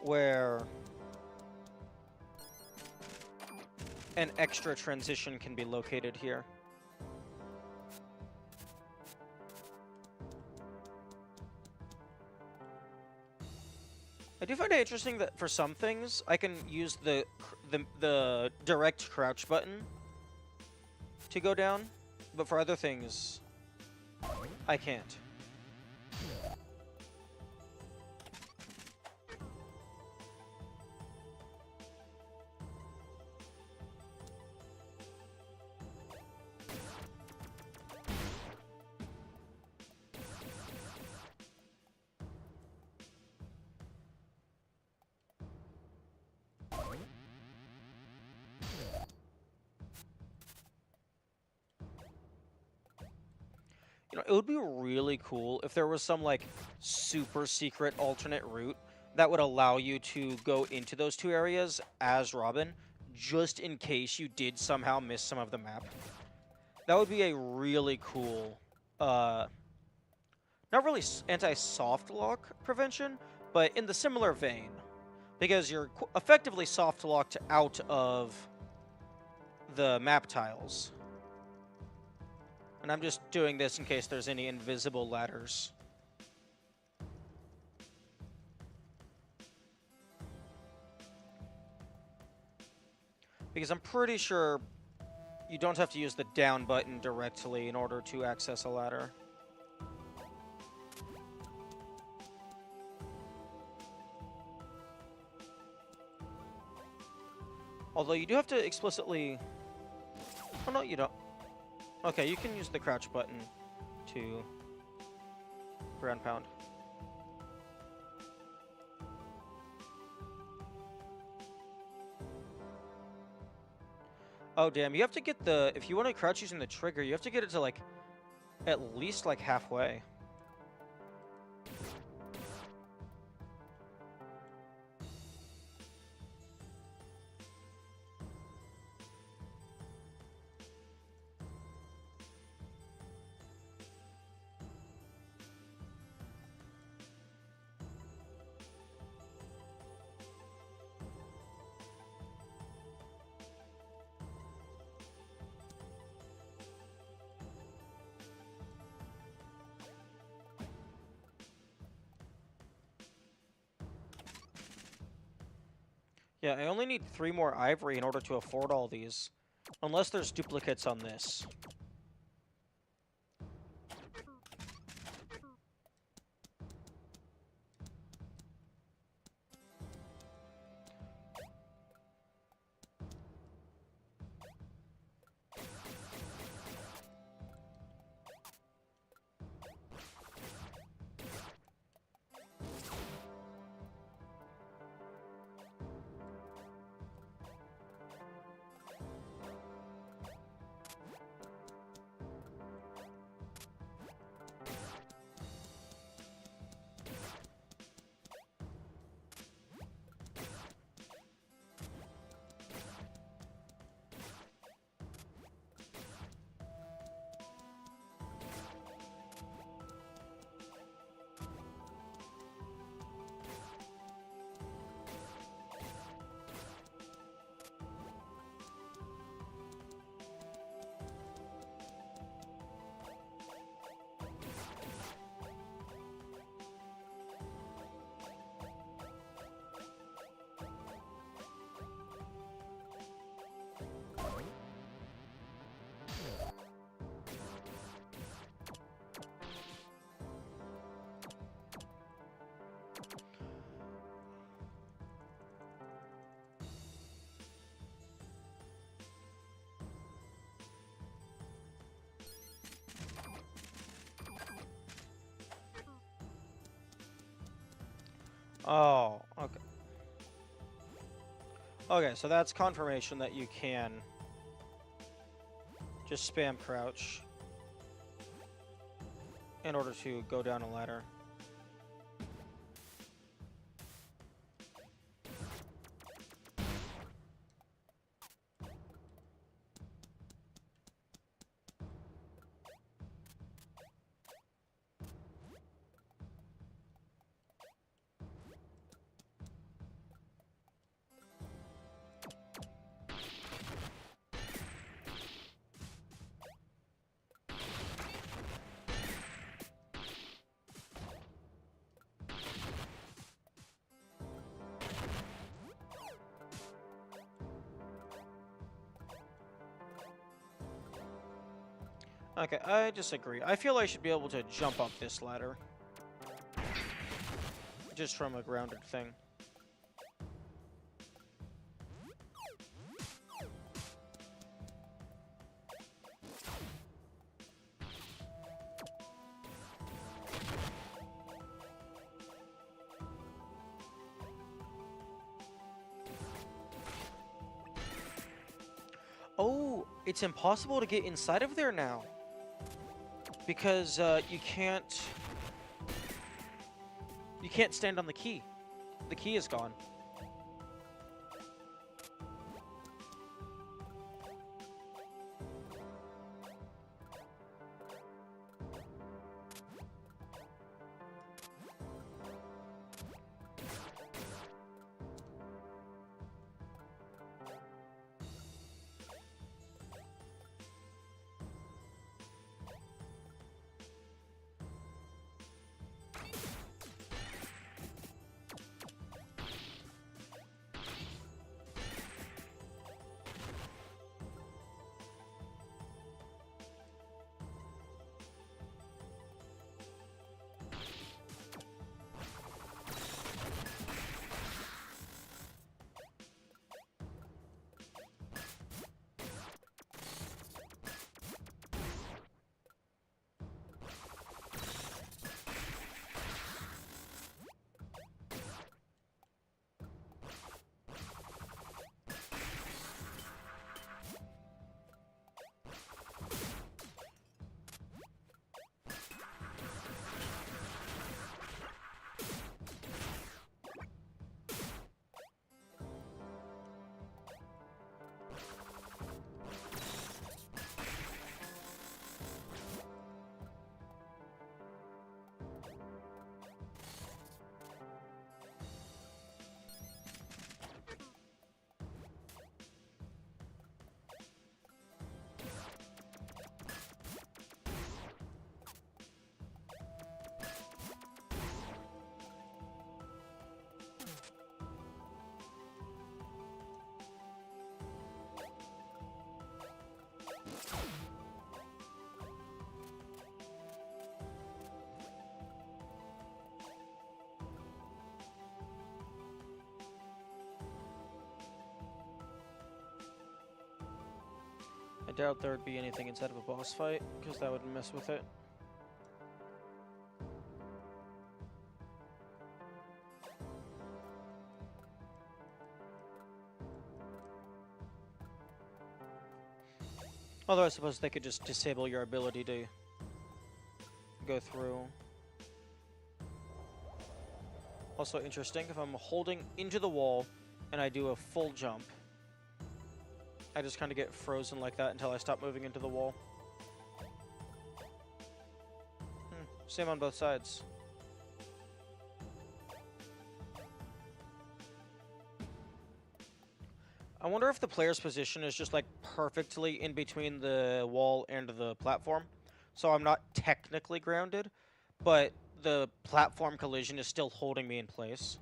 where an extra transition can be located here. I do find it interesting that for some things, I can use the direct crouch button to go down, but for other things, I can't. You know, it would be really cool if there was some, like, super secret alternate route that would allow you to go into those 2 areas as Robin, just in case you did somehow miss some of the map. That would be a really cool, not really anti-soft lock prevention, but in the similar vein. Because you're effectively soft locked out of the map tiles. And I'm just doing this in case there's any invisible ladders. Because I'm pretty sure you don't have to use the down button directly in order to access a ladder. Although you do have to explicitly... Oh, no, you don't. Okay, you can use the crouch button to ground pound. Oh, damn. You have to get the... If you want to crouch using the trigger, you have to get it to, like, at least, like, halfway. Yeah, I only need 3 more ivory in order to afford all these. Unless there's duplicates on this. Oh, okay. Okay, so that's confirmation that you can just spam crouch in order to go down a ladder. Okay, I disagree. I feel I should be able to jump up this ladder. Just from a grounded thing. Oh, it's impossible to get inside of there now. Because you can't stand on the key. The key is gone. doubt there would be anything inside of a boss fight, because that would mess with it. Although I suppose they could just disable your ability to go through. Also interesting, if I'm holding into the wall and I do a full jump, I just kind of get frozen like that until I stop moving into the wall. Same on both sides. I wonder if the player's position is just like perfectly in between the wall and the platform. So I'm not technically grounded, but the platform collision is still holding me in place.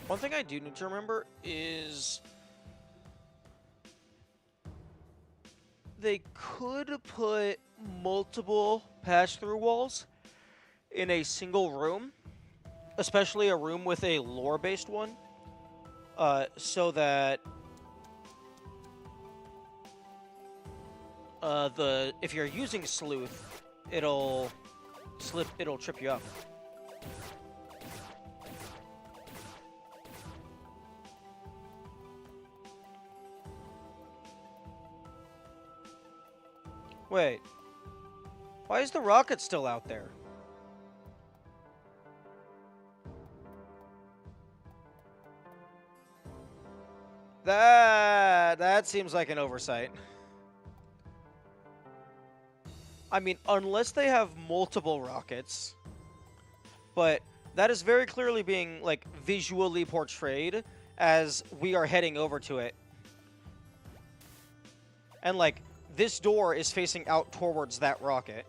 One thing I do need to remember is they could put multiple pass-through walls in a single room, especially a room with a lore-based one, so that if you're using Sleuth, it'll trip you up. Wait. Why is the rocket still out there? That seems like an oversight. I mean, unless they have multiple rockets, but that is very clearly being, like, visually portrayed as we are heading over to it. And, like, this door is facing out towards that rocket.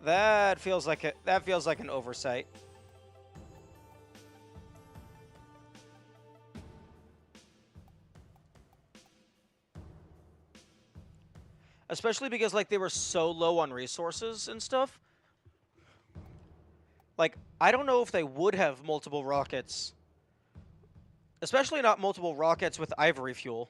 That feels like an oversight. Especially because, like, they were so low on resources and stuff. Like, I don't know if they would have multiple rockets. Especially not multiple rockets with ivory fuel.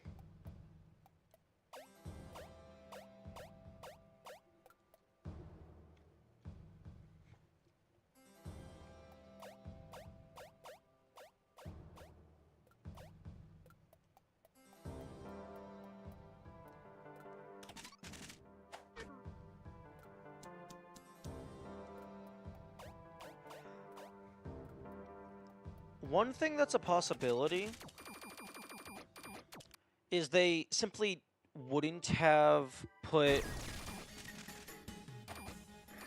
One thing that's a possibility is they simply wouldn't have put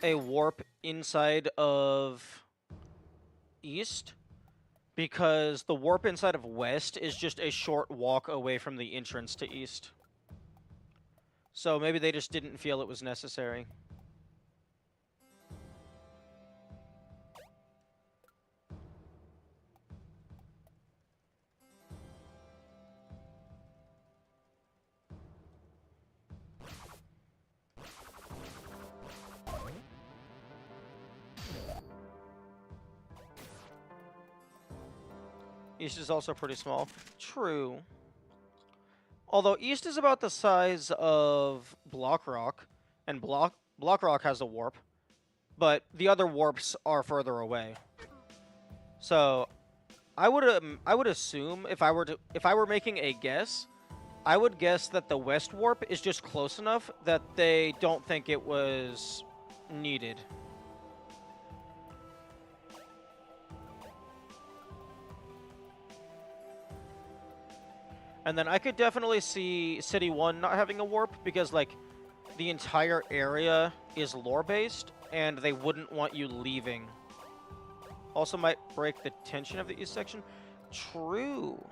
a warp inside of East, because the warp inside of West is just a short walk away from the entrance to East. So maybe they just didn't feel it was necessary. East is also pretty small. True. Although East is about the size of Block Rock, and Block Rock has a warp, but the other warps are further away. So, I would assume if I were making a guess, I would guess that the West warp is just close enough that they don't think it was needed. And then I could definitely see City 1 not having a warp because, like, the entire area is lore-based, and they wouldn't want you leaving. Also might break the tension of the East section. True.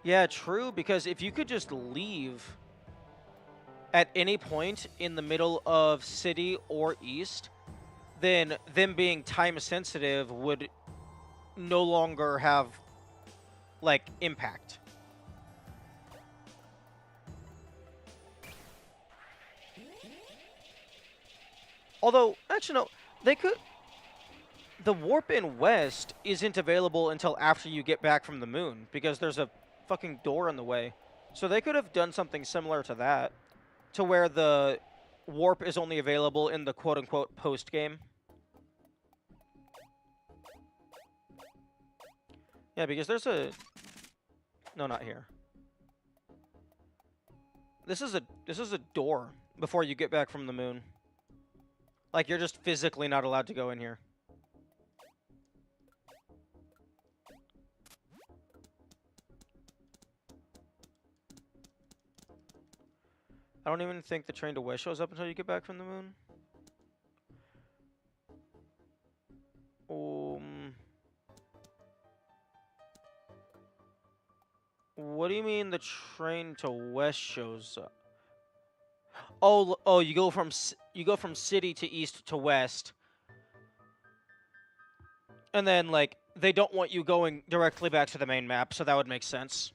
Yeah, true, because if you could just leave at any point in the middle of city or east, then them being time sensitive would no longer have, like, impact. Although, actually, no, they could. The warp in west isn't available until after you get back from the moon because there's a fucking door in the way. So they could have done something similar to that, to where the warp is only available in the quote unquote post game. Yeah, because there's a no, not here. This is a door before you get back from the moon. Like you're just physically not allowed to go in here. I don't even think the train to west shows up until you get back from the moon. Um, what do you mean the train to west shows up? Oh, you go from city to east to west, and then like they don't want you going directly back to the main map, so that would make sense.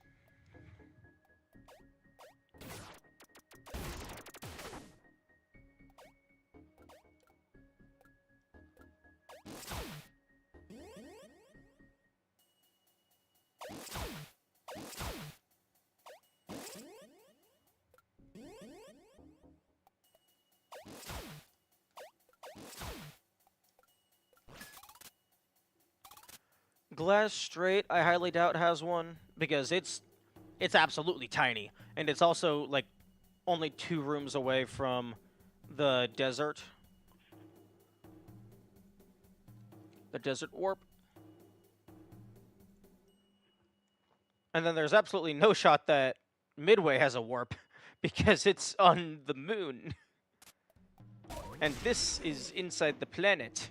Glass Strait, I highly doubt has one because it's absolutely tiny, and it's also like only 2 rooms away from the desert. The desert warp. And then there's absolutely no shot that Midway has a warp because it's on the moon. And this is inside the planet.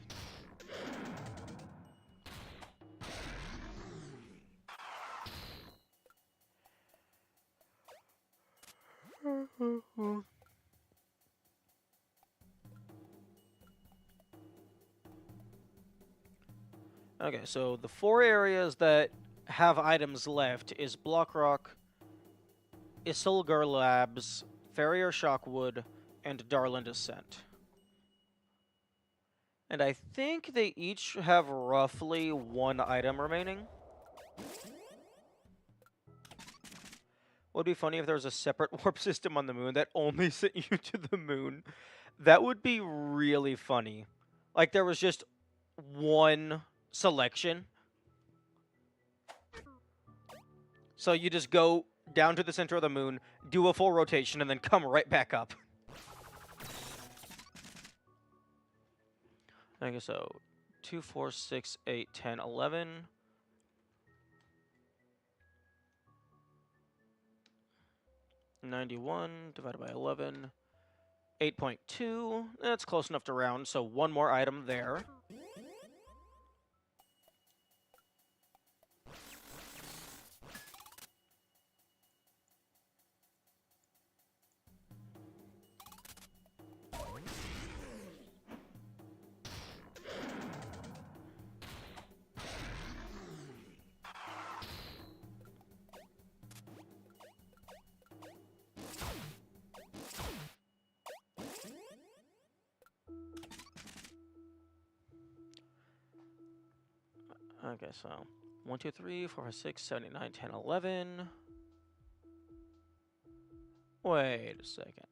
Okay, so the 4 areas that have items left is Blockrock, Isilgar Labs, Farrier Shockwood, and Darland Ascent. And I think they each have roughly 1 item remaining. Would be funny if there was a separate warp system on the moon that only sent you to the moon. That would be really funny. Like there was just one selection. So you just go down to the center of the moon, do a full rotation, and then come right back up. Okay, so 2, 4, 6, 8, 10, 11. 91 divided by 11. 8.2. That's close enough to round, so 1 more item there. Okay, so 1, 2, 3, 4, 5, 6, 7, 8, 9, 10, 11. Wait a second.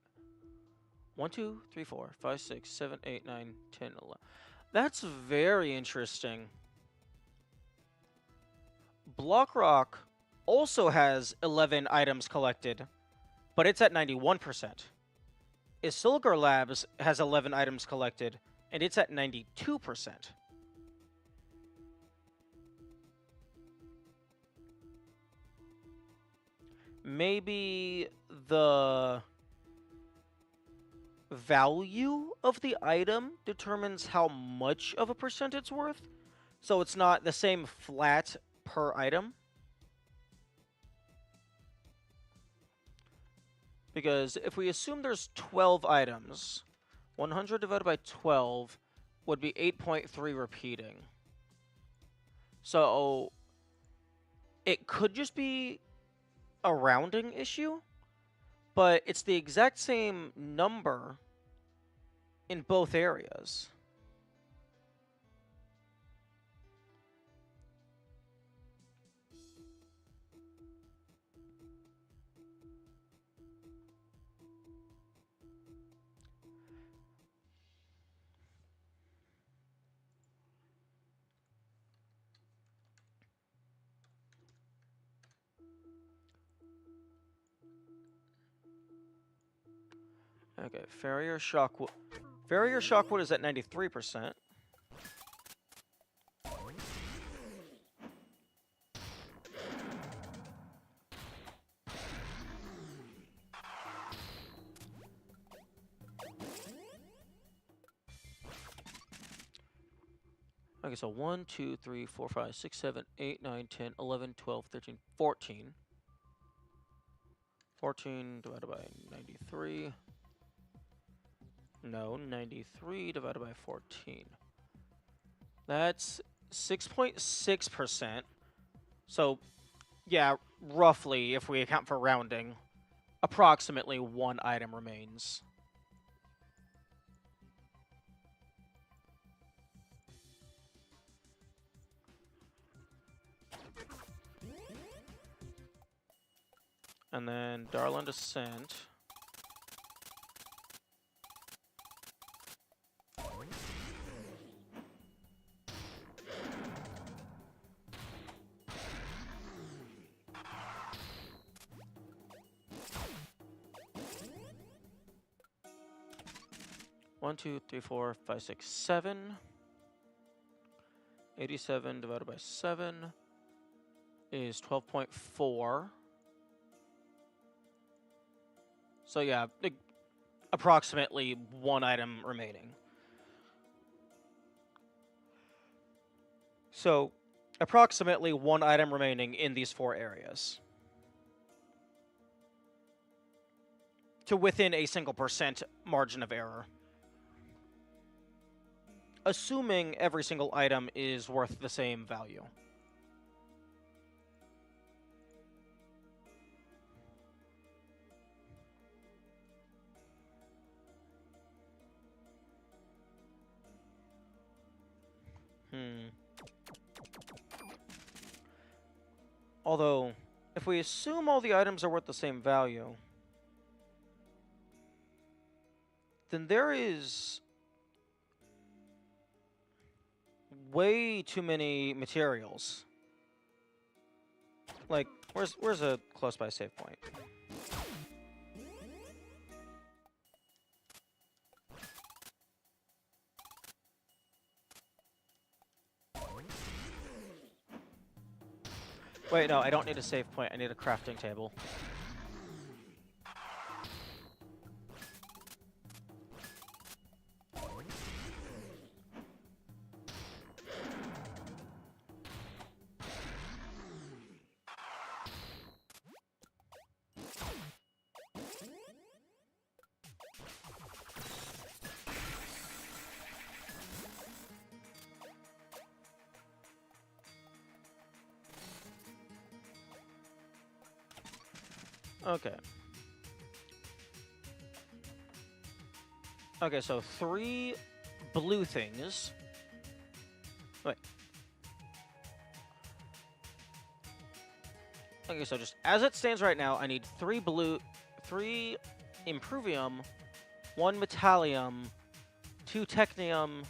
1, 2, 3, 4, 5, 6, 7, 8, 9, 10, 11. That's very interesting. Blockrock also has 11 items collected, but it's at 91%. Isilgar Labs has 11 items collected, and it's at 92%. Maybe the value of the item determines how much of a percent it's worth. So it's not the same flat per item. Because if we assume there's 12 items, 100 divided by 12 would be 8.3 repeating. So it could just be a rounding issue, but it's the exact same number in both areas. Okay, Farrier Shockwood. Farrier Shockwood is at 93%. Okay, so 1, 2, 3, 4, 5, 6, 7, 8, 9, 10, 11, 12, 13, 14. 14 divided by 93. No, 93 divided by 14. That's 6.6%. So, yeah, roughly, if we account for rounding, approximately one item remains. And then Darlin Descent. One, two, three, 4, 5, 6, 7. 87 divided by 7 is 12.4. So yeah, approximately one item remaining. So, approximately one item remaining in these 4 areas. To within a single % margin of error. Assuming every single item is worth the same value. Although, if we assume all the items are worth the same value, then there is way too many materials. Like, where's a close by save point? Wait, no, I don't need a save point. I need a crafting table. Okay. Okay, so 3 blue things. Wait. Okay, so just as it stands right now, I need 3 Impruvium, 1 Metallium, 2 Technium,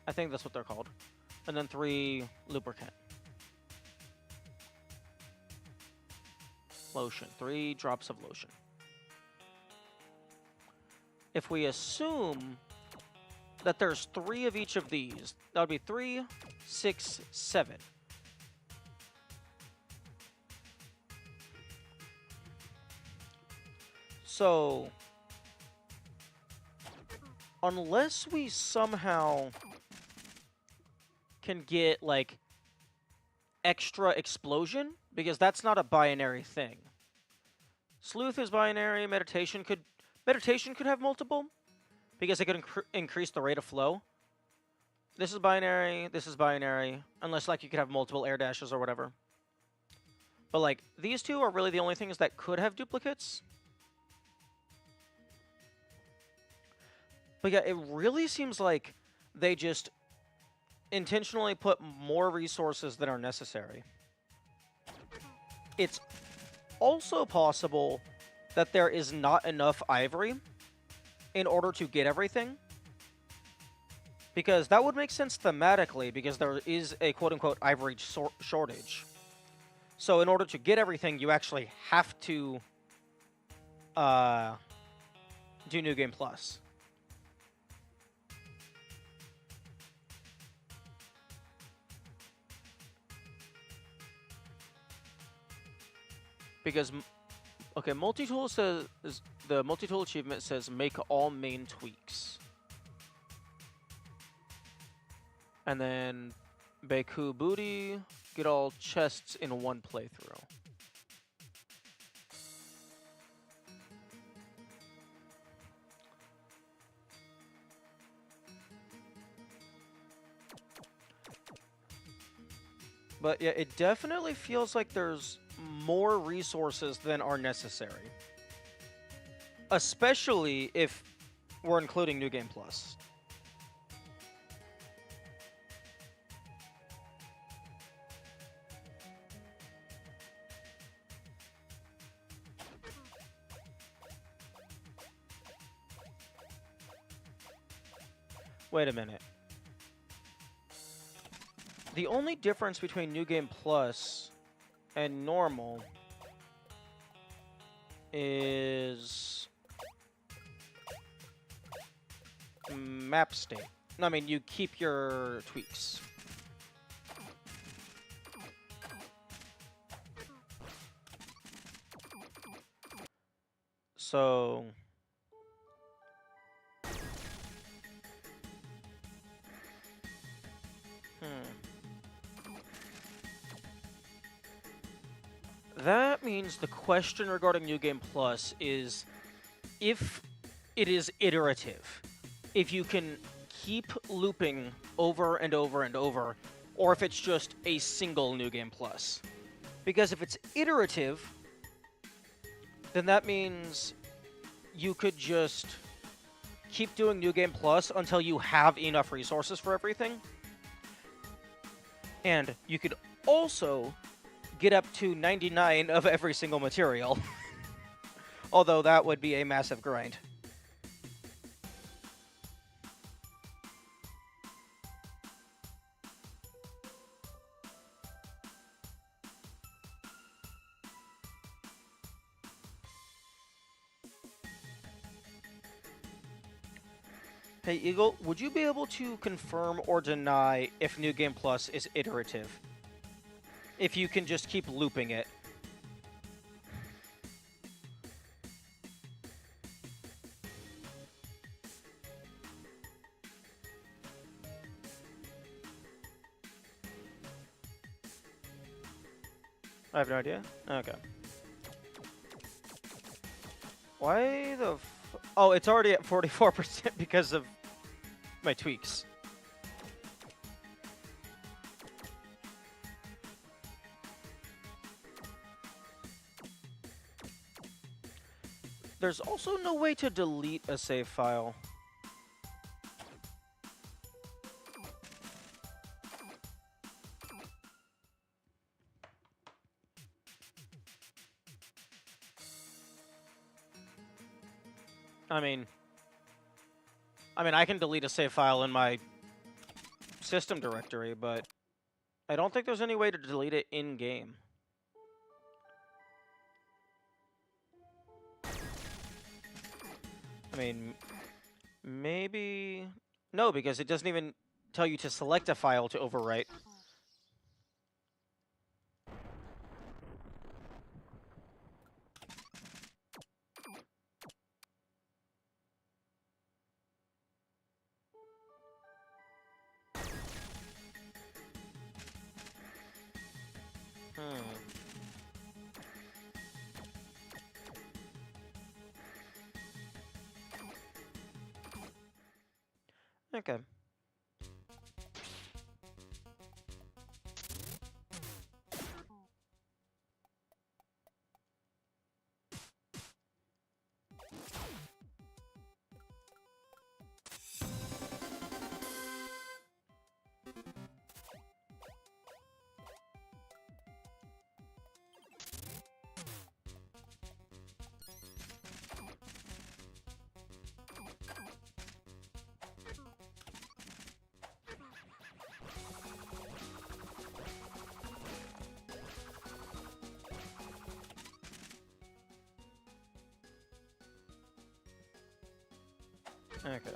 I think that's what they're called, and then 3 Lubricant. Lotion, 3 drops of lotion. If we assume that there's 3 of each of these, that would be 3, 6, 7. So, unless we somehow can get, like, extra explosion, because that's not a binary thing. Sleuth is binary. Meditation could have multiple because it could increase the rate of flow. This is binary. This is binary, unless like you could have multiple air dashes or whatever. But like these two are really the only things that could have duplicates. But yeah, it really seems like they just intentionally put more resources than are necessary. It's also possible that there is not enough ivory in order to get everything. Because that would make sense thematically, because there is a quote-unquote ivory shortage. So in order to get everything, you actually have to do New Game Plus. Because, okay, multi-tool says, the multi-tool achievement says make all main tweaks. And then Baku Booty, get all chests in one playthrough. But yeah, it definitely feels like there's more resources than are necessary. Especially if we're including New Game Plus. Wait a minute. The only difference between New Game Plus and normal is map state. No, I mean, you keep your tweaks. So... That means the question regarding New Game Plus is if it is iterative, if you can keep looping over and over and over, or if it's just a single New Game Plus. Because if it's iterative, then that means you could just keep doing New Game Plus until you have enough resources for everything. And you could also get up to 99 of every single material. Although that would be a massive grind. Hey, Eagle, would you be able to confirm or deny if New Game Plus is iterative? If you can just keep looping it. I have no idea. Okay. Why the oh, it's already at 44% because of my tweaks. There's also no way to delete a save file. I mean, I can delete a save file in my system directory, but I don't think there's any way to delete it in-game. I mean, maybe... No, because it doesn't even tell you to select a file to overwrite. Okay. Okay.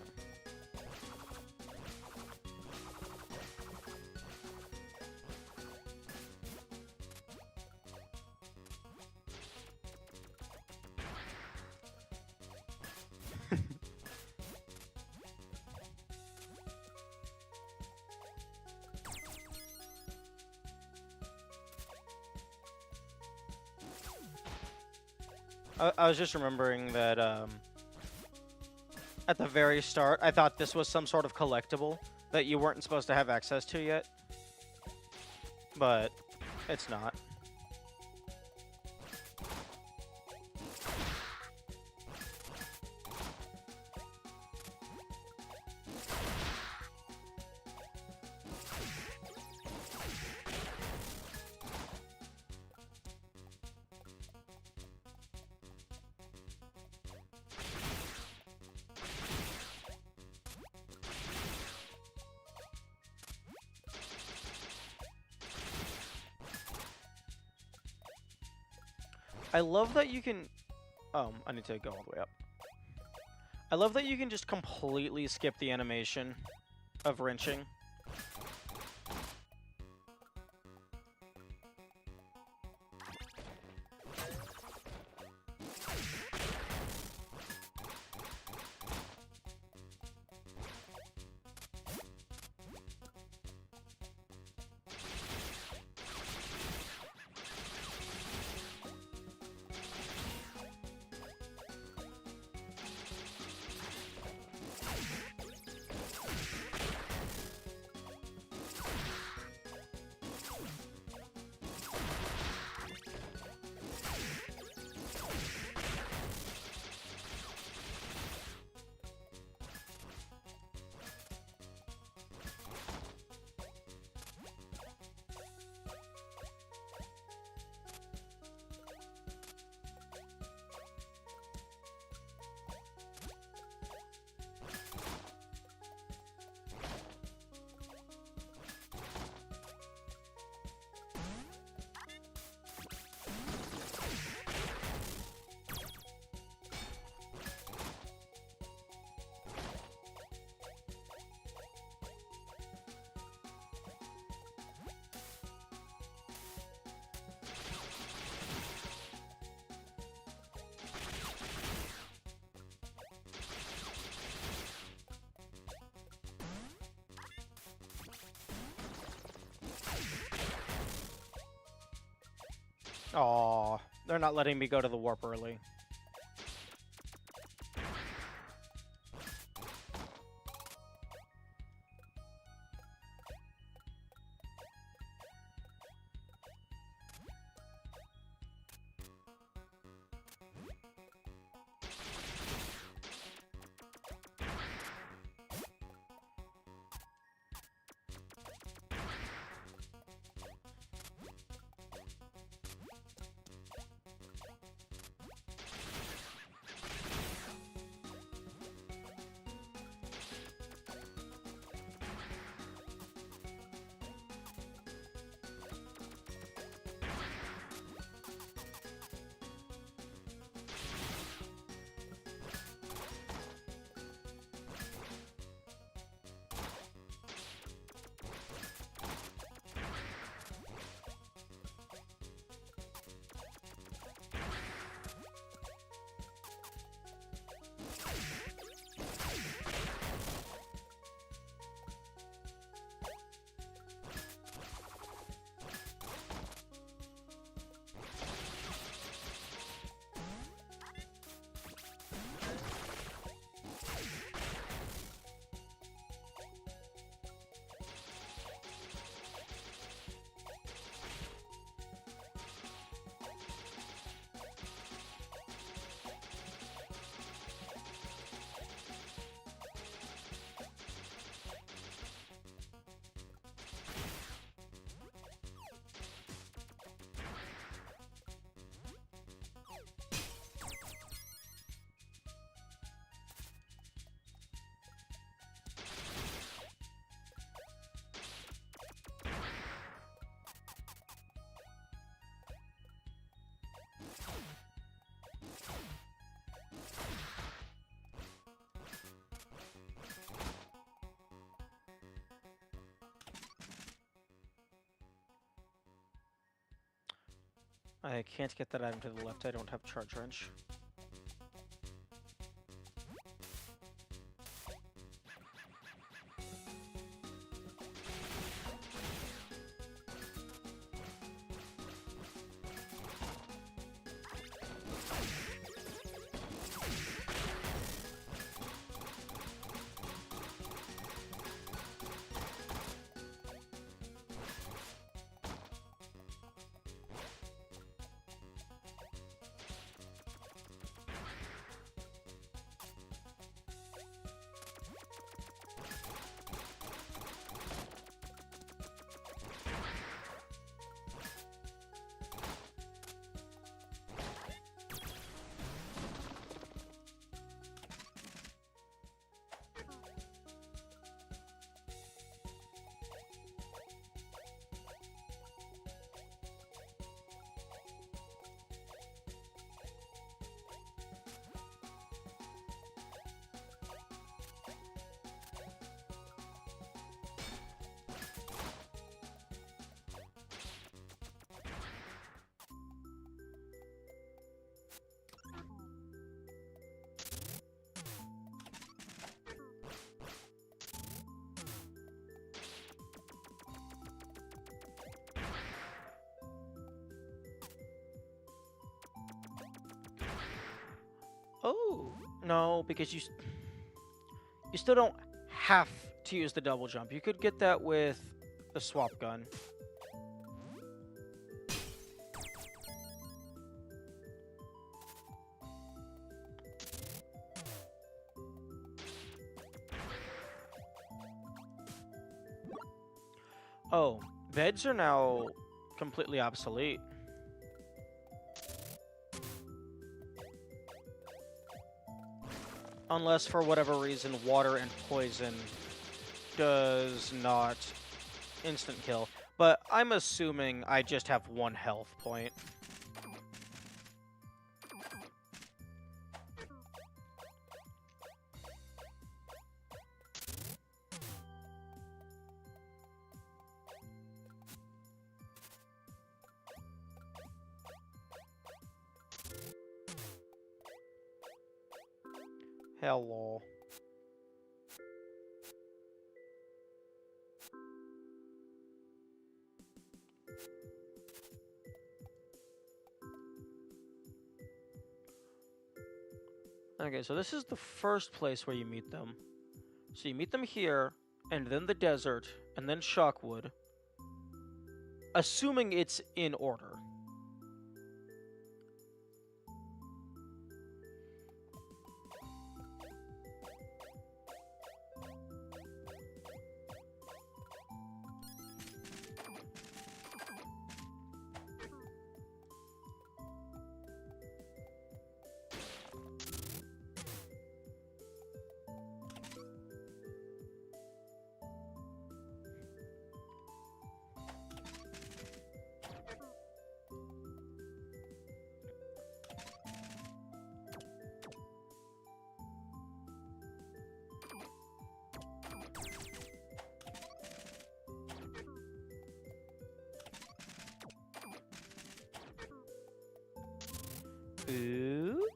I was just remembering that at the very start, I thought this was some sort of collectible that you weren't supposed to have access to yet, but it's not. I love that you can... I need to go all the way up. I love that you can just completely skip the animation of wrenching. Aw, they're not letting me go to the warp early. I can't get that item to the left. I don't have Charge Wrench. Oh, no, because you still don't have to use the double jump. You could get that with the swap gun. Oh, beds are now completely obsolete. Unless for whatever reason water and poison does not instant kill. But I'm assuming I just have 1 health point. Hello. Okay, so this is the first place where you meet them. So you meet them here, and then the desert, and then Shockwood. Assuming it's in order. Ooh.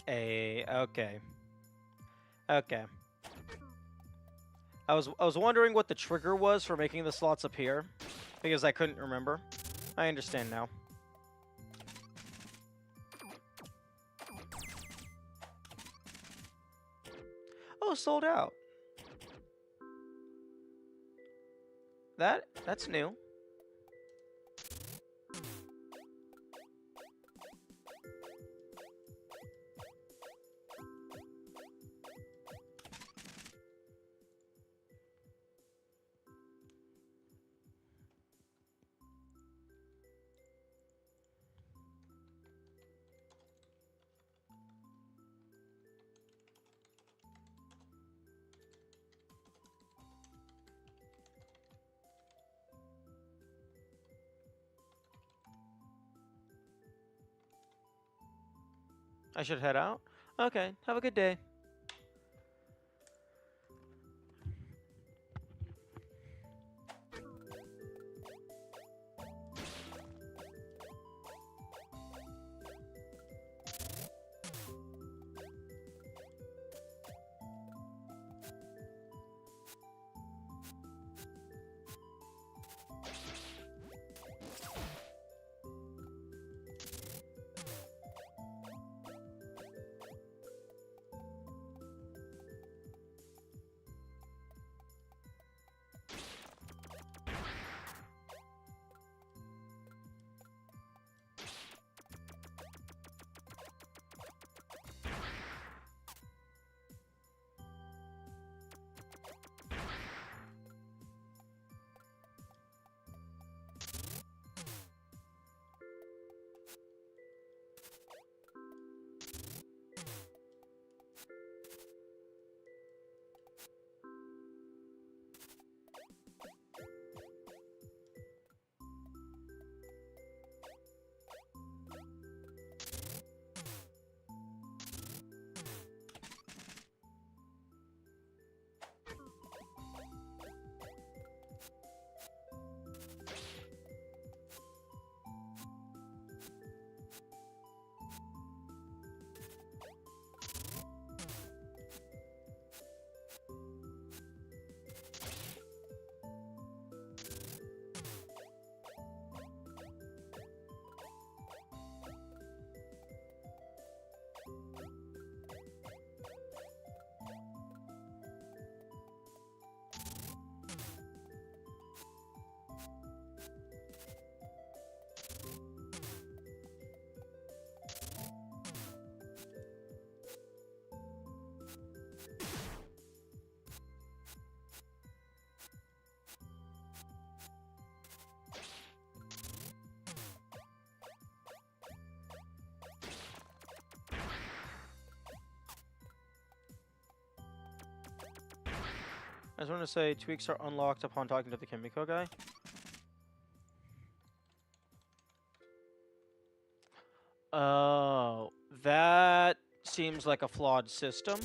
Okay. Okay. I was wondering what the trigger was for making the slots appear, because I couldn't remember. I understand now. Oh, sold out. That's new. I should head out? Okay, have a good day. I just want to say tweaks are unlocked upon talking to the Kimiko guy. Oh, that seems like a flawed system.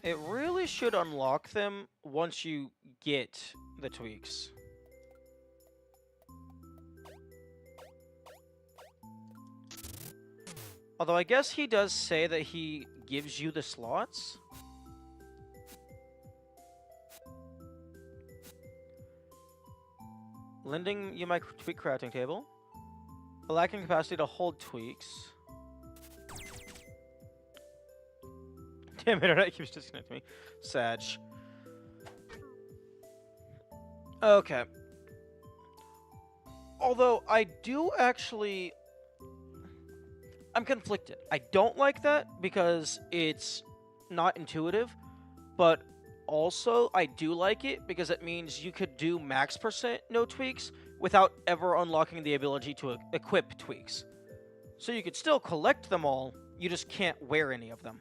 It really should unlock them once you get the tweaks. Although I guess he does say that he gives you the slots. Lending you my tweak crafting table. Lacking capacity to hold tweaks. Damn, internet keeps disconnecting me. Sag. Okay. Although I do actually... I'm conflicted. I don't like that because it's not intuitive, but also I do like it because it means you could do max percent no tweaks without ever unlocking the ability to equip tweaks. So you could still collect them all, you just can't wear any of them.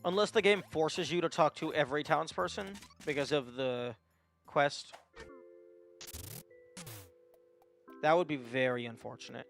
Unless the game forces you to talk to every townsperson because of the quest. That would be very unfortunate.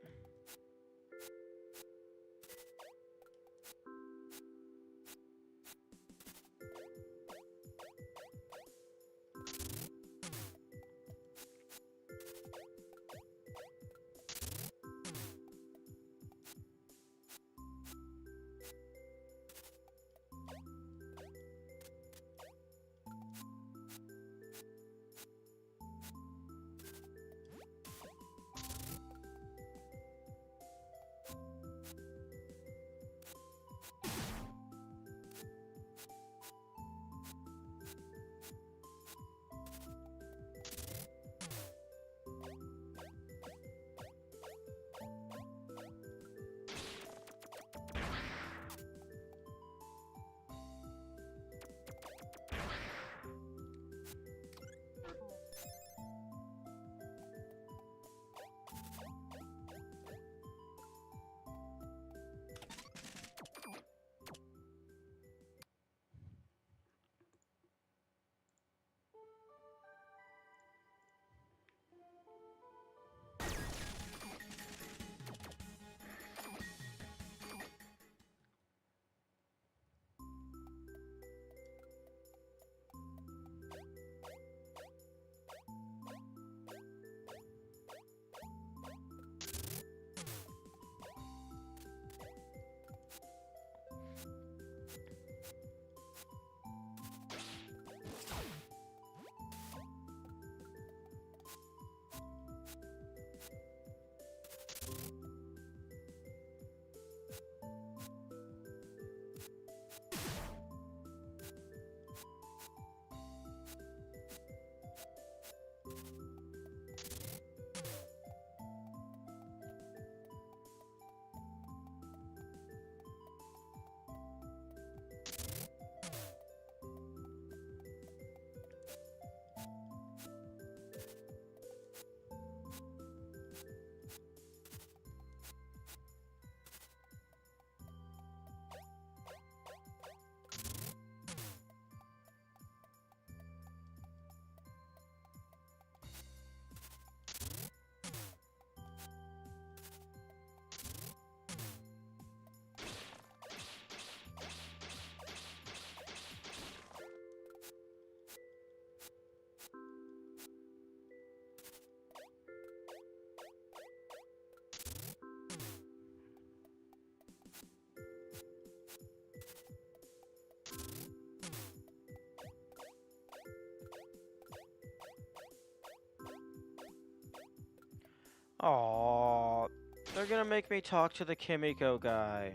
Aww. They're gonna make me talk to the Kimiko guy.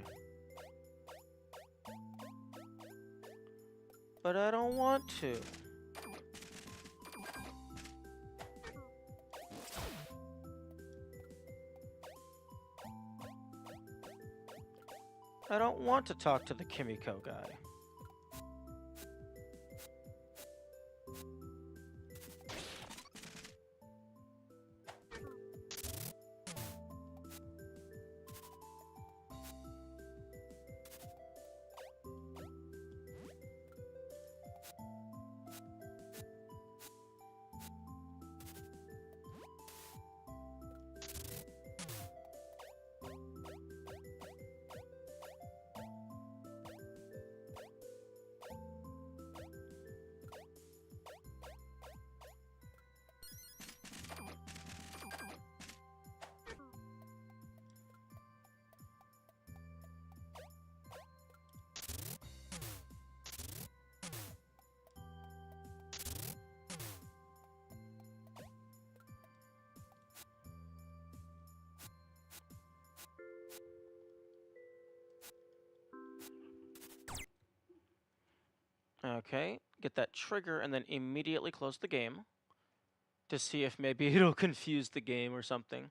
But I don't want to. I don't want to talk to the Kimiko guy. Okay, get that trigger and then immediately close the game to see if maybe it'll confuse the game or something.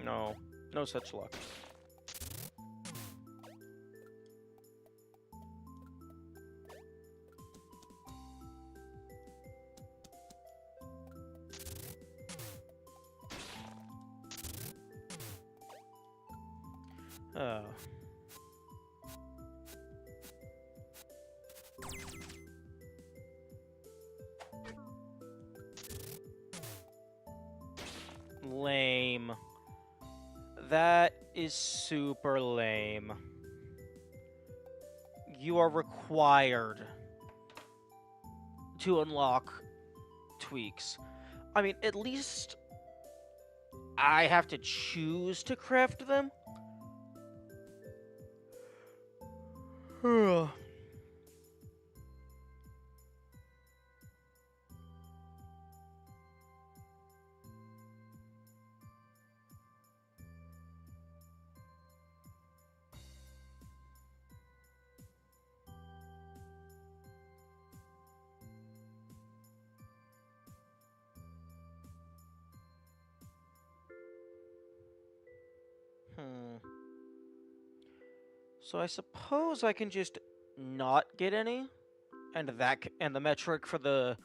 No, no such luck. Oh. Lame. That is super lame. You are required to unlock tweaks. I mean, at least I have to choose to craft them. So I suppose I can just not get any, and and the metric for the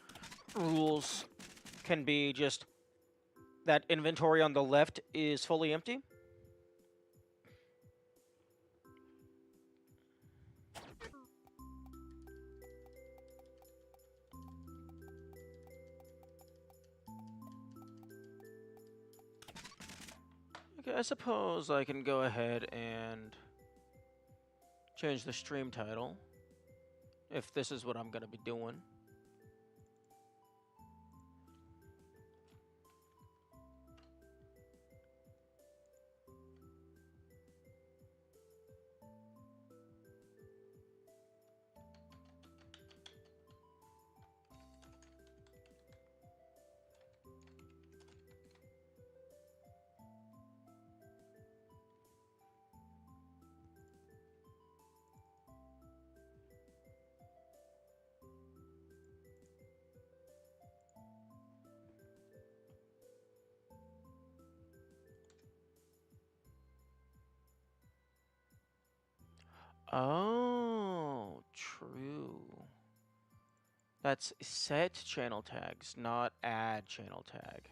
rules can be just that inventory on the left is fully empty. Okay, I suppose I can go ahead and change the stream title if this is what I'm going to be doing. Oh, true. That's set channel tags, not add channel tag.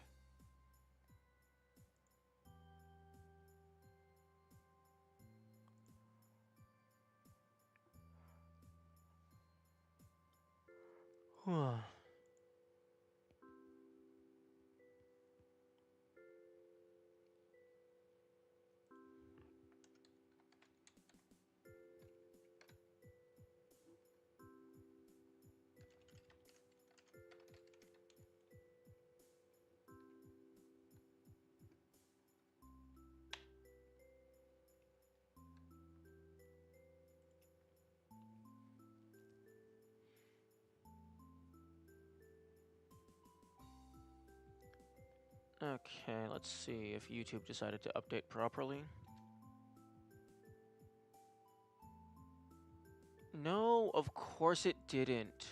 Okay, let's see if YouTube decided to update properly. No, of course it didn't.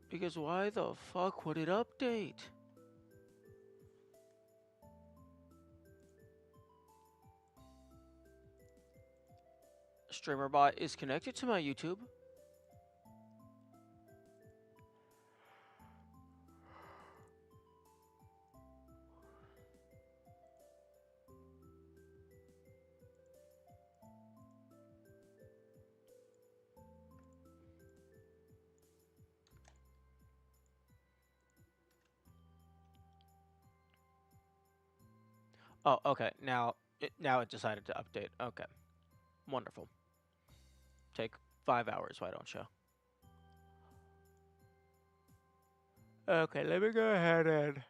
Because why the fuck would it update? StreamerBot is connected to my YouTube. Oh, okay. Now it decided to update. Okay. Wonderful. Take 5 hours, why don't you? Okay, let me go ahead and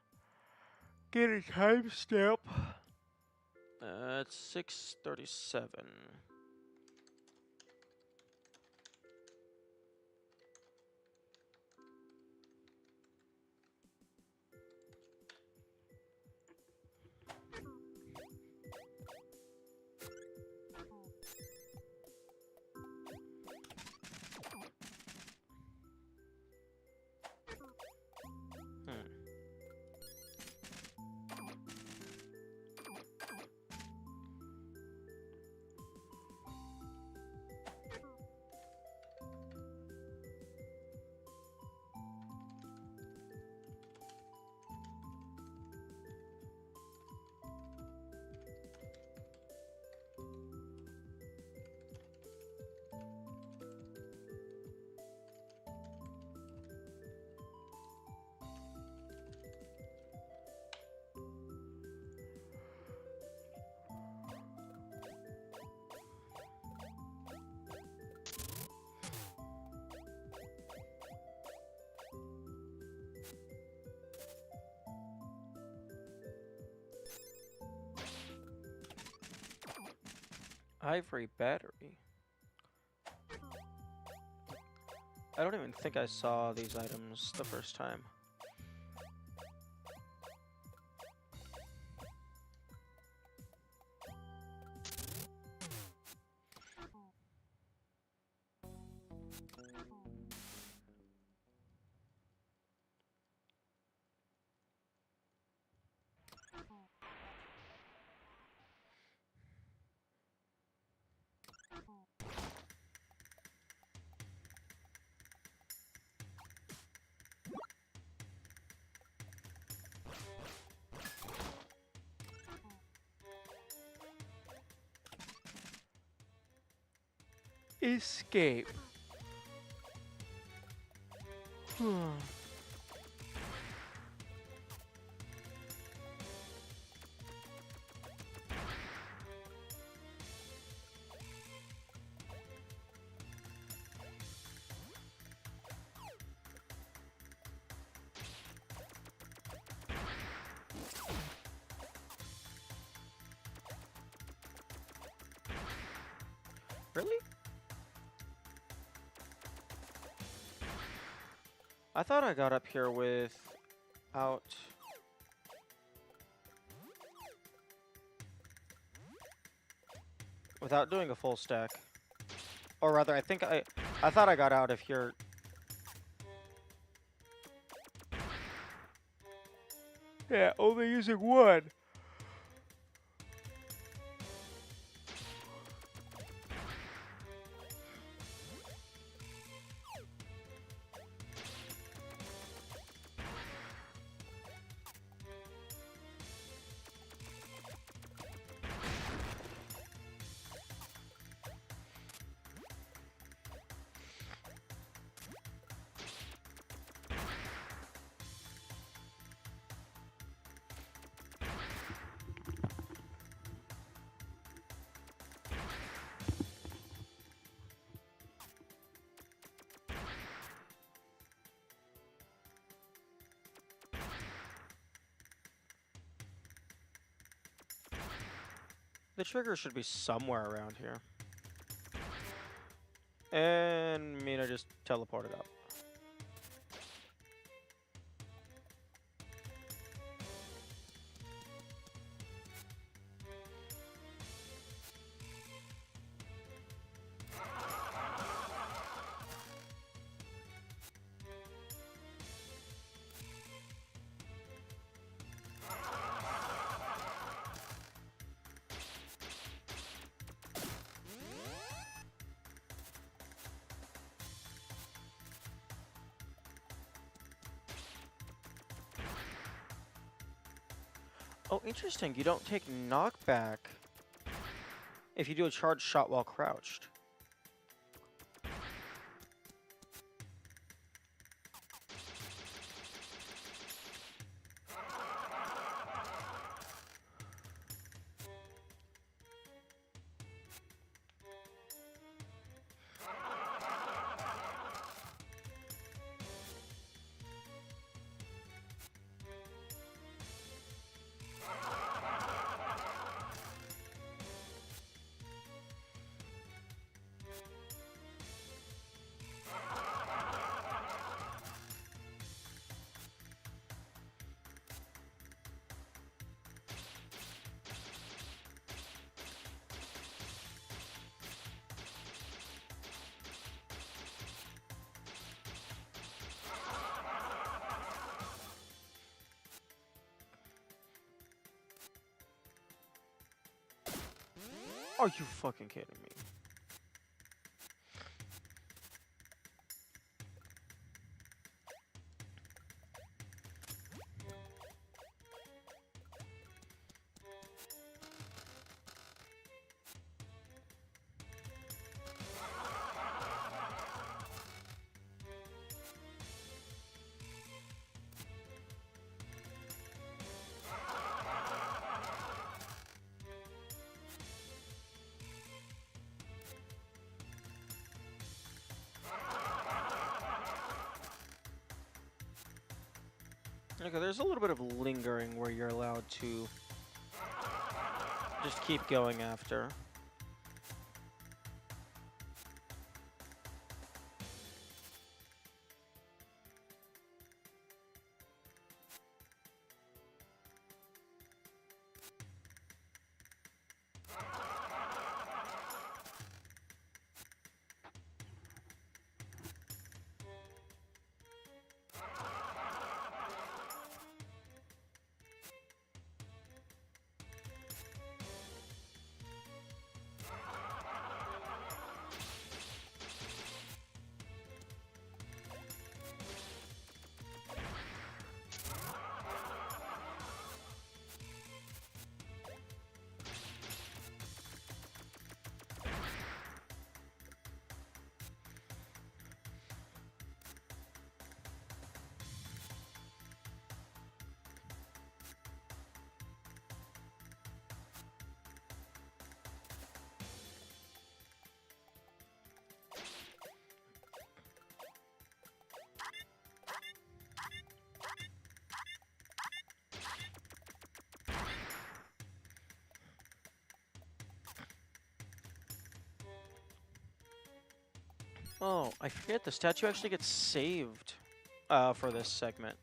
get a timestamp. It's 6:37. Ivory battery. I don't even think I saw these items the first time. Escape. Really? I thought I got up here without... without doing a full stack. Or rather, I thought I got out of here... Yeah, only using one. The trigger should be somewhere around here. And Mina just teleported up. Oh, interesting. You don't take knockback if you do a charge shot while crouched. Are you fucking kidding me? Okay, there's a little bit of lingering where you're allowed to just keep going after. Oh, I forget, the statue actually gets saved for this segment.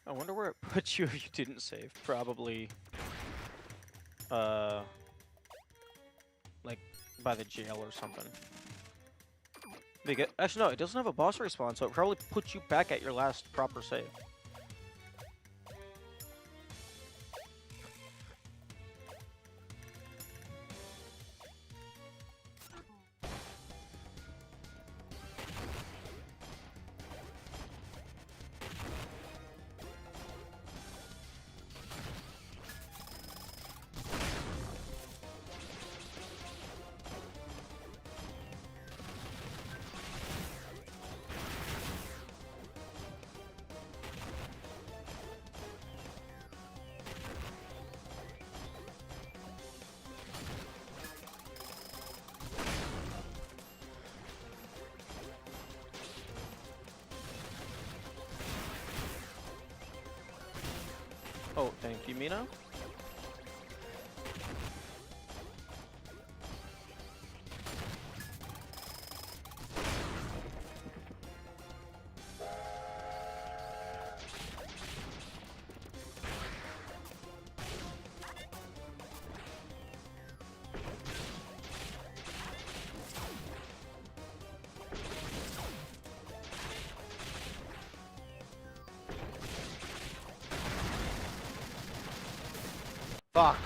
I wonder where it puts you if you didn't save. Probably, like, by the jail or something. Actually, no, it doesn't have a boss respawn, so it probably puts you back at your last proper save. Oh, thank you, Mina. Fuck.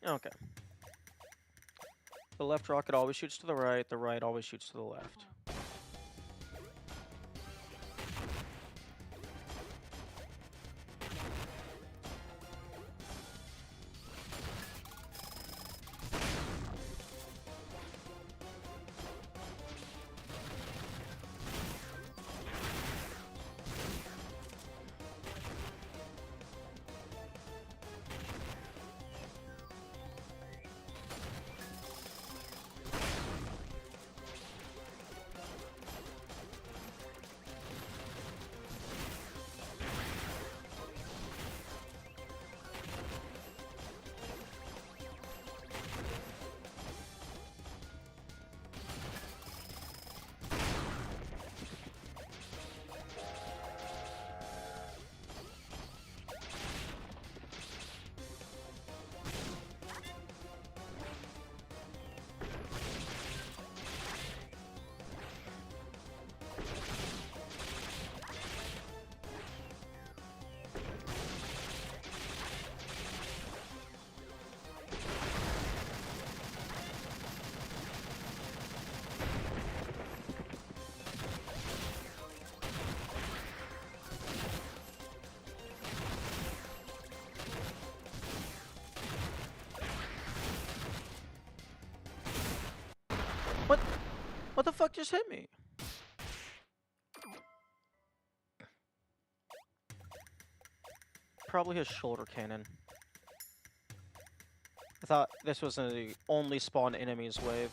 Okay. The left rocket always shoots to the right always shoots to the left. What? What the fuck just hit me? Probably his shoulder cannon. I thought this was the only spawn enemies wave.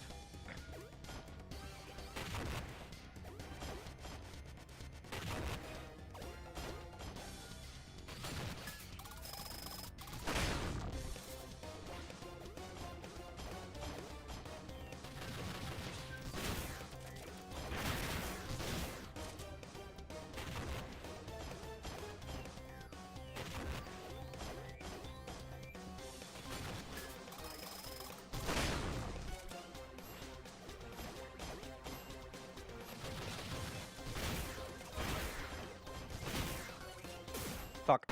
Fuck.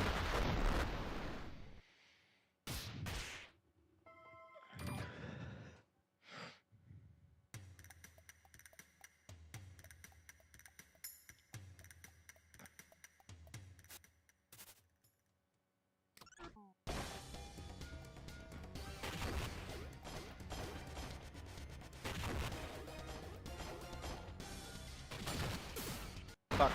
Fuck.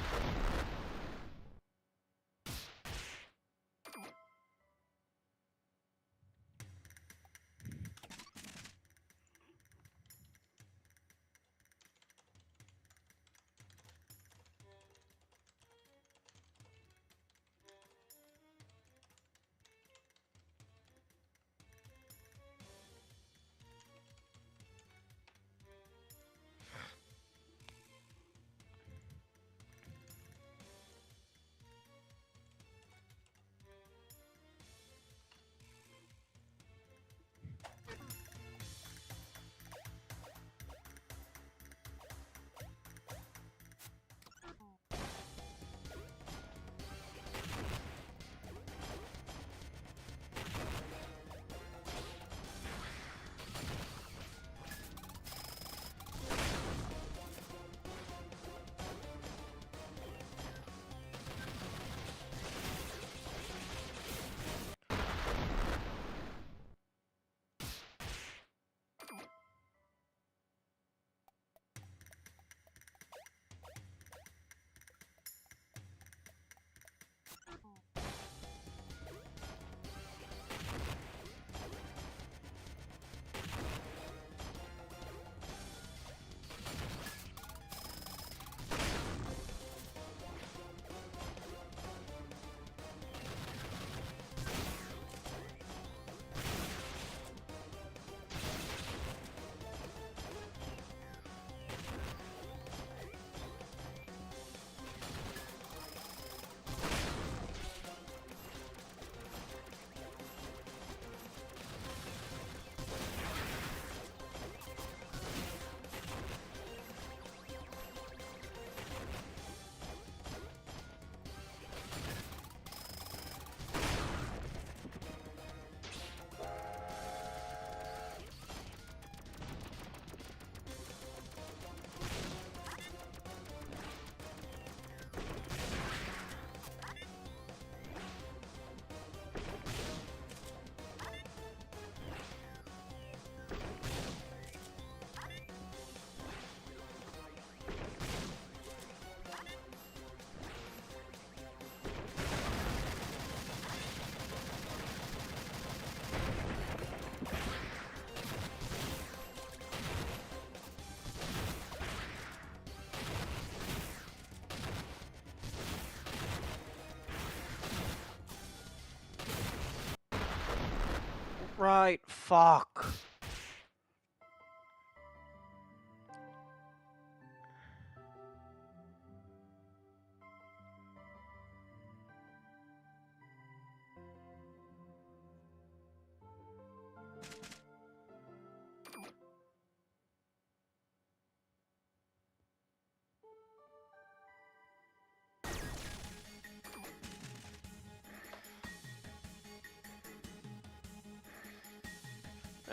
right. Fuck.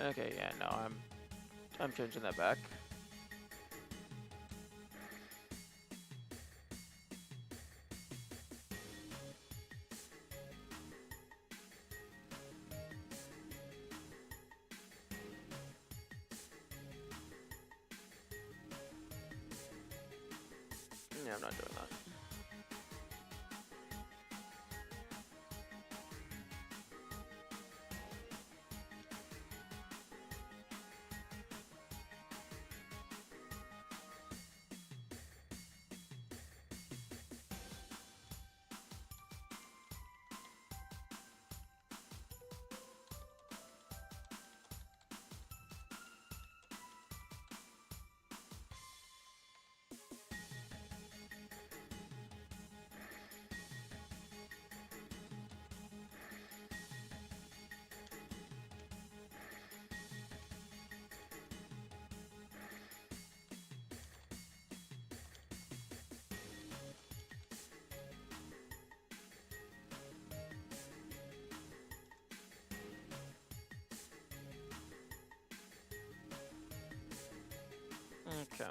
Okay, yeah, no, I'm changing that back. Yeah, I'm not doing that. Okay.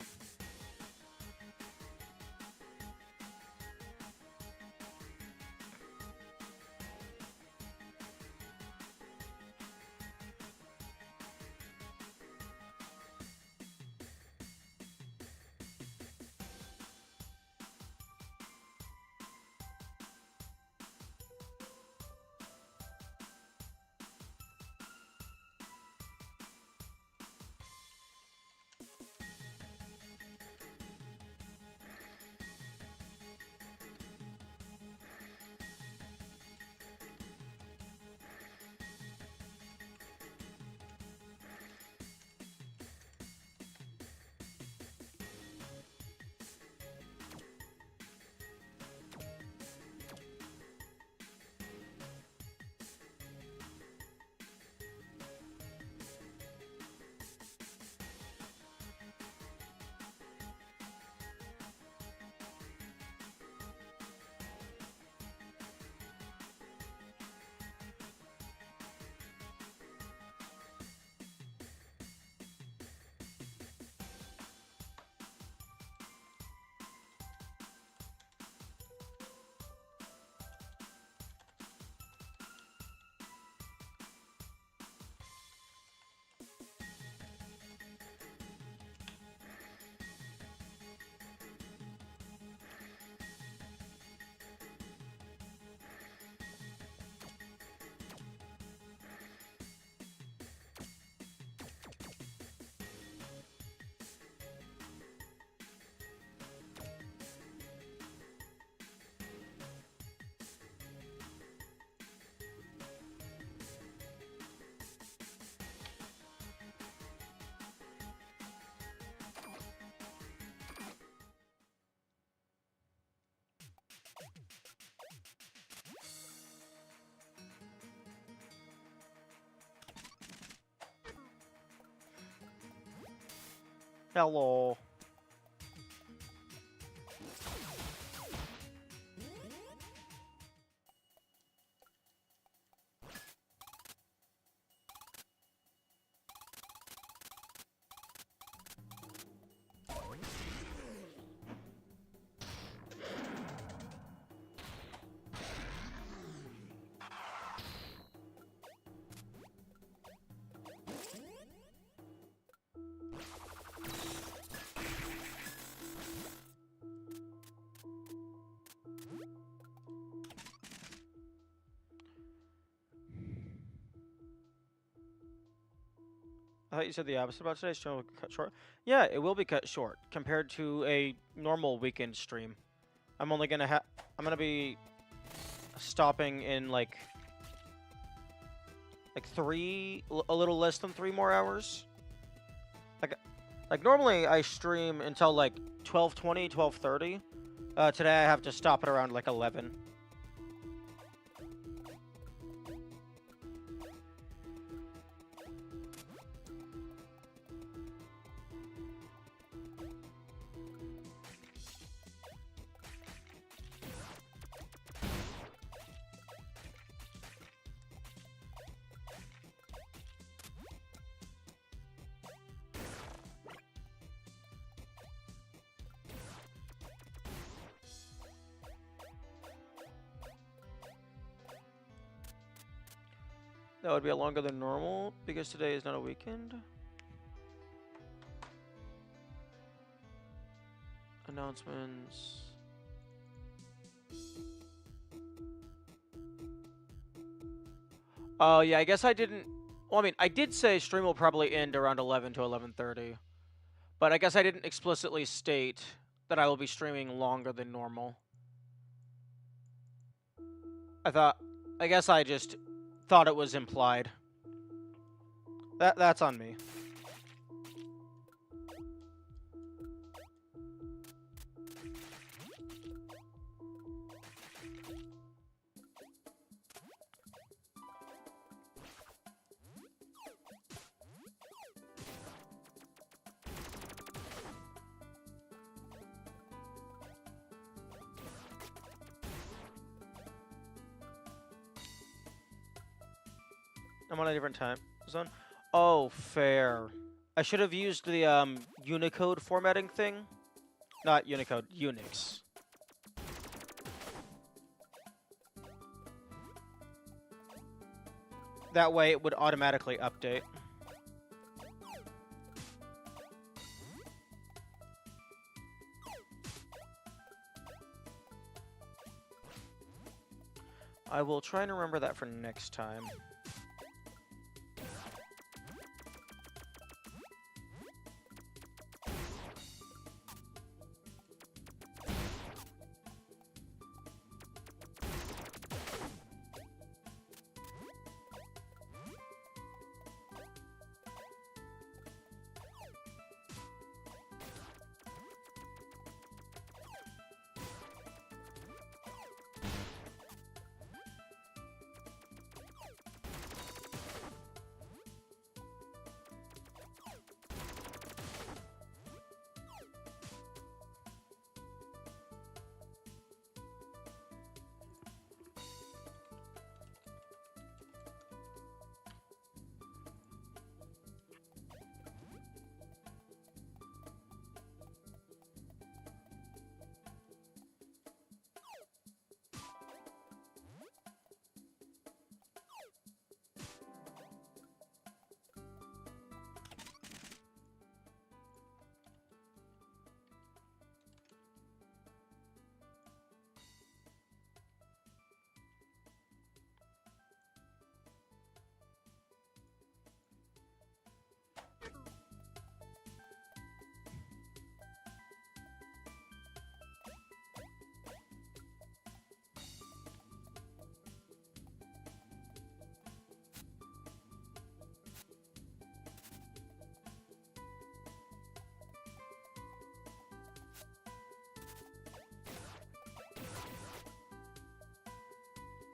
Hello. I thought you said the opposite about today's stream will be cut short. Yeah, it will be cut short compared to a normal weekend stream. I'm only gonna I'm gonna be stopping in like Like a little less than 3 more hours. Like, like normally I stream until like 12:20, 12:30. Today I have to stop at around like 11. That would be longer than normal because today is not a weekend. Announcements. Oh, yeah, I guess I didn't... Well, I mean, I did say stream will probably end around 11 to 11:30. But I guess I didn't explicitly state that I will be streaming longer than normal. I guess I just thought it was implied. That's on me. I'm on a different time zone. Oh, fair. I should have used the Unicode formatting thing. Not Unicode, Unix. That way it would automatically update. I will try and remember that for next time.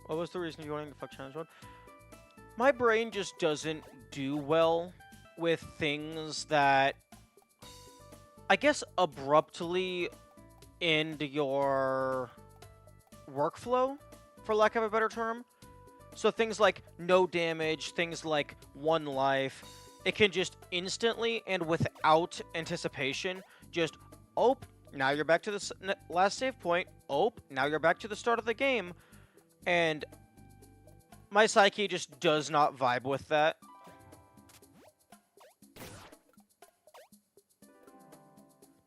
What was the reason you wanted to fuck challenge mode? My brain just doesn't do well with things that, I guess, abruptly end your workflow, for lack of a better term. So things like no damage, things like 1 life, it can just instantly and without anticipation just, oh, now you're back to the last save point. Oh, now you're back to the start of the game. And my psyche just does not vibe with that.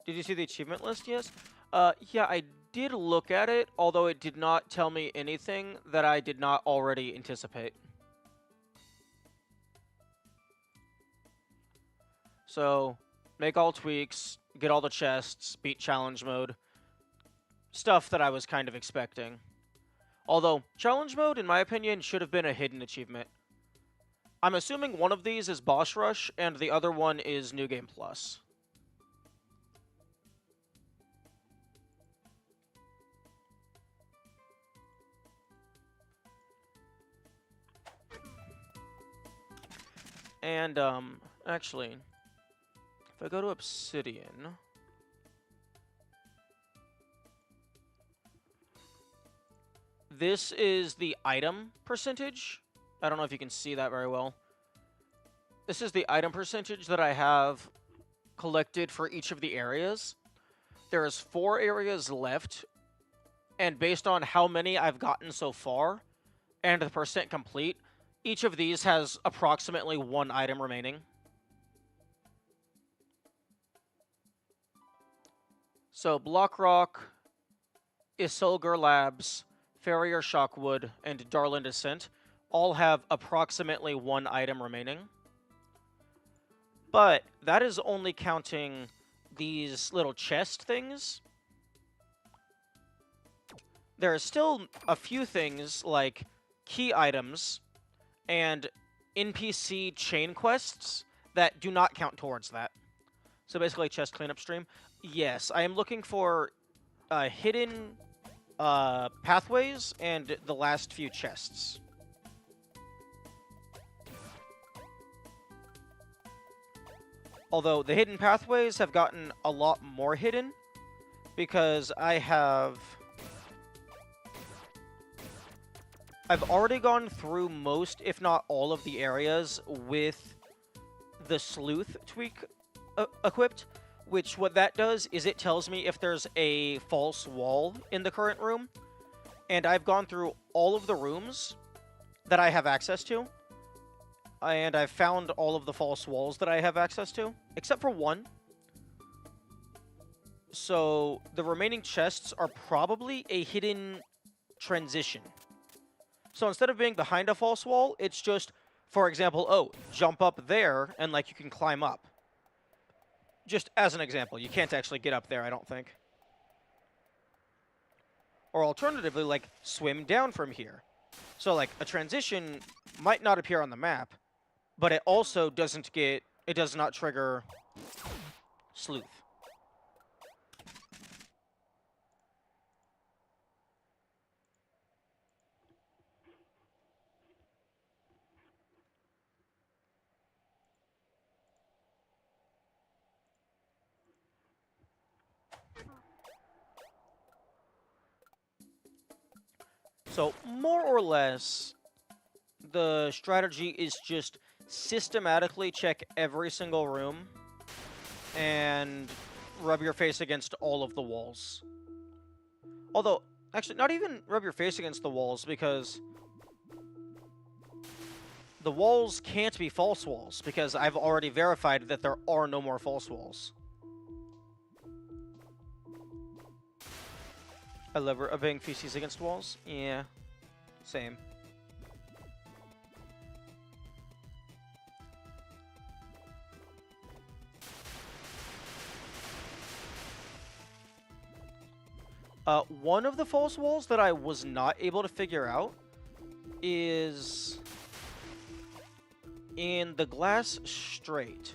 Did you see the achievement list? Yes. Yeah, I did look at it, although it did not tell me anything that I did not already anticipate. So, make all tweaks, get all the chests, beat challenge mode. Stuff that I was kind of expecting. Although, challenge mode, in my opinion, should have been a hidden achievement. I'm assuming one of these is Boss Rush, and the other one is New Game Plus. And, actually, if I go to Obsidian... This is the item percentage. I don't know if you can see that very well. This is the item percentage that I have collected for each of the areas. There is 4 areas left, and based on how many I've gotten so far, and the percent complete, each of these has approximately 1 item remaining. So Block Rock, Isolgar Labs, Farrier Shockwood, and Darlin Descent all have approximately 1 item remaining. But that is only counting these little chest things. There are still a few things like key items and NPC chain quests that do not count towards that. So basically chest cleanup stream. Yes, I am looking for hidden pathways and the last few chests. Although the hidden pathways have gotten a lot more hidden because I've already gone through most, if not all, of the areas with the sleuth tweak equipped, which what that does is it tells me if there's a false wall in the current room, and I've gone through all of the rooms that I have access to, and I've found all of the false walls that I have access to, except for one. So the remaining chests are probably a hidden transition. So instead of being behind a false wall, it's just, for example, oh, jump up there, and, like, you can climb up. Just as an example. You can't actually get up there, I don't think. Or alternatively, like, swim down from here. So, like, a transition might not appear on the map, but it also does not trigger sleuth. So, more or less, the strategy is just systematically check every single room and rub your face against all of the walls. Although, actually, not even rub your face against the walls, because the walls can't be false walls, because I've already verified that there are no more false walls. I love rubbing feces against walls? Yeah, same. One of the false walls that I was not able to figure out is in the Glass Strait,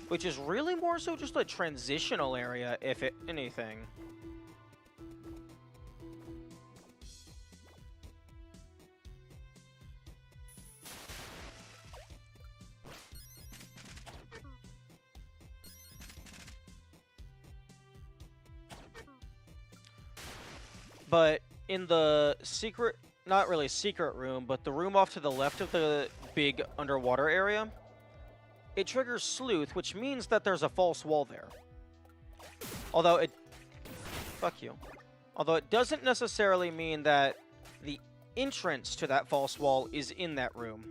which is really more so just a transitional area, if anything. But in the secret, not really secret room, but the room off to the left of the big underwater area, it triggers sleuth, which means that there's a false wall there. Although it... Fuck you. Although it doesn't necessarily mean that the entrance to that false wall is in that room.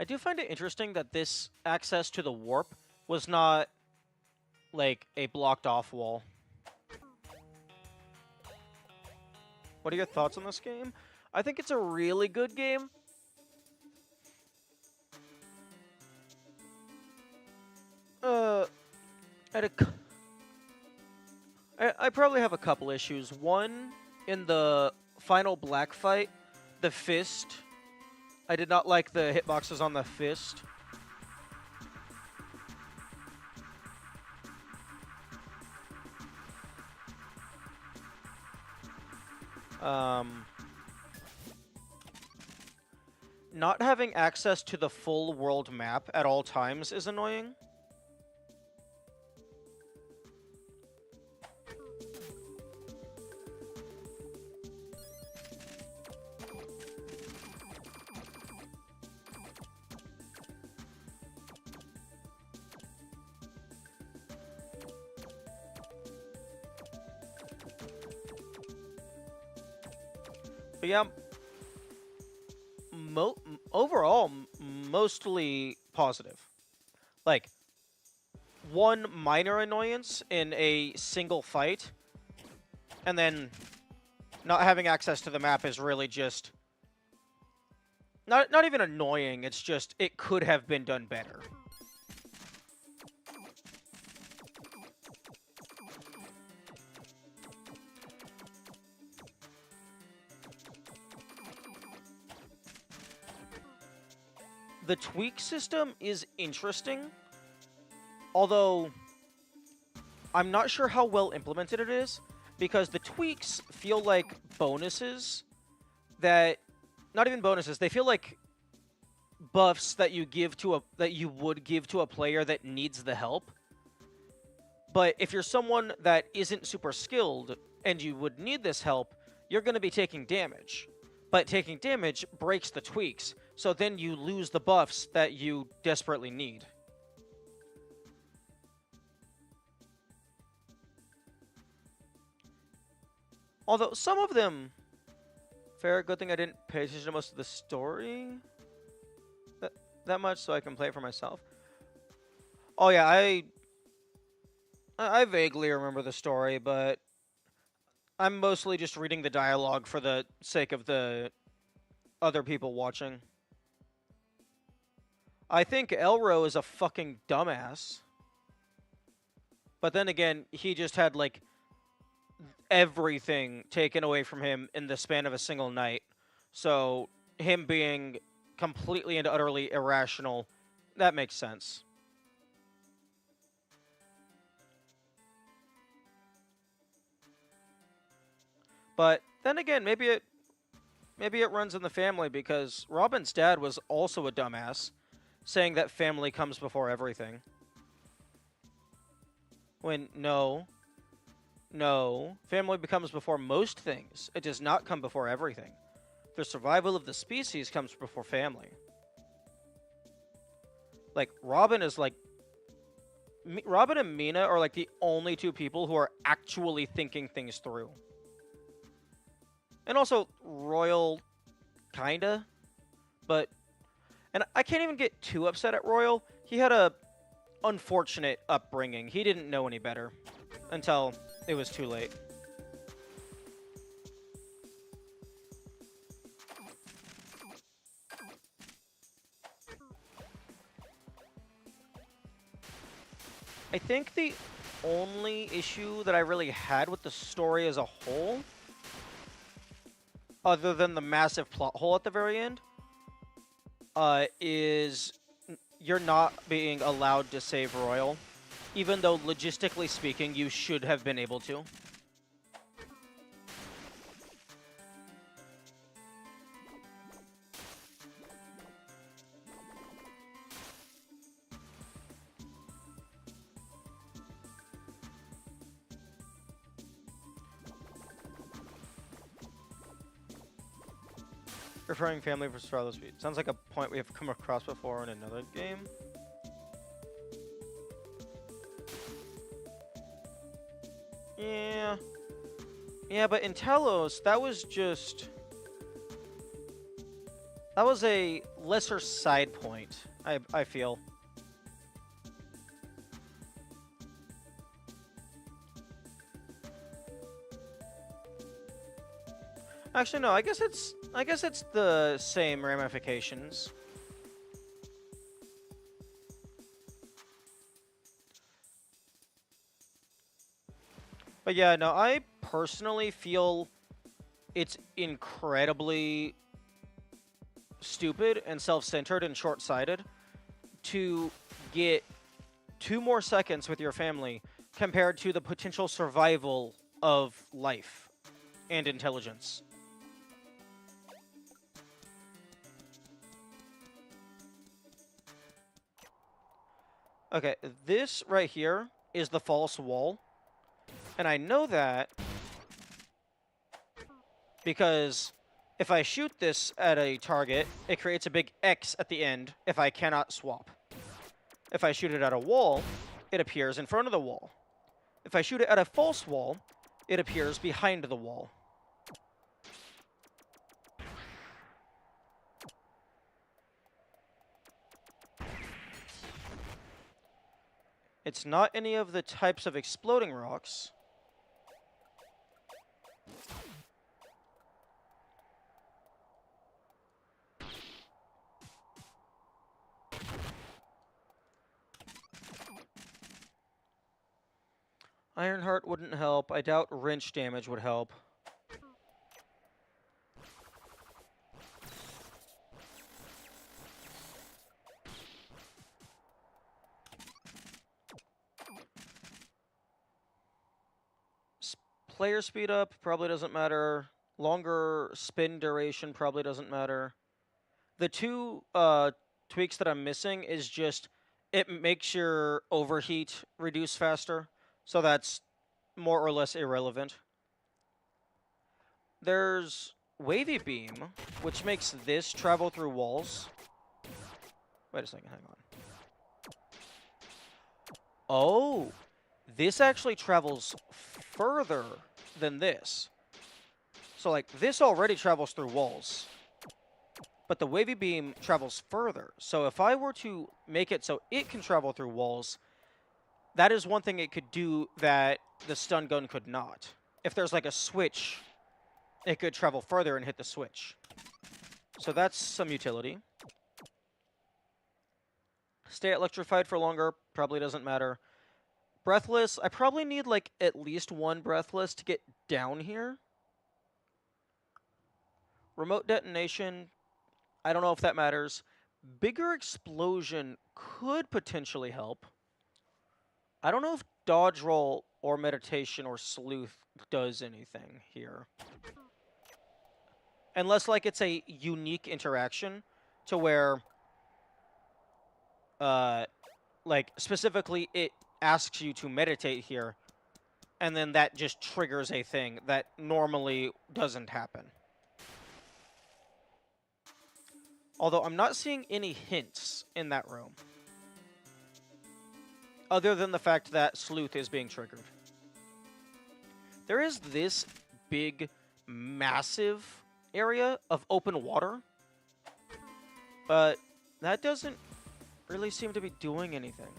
I do find it interesting that this access to the warp was not like a blocked off wall. What are your thoughts on this game? I think it's a really good game. At a I probably have a couple issues. One, in the final black fight, the fist. I did not like the hitboxes on the fist. Not having access to the full world map at all times is annoying. But yeah, overall, mostly positive. Like, one minor annoyance in a single fight, and then not having access to the map is really just not even annoying. It's just it could have been done better. The tweak system is interesting, although I'm not sure how well implemented it is, because the tweaks feel like bonuses that, not even bonuses, they feel like buffs that you would give to a player that needs the help. But if you're someone that isn't super skilled and you would need this help, you're going to be taking damage. But taking damage breaks the tweaks, so then you lose the buffs that you desperately need. Although some of them, fair, good thing I didn't pay attention to most of the story that much, so I can play it for myself. Oh yeah, I vaguely remember the story, but I'm mostly just reading the dialogue for the sake of the other people watching. I think Elro is a fucking dumbass. But then again, he just had, like, everything taken away from him in the span of a single night. So, him being completely and utterly irrational, that makes sense. But then again, maybe it runs in the family, because Robin's dad was also a dumbass, saying that family comes before everything. When no, family becomes before most things. It does not come before everything. The survival of the species comes before family. Like, Robin and Mina are like the only two people who are actually thinking things through. And also Royal, kinda, but, and I can't even get too upset at Royal. He had a unfortunate upbringing. He didn't know any better until it was too late. I think the only issue that I really had with the story as a whole, other than the massive plot hole at the very end, is you're not being allowed to save Royal, even though logistically speaking, you should have been able to. Referring family versus survival speed. Sounds like a point we have come across before in another game. Yeah. Yeah, but in Telos, that was just... That was a lesser side point, I feel. Actually, no. I guess it's the same ramifications. But yeah, no. I personally feel it's incredibly stupid and self-centered and short-sighted to get 2 more seconds with your family compared to the potential survival of life and intelligence. Okay, this right here is the false wall. And I know that because if I shoot this at a target, it creates a big X at the end if I cannot swap. If I shoot it at a wall, it appears in front of the wall. If I shoot it at a false wall, it appears behind the wall. It's not any of the types of exploding rocks. Ironheart wouldn't help. I doubt wrench damage would help. Player speed up probably doesn't matter. Longer spin duration probably doesn't matter. The two tweaks that I'm missing is just it makes your overheat reduce faster. So that's more or less irrelevant. There's Wavy Beam, which makes this travel through walls. Wait a second, hang on. Oh, this actually travels further than this. So, like, this already travels through walls. But the Wavy Beam travels further. So if I were to make it so it can travel through walls, that is one thing it could do that the stun gun could not. If there's, like, a switch, it could travel further and hit the switch. So that's some utility. Stay electrified for longer, probably doesn't matter. Breathless, I probably need, like, at least one Breathless to get down here. Remote detonation, I don't know if that matters. Bigger explosion could potentially help. I don't know if dodge roll or meditation or sleuth does anything here. Unless, like, it's a unique interaction to where, like, specifically it asks you to meditate here, and then that just triggers a thing that normally doesn't happen. Although I'm not seeing any hints in that room. Other than the fact that sleuth is being triggered. There is this big, massive area of open water, but that doesn't really seem to be doing anything.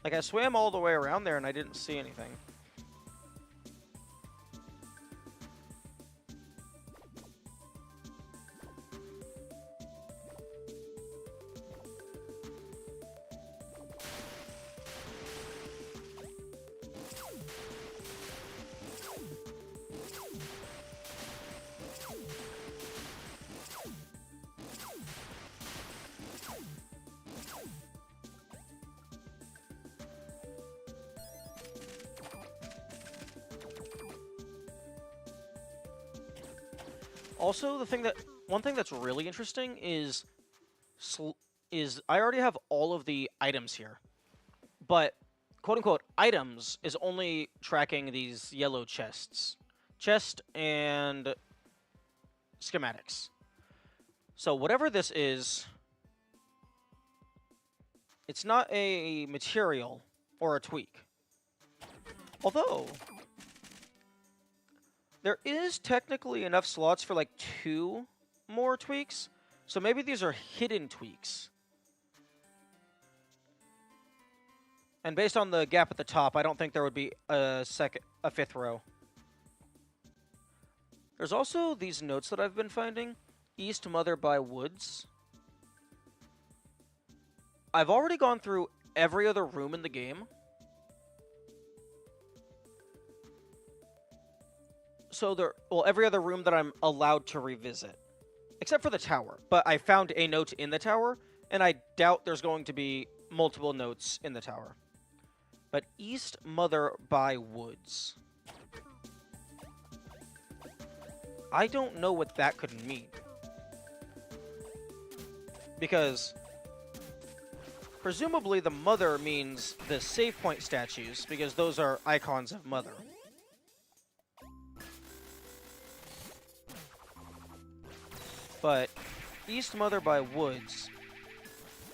Like, I swam all the way around there and I didn't see anything. Also, one thing that's really interesting is I already have all of the items here, but quote unquote items is only tracking these yellow chests, chest and schematics. So whatever this is, it's not a material or a tweak. Although There is technically enough slots for like 2 more tweaks, so maybe these are hidden tweaks. And based on the gap at the top, I don't think there would be a fifth row. There's also these notes that I've been finding. East Mother by Woods. I've already gone through every other room in the game. So every other room that I'm allowed to revisit. Except for the tower. But I found a note in the tower, and I doubt there's going to be multiple notes in the tower. But East Mother by Woods. I don't know what that could mean. Because presumably the mother means the save point statues, because those are icons of mother. But East Mother by Woods,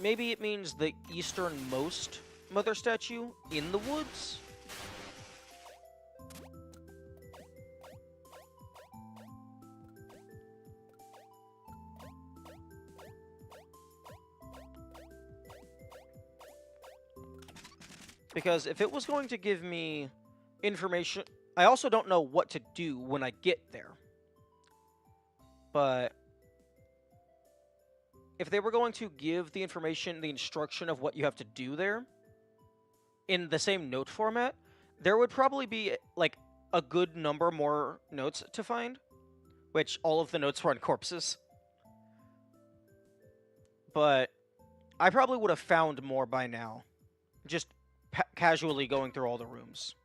maybe it means the easternmost mother statue in the woods? Because if it was going to give me information, I also don't know what to do when I get there. But if they were going to give the information, the instruction of what you have to do there in the same note format, there would probably be like a good number more notes to find, which all of the notes were on corpses. But I probably would have found more by now, just casually going through all the rooms.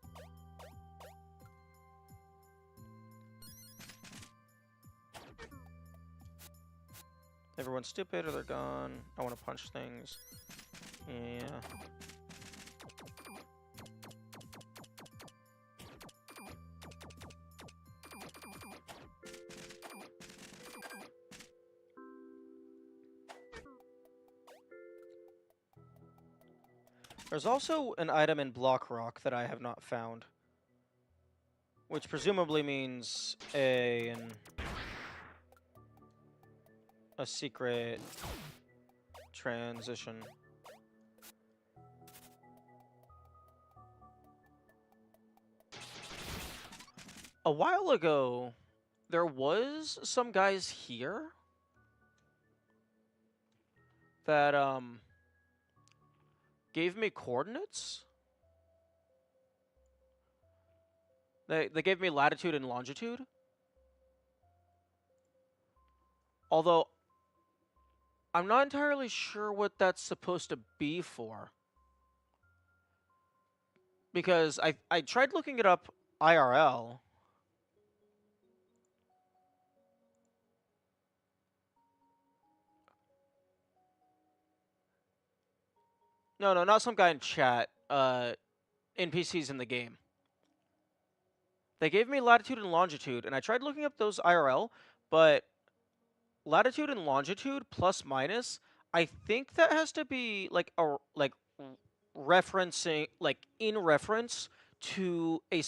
Everyone's stupid or they're gone. I want to punch things. Yeah. There's also an item in Block Rock that I have not found, which presumably means a secret transition. A while ago, there was some guys here that gave me coordinates. They gave me latitude and longitude. Although I'm not entirely sure what that's supposed to be for. Because I tried looking it up IRL. No, not some guy in chat. NPCs in the game. They gave me latitude and longitude, and I tried looking up those IRL, but latitude and longitude plus minus, I think that has to be like referencing, like in reference to a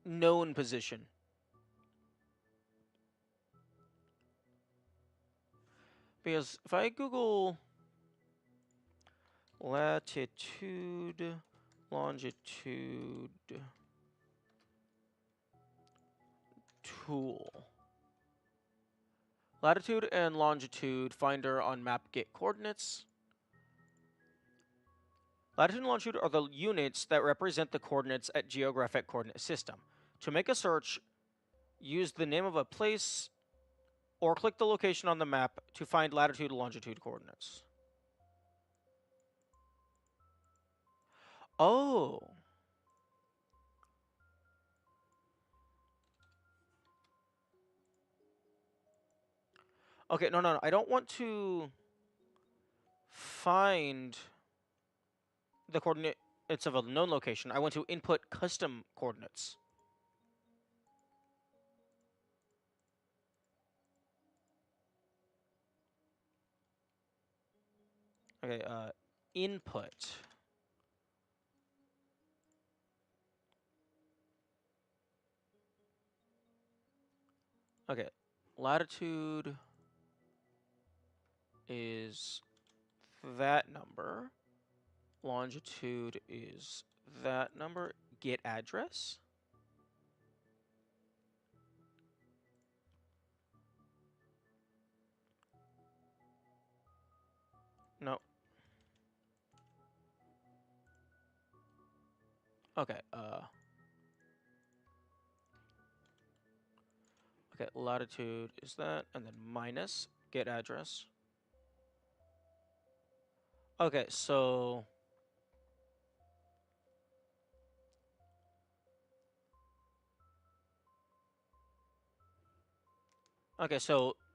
known position. Because if I Google latitude, longitude tool. Latitude and longitude finder on map get coordinates. Latitude and longitude are the units that represent the coordinates at geographic coordinate system. To make a search, use the name of a place or click the location on the map to find latitude and longitude coordinates. Oh. Okay, no. I don't want to find the coordinates of a known location. I want to input custom coordinates. Okay, input. Okay, latitude is that number. Longitude is that number. Get address? No. Okay, okay, latitude is that, and then minus get address. Okay, so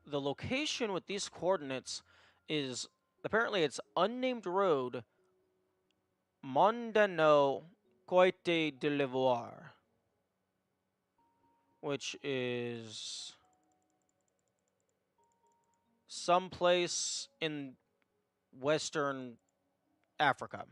the location with these coordinates is apparently it's unnamed road Mondano Coite de l'Ivoire, which is someplace in Western Africa.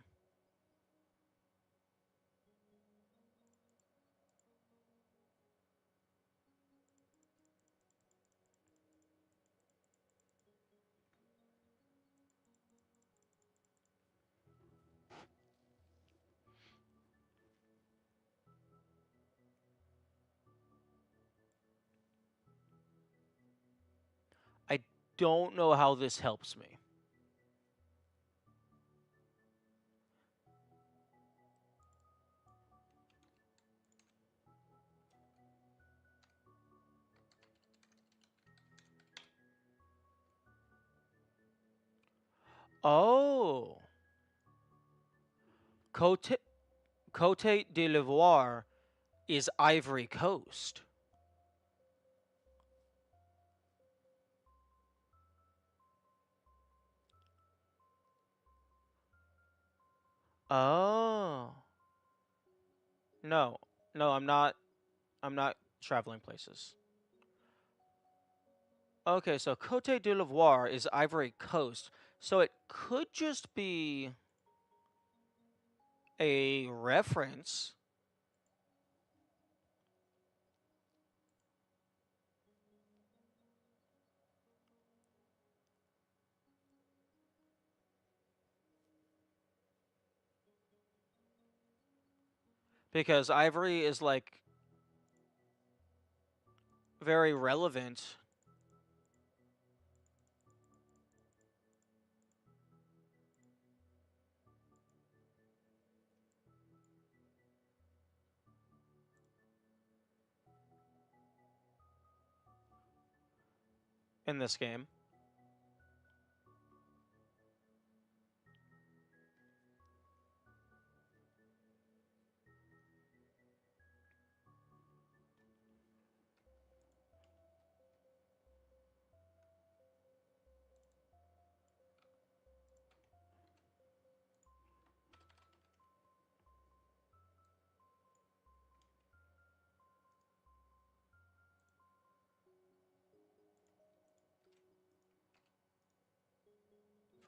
I don't know how this helps me. Oh, Cote, Cote d'Ivoire is Ivory Coast. Oh. No. No, I'm not. I'm not traveling places. Okay, so Cote d'Ivoire is Ivory Coast. So it could just be a reference because Ivory is like very relevant in this game.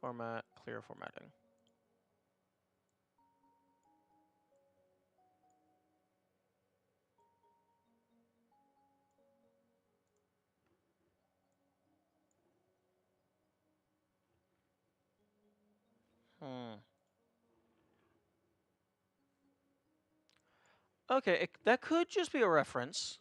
Format, clear formatting. Hmm. Okay, that could just be a reference.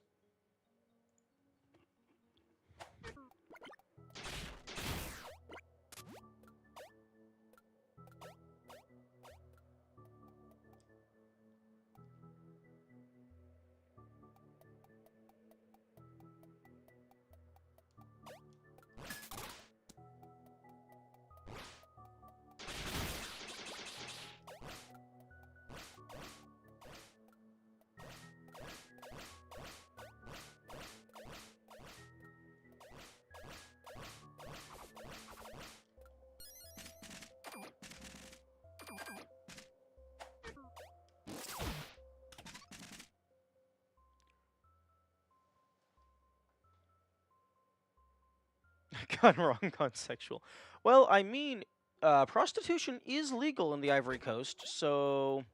Gone wrong, gone sexual. Well, I mean, prostitution is legal in the Ivory Coast, so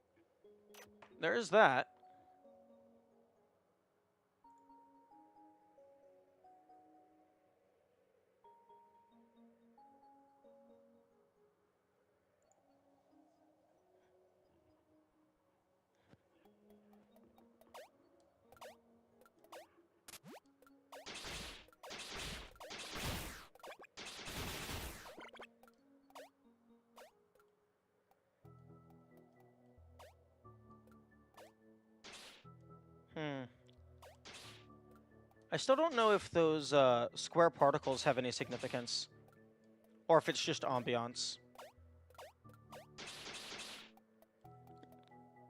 there's that. I still don't know if those square particles have any significance, or if it's just ambiance.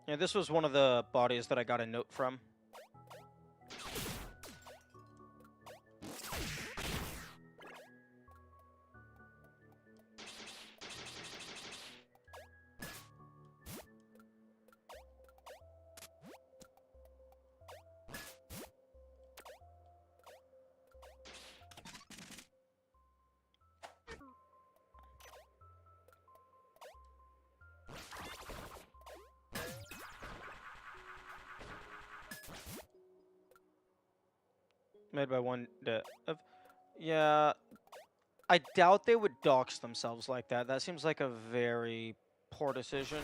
Yeah, this was one of the bodies that I got a note from. Made by one dev. Yeah, I doubt they would dox themselves like that. That seems like a very poor decision.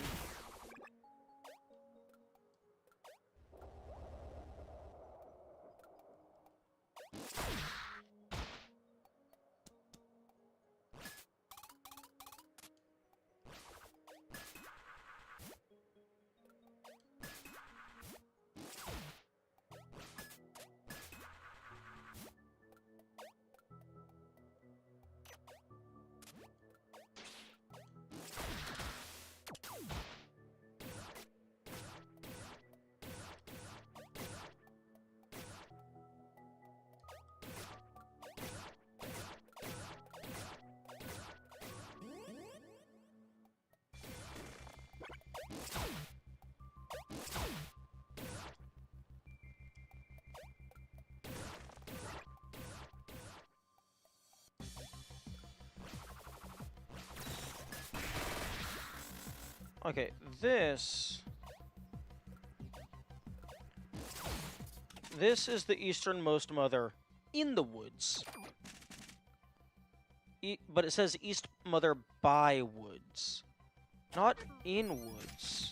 Okay, this is the easternmost mother in the woods. But it says East Mother by woods, not in woods.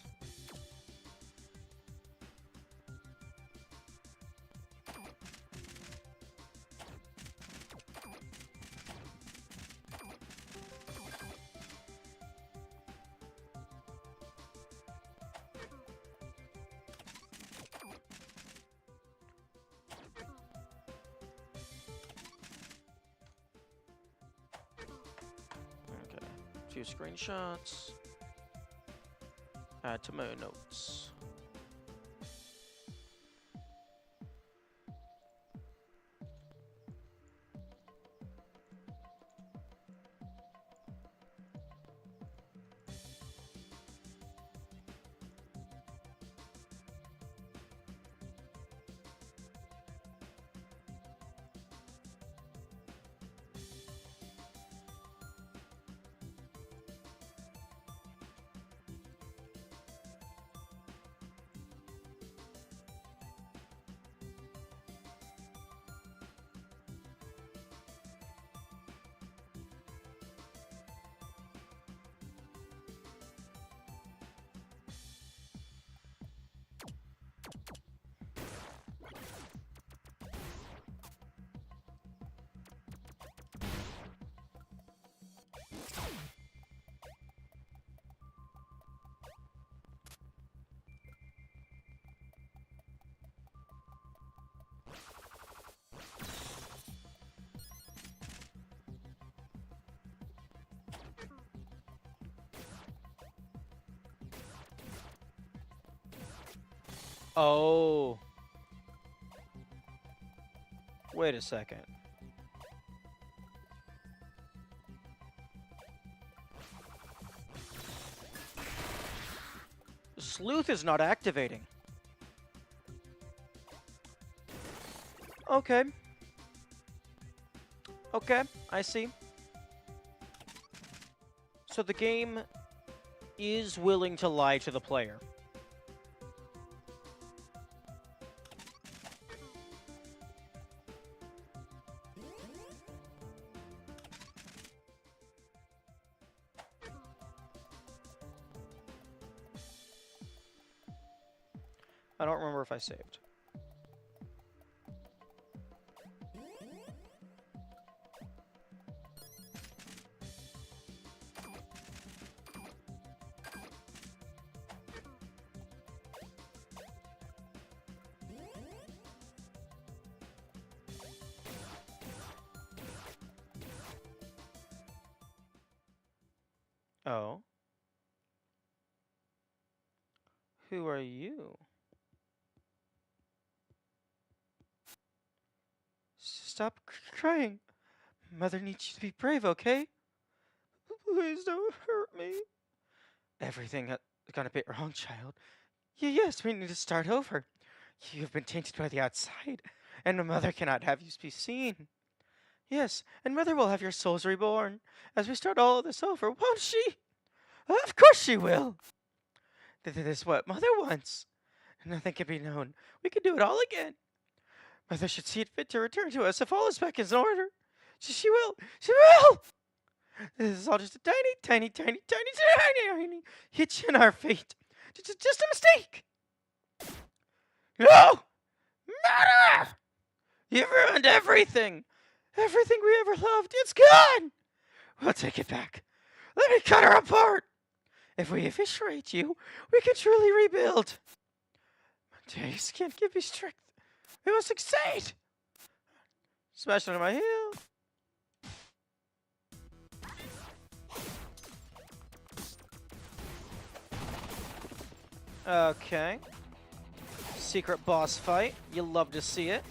Okay, 2 screenshots. Add to my notes. Oh. Wait a second. Sleuth is not activating. Okay. Okay, I see. So the game is willing to lie to the player. I don't remember if I saved. Oh? Who are you? Stop crying. Mother needs you to be brave, okay? Please don't hurt me. Everything has gone a bit wrong, child. Yes, we need to start over. You have been tainted by the outside, and Mother cannot have you be seen. Yes, and Mother will have your souls reborn as we start all of this over, won't she? Of course she will. This is what Mother wants. Nothing can be known. We can do it all again. Mother should see it fit to return to us if all is back in order. She will. She will. This is all just a tiny hitch in our fate. Just a mistake. No! Mother! You've ruined everything. Everything we ever loved. It's gone. We'll take it back. Let me cut her apart. If we eviscerate you, we can truly rebuild. Days can't give me strength. We must succeed. Smash under my heel. Okay. Secret boss fight. You'll love to see it.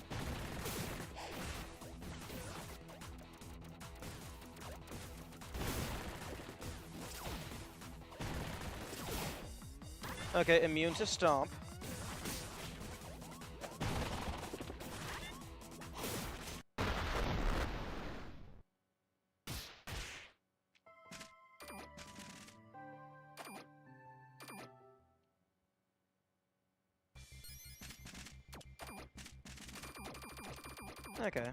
Okay, immune to stomp. Okay.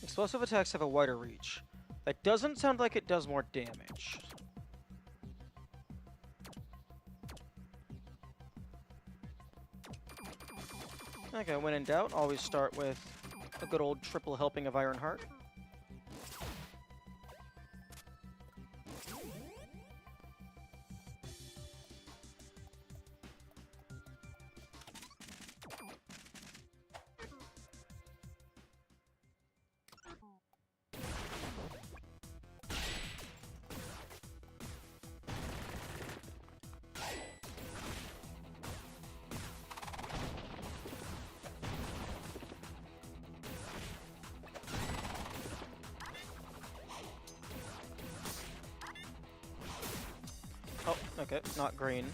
Explosive attacks have a wider reach. That doesn't sound like it does more damage. Okay, when in doubt, always start with a good old triple helping of Iron Heart. Oh, okay, not green.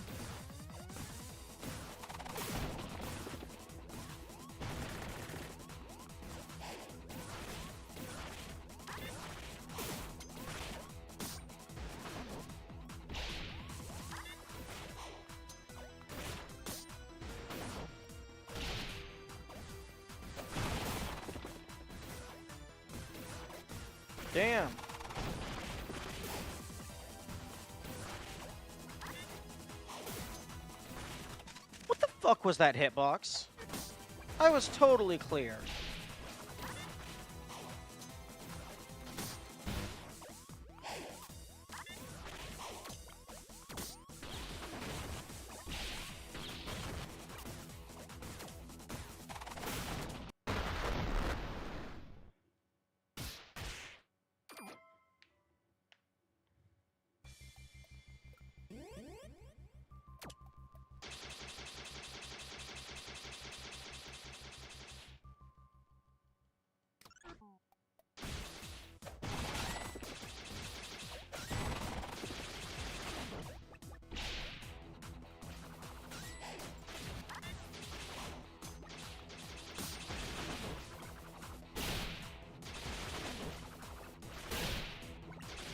Damn. What the fuck was that hitbox? I was totally clear.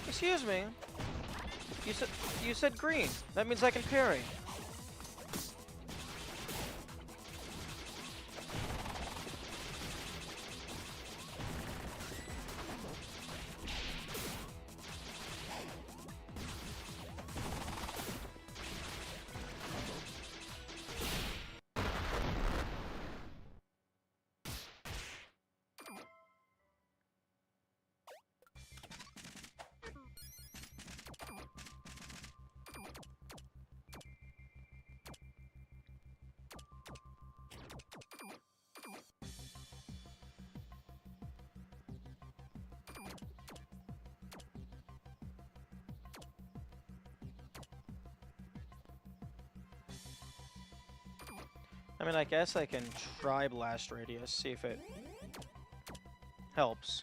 Excuse me. You said green. That means I can parry. I mean, I guess I can try Blast Radius, see if it helps.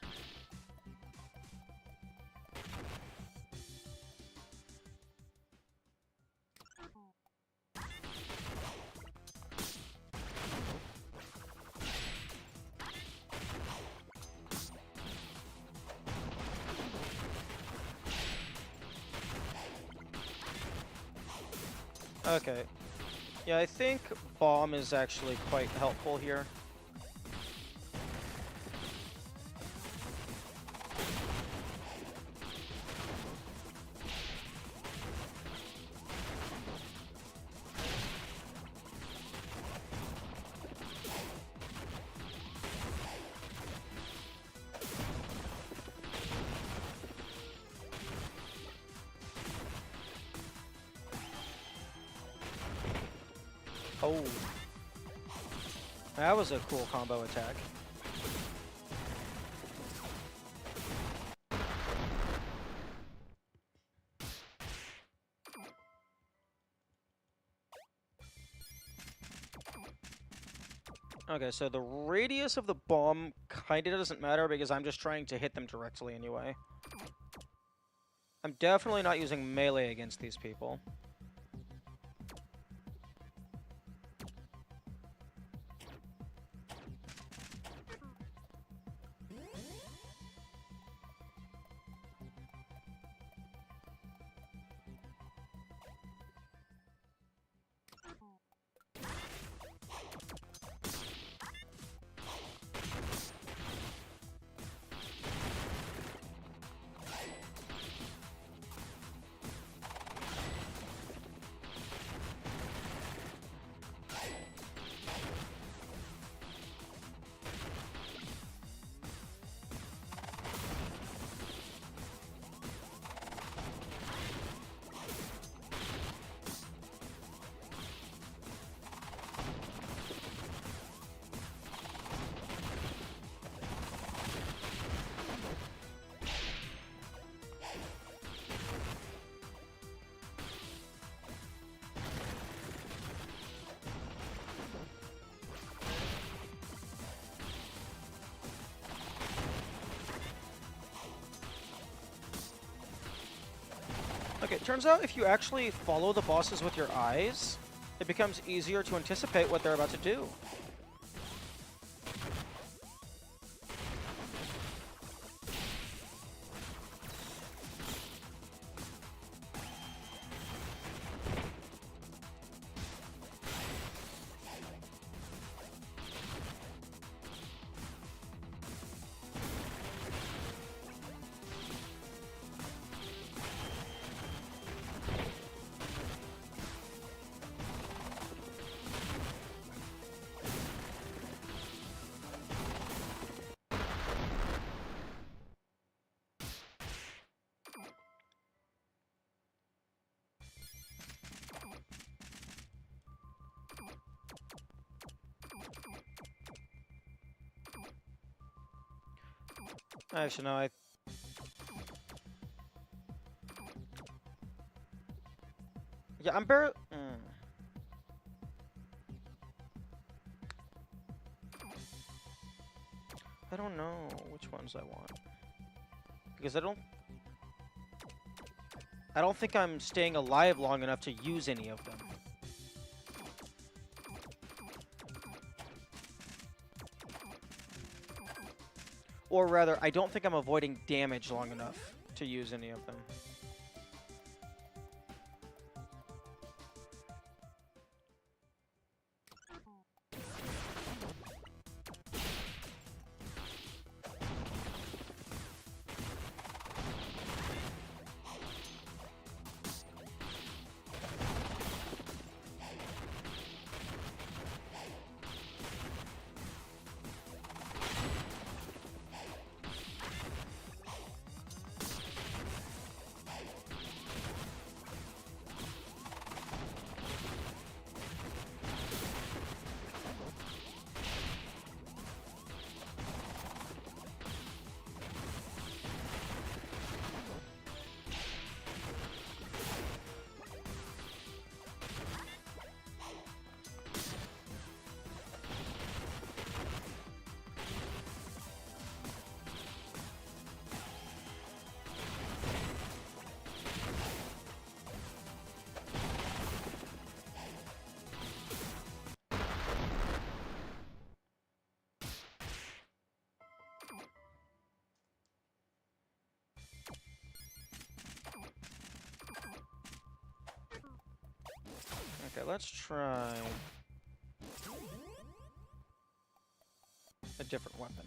Okay. Yeah, I think Bomb is actually quite helpful here. Oh. That was a cool combo attack. Okay, so the radius of the bomb kinda doesn't matter because I'm just trying to hit them directly anyway. I'm definitely not using melee against these people. Okay, it turns out if you actually follow the bosses with your eyes, it becomes easier to anticipate what they're about to do. Actually, no, yeah, I'm barely... I don't know which ones I want. Because I don't think I'm staying alive long enough to use any of them. Or rather, I don't think I'm avoiding damage long enough to use any of them. Okay, let's try a different weapon.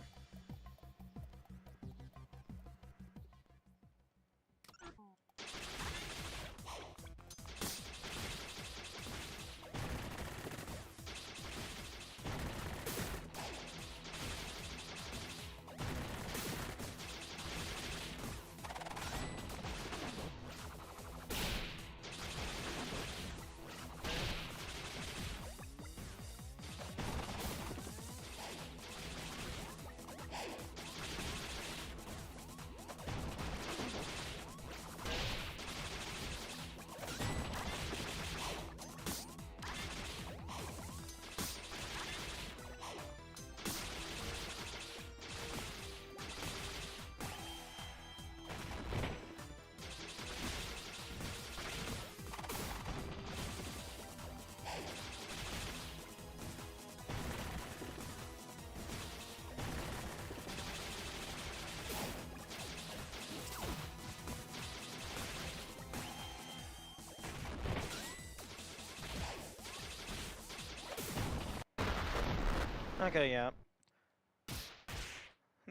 Okay, yeah.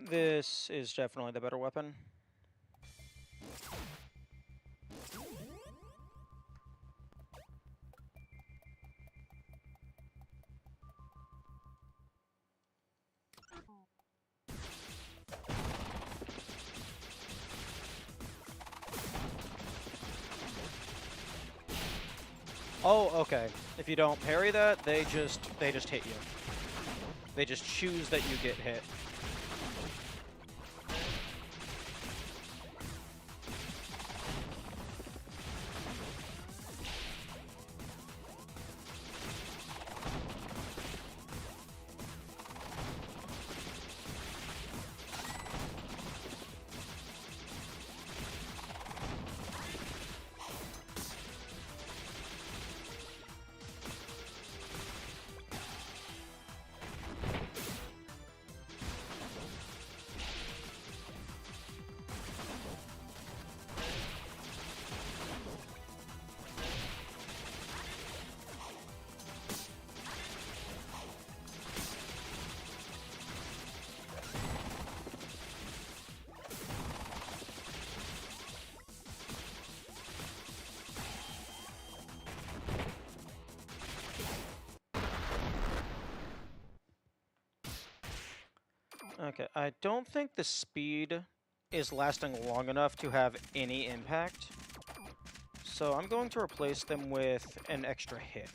This is definitely the better weapon. Oh, okay. If you don't parry that, they just hit you. They just choose that you get hit. Okay, I don't think the speed is lasting long enough to have any impact. So I'm going to replace them with an extra hit.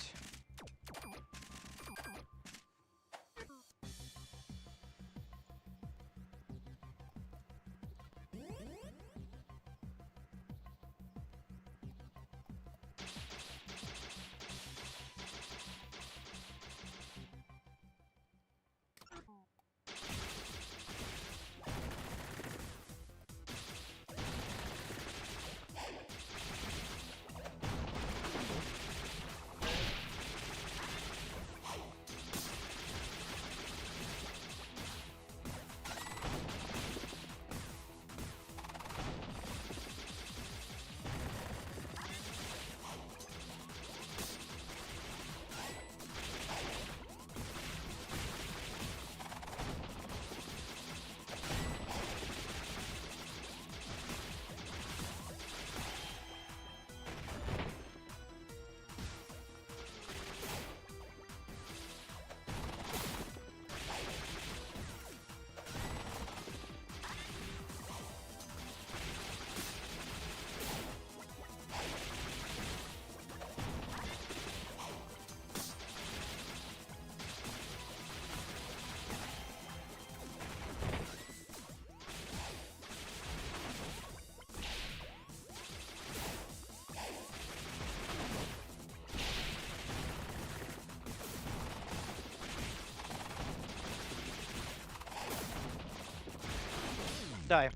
Die.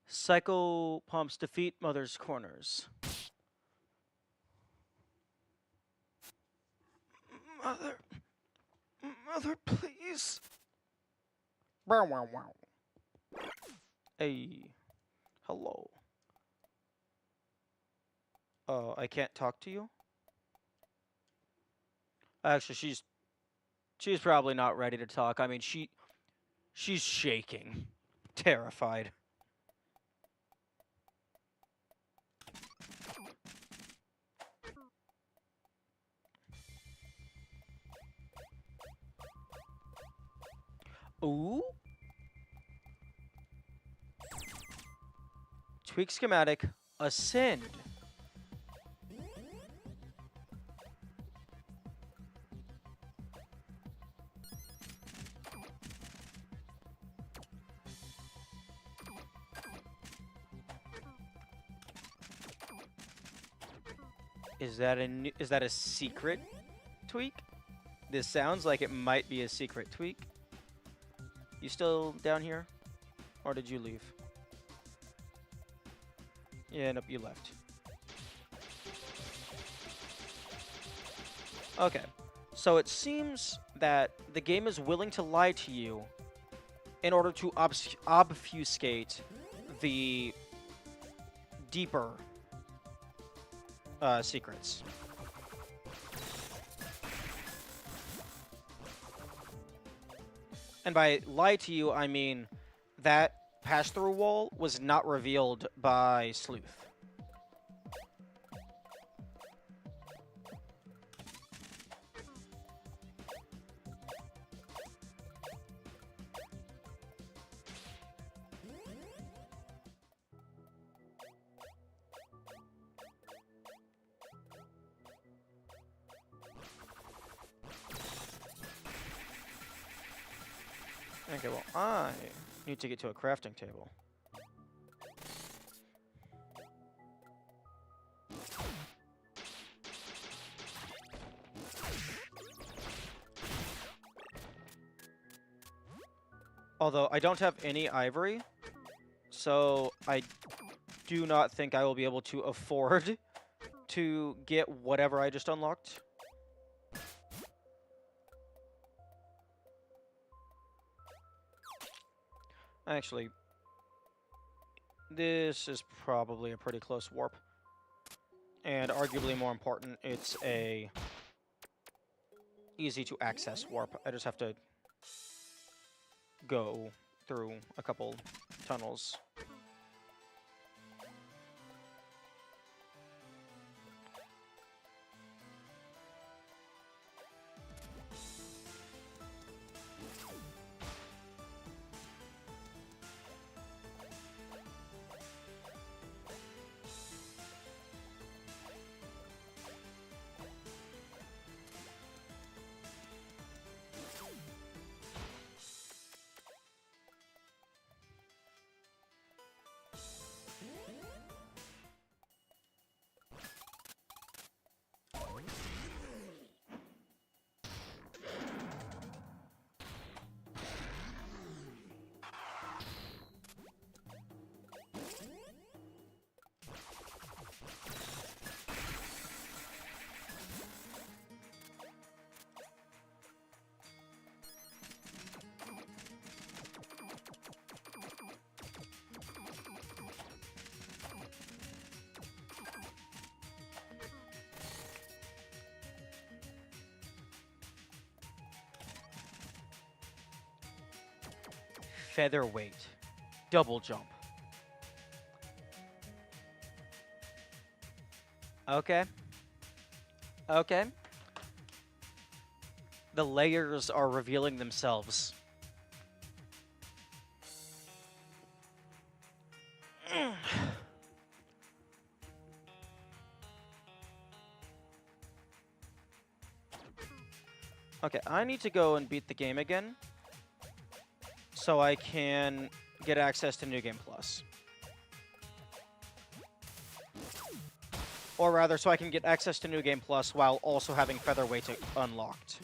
Psycho pumps defeat Mother's Corners. Mother. Mother, please. Wow, wow, wow. Hey. Hello. I can't talk to you? Actually, she's probably not ready to talk. I mean, she's shaking, terrified. Ooh. Tweak schematic. Ascend. Is that a secret tweak? This sounds like it might be a secret tweak. You still down here? Or did you leave? Yeah, nope, you left. Okay. So it seems that the game is willing to lie to you in order to obfuscate the deeper secrets. And by lie to you, I mean that pass-through wall was not revealed by Sleuth. Okay, well, I need to get to a crafting table. Although I don't have any ivory, so I do not think I will be able to afford to get whatever I just unlocked. Actually, this is probably a pretty close warp. And arguably more important, it's a easy to access warp. I just have to go through a couple tunnels. Featherweight. Double jump. Okay. Okay. The layers are revealing themselves. Okay, I need to go and beat the game again so I can get access to New Game Plus. Or rather, so I can get access to New Game Plus while also having Featherweight unlocked.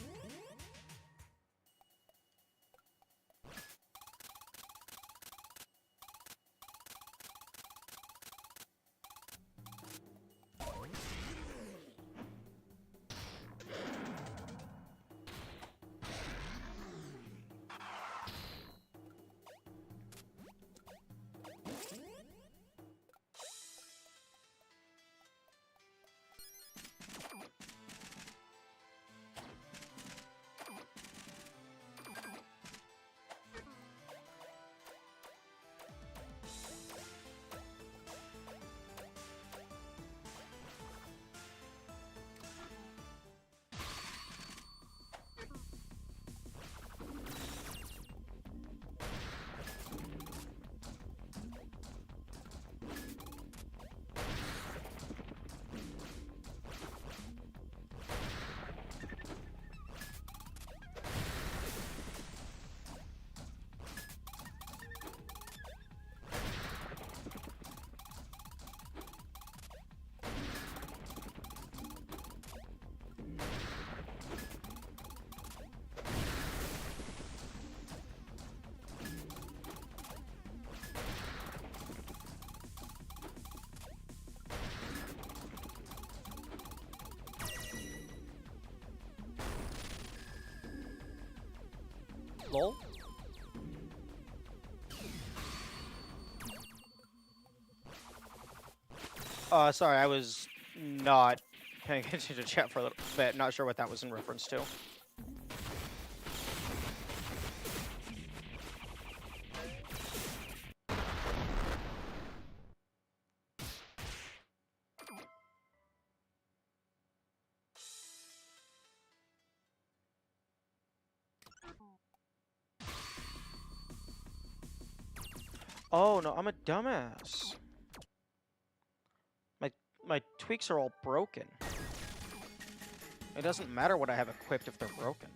Lol. Sorry, I was not paying attention to chat for a little bit. Not sure what that was in reference to. Oh no, I'm a dumbass. My my tweaks are all broken. It doesn't matter what I have equipped if they're broken.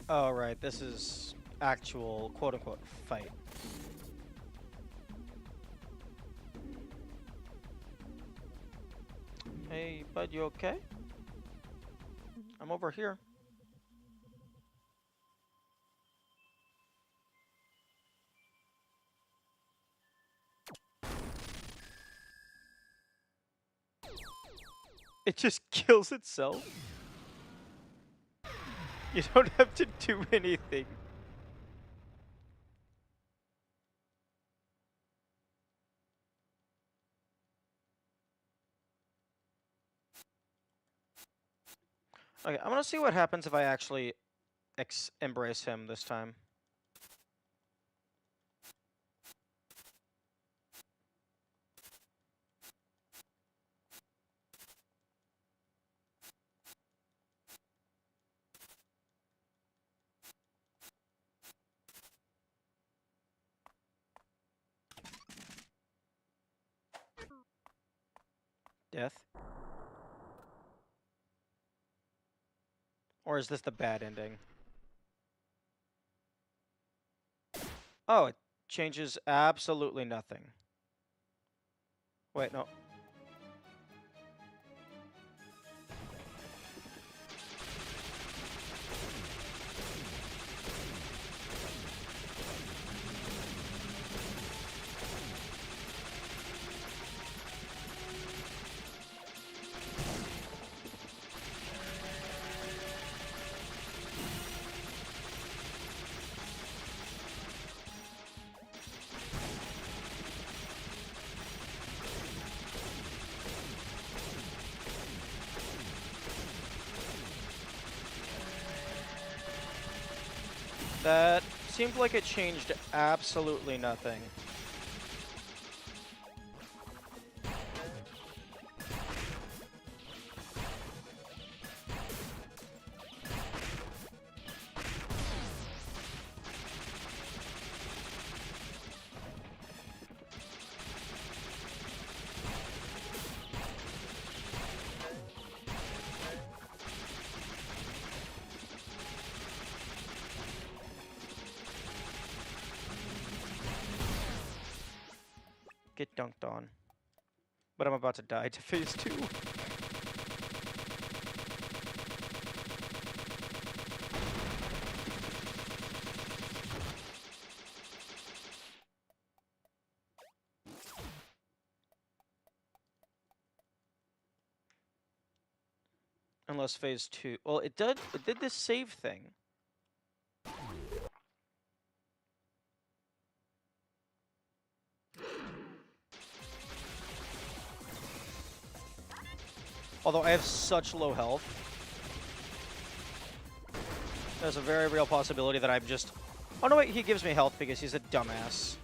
Oh, right. This is actual quote-unquote fight. Hey, bud, you okay? I'm over here. It just kills itself. You don't have to do anything. Okay, I'm gonna see what happens if I actually embrace him this time. Death? Or is this the bad ending? Oh, it changes absolutely nothing. Wait, no. That seemed like it changed absolutely nothing. Get dunked on. But I'm about to die to phase 2. Unless phase 2. Well, it did this save thing. Although I have such low health, there's a very real possibility that I'm just... Oh no, wait, he gives me health because he's a dumbass.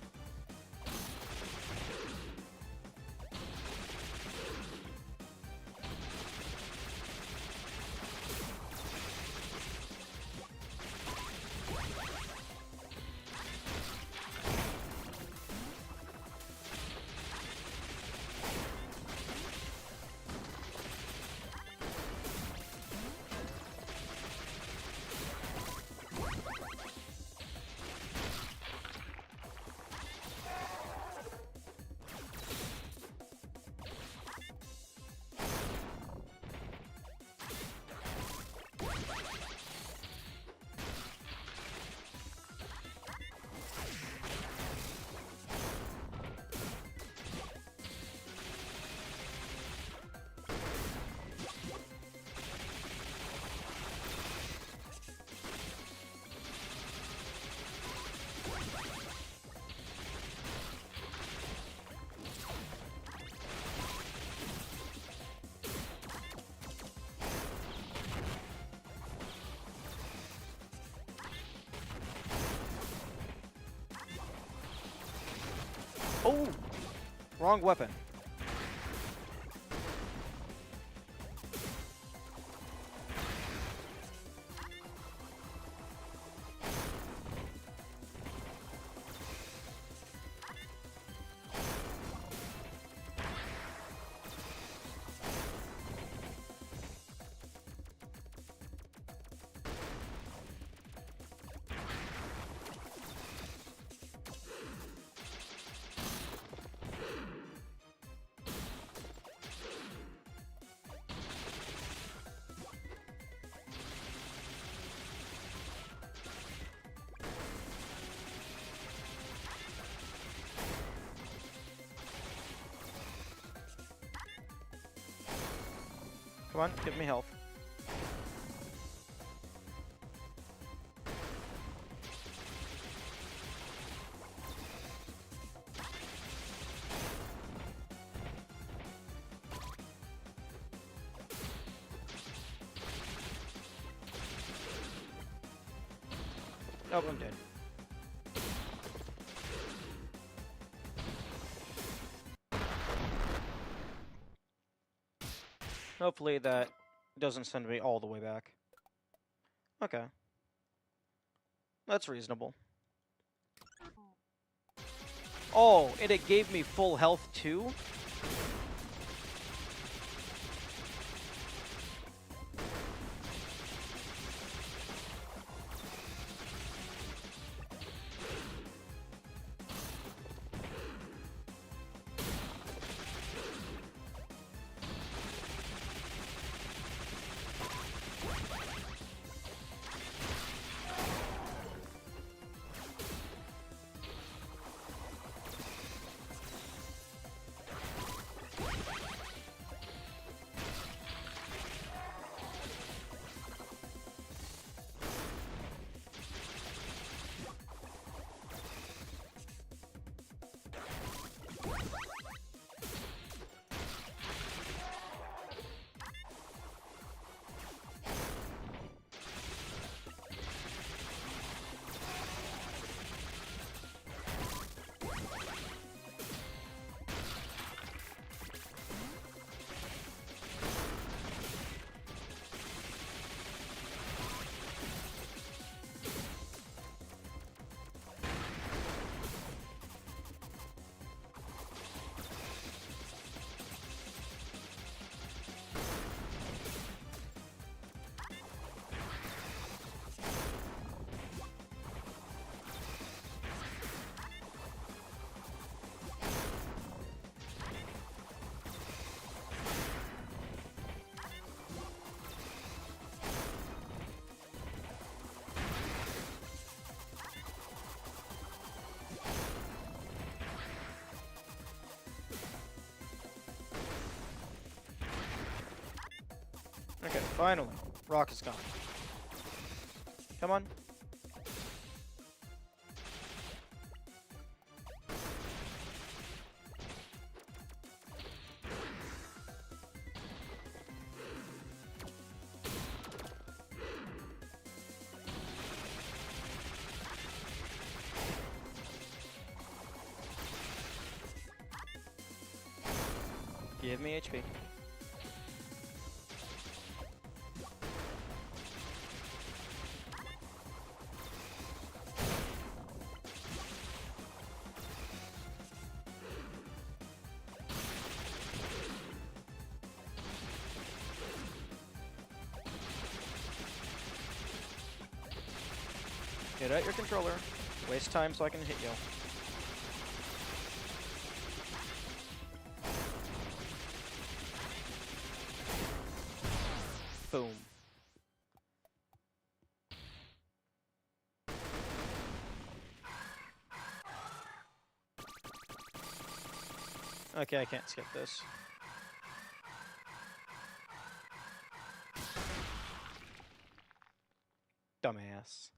Oh! Wrong weapon. Come on, give me health. Oh, I'm dead. Hopefully that doesn't send me all the way back. Okay. That's reasonable. Oh, and it gave me full health too? Okay, finally. Rock is gone. Come on. Give me HP. Get out your controller. Waste time so I can hit you. Boom. Okay, I can't skip this. Dumbass.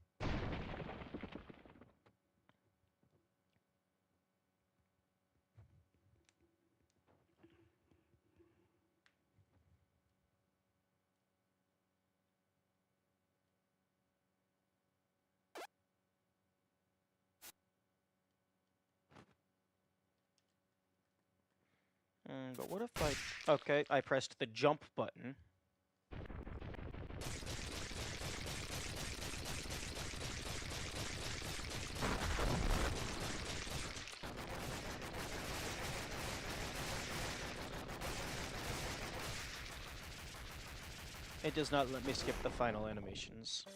But what if I... Okay, I pressed the jump button. It does not let me skip the final animations.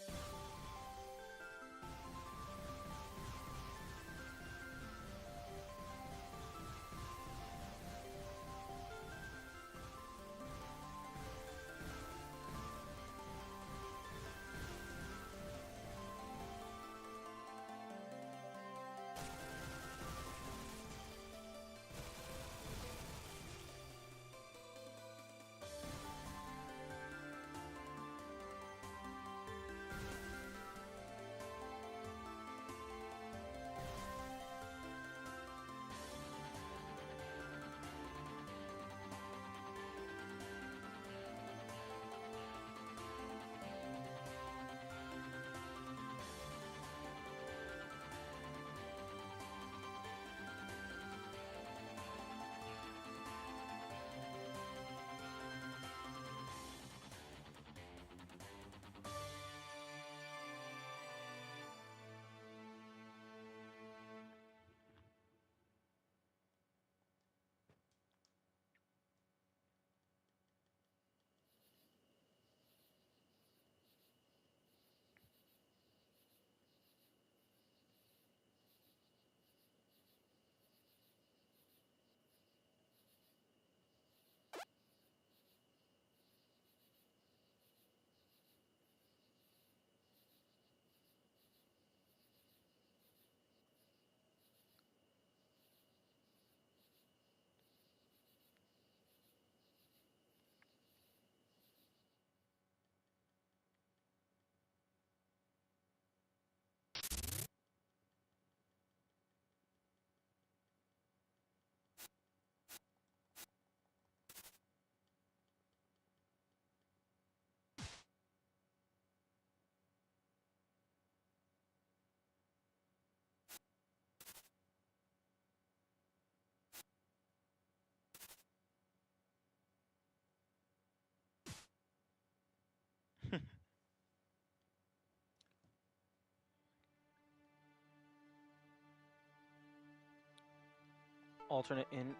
alternate in.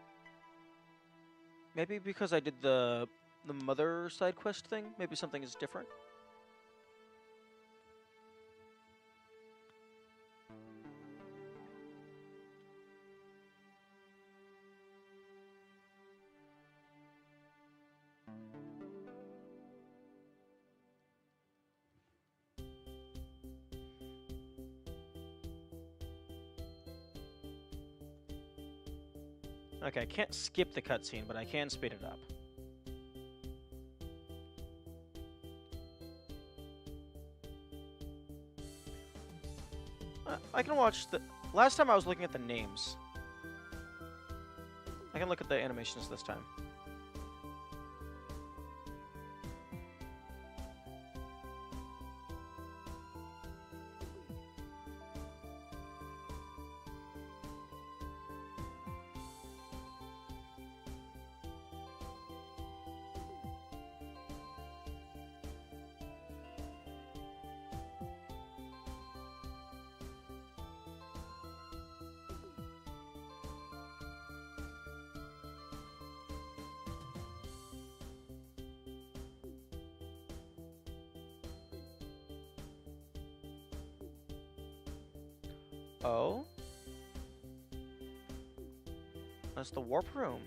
Maybe because I did the mother side quest thing. Maybe something is different. Okay, I can't skip the cutscene, but I can speed it up. I can watch the... Last time I was looking at the names. I can look at the animations this time. Oh? That's the warp room.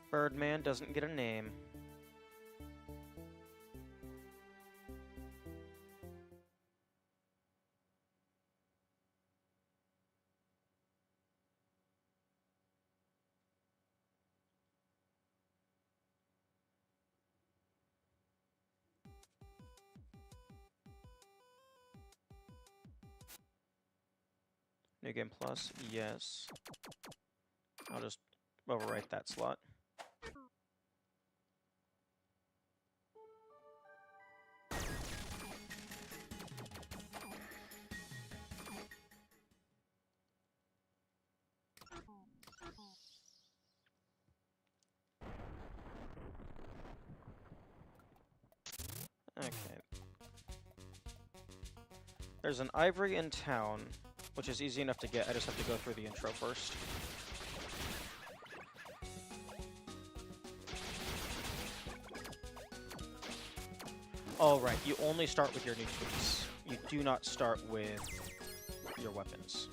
Birdman doesn't get a name. New Game Plus, yes. I'll just overwrite that slot. Okay. There's an ivory in town, which is easy enough to get. I just have to go through the intro first. Oh, right. You only start with your new tweaks. You do not start with your weapons.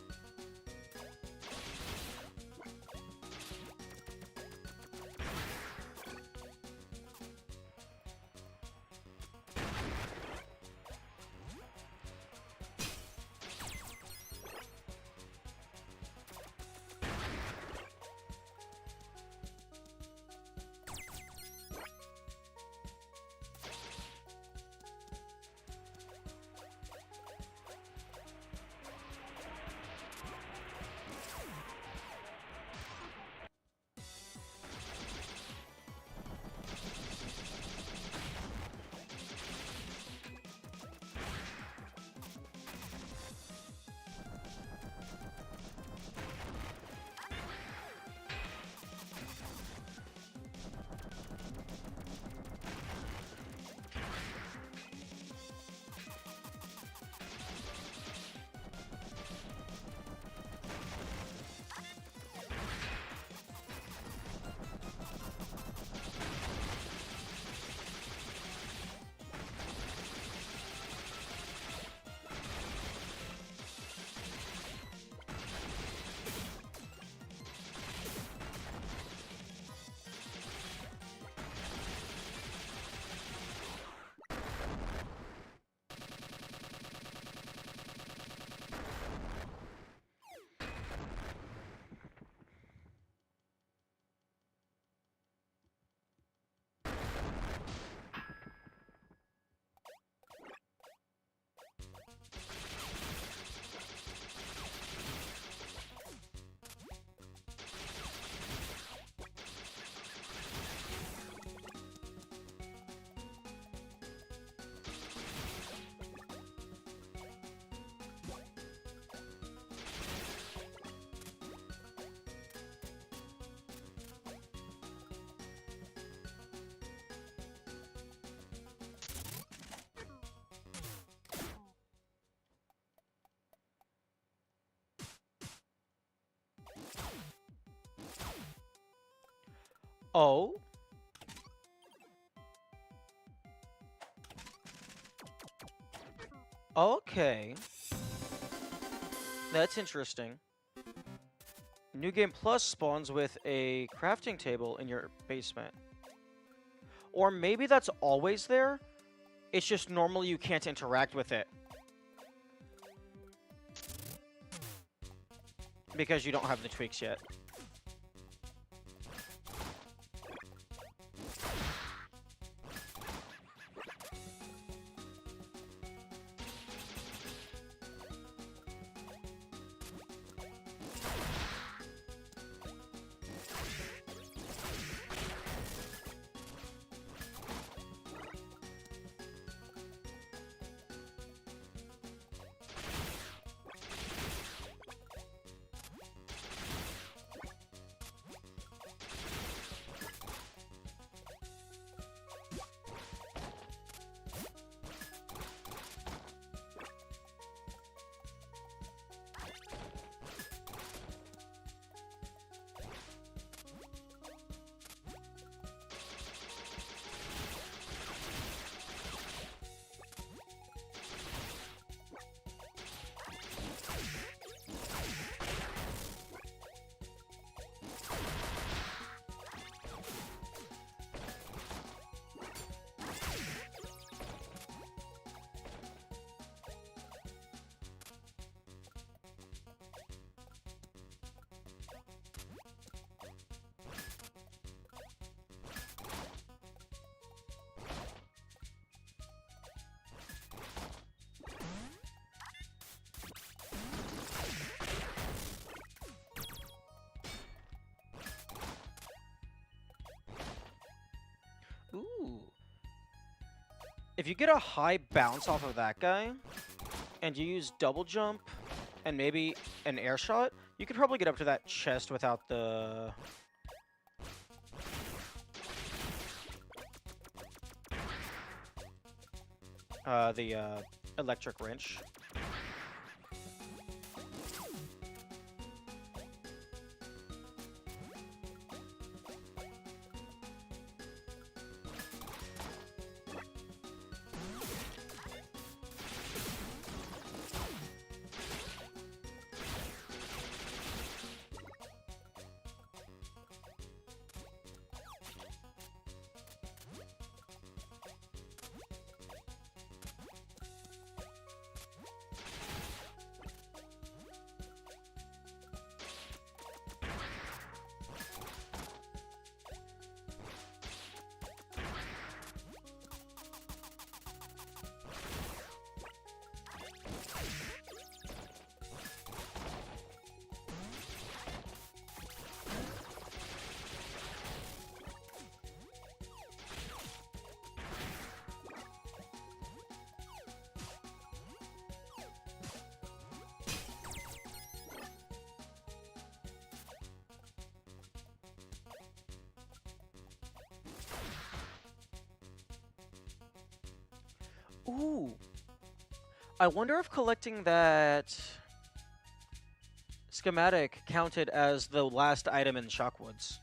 Oh? Okay. That's interesting. New Game Plus spawns with a crafting table in your basement. Or maybe that's always there. It's just normally you can't interact with it. Because you don't have the tweaks yet. Ooh. If you get a high bounce off of that guy, and you use double jump, and maybe an air shot, you could probably get up to that chest without the electric wrench. Ooh. I wonder if collecting that schematic counted as the last item in Shockwoods.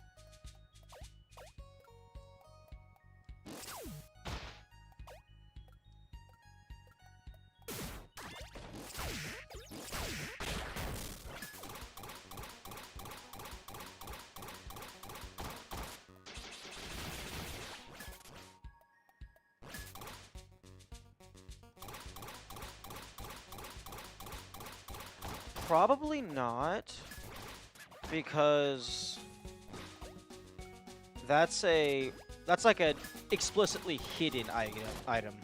Probably not, because that's like a explicitly hidden item.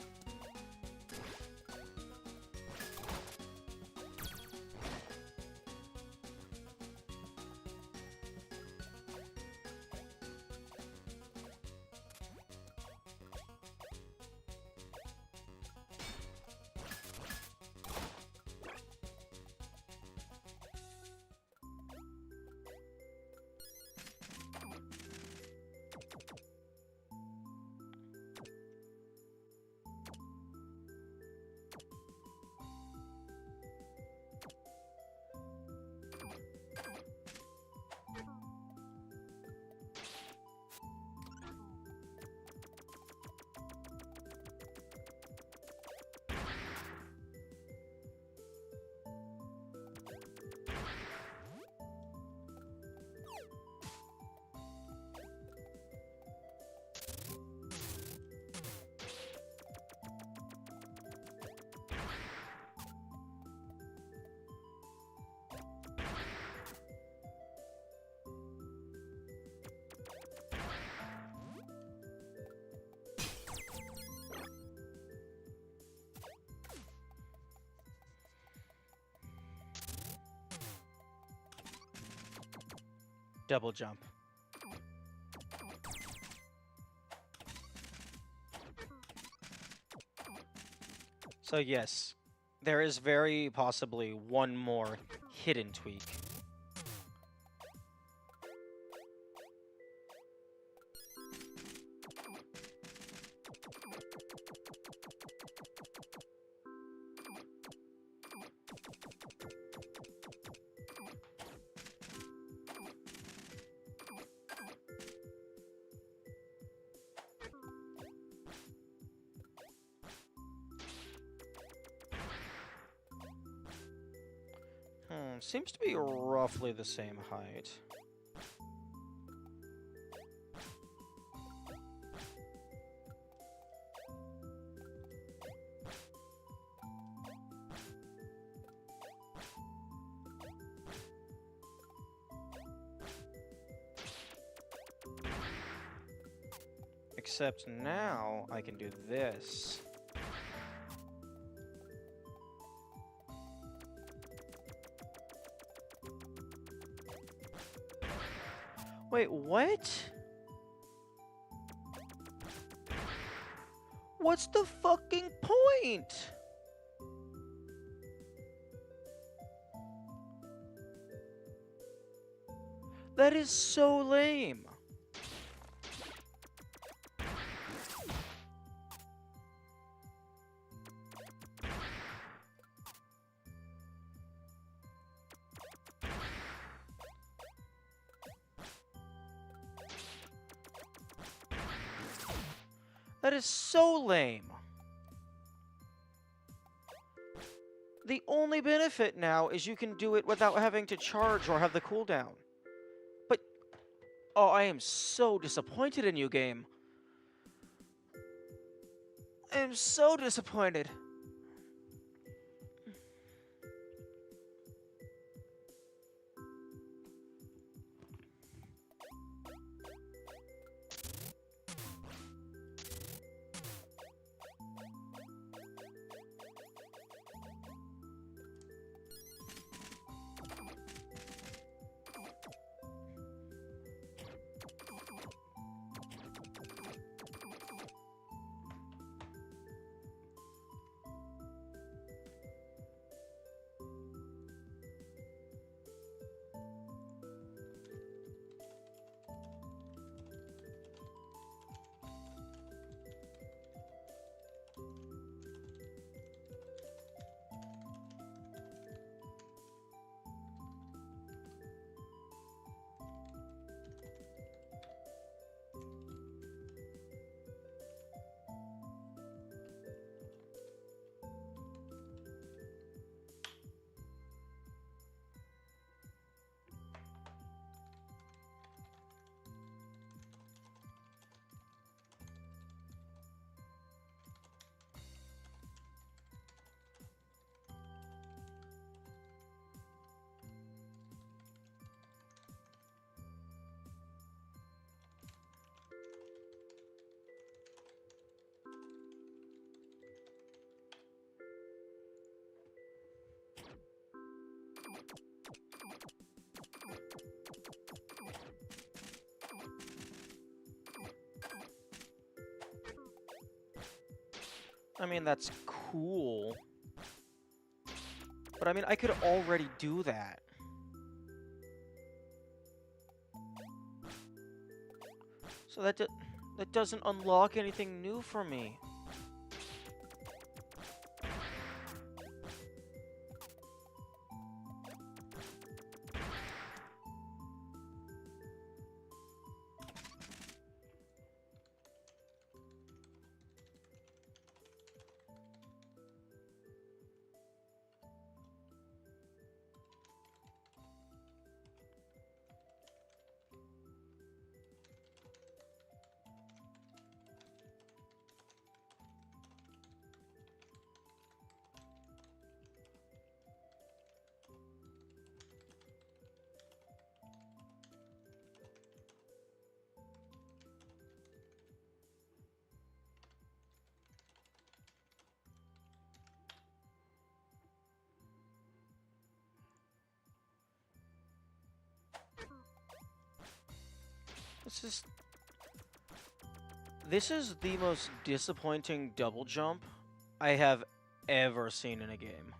double jump. So yes, there is very possibly one more hidden tweak. Seems to be roughly the same height. Except now I can do this. Wait, what? What's the fucking point? That is so lame. That is so lame. The only benefit now is you can do it without having to charge or have the cooldown. But, oh, I am so disappointed in you, game. I am so disappointed. I mean, that's cool. But I mean, I could already do that. So that doesn't unlock anything new for me. This is the most disappointing double jump I have ever seen in a game.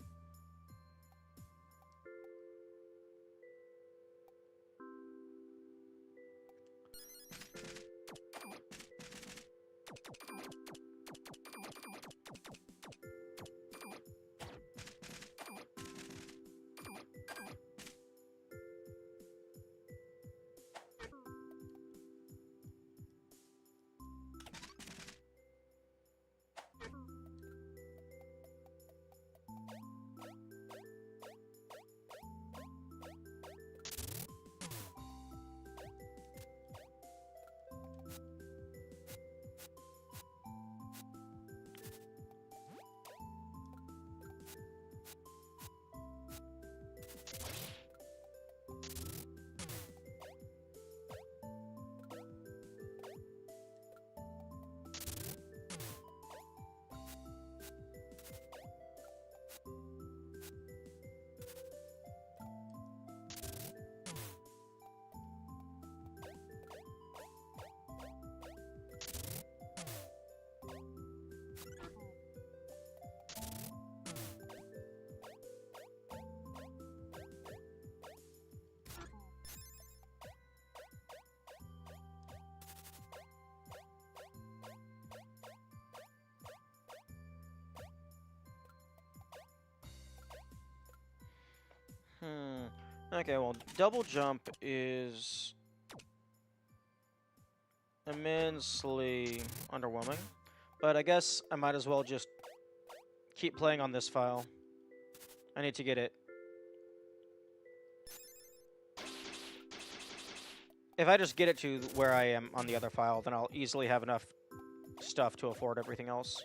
Okay, well, double jump is immensely underwhelming, but I guess I might as well just keep playing on this file. I need to get it. If I just get it to where I am on the other file, then I'll easily have enough stuff to afford everything else.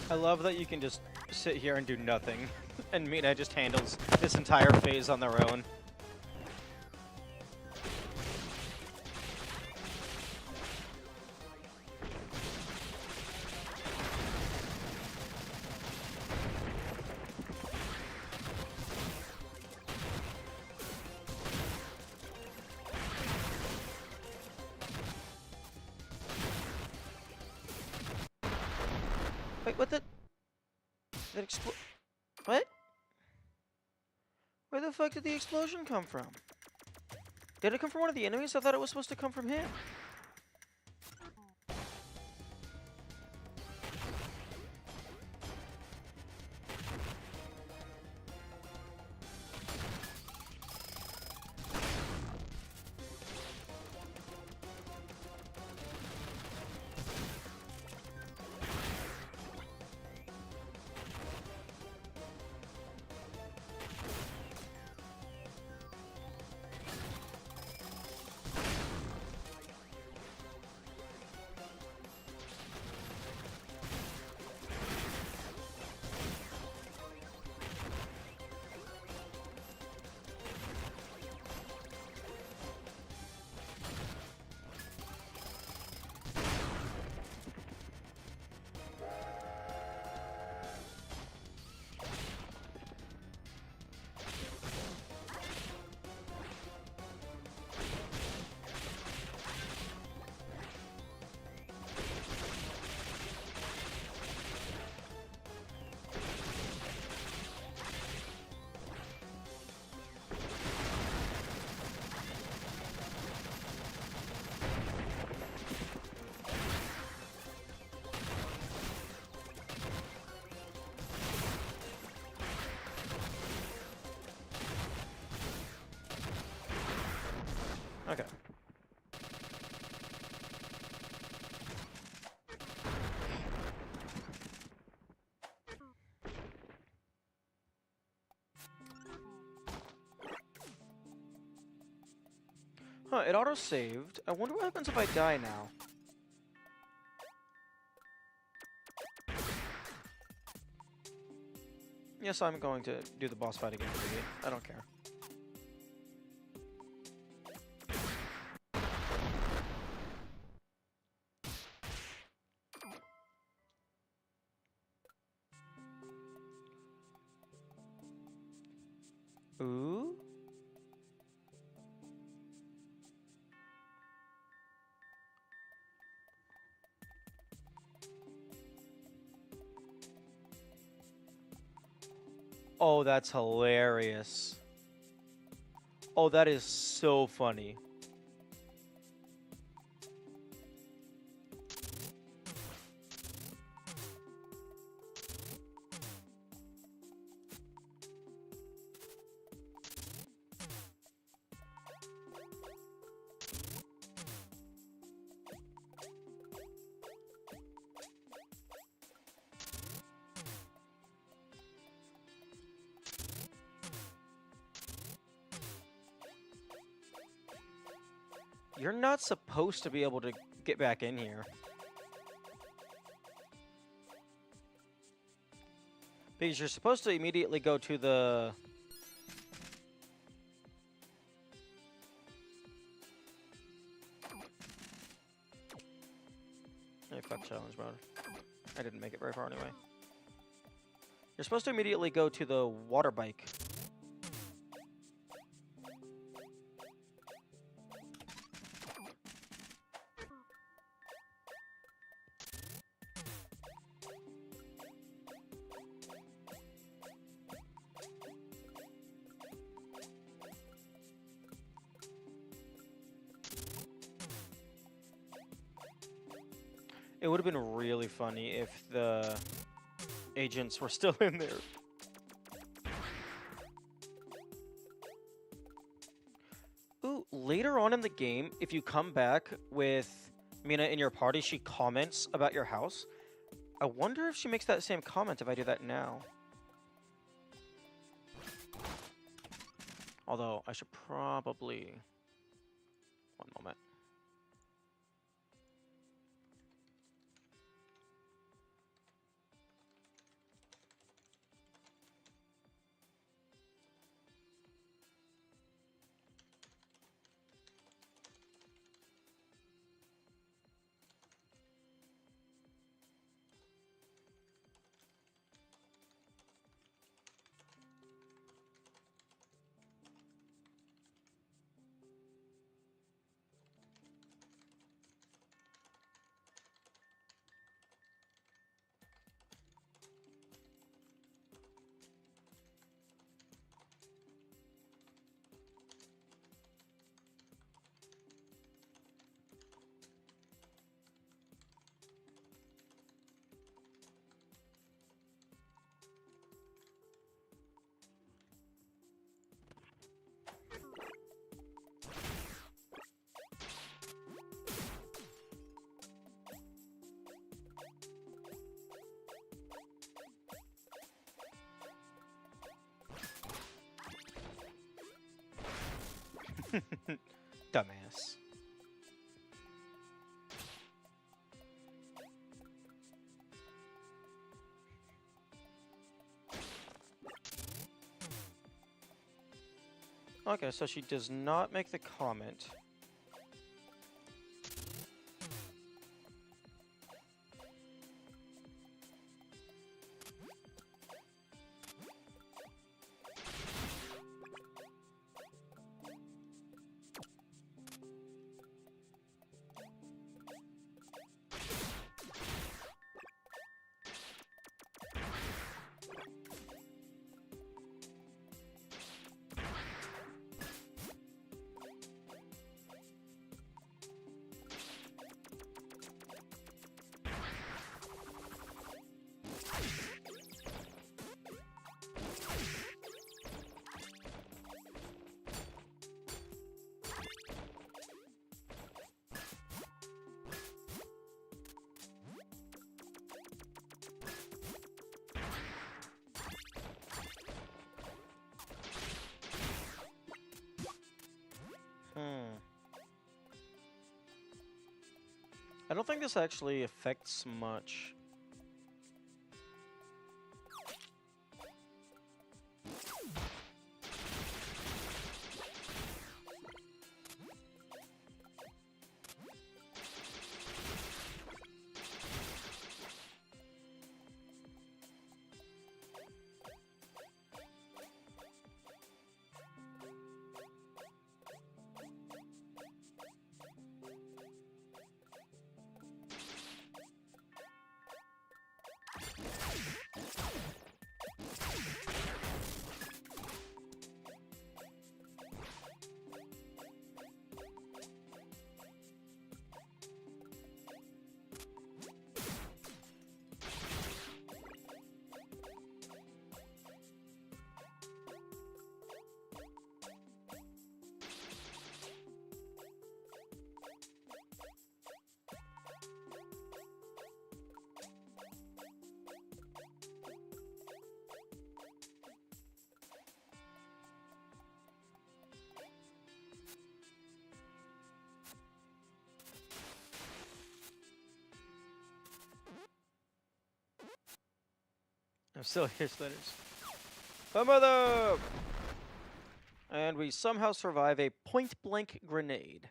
I love that you can just sit here and do nothing, and Mina just handles this entire phase on their own. Wait, what the? That expl- What? Where the fuck did the explosion come from? Did it come from one of the enemies? I thought it was supposed to come from him. Okay. Huh, it auto-saved. I wonder what happens if I die now. Yes, I'm going to do the boss fight again. I don't care. Ooh? Oh, that's hilarious. Oh, that is so funny. You're not supposed to be able to get back in here. Because you're supposed to immediately go to the... Hey, fuck challenge mode. I didn't make it very far anyway. You're supposed to immediately go to the water bike. It would have been really funny if the agents were still in there. Ooh, later on in the game, if you come back with Mina in your party, she comments about your house. I wonder if she makes that same comment if I do that now. Although, I should probably... One moment. Dumbass. Okay, so she does not make the comment. I don't think this actually affects much. I'm still here, Slitters. My mother! And we somehow survive a point-blank grenade.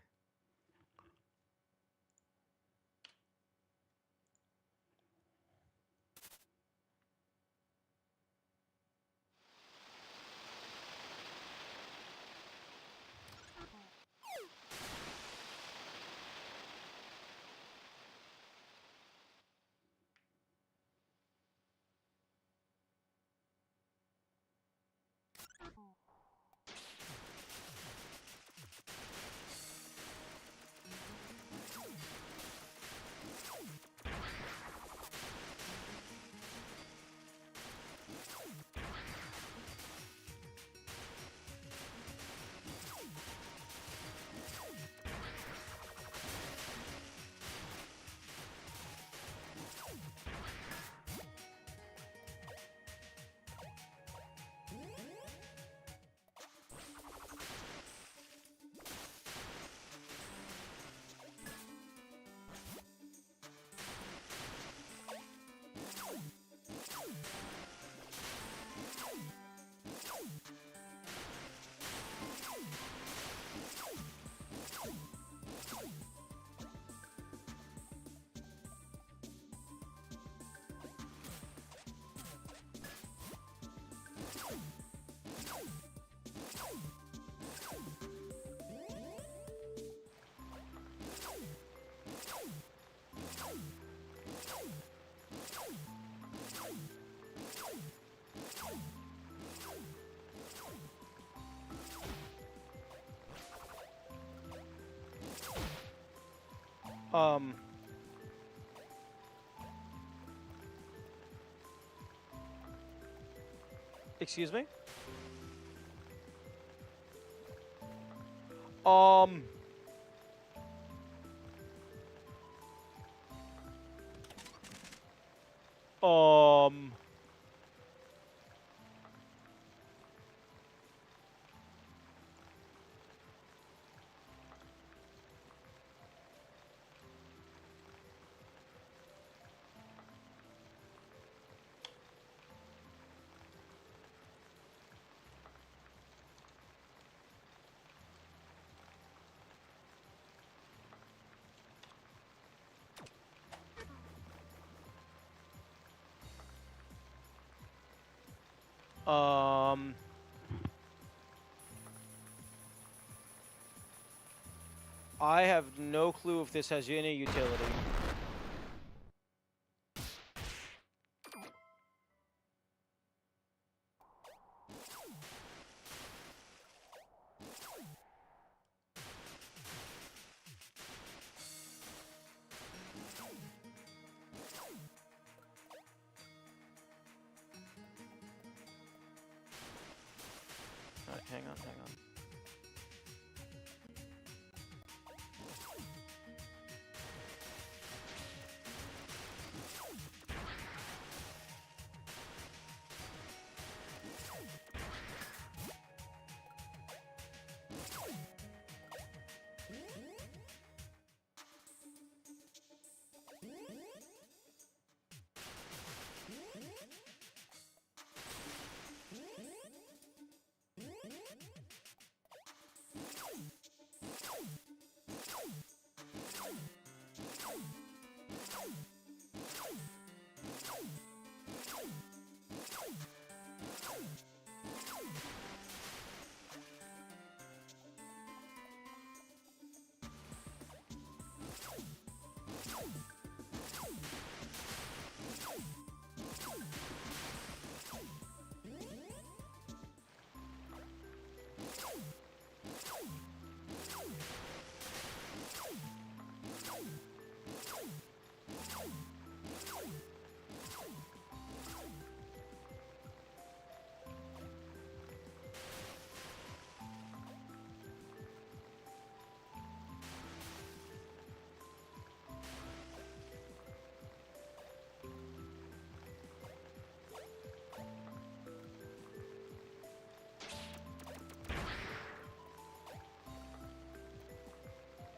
Um... Excuse me? Um... Um... Um, I have no clue if this has any utility. Alright, hang on, hang on.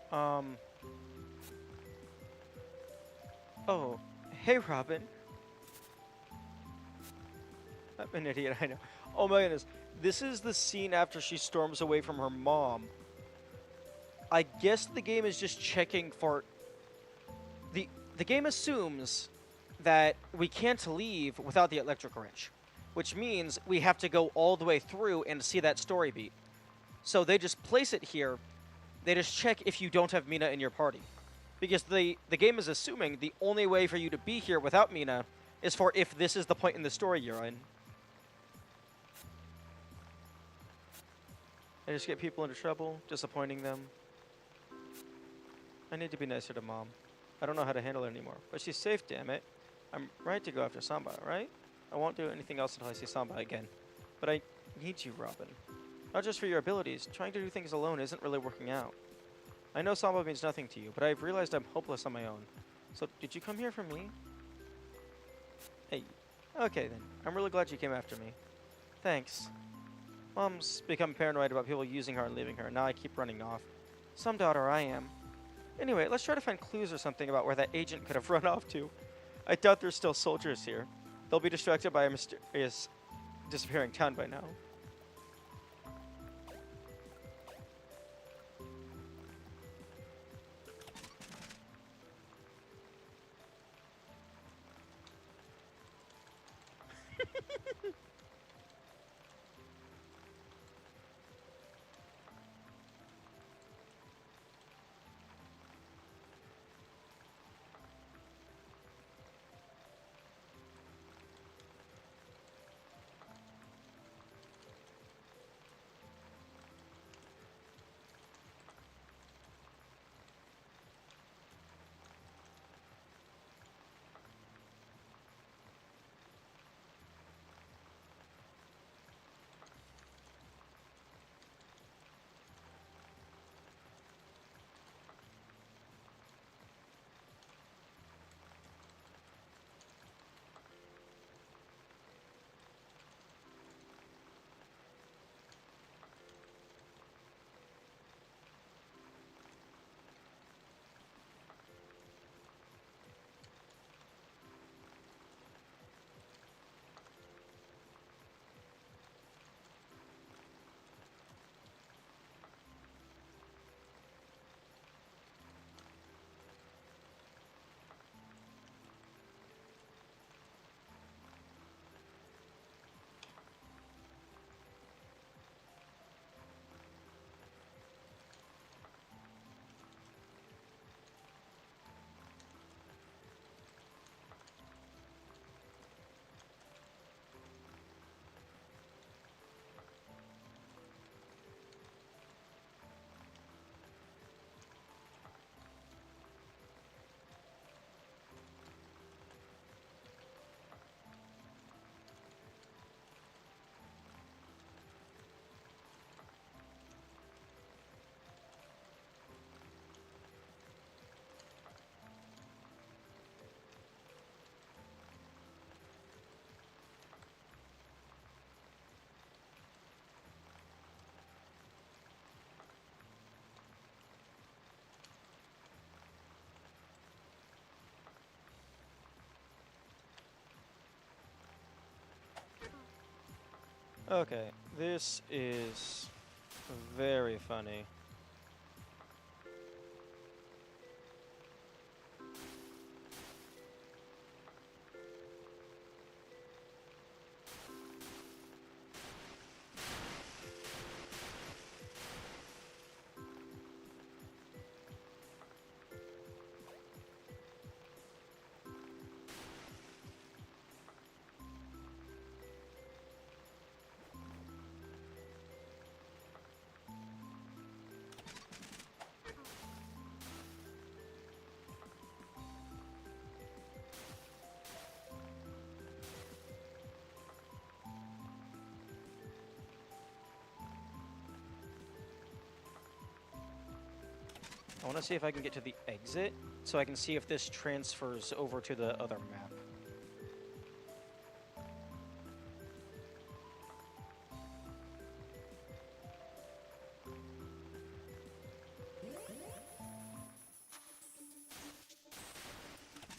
Um. Oh, hey, Robin. I'm an idiot, I know. Oh my goodness. This is the scene after she storms away from her mom. I guess the game is just checking for the game assumes that we can't leave without the electric wrench, which means we have to go all the way through and see that story beat. So they just place it here. They just check if you don't have Mina in your party. Because the game is assuming the only way for you to be here without Mina is for if this is the point in the story you're in. I just get people into trouble, disappointing them. I need to be nicer to Mom. I don't know how to handle her anymore, but she's safe, damn it. I'm right to go after Samba, right? I won't do anything else until I see Samba again. But I need you, Robin. Not just for your abilities, trying to do things alone isn't really working out. I know Samba means nothing to you, but I've realized I'm hopeless on my own. So, did you come here for me? Hey, okay then. I'm really glad you came after me. Thanks. Mom's become paranoid about people using her and leaving her. Now I keep running off. Some daughter I am. Anyway, let's try to find clues or something about where that agent could have run off to. I doubt there's still soldiers here. They'll be distracted by a mysterious disappearing town by now. Okay, this is very funny. I want to see if I can get to the exit, so I can see if this transfers over to the other map.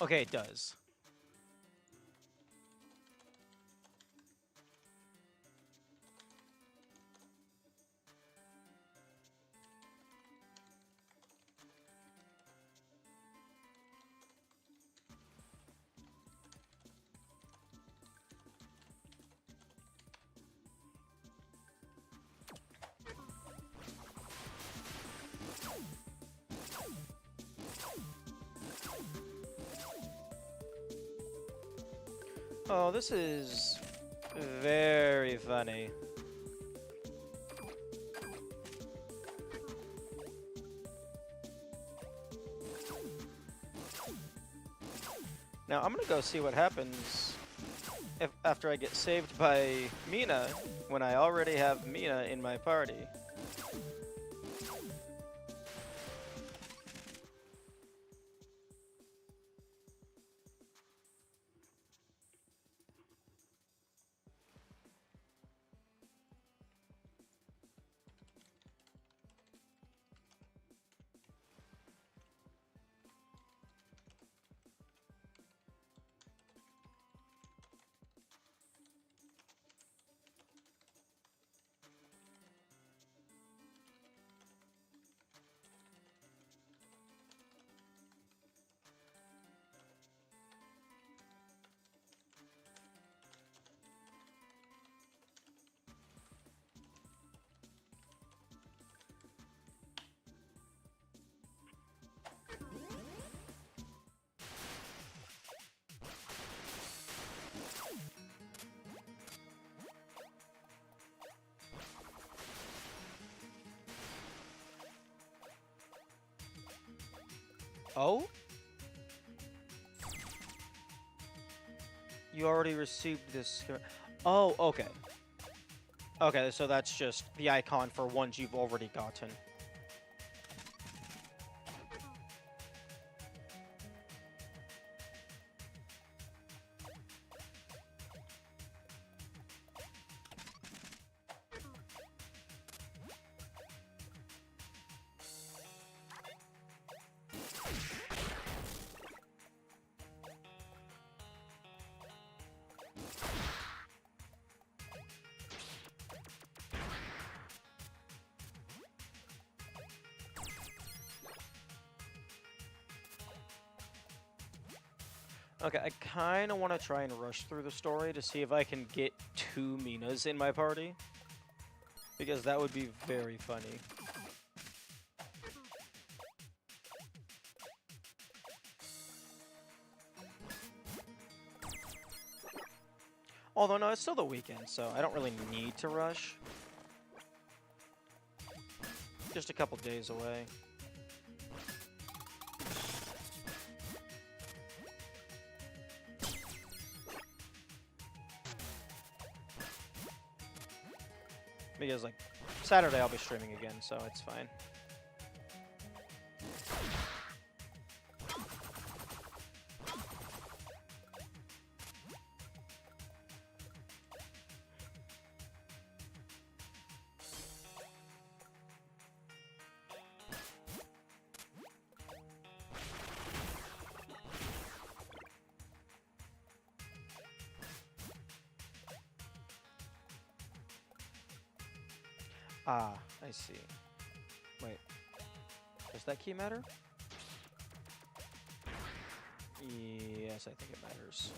Okay, it does. Oh, this is very funny. Now, I'm gonna go see what happens if after I get saved by Mina, when I already have Mina in my party. Oh? You already received this. Oh, okay. Okay, so that's just the icon for ones you've already gotten. Okay, I kind of want to try and rush through the story to see if I can get 2 Minas in my party. Because that would be very funny. Although, no, it's still the weekend, so I don't really need to rush. Just a couple days away. Because, like, Saturday I'll be streaming again, so it's fine. Ah, I see. Wait, does that key matter? Yes, I think it matters.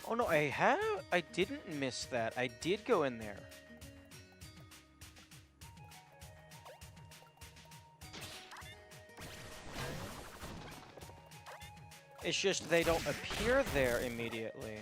Oh no, I didn't miss that. I did go in there. It's just they don't appear there immediately.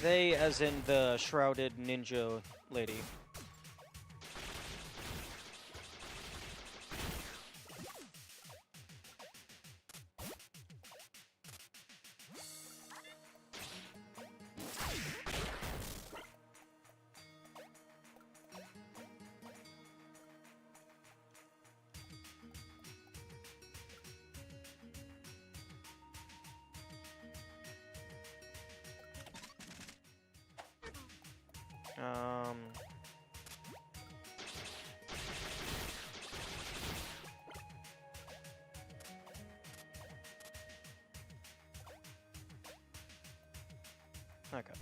They, as in the shrouded ninja lady. Um... Okay.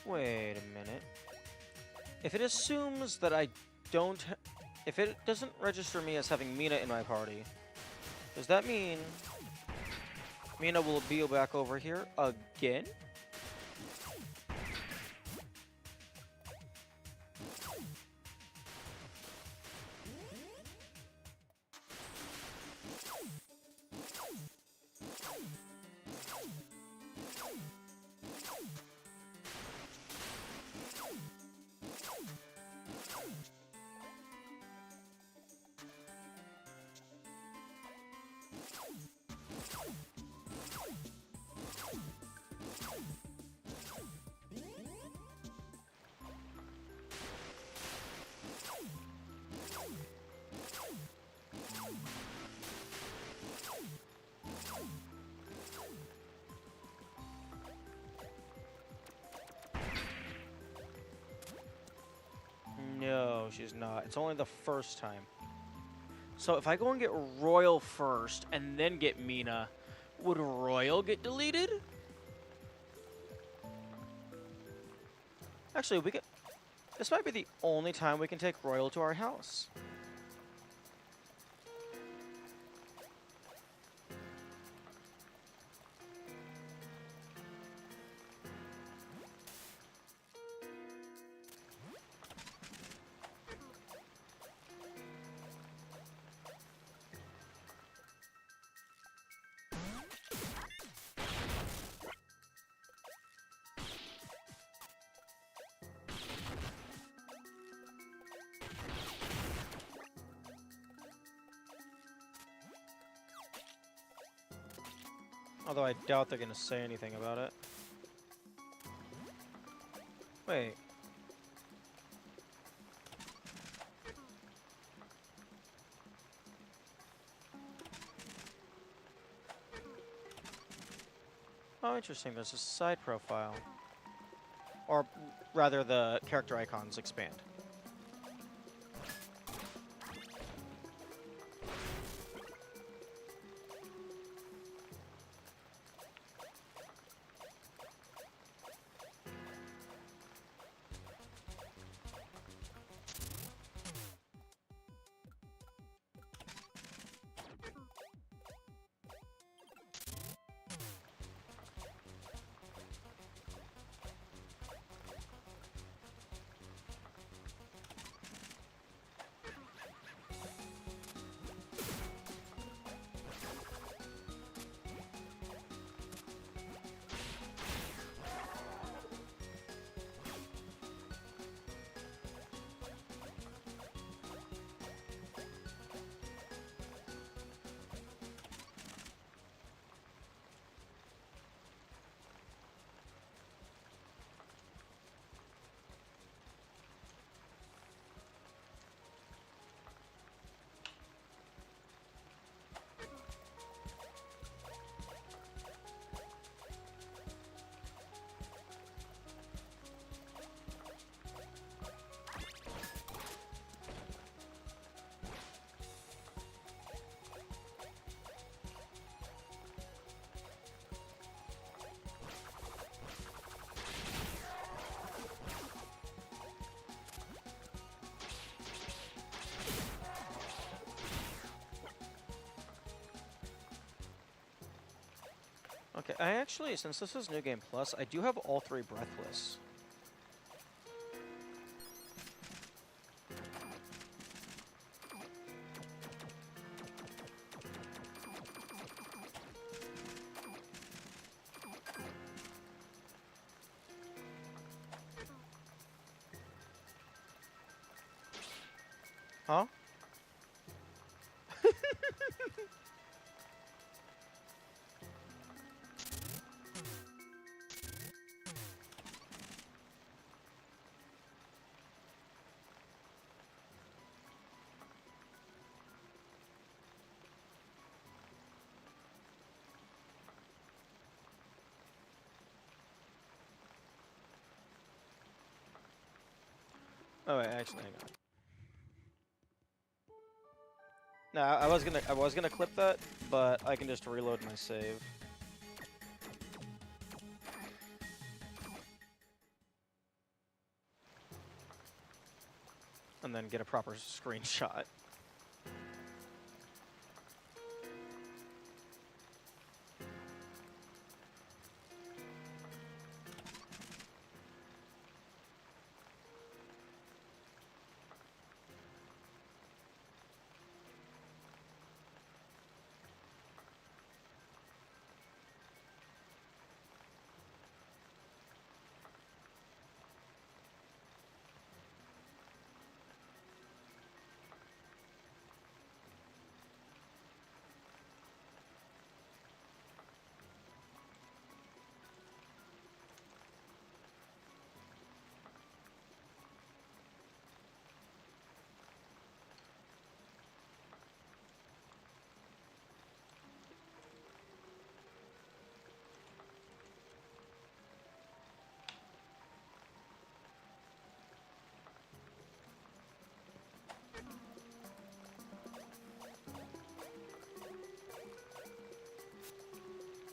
Wait a minute. If it assumes that I don't... if it doesn't register me as having Mina in my party, does that mean Mina will be back over here again? No, she's not. It's only the first time. So if I go and get Royal first and then get Mina, would Royal get deleted? Actually, we can... this might be the only time we can take Royal to our house. Although I doubt they're gonna say anything about it. Wait. Oh, interesting. There's a side profile. Or rather, the character icons expand. Okay, I actually, since this is New Game Plus, I do have all three Breathless. Huh? Oh wait, actually, hang on. No, I was gonna clip that, but I can just reload my save. and then get a proper screenshot.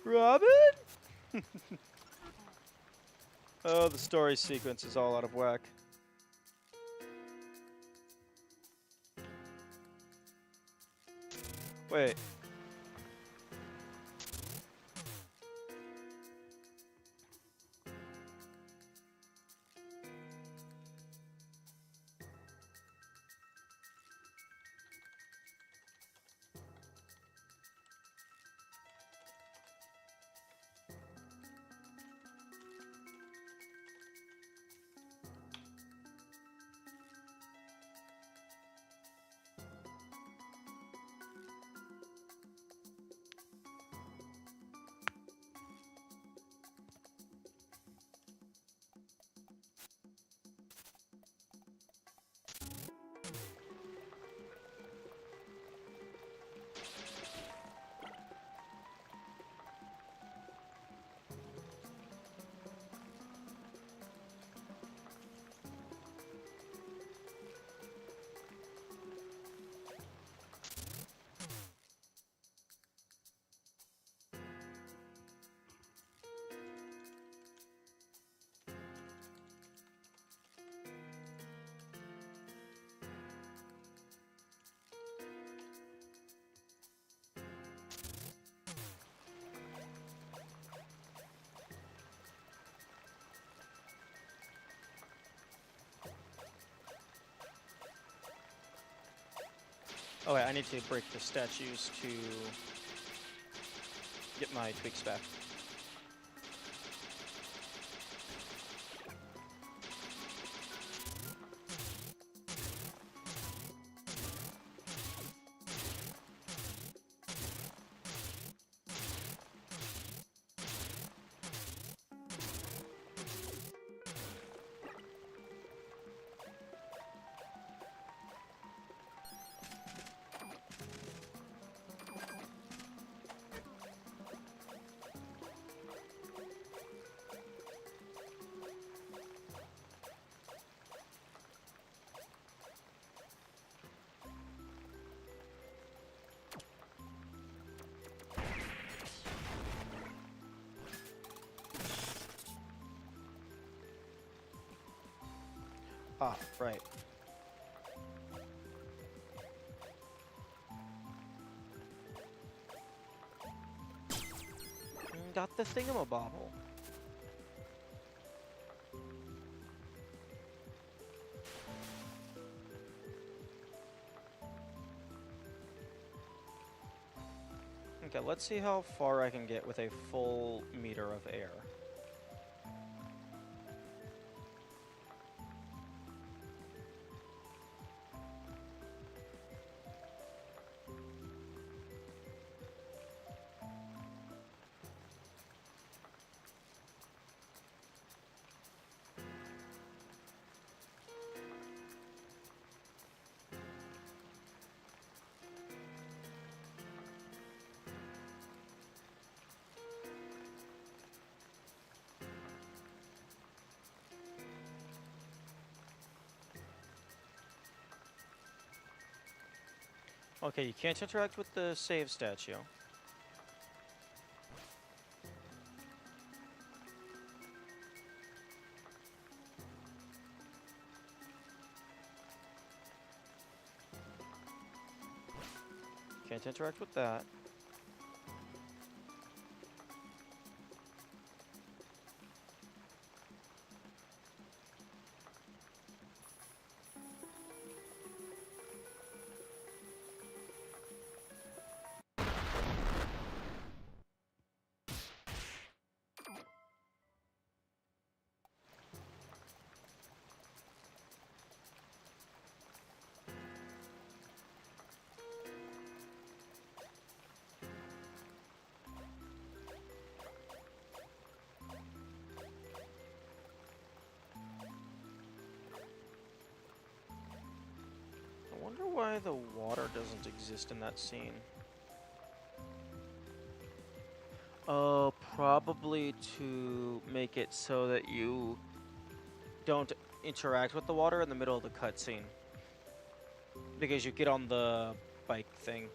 Robin? Oh, the story sequence is all out of whack. Wait. Oh wait, I need to break the statues to get my tweaks back. Ah, right. Got the thingamabobble. Okay, let's see how far I can get with a full meter of air. Okay, you can't interact with the save statue. Can't interact with that. I wonder why the water doesn't exist in that scene. Oh, probably to make it so that you don't interact with the water in the middle of the cutscene. Because you get on the bike thing.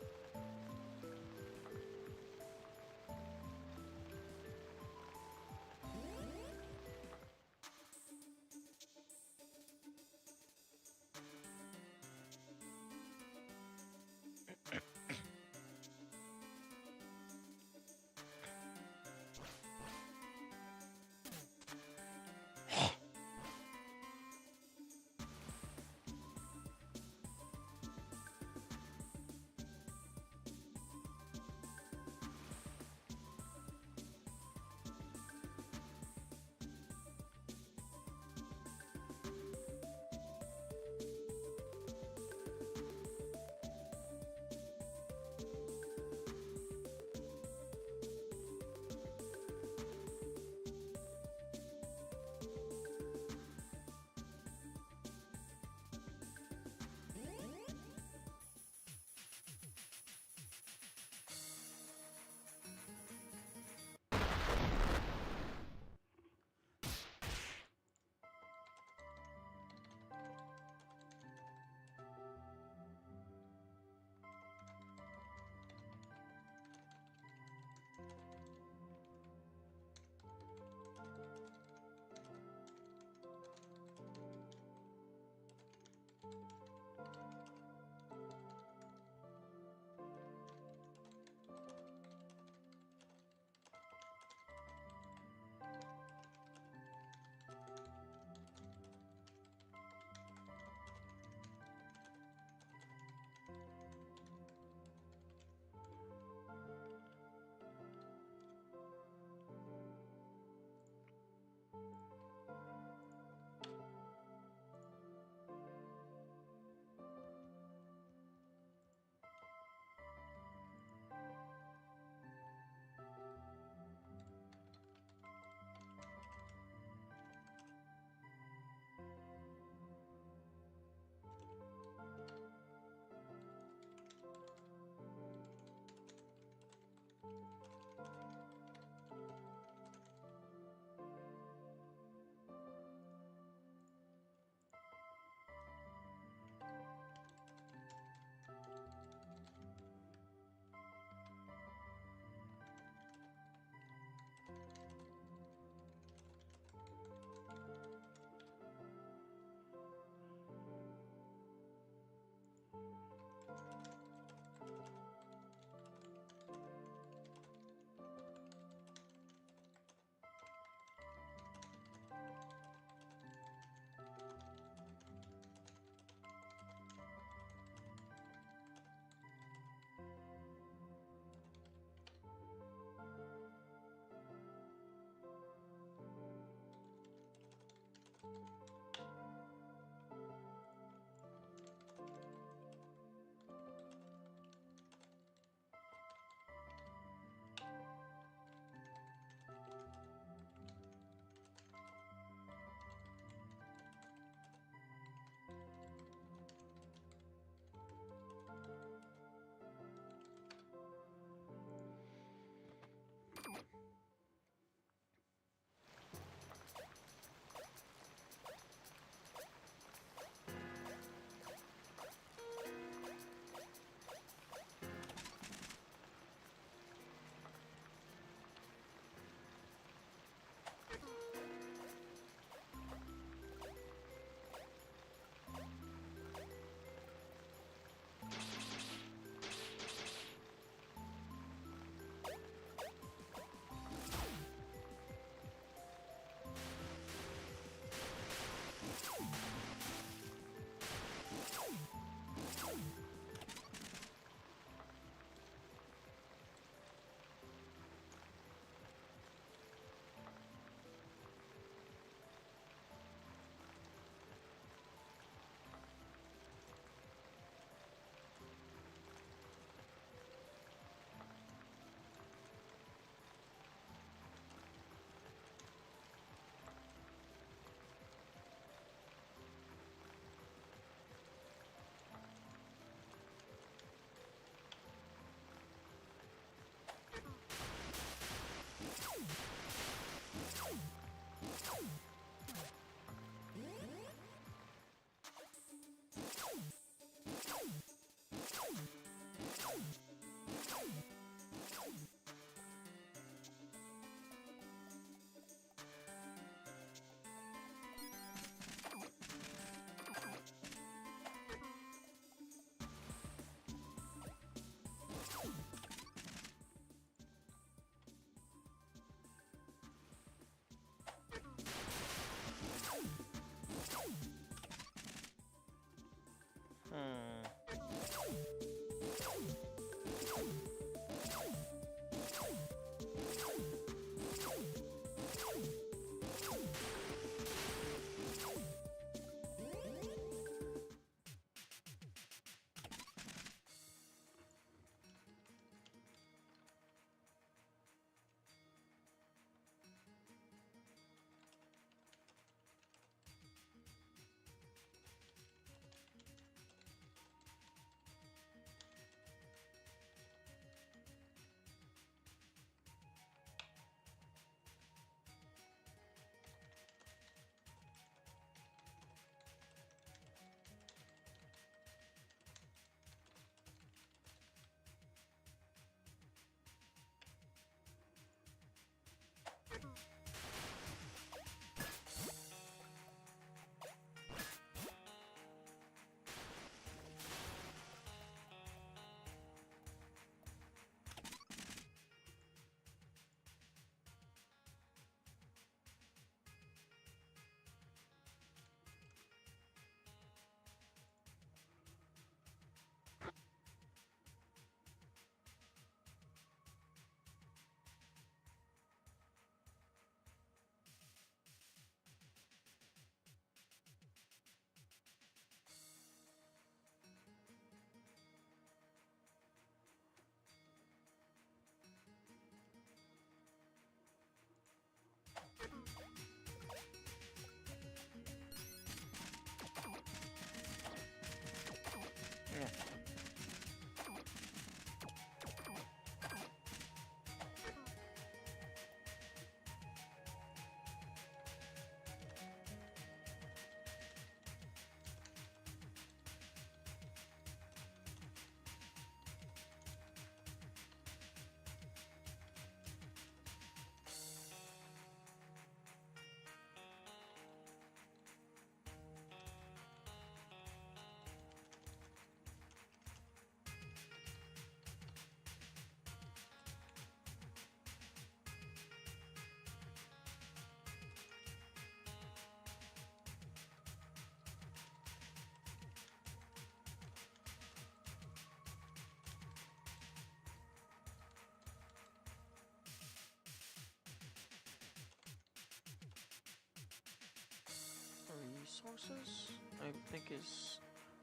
sources, I think is...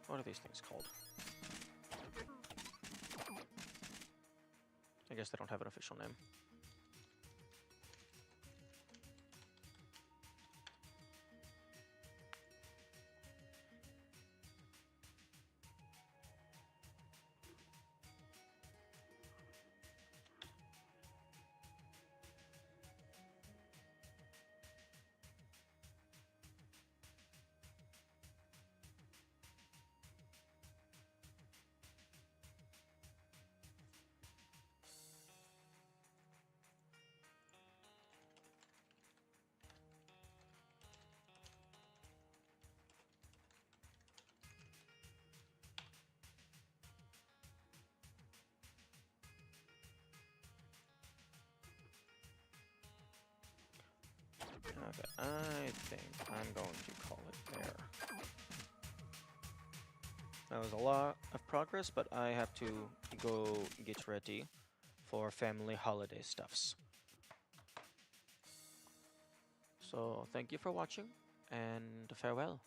What are these things called? I guess they don't have an official name. Okay, I think I'm going to call it there. That was a lot of progress, but I have to go get ready for family holiday stuffs. So thank you for watching, and farewell.